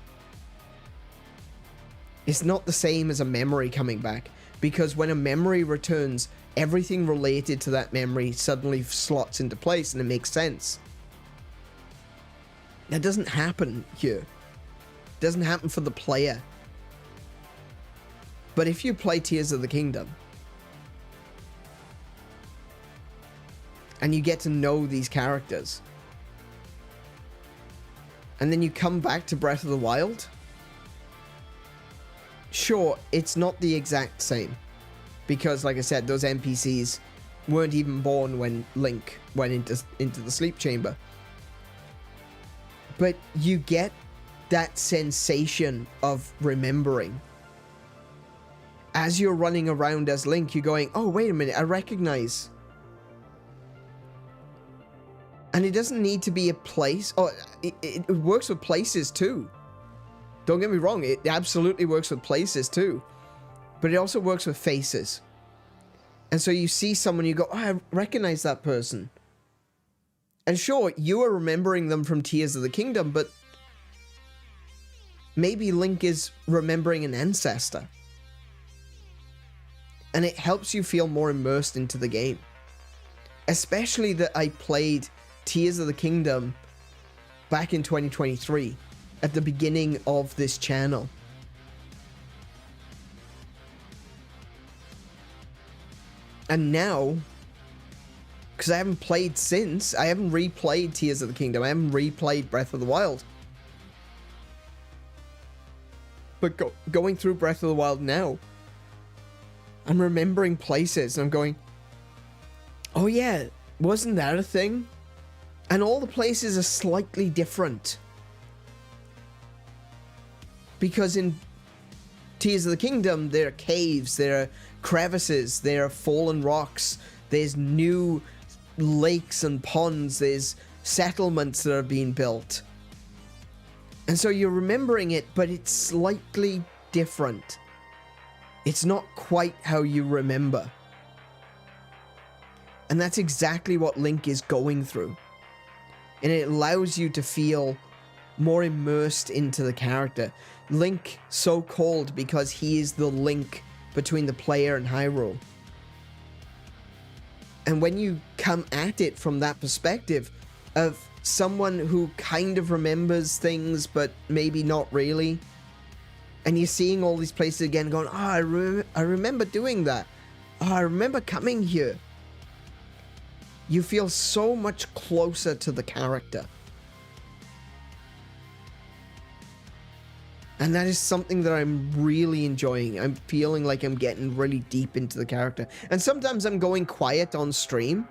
It's not the same as a memory coming back, because when a memory returns, everything related to that memory suddenly slots into place and it makes sense. That doesn't happen here. It doesn't happen for the player. But if you play Tears of the Kingdom, and you get to know these characters, and then you come back to Breath of the Wild, sure, it's not the exact same. Because, like I said, those NPCs weren't even born when Link went into the sleep chamber. But you get that sensation of remembering. As you're running around as Link, you're going, oh, wait a minute, I recognize. And it doesn't need to be a place. Oh, it works with places too. Don't get me wrong, it absolutely works with places too. But it also works with faces. And so you see someone, you go, oh, I recognize that person. And sure, you are remembering them from Tears of the Kingdom, but maybe Link is remembering an ancestor. And it helps you feel more immersed into the game. Especially that I played Tears of the Kingdom back in 2023, at the beginning of this channel. And now, because I haven't played since, I haven't replayed Tears of the Kingdom, I haven't replayed Breath of the Wild. But going through Breath of the Wild now, I'm remembering places, and I'm going, oh yeah, wasn't that a thing? And all the places are slightly different. Because in Tears of the Kingdom, there are caves, there are crevices, there are fallen rocks, there's new lakes and ponds, there's settlements that are being built. And so you're remembering it, but it's slightly different. It's not quite how you remember. And that's exactly what Link is going through. And it allows you to feel more immersed into the character. Link, so called because he is the link between the player and Hyrule. And when you come at it from that perspective of someone who kind of remembers things, but maybe not really, and you're seeing all these places again going, oh, I remember doing that. Oh, I remember coming here. You feel so much closer to the character. And that is something that I'm really enjoying. I'm feeling like I'm getting really deep into the character. And sometimes I'm going quiet on stream.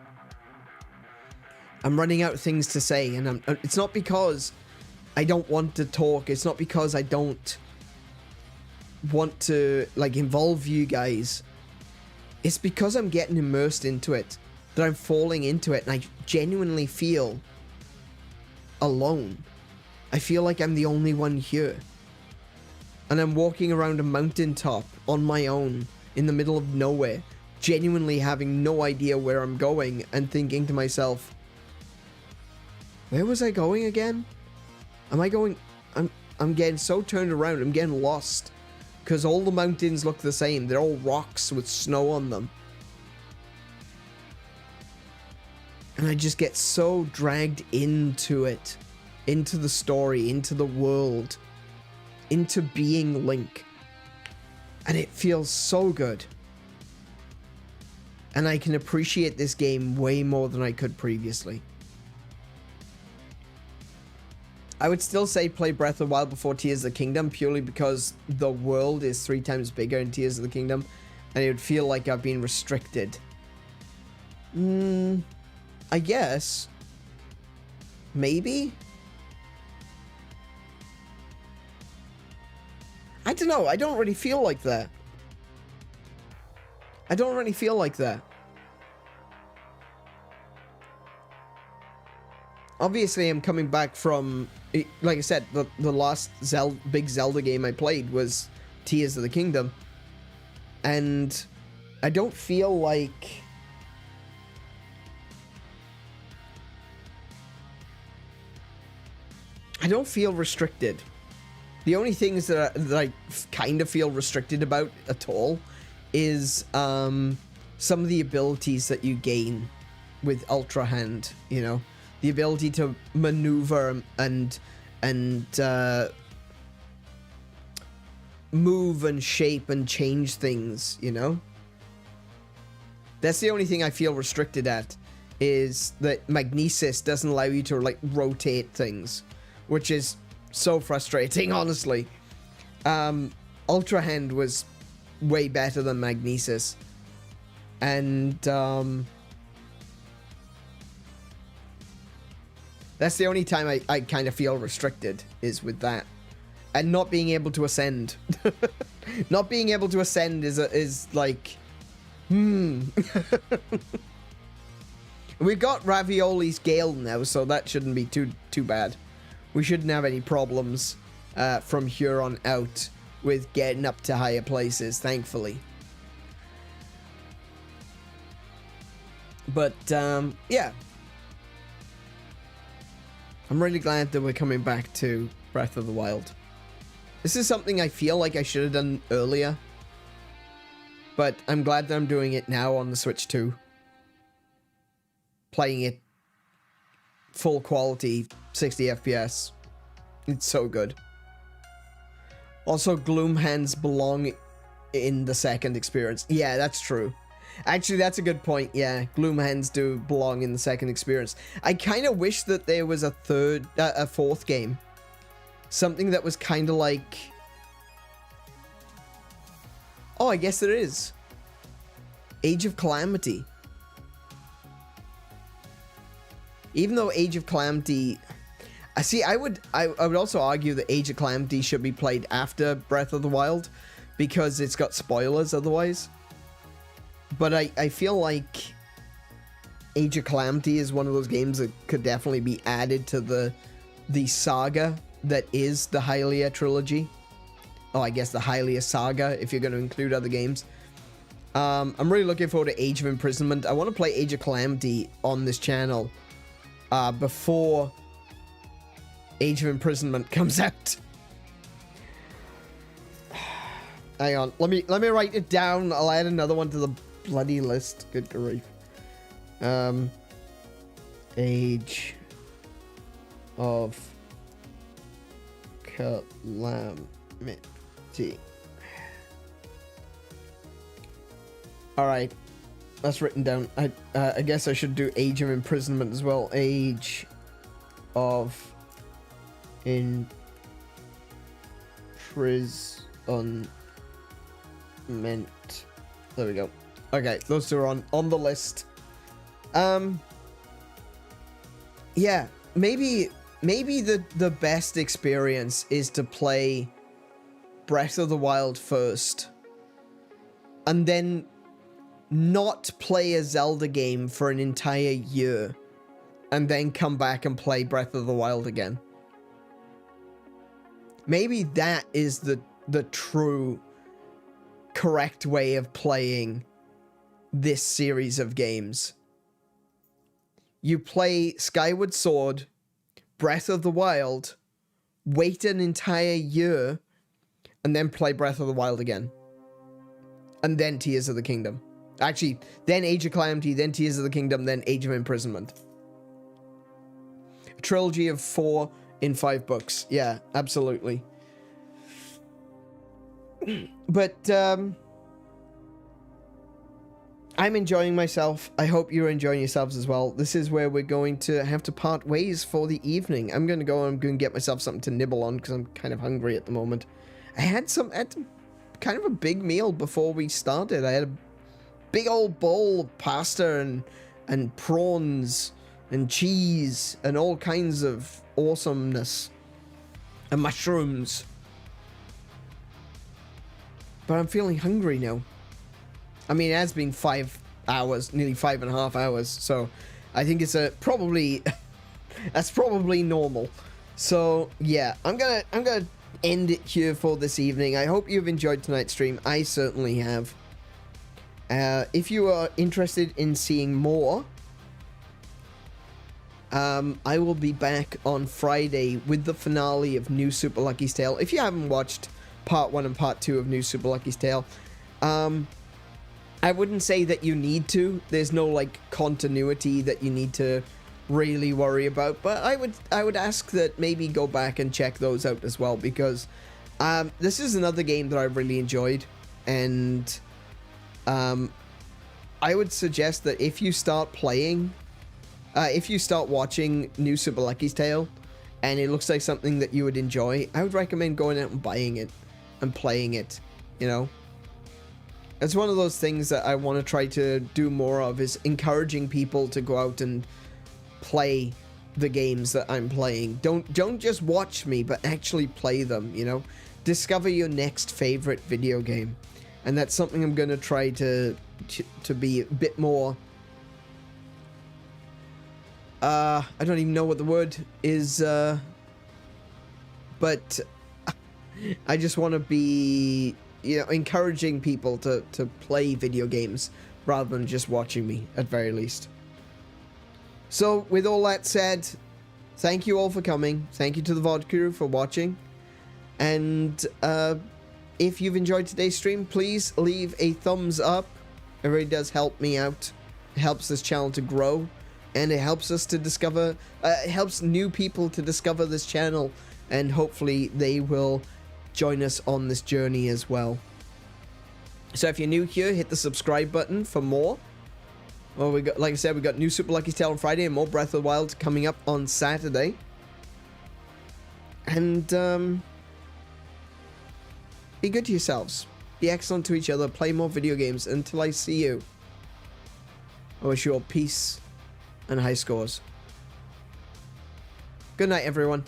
I'm running out of things to say, and it's not because I don't want to talk. It's not because I don't want to like involve you guys. It's because I'm getting immersed into it, that I'm falling into it, and I genuinely feel alone. I feel like I'm the only one here. And I'm walking around a mountaintop on my own in the middle of nowhere, genuinely having no idea where I'm going, and thinking to myself, where was I going again? I'm getting so turned around, I'm getting lost. Because all the mountains look the same. They're all rocks with snow on them. And I just get so dragged into it. Into the story, into the world. Into being Link. And it feels so good. And I can appreciate this game way more than I could previously. I would still say play Breath of the Wild before Tears of the Kingdom, purely because the world is 3 times bigger in Tears of the Kingdom, and it would feel like I've been restricted. I guess. Maybe? I don't know. I don't really feel like that. I don't really feel like that. Obviously, I'm coming back from, like I said, the last big Zelda game I played was Tears of the Kingdom. And I don't feel like... I don't feel restricted. The only things that I kind of feel restricted about at all is some of the abilities that you gain with Ultra Hand, you know? The ability to maneuver and move and shape and change things, you know? That's the only thing I feel restricted at, is that Magnesis doesn't allow you to, like, rotate things, which is so frustrating, honestly. Ultra Hand was way better than Magnesis. And, that's the only time I kind of feel restricted, is with that. And not being able to ascend. Not being able to ascend is like... We've got Ravioli's Gale now, so that shouldn't be too bad. We shouldn't have any problems from here on out with getting up to higher places, thankfully. But, yeah. I'm really glad that we're coming back to Breath of the Wild. This is something I feel like I should have done earlier. But I'm glad that I'm doing it now on the Switch 2. Playing it full quality, 60 FPS. It's so good. Also, Gloom Hands belong in the second experience. Yeah, that's true. Actually, that's a good point. Yeah, Gloom Hands do belong in the second experience. I kind of wish that there was a fourth game. Something that was kind of like... Oh, I guess there is. Age of Calamity. Even though Age of Calamity... I would also argue that Age of Calamity should be played after Breath of the Wild, because it's got spoilers otherwise. But I feel like Age of Calamity is one of those games that could definitely be added to the saga that is the Hylia trilogy. Oh, I guess the Hylia saga, if you're going to include other games. I'm really looking forward to Age of Imprisonment. I want to play Age of Calamity on this channel before Age of Imprisonment comes out. Hang on, let me write it down. I'll add another one to the bloody list. Good grief. Age of Calamity. Alright, that's written down. I guess I should do Age of Imprisonment as well. Age of Imprisonment. There we go. Okay, those two are on the list. Yeah, maybe the best experience is to play Breath of the Wild first, and then not play a Zelda game for an entire year, and then come back and play Breath of the Wild again. Maybe that is the true correct way of playing this series of games. You play Skyward Sword, Breath of the Wild, wait an entire year, and then play Breath of the Wild again. And then Tears of the Kingdom. Actually, then Age of Calamity, then Tears of the Kingdom, then Age of Imprisonment. A trilogy of 4 in 5 books. Yeah, absolutely. But, I'm enjoying myself. I hope you're enjoying yourselves as well. This is where we're going to have to part ways for the evening. I'm going to go and get myself something to nibble on because I'm kind of hungry at the moment. I had kind of a big meal before we started. I had a big old bowl of pasta and prawns and cheese and all kinds of awesomeness and mushrooms. But I'm feeling hungry now. I mean, it has been 5 hours, nearly 5.5 hours, so I think it's probably that's probably normal. So yeah, I'm gonna end it here for this evening. I hope you've enjoyed tonight's stream. I certainly have. If you are interested in seeing more, I will be back on Friday with the finale of New Super Lucky's Tale. If you haven't watched part 1 and part 2 of New Super Lucky's Tale, I wouldn't say that you need to. There's no like continuity that you need to really worry about, but I would ask that maybe go back and check those out as well, because this is another game that I really enjoyed, and I would suggest that if you start watching New Super Lucky's Tale and it looks like something that you would enjoy, I would recommend going out and buying it and playing it, you know. It's one of those things that I want to try to do more of, is encouraging people to go out and play the games that I'm playing. Don't just watch me, but actually play them, you know. Discover your next favorite video game. And that's something I'm going to try to be a bit more... I don't even know what the word is, but I just want to be... you know, encouraging people to play video games rather than just watching me, at very least. So, with all that said, thank you all for coming. Thank you to the VOD crew for watching. And if you've enjoyed today's stream, please leave a thumbs up. It really does help me out. It helps this channel to grow. And it helps us to discover... it helps new people to discover this channel. And hopefully they will join us on this journey as well. So if you're new here, hit the subscribe button for more. Well, we got, like I said, we got New Super Lucky's Tale on Friday and more Breath of the Wild coming up on Saturday. And be good to yourselves. Be excellent to each other. Play more video games. Until I see you, I wish you all peace and high scores. Good night, everyone.